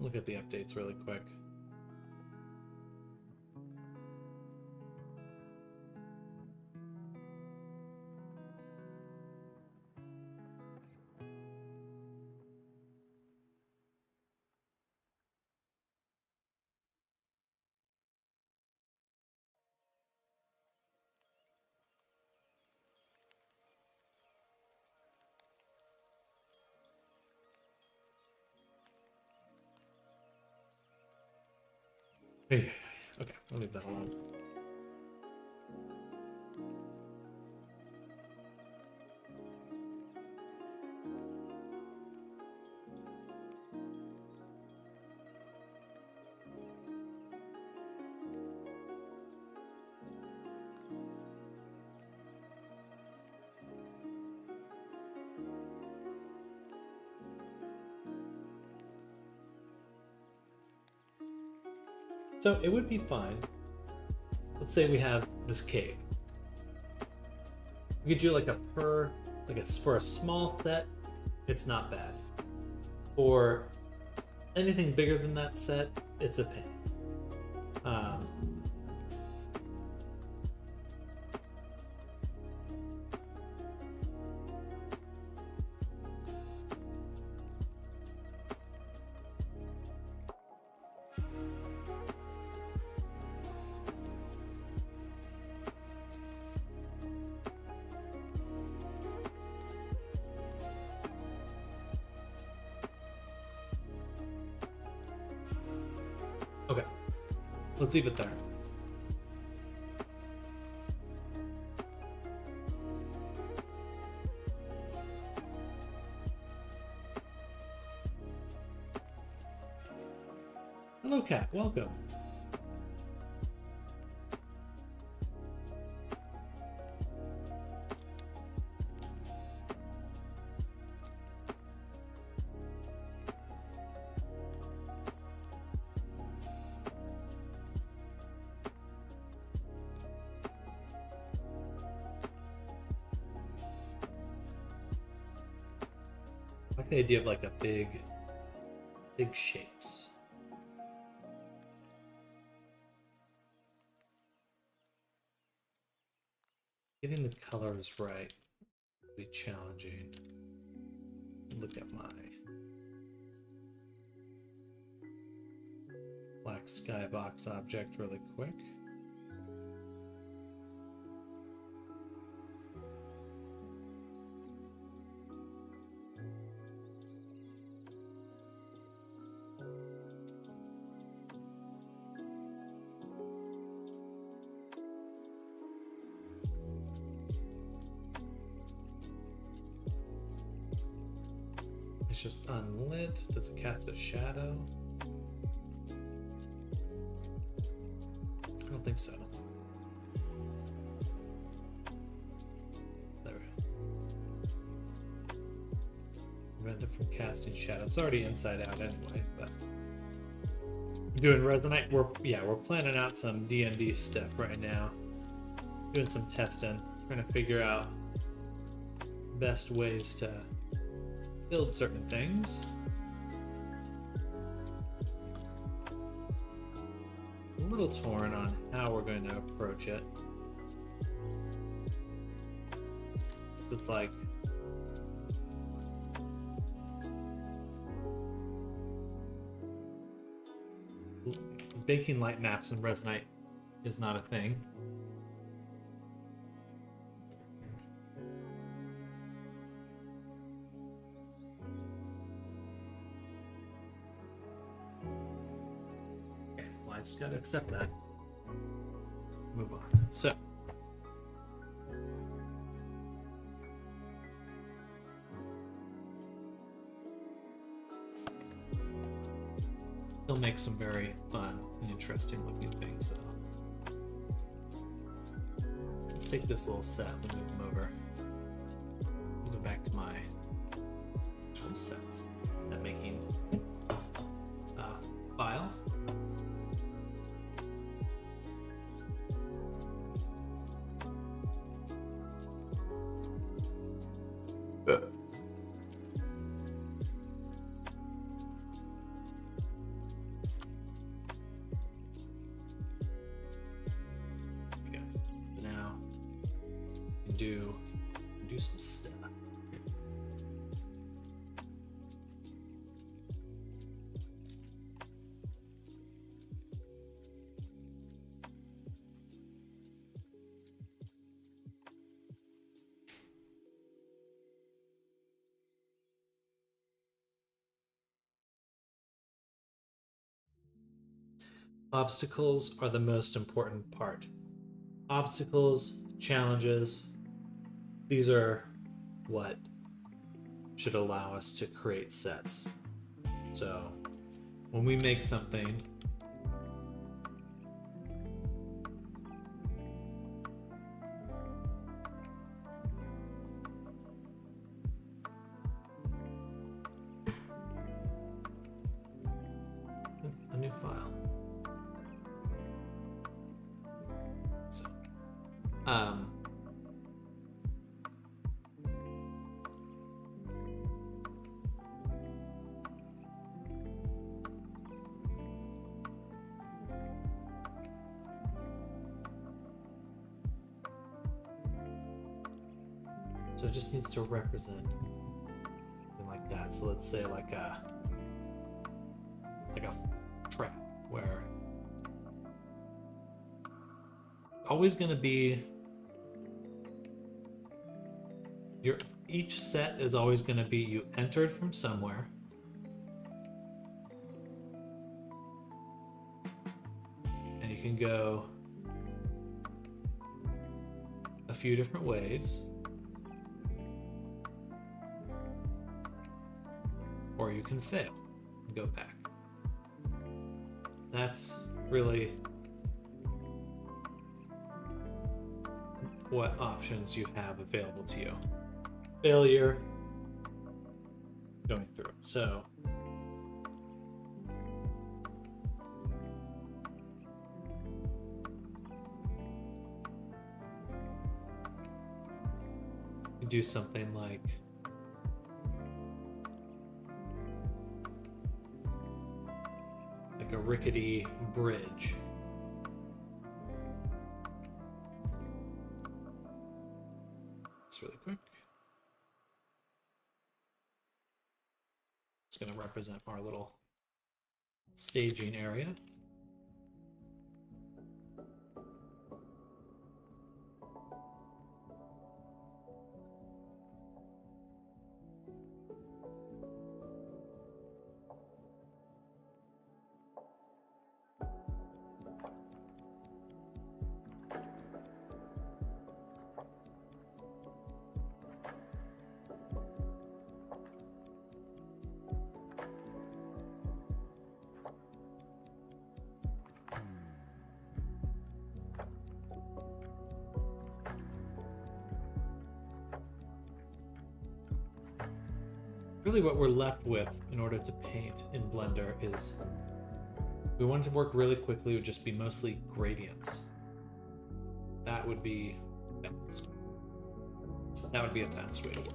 Look at the updates really quick. Hey, okay, I'll leave that alone. So it would be fine. Let's say we have this cave. We could do like for a small set, it's not bad. For anything bigger than that set, it's a pain. Okay, let's leave it there. Hello, Cat. Welcome. I like the idea of like a big shapes. Getting the colors right will be challenging. Look at my black skybox object really quick. It's just unlit. Does it cast a shadow? I don't think so. There we go. it from casting shadow. It's already inside out anyway, but doing Resonite, we're planning out some D&D stuff right now. Doing some testing, trying to figure out best ways to build certain things. A little torn on how we're going to approach it. It's like baking light maps in Resonite is not a thing. Okay, well, I just gotta accept that. Move on. So. He'll make some very fun and interesting looking things though. Let's take this little set and move them over. I'll go back to my actual sets. Set making file. Do some stuff. Obstacles are the most important part. Obstacles, challenges, these are what should allow us to create sets. So when we make something, a new file. So, so it just needs to represent something like that. So let's say like a trap where always going to be each set is always going to be you entered from somewhere, and you can go a few different ways, or you can fail and go back. That's really what options you have available to you. Failure, going through. So you do something like a rickety bridge. It's really quick. It's going to represent our little staging area. really what we're left with in order to paint in Blender is we want it to work really quickly. It would just be mostly gradients. That would be fast. That would be a fast way to work.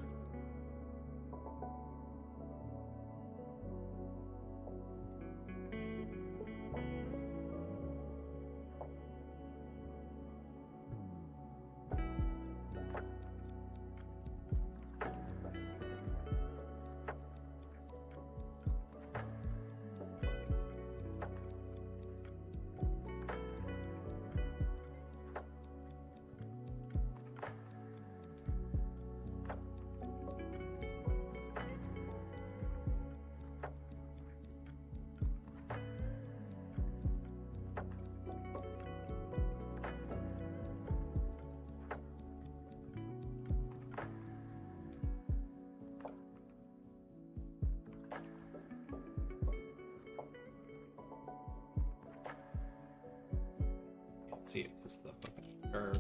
See it because the fucking curve.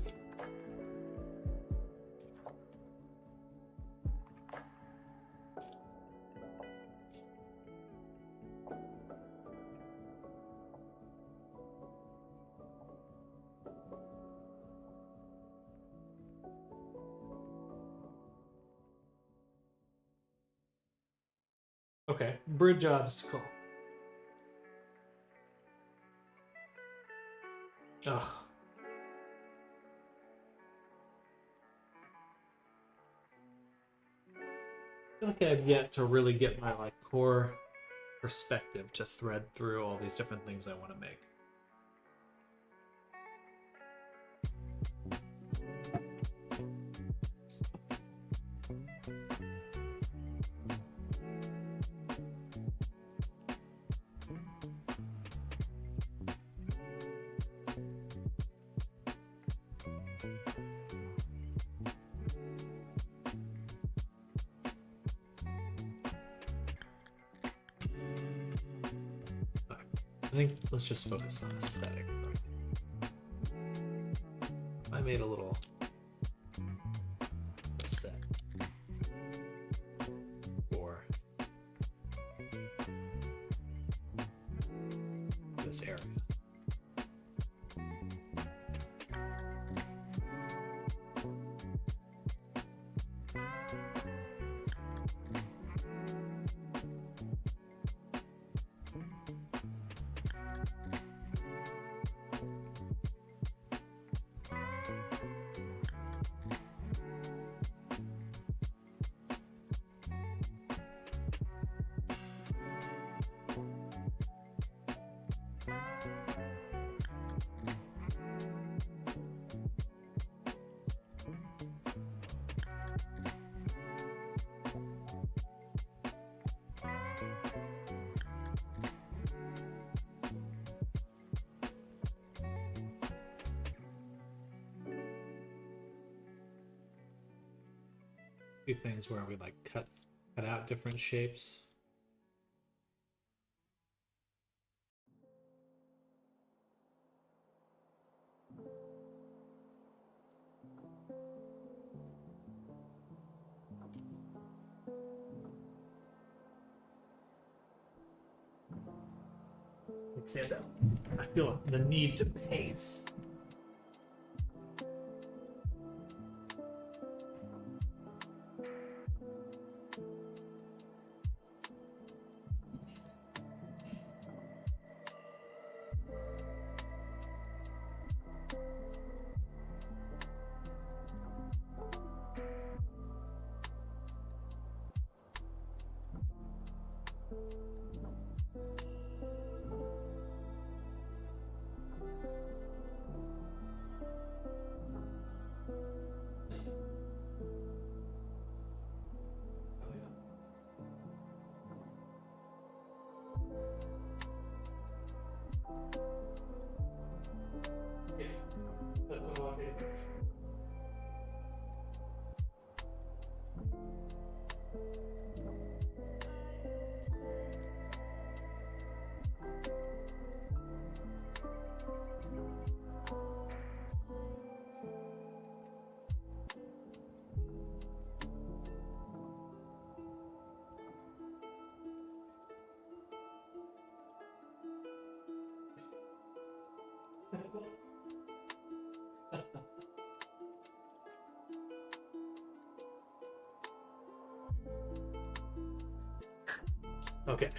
Okay, bridge obstacle. Ugh. I feel like I've yet to really get my like core perspective to thread through all these different things I want to make. I think let's just focus on aesthetic. I made a little set for this area. Few things where we like cut out different shapes. Stand up. I feel the need to pace. Okay.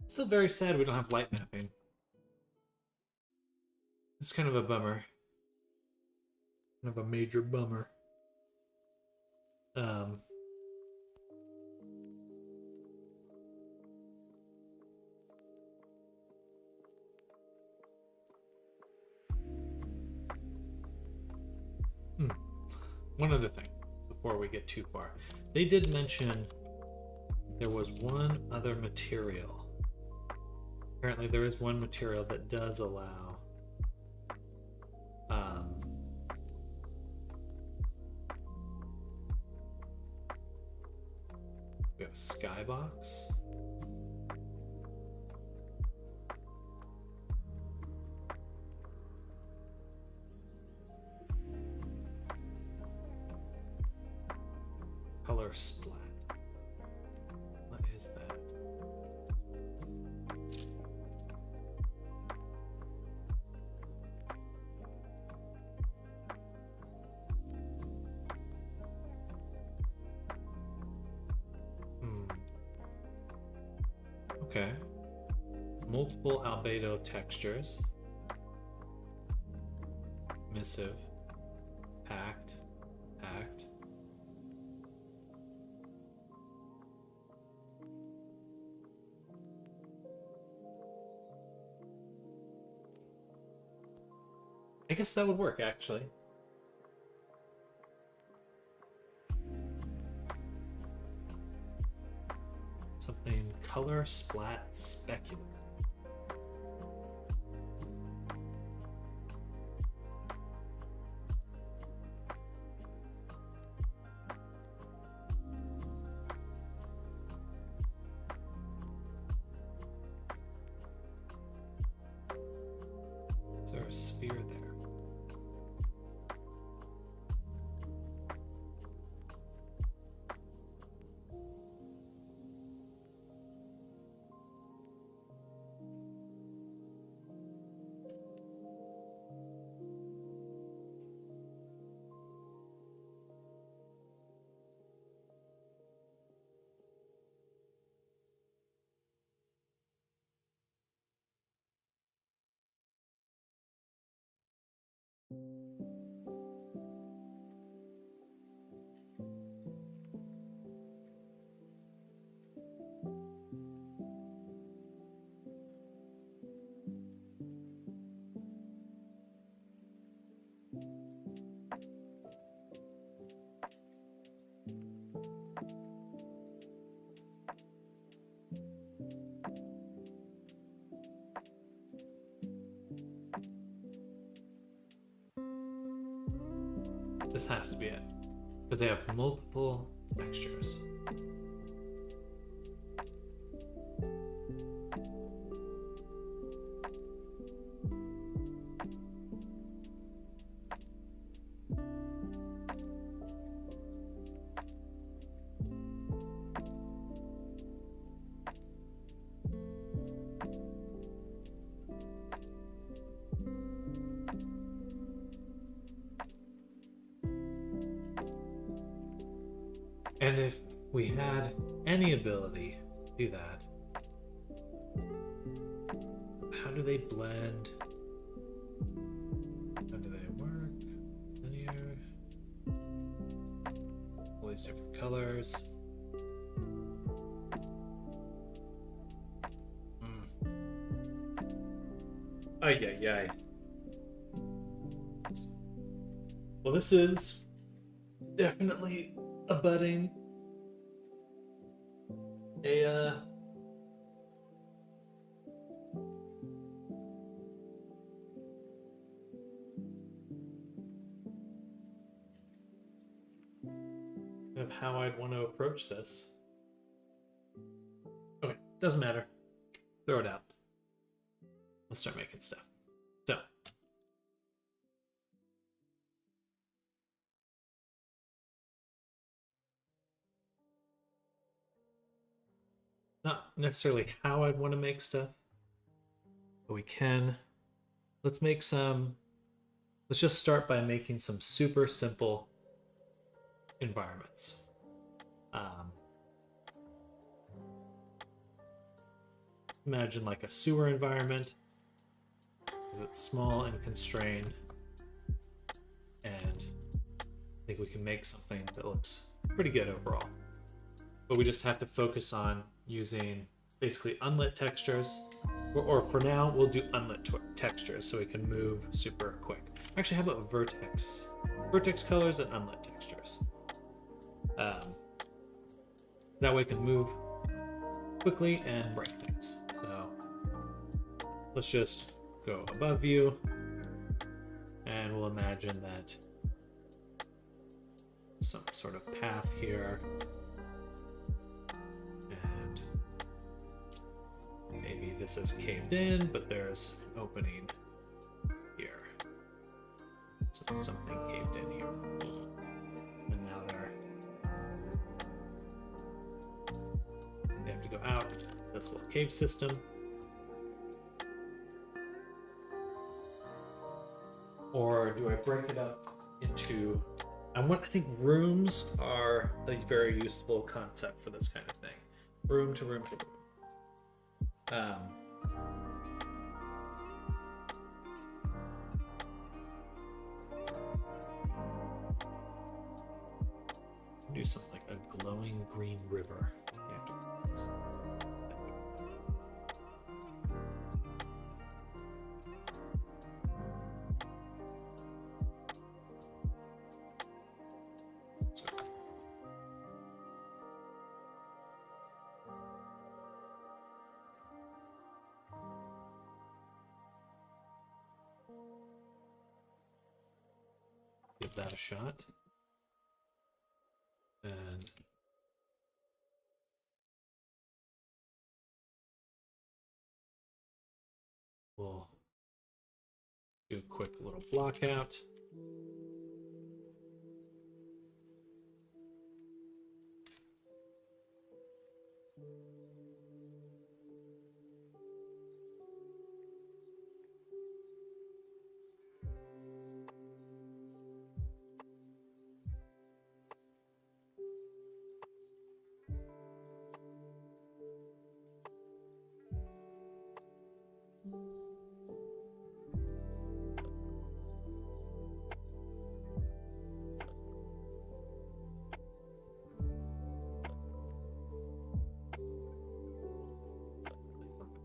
Still very sad we don't have light mapping. It's kind of a bummer. Kind of a major bummer. One other thing before we get too far. They did mention there was one other material. Apparently there is one material that does allow we have Skybox. Color splat. What is that? Okay. Multiple albedo textures. Missive. Packed. Packed. I guess that would work, actually. Something color splat specular. Is there a sphere there? This has to be it. Because they have multiple textures. And if we had any ability to do that, how do they blend? How do they work? Linear. All these different colors. Ay, ay, ay. Well, this is definitely abutting a of how I'd want to approach this. Okay, doesn't matter. Throw it out. Let's start making stuff. So, not necessarily how I'd want to make stuff, but we can. Let's make some. Let's just start by making some super simple environments. Imagine like a sewer environment, because it's small and constrained, and I think we can make something that looks pretty good overall. But we just have to focus on using basically unlit textures, or for now we'll do unlit textures so we can move super quick. Actually, how about vertex colors and unlit textures? That way we can move quickly and break things. So let's just go above view, and we'll imagine that some sort of path here, and maybe this is caved in, but there's an opening here. So something caved in here, and now they have to go out this little cave system. Or do I break it up into... I think rooms are a very useful concept for this kind of thing. Room to room to room. Do something like a glowing green river. Give that a shot. And we'll do a quick little block out.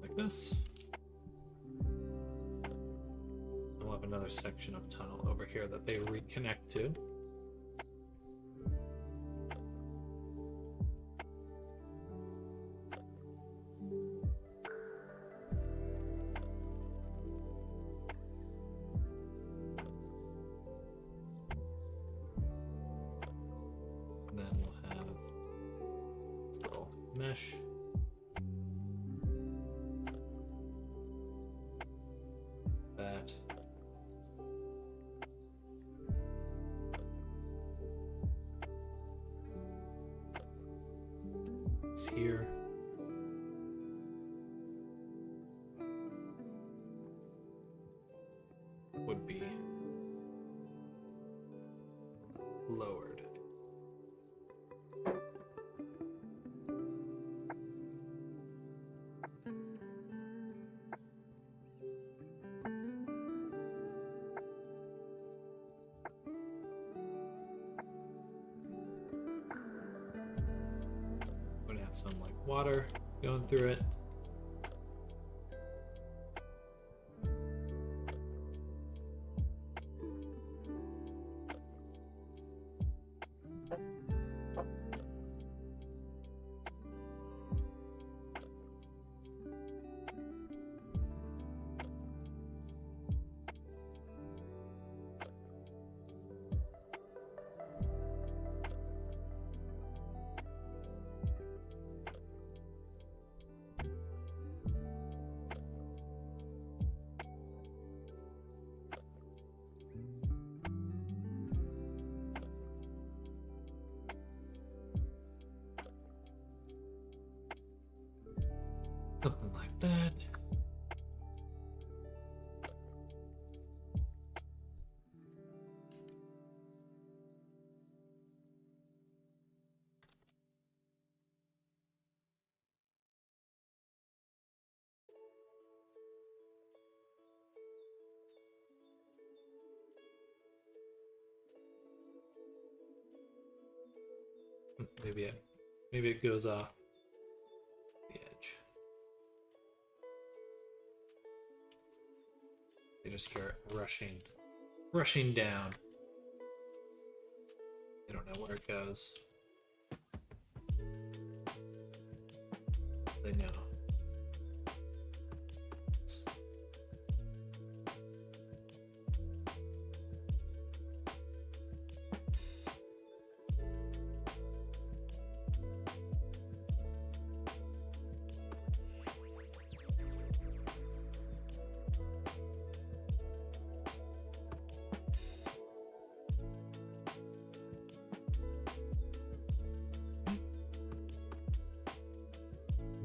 Like this. And we'll have another section of tunnel over here that they reconnect to. Mesh. That. It's here. Would be lowered. Some like water going through it. maybe it goes off the edge. You just hear it rushing down. I don't know where it goes. They know.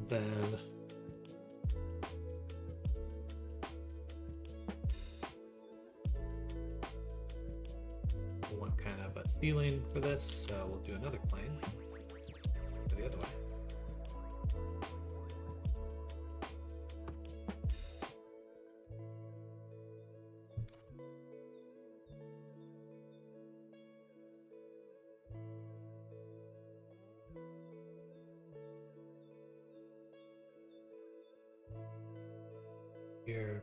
Then we want kind of a ceiling for this, so we'll do another plane. Go the other way. Here,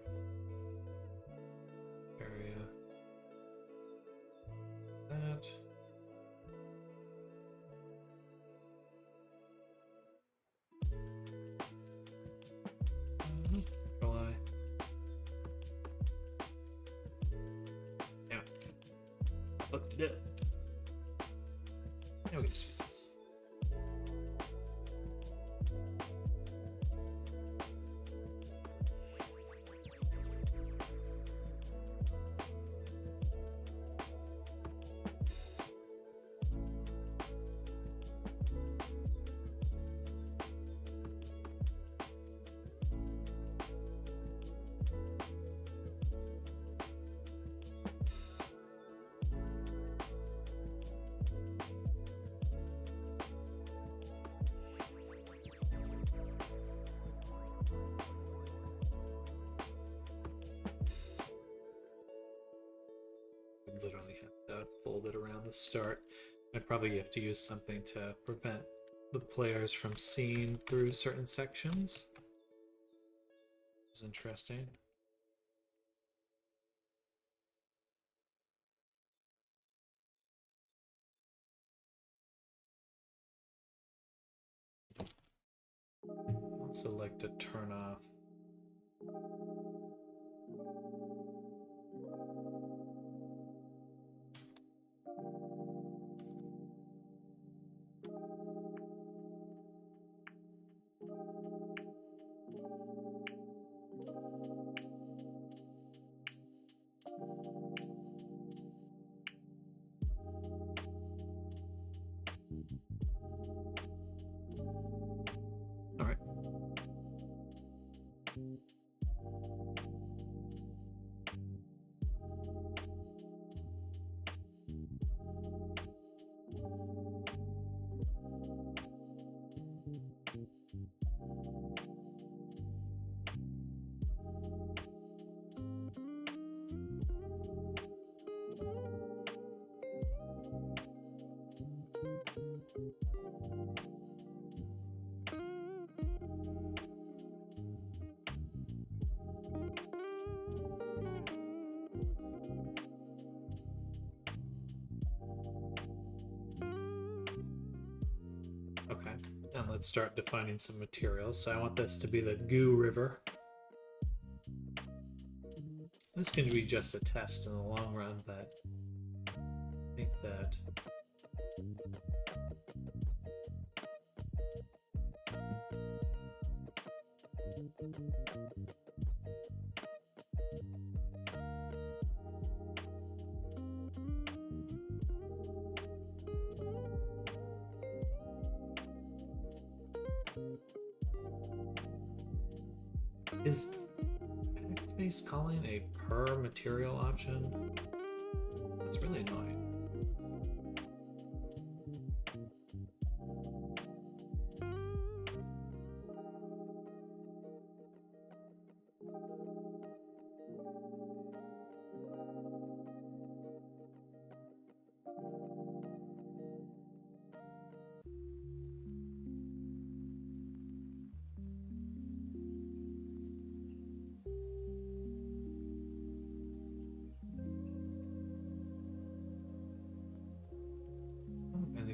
area, that. Control I. Yeah. Fucked it up. Now we can just use this. Literally have to fold it around the start. I'd probably have to use something to prevent the players from seeing through certain sections. It's interesting. I also like to turn off All right. Okay, and let's start defining some materials. So I want this to be the goo river. This can be just a test in the long run, but I think that is Backface calling a per material option? That's really annoying.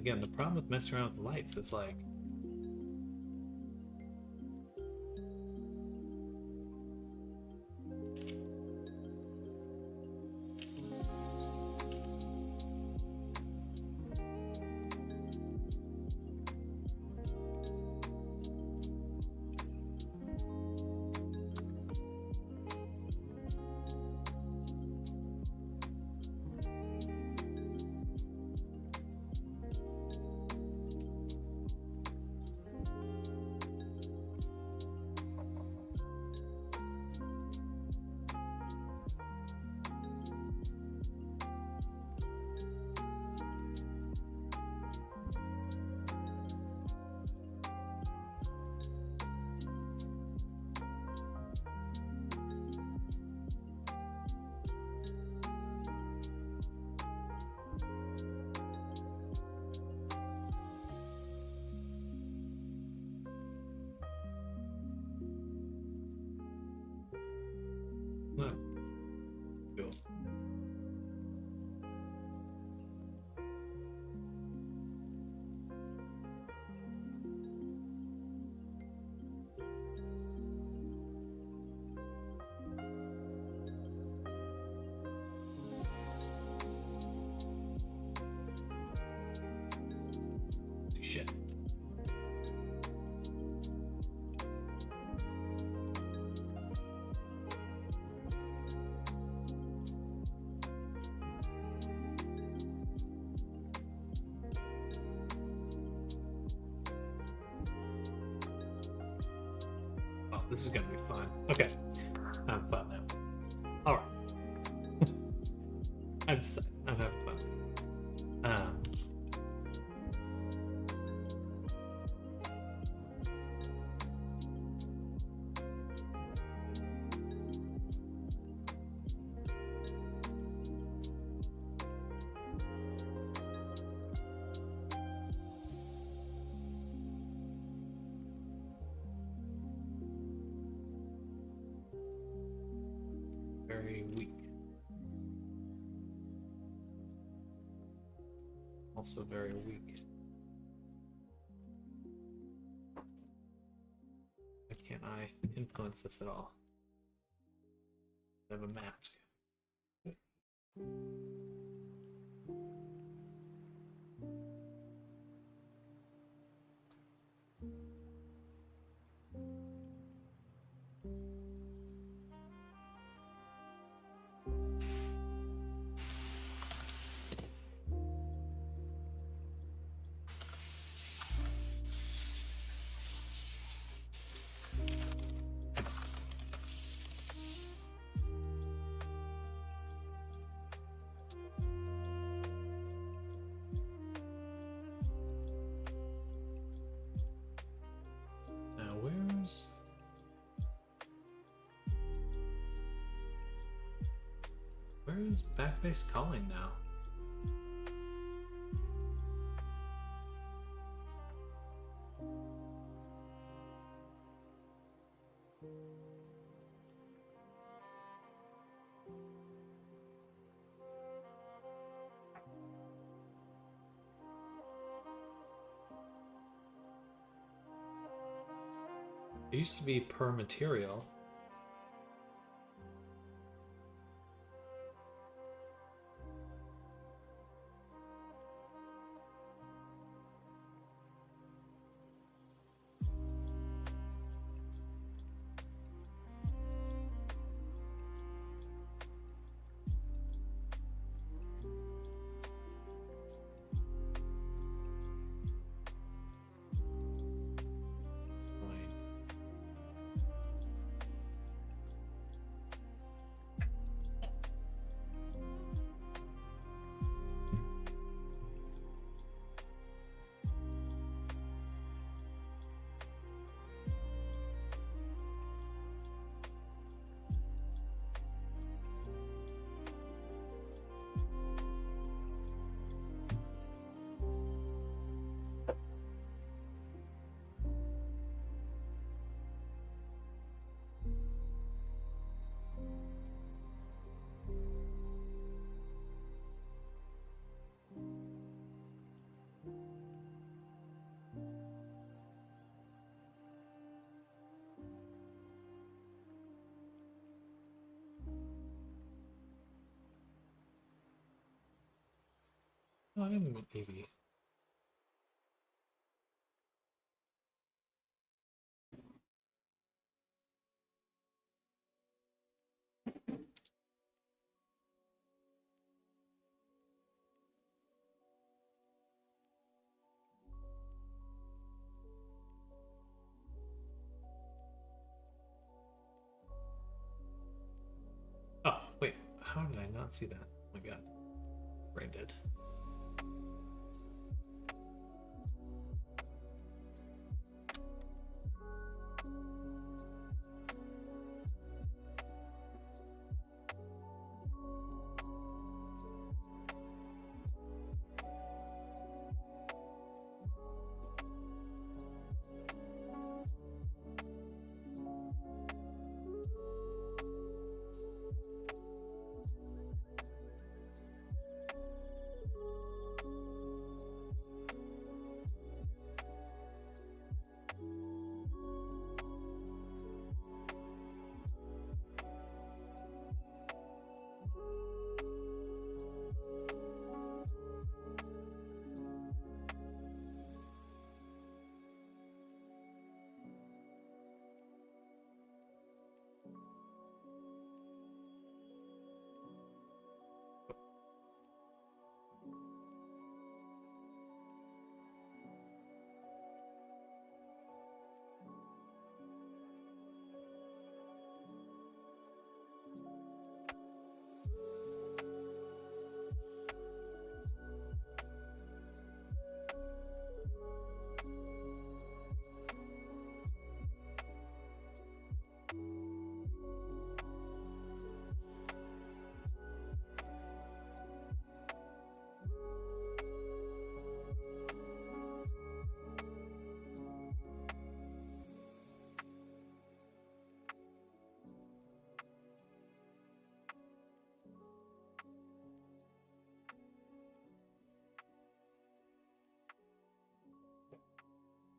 again, the problem with messing around with the lights is like, no. Cool. Shit. Oh, this is gonna be fun. Okay, I'm fun now. All right, I'm decided. I'm having fun. Very weak. Also very weak. Why can't I influence this at all? I have a mask. Now where is Backbase calling now? It used to be per material. Oh, I'm Evie. Oh, wait. How did I not see that? Oh my god. Brain dead.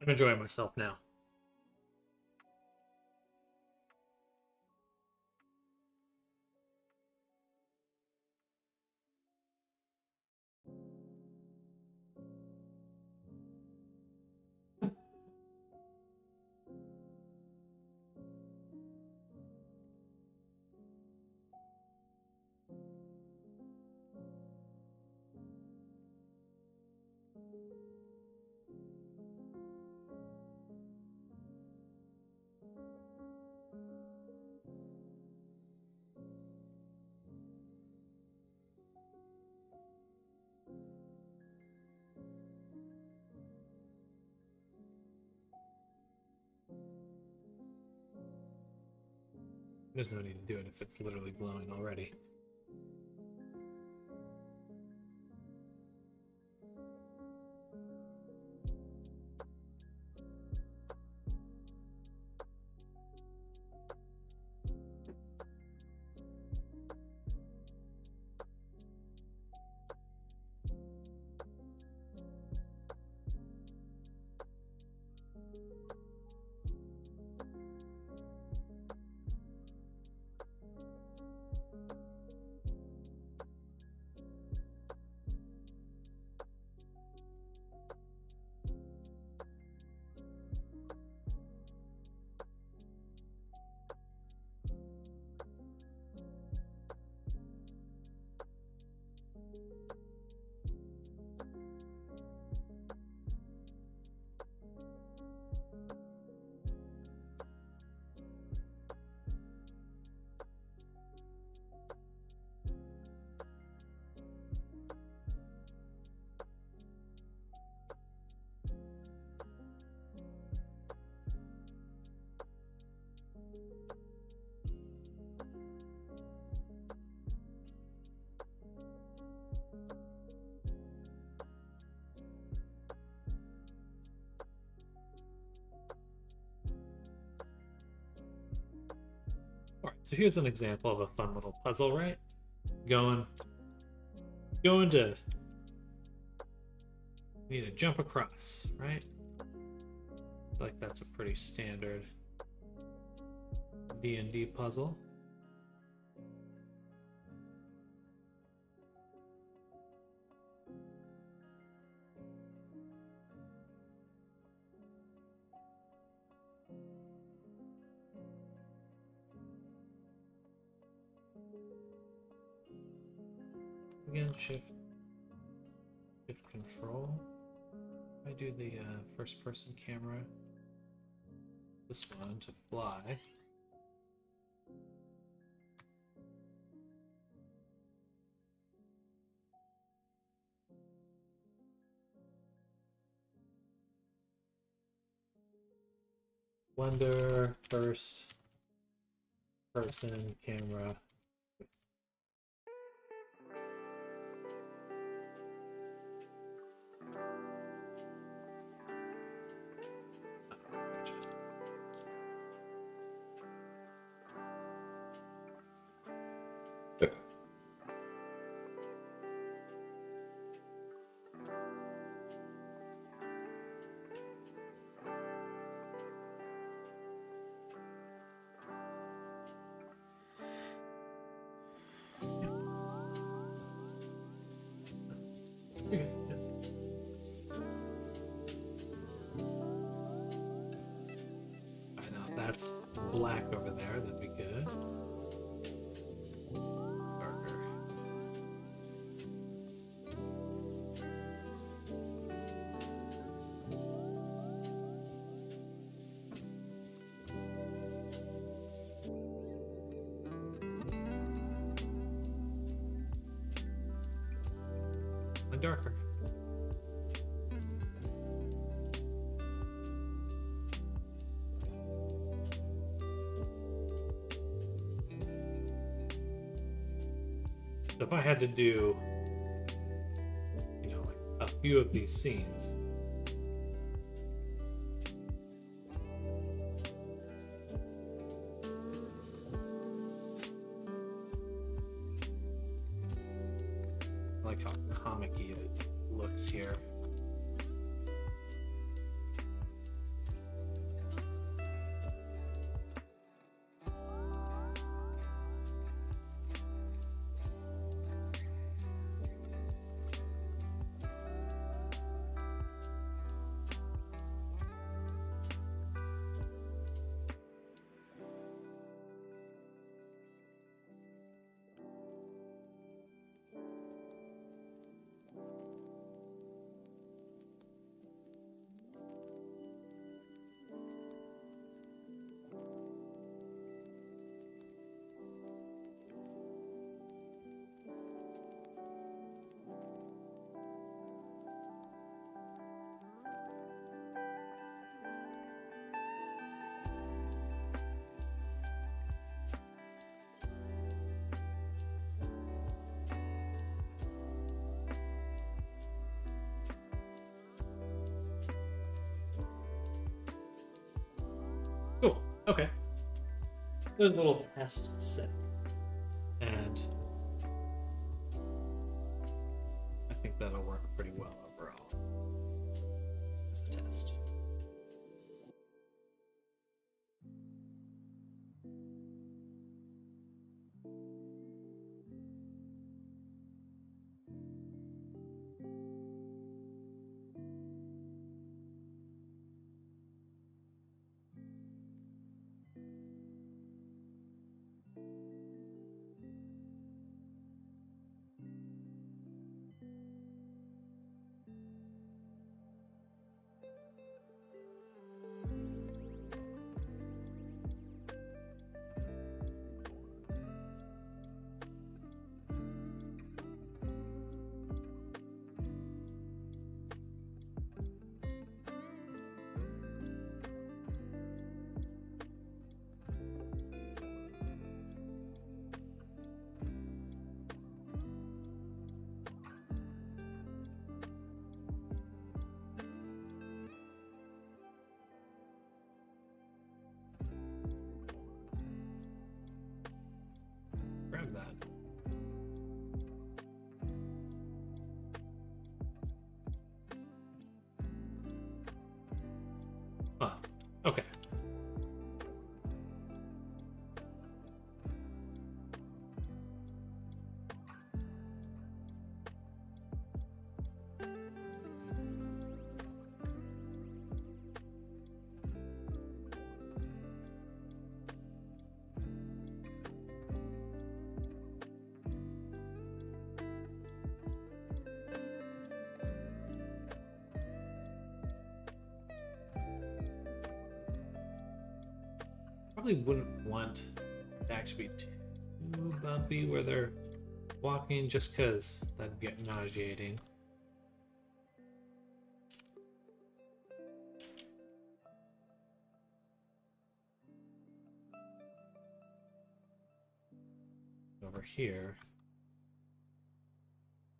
I'm enjoying myself now. There's no need to do it if it's literally glowing already. Alright, so here's an example of a fun little puzzle, right? Going to need to jump across, right? I feel like that's a pretty standard D&D puzzle. Again, shift control. I do the first person camera. This one to fly. Blender, first person camera. I know that's black over there. That'd be good. Darker. And darker. So if I had to do, you know, like a few of these scenes, I like how comic-y it looks here. Cool. Okay. There's a little test set. And I think that'll work pretty well overall. Let's test. Probably wouldn't want it to actually be too bumpy where they're walking, just because that'd get nauseating. Over here,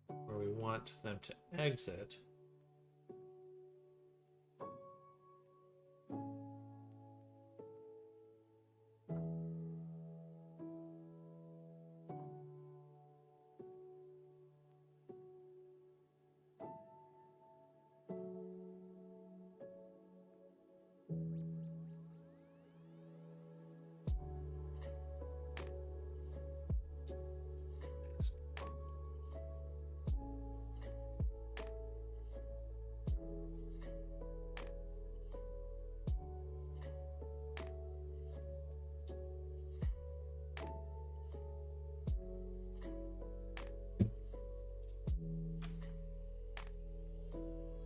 where we want them to exit.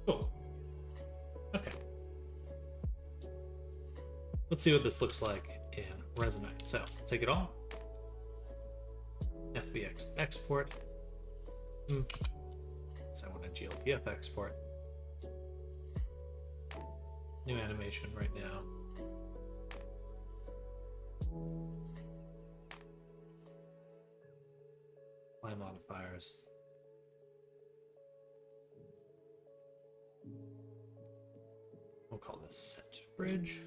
Cool. Okay. Let's see what this looks like in Resonite. So, take it all. FBX export. So I want a GLPF export. New animation right now. Apply modifiers. We'll call this set bridge.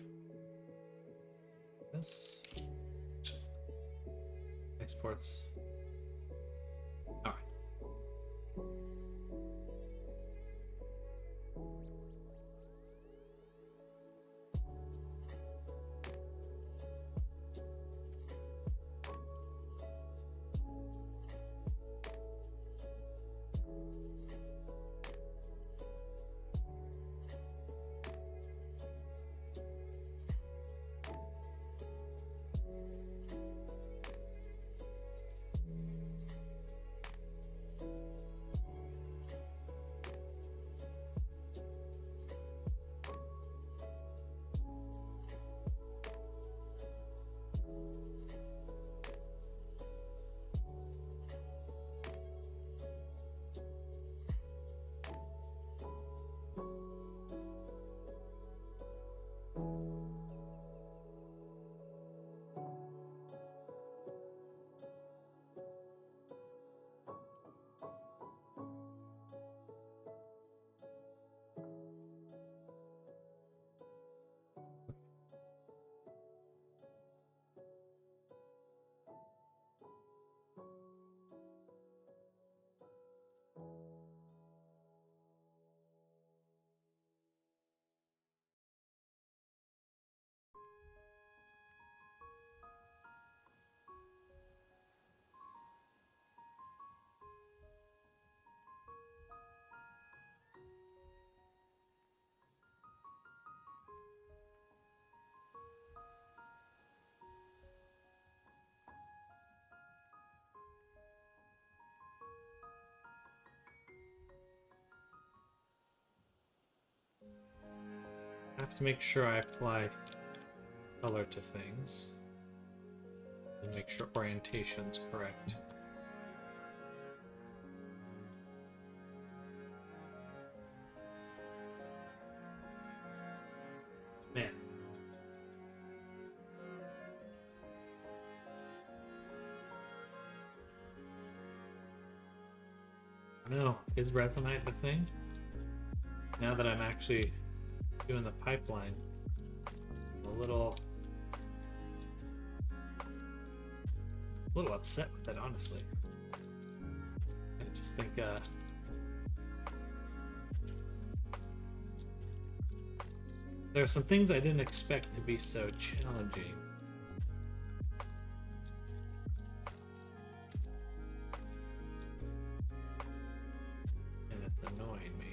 This exports. All right. I have to make sure I apply color to things and make sure orientation's correct. Man. No, is Resonite the thing? Now that I'm actually doing the pipeline, I'm a little upset with it, honestly. I just think there are some things I didn't expect to be so challenging. And it's annoying me.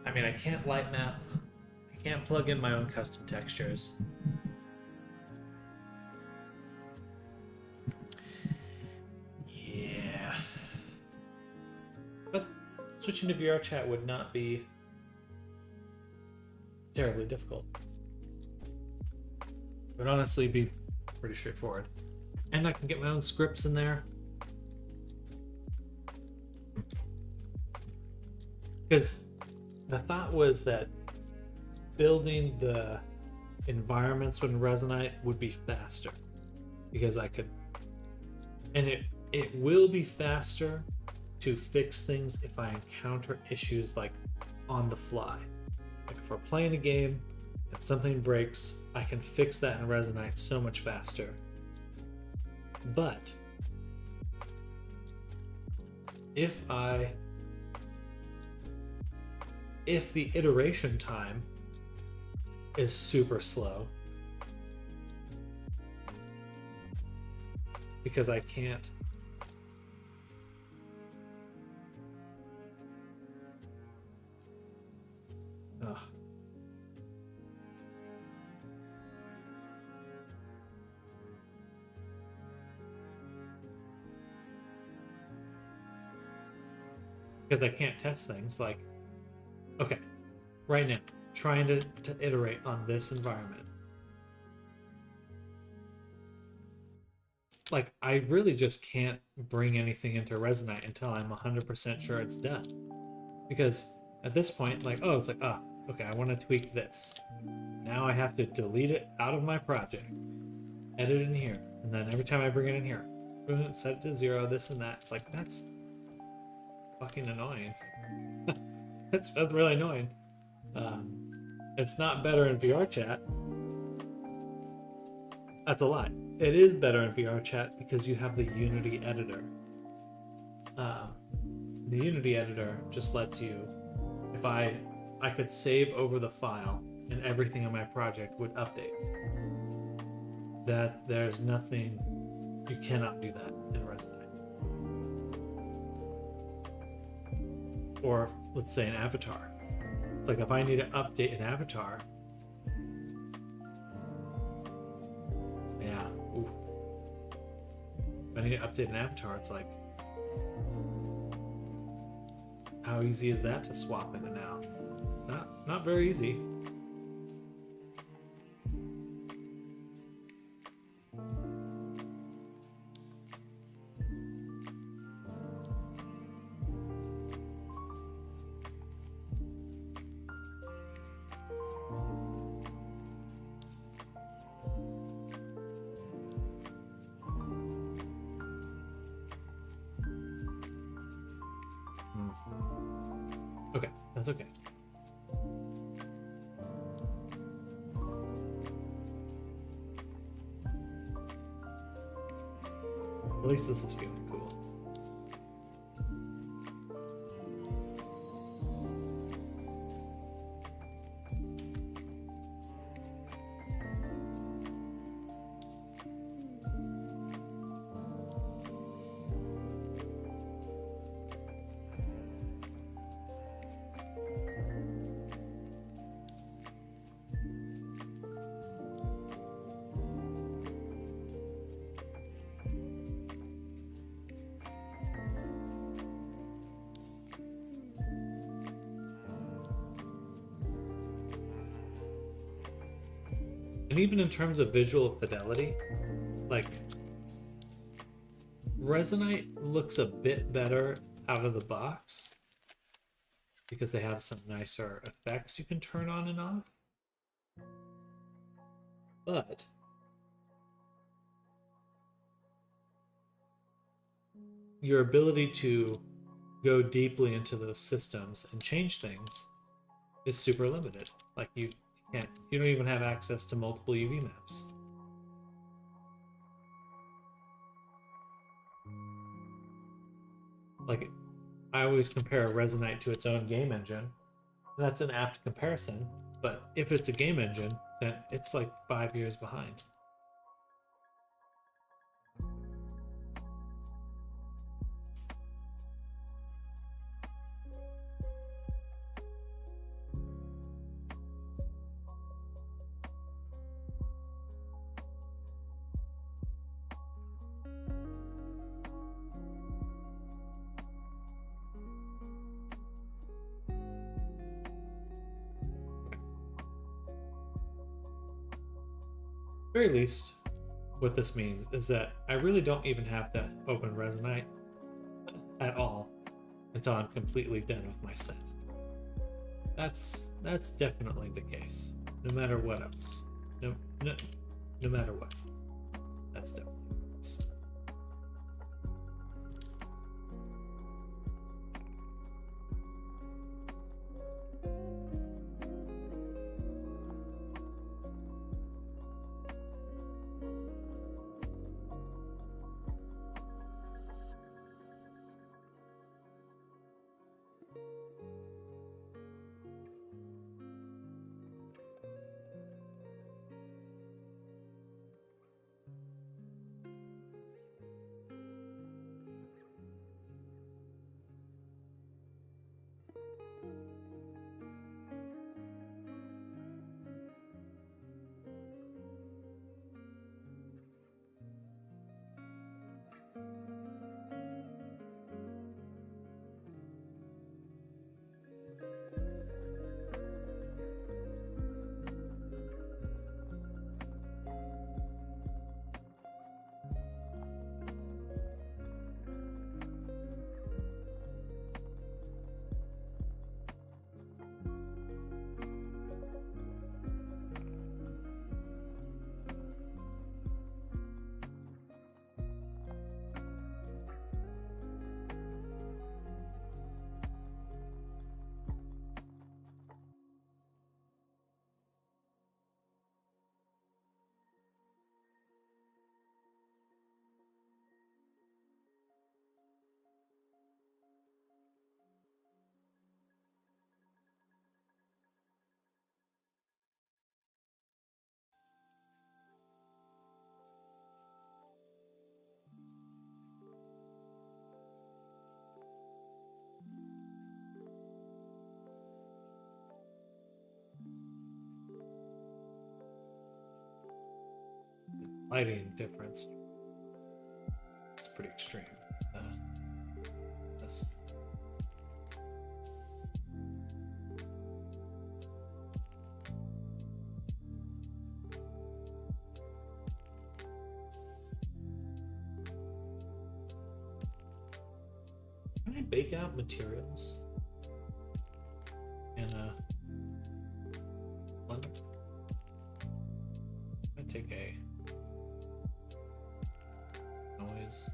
I mean, I can't light map. I can't plug in my own custom textures. Yeah. But switching to VR chat would not be terribly difficult. It would honestly be pretty straightforward. And I can get my own scripts in there. Because the thought was that building the environments with Resonite would be faster. Because I could... And it will be faster to fix things if I encounter issues like on the fly. Like if we're playing a game and something breaks, I can fix that in Resonite so much faster. But if the iteration time is super slow, because I can't because I can't test things like, okay, right now, trying to iterate on this environment. Like, I really just can't bring anything into Resonite until I'm 100% sure it's done. Because at this point, like, oh, it's like, okay, I want to tweak this. Now I have to delete it out of my project, edit in here, and then every time I bring it in here, set it to 0, this and that. It's like, that's fucking annoying. that's really annoying. It's not better in VR chat. That's a lie. It is better in VR chat because you have the Unity editor. The Unity editor just lets you, if I could save over the file and everything in my project would update. That there's nothing, you cannot do that in Resonite. Or let's say an avatar. It's like if I need to update an avatar, yeah, ooh. If I need to update an avatar, it's like, how easy is that to swap in and out? Not very easy. Okay, that's okay. At least this is feeling cool. And even in terms of visual fidelity, like, Resonite looks a bit better out of the box because they have some nicer effects you can turn on and off. But your ability to go deeply into those systems and change things is super limited. Like, you don't even have access to multiple UV maps. Like, I always compare Resonite to its own game engine, and that's an apt comparison, but if it's a game engine, then it's like 5 years behind. very least, what this means is that I really don't even have to open Resonite at all until I'm completely done with my set. That's definitely the case. No matter what else. No matter what. That's definitely the case. Lighting difference. It's pretty extreme. This. Can I bake out materials in a blender? I take a noise.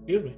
Excuse me.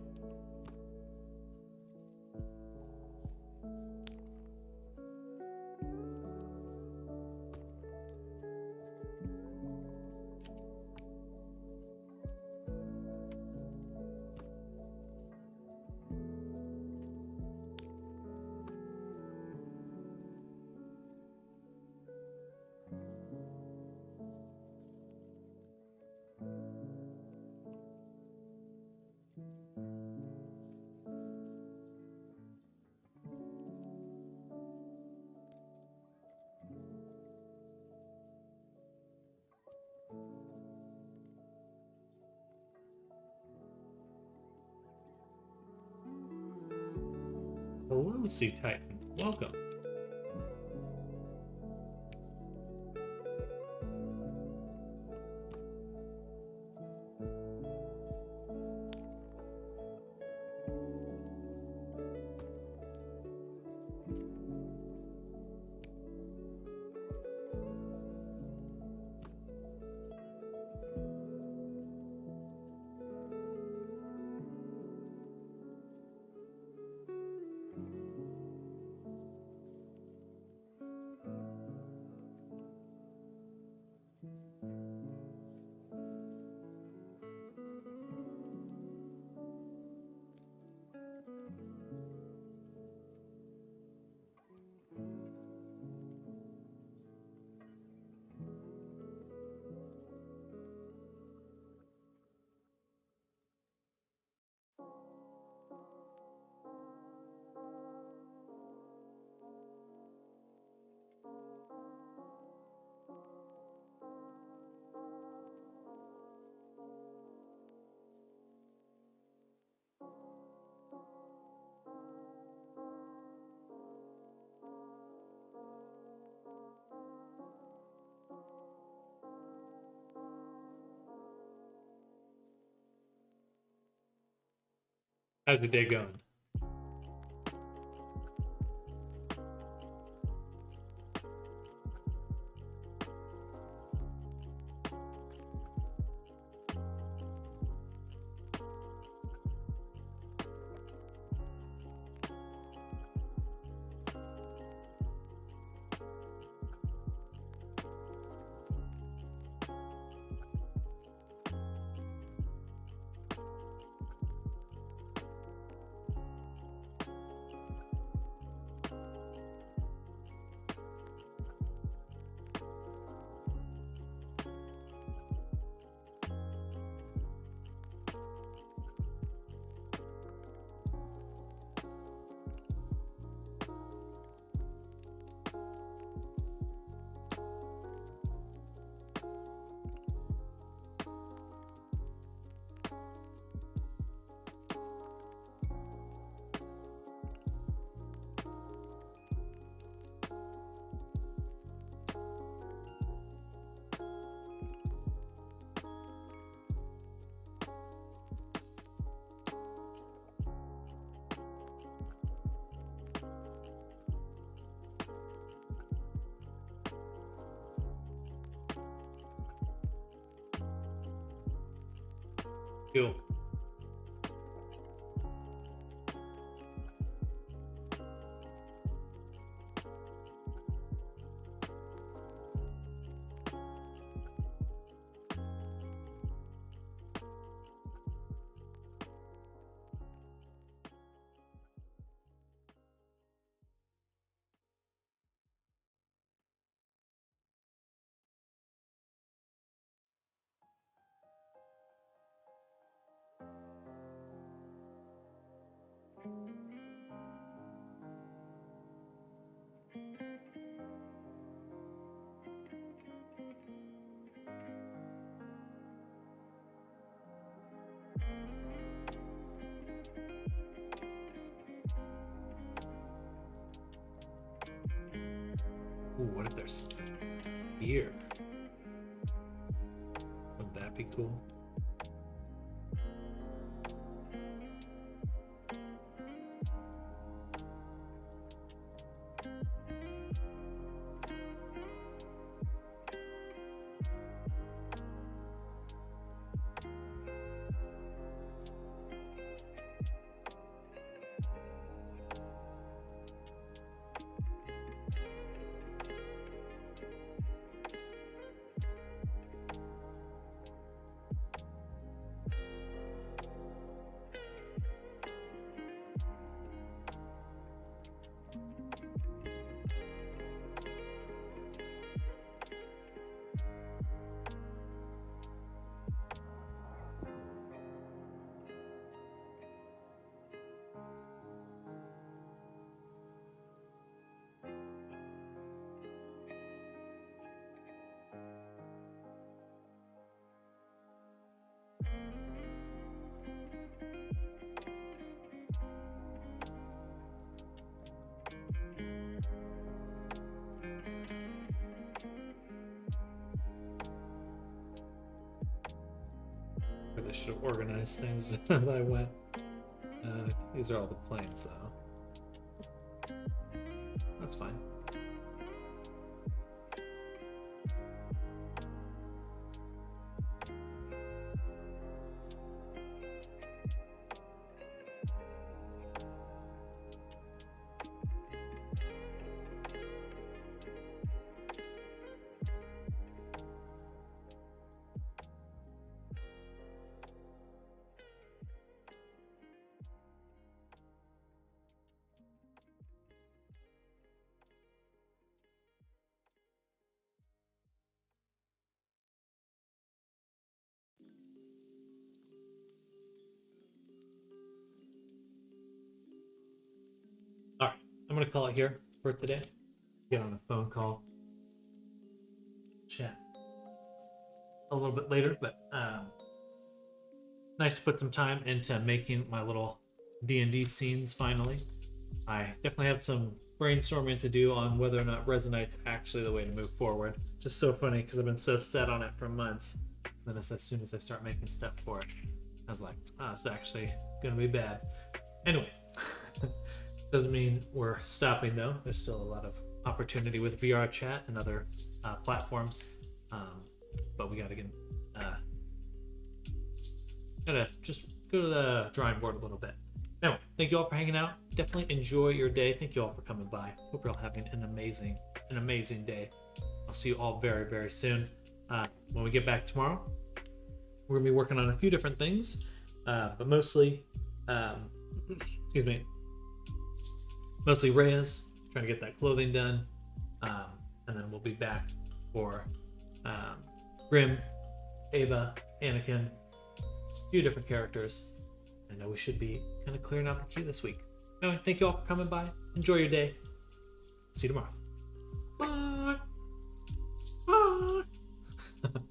Hello, Sea Titan. Welcome. How's the day going? Cool. Ooh, what if there's beer? Wouldn't that be cool? really should have organized things as I went. These are all the planes, though. That's fine. All right, I'm gonna call it here for today. Get on a phone call, chat a little bit later, but nice to put some time into making my little D&D scenes finally. I definitely have some brainstorming to do on whether or not Resonite's actually the way to move forward. Just so funny because I've been so set on it for months. Then as soon as I start making stuff for it, I was like, it's actually gonna be bad. Anyway. Doesn't mean we're stopping though. There's still a lot of opportunity with VR chat and other platforms, but we gotta just go to the drawing board a little bit. Anyway, thank you all for hanging out. Definitely enjoy your day. Thank you all for coming by. Hope you're all having an amazing day. I'll see you all very, very soon. When we get back tomorrow, we're gonna be working on a few different things, but mostly, excuse me. Mostly Reyes, trying to get that clothing done. And then we'll be back for Grim, Ava, Anakin, a few different characters. And we should be kind of clearing out the queue this week. Anyway, thank you all for coming by. Enjoy your day. See you tomorrow. Bye. Bye.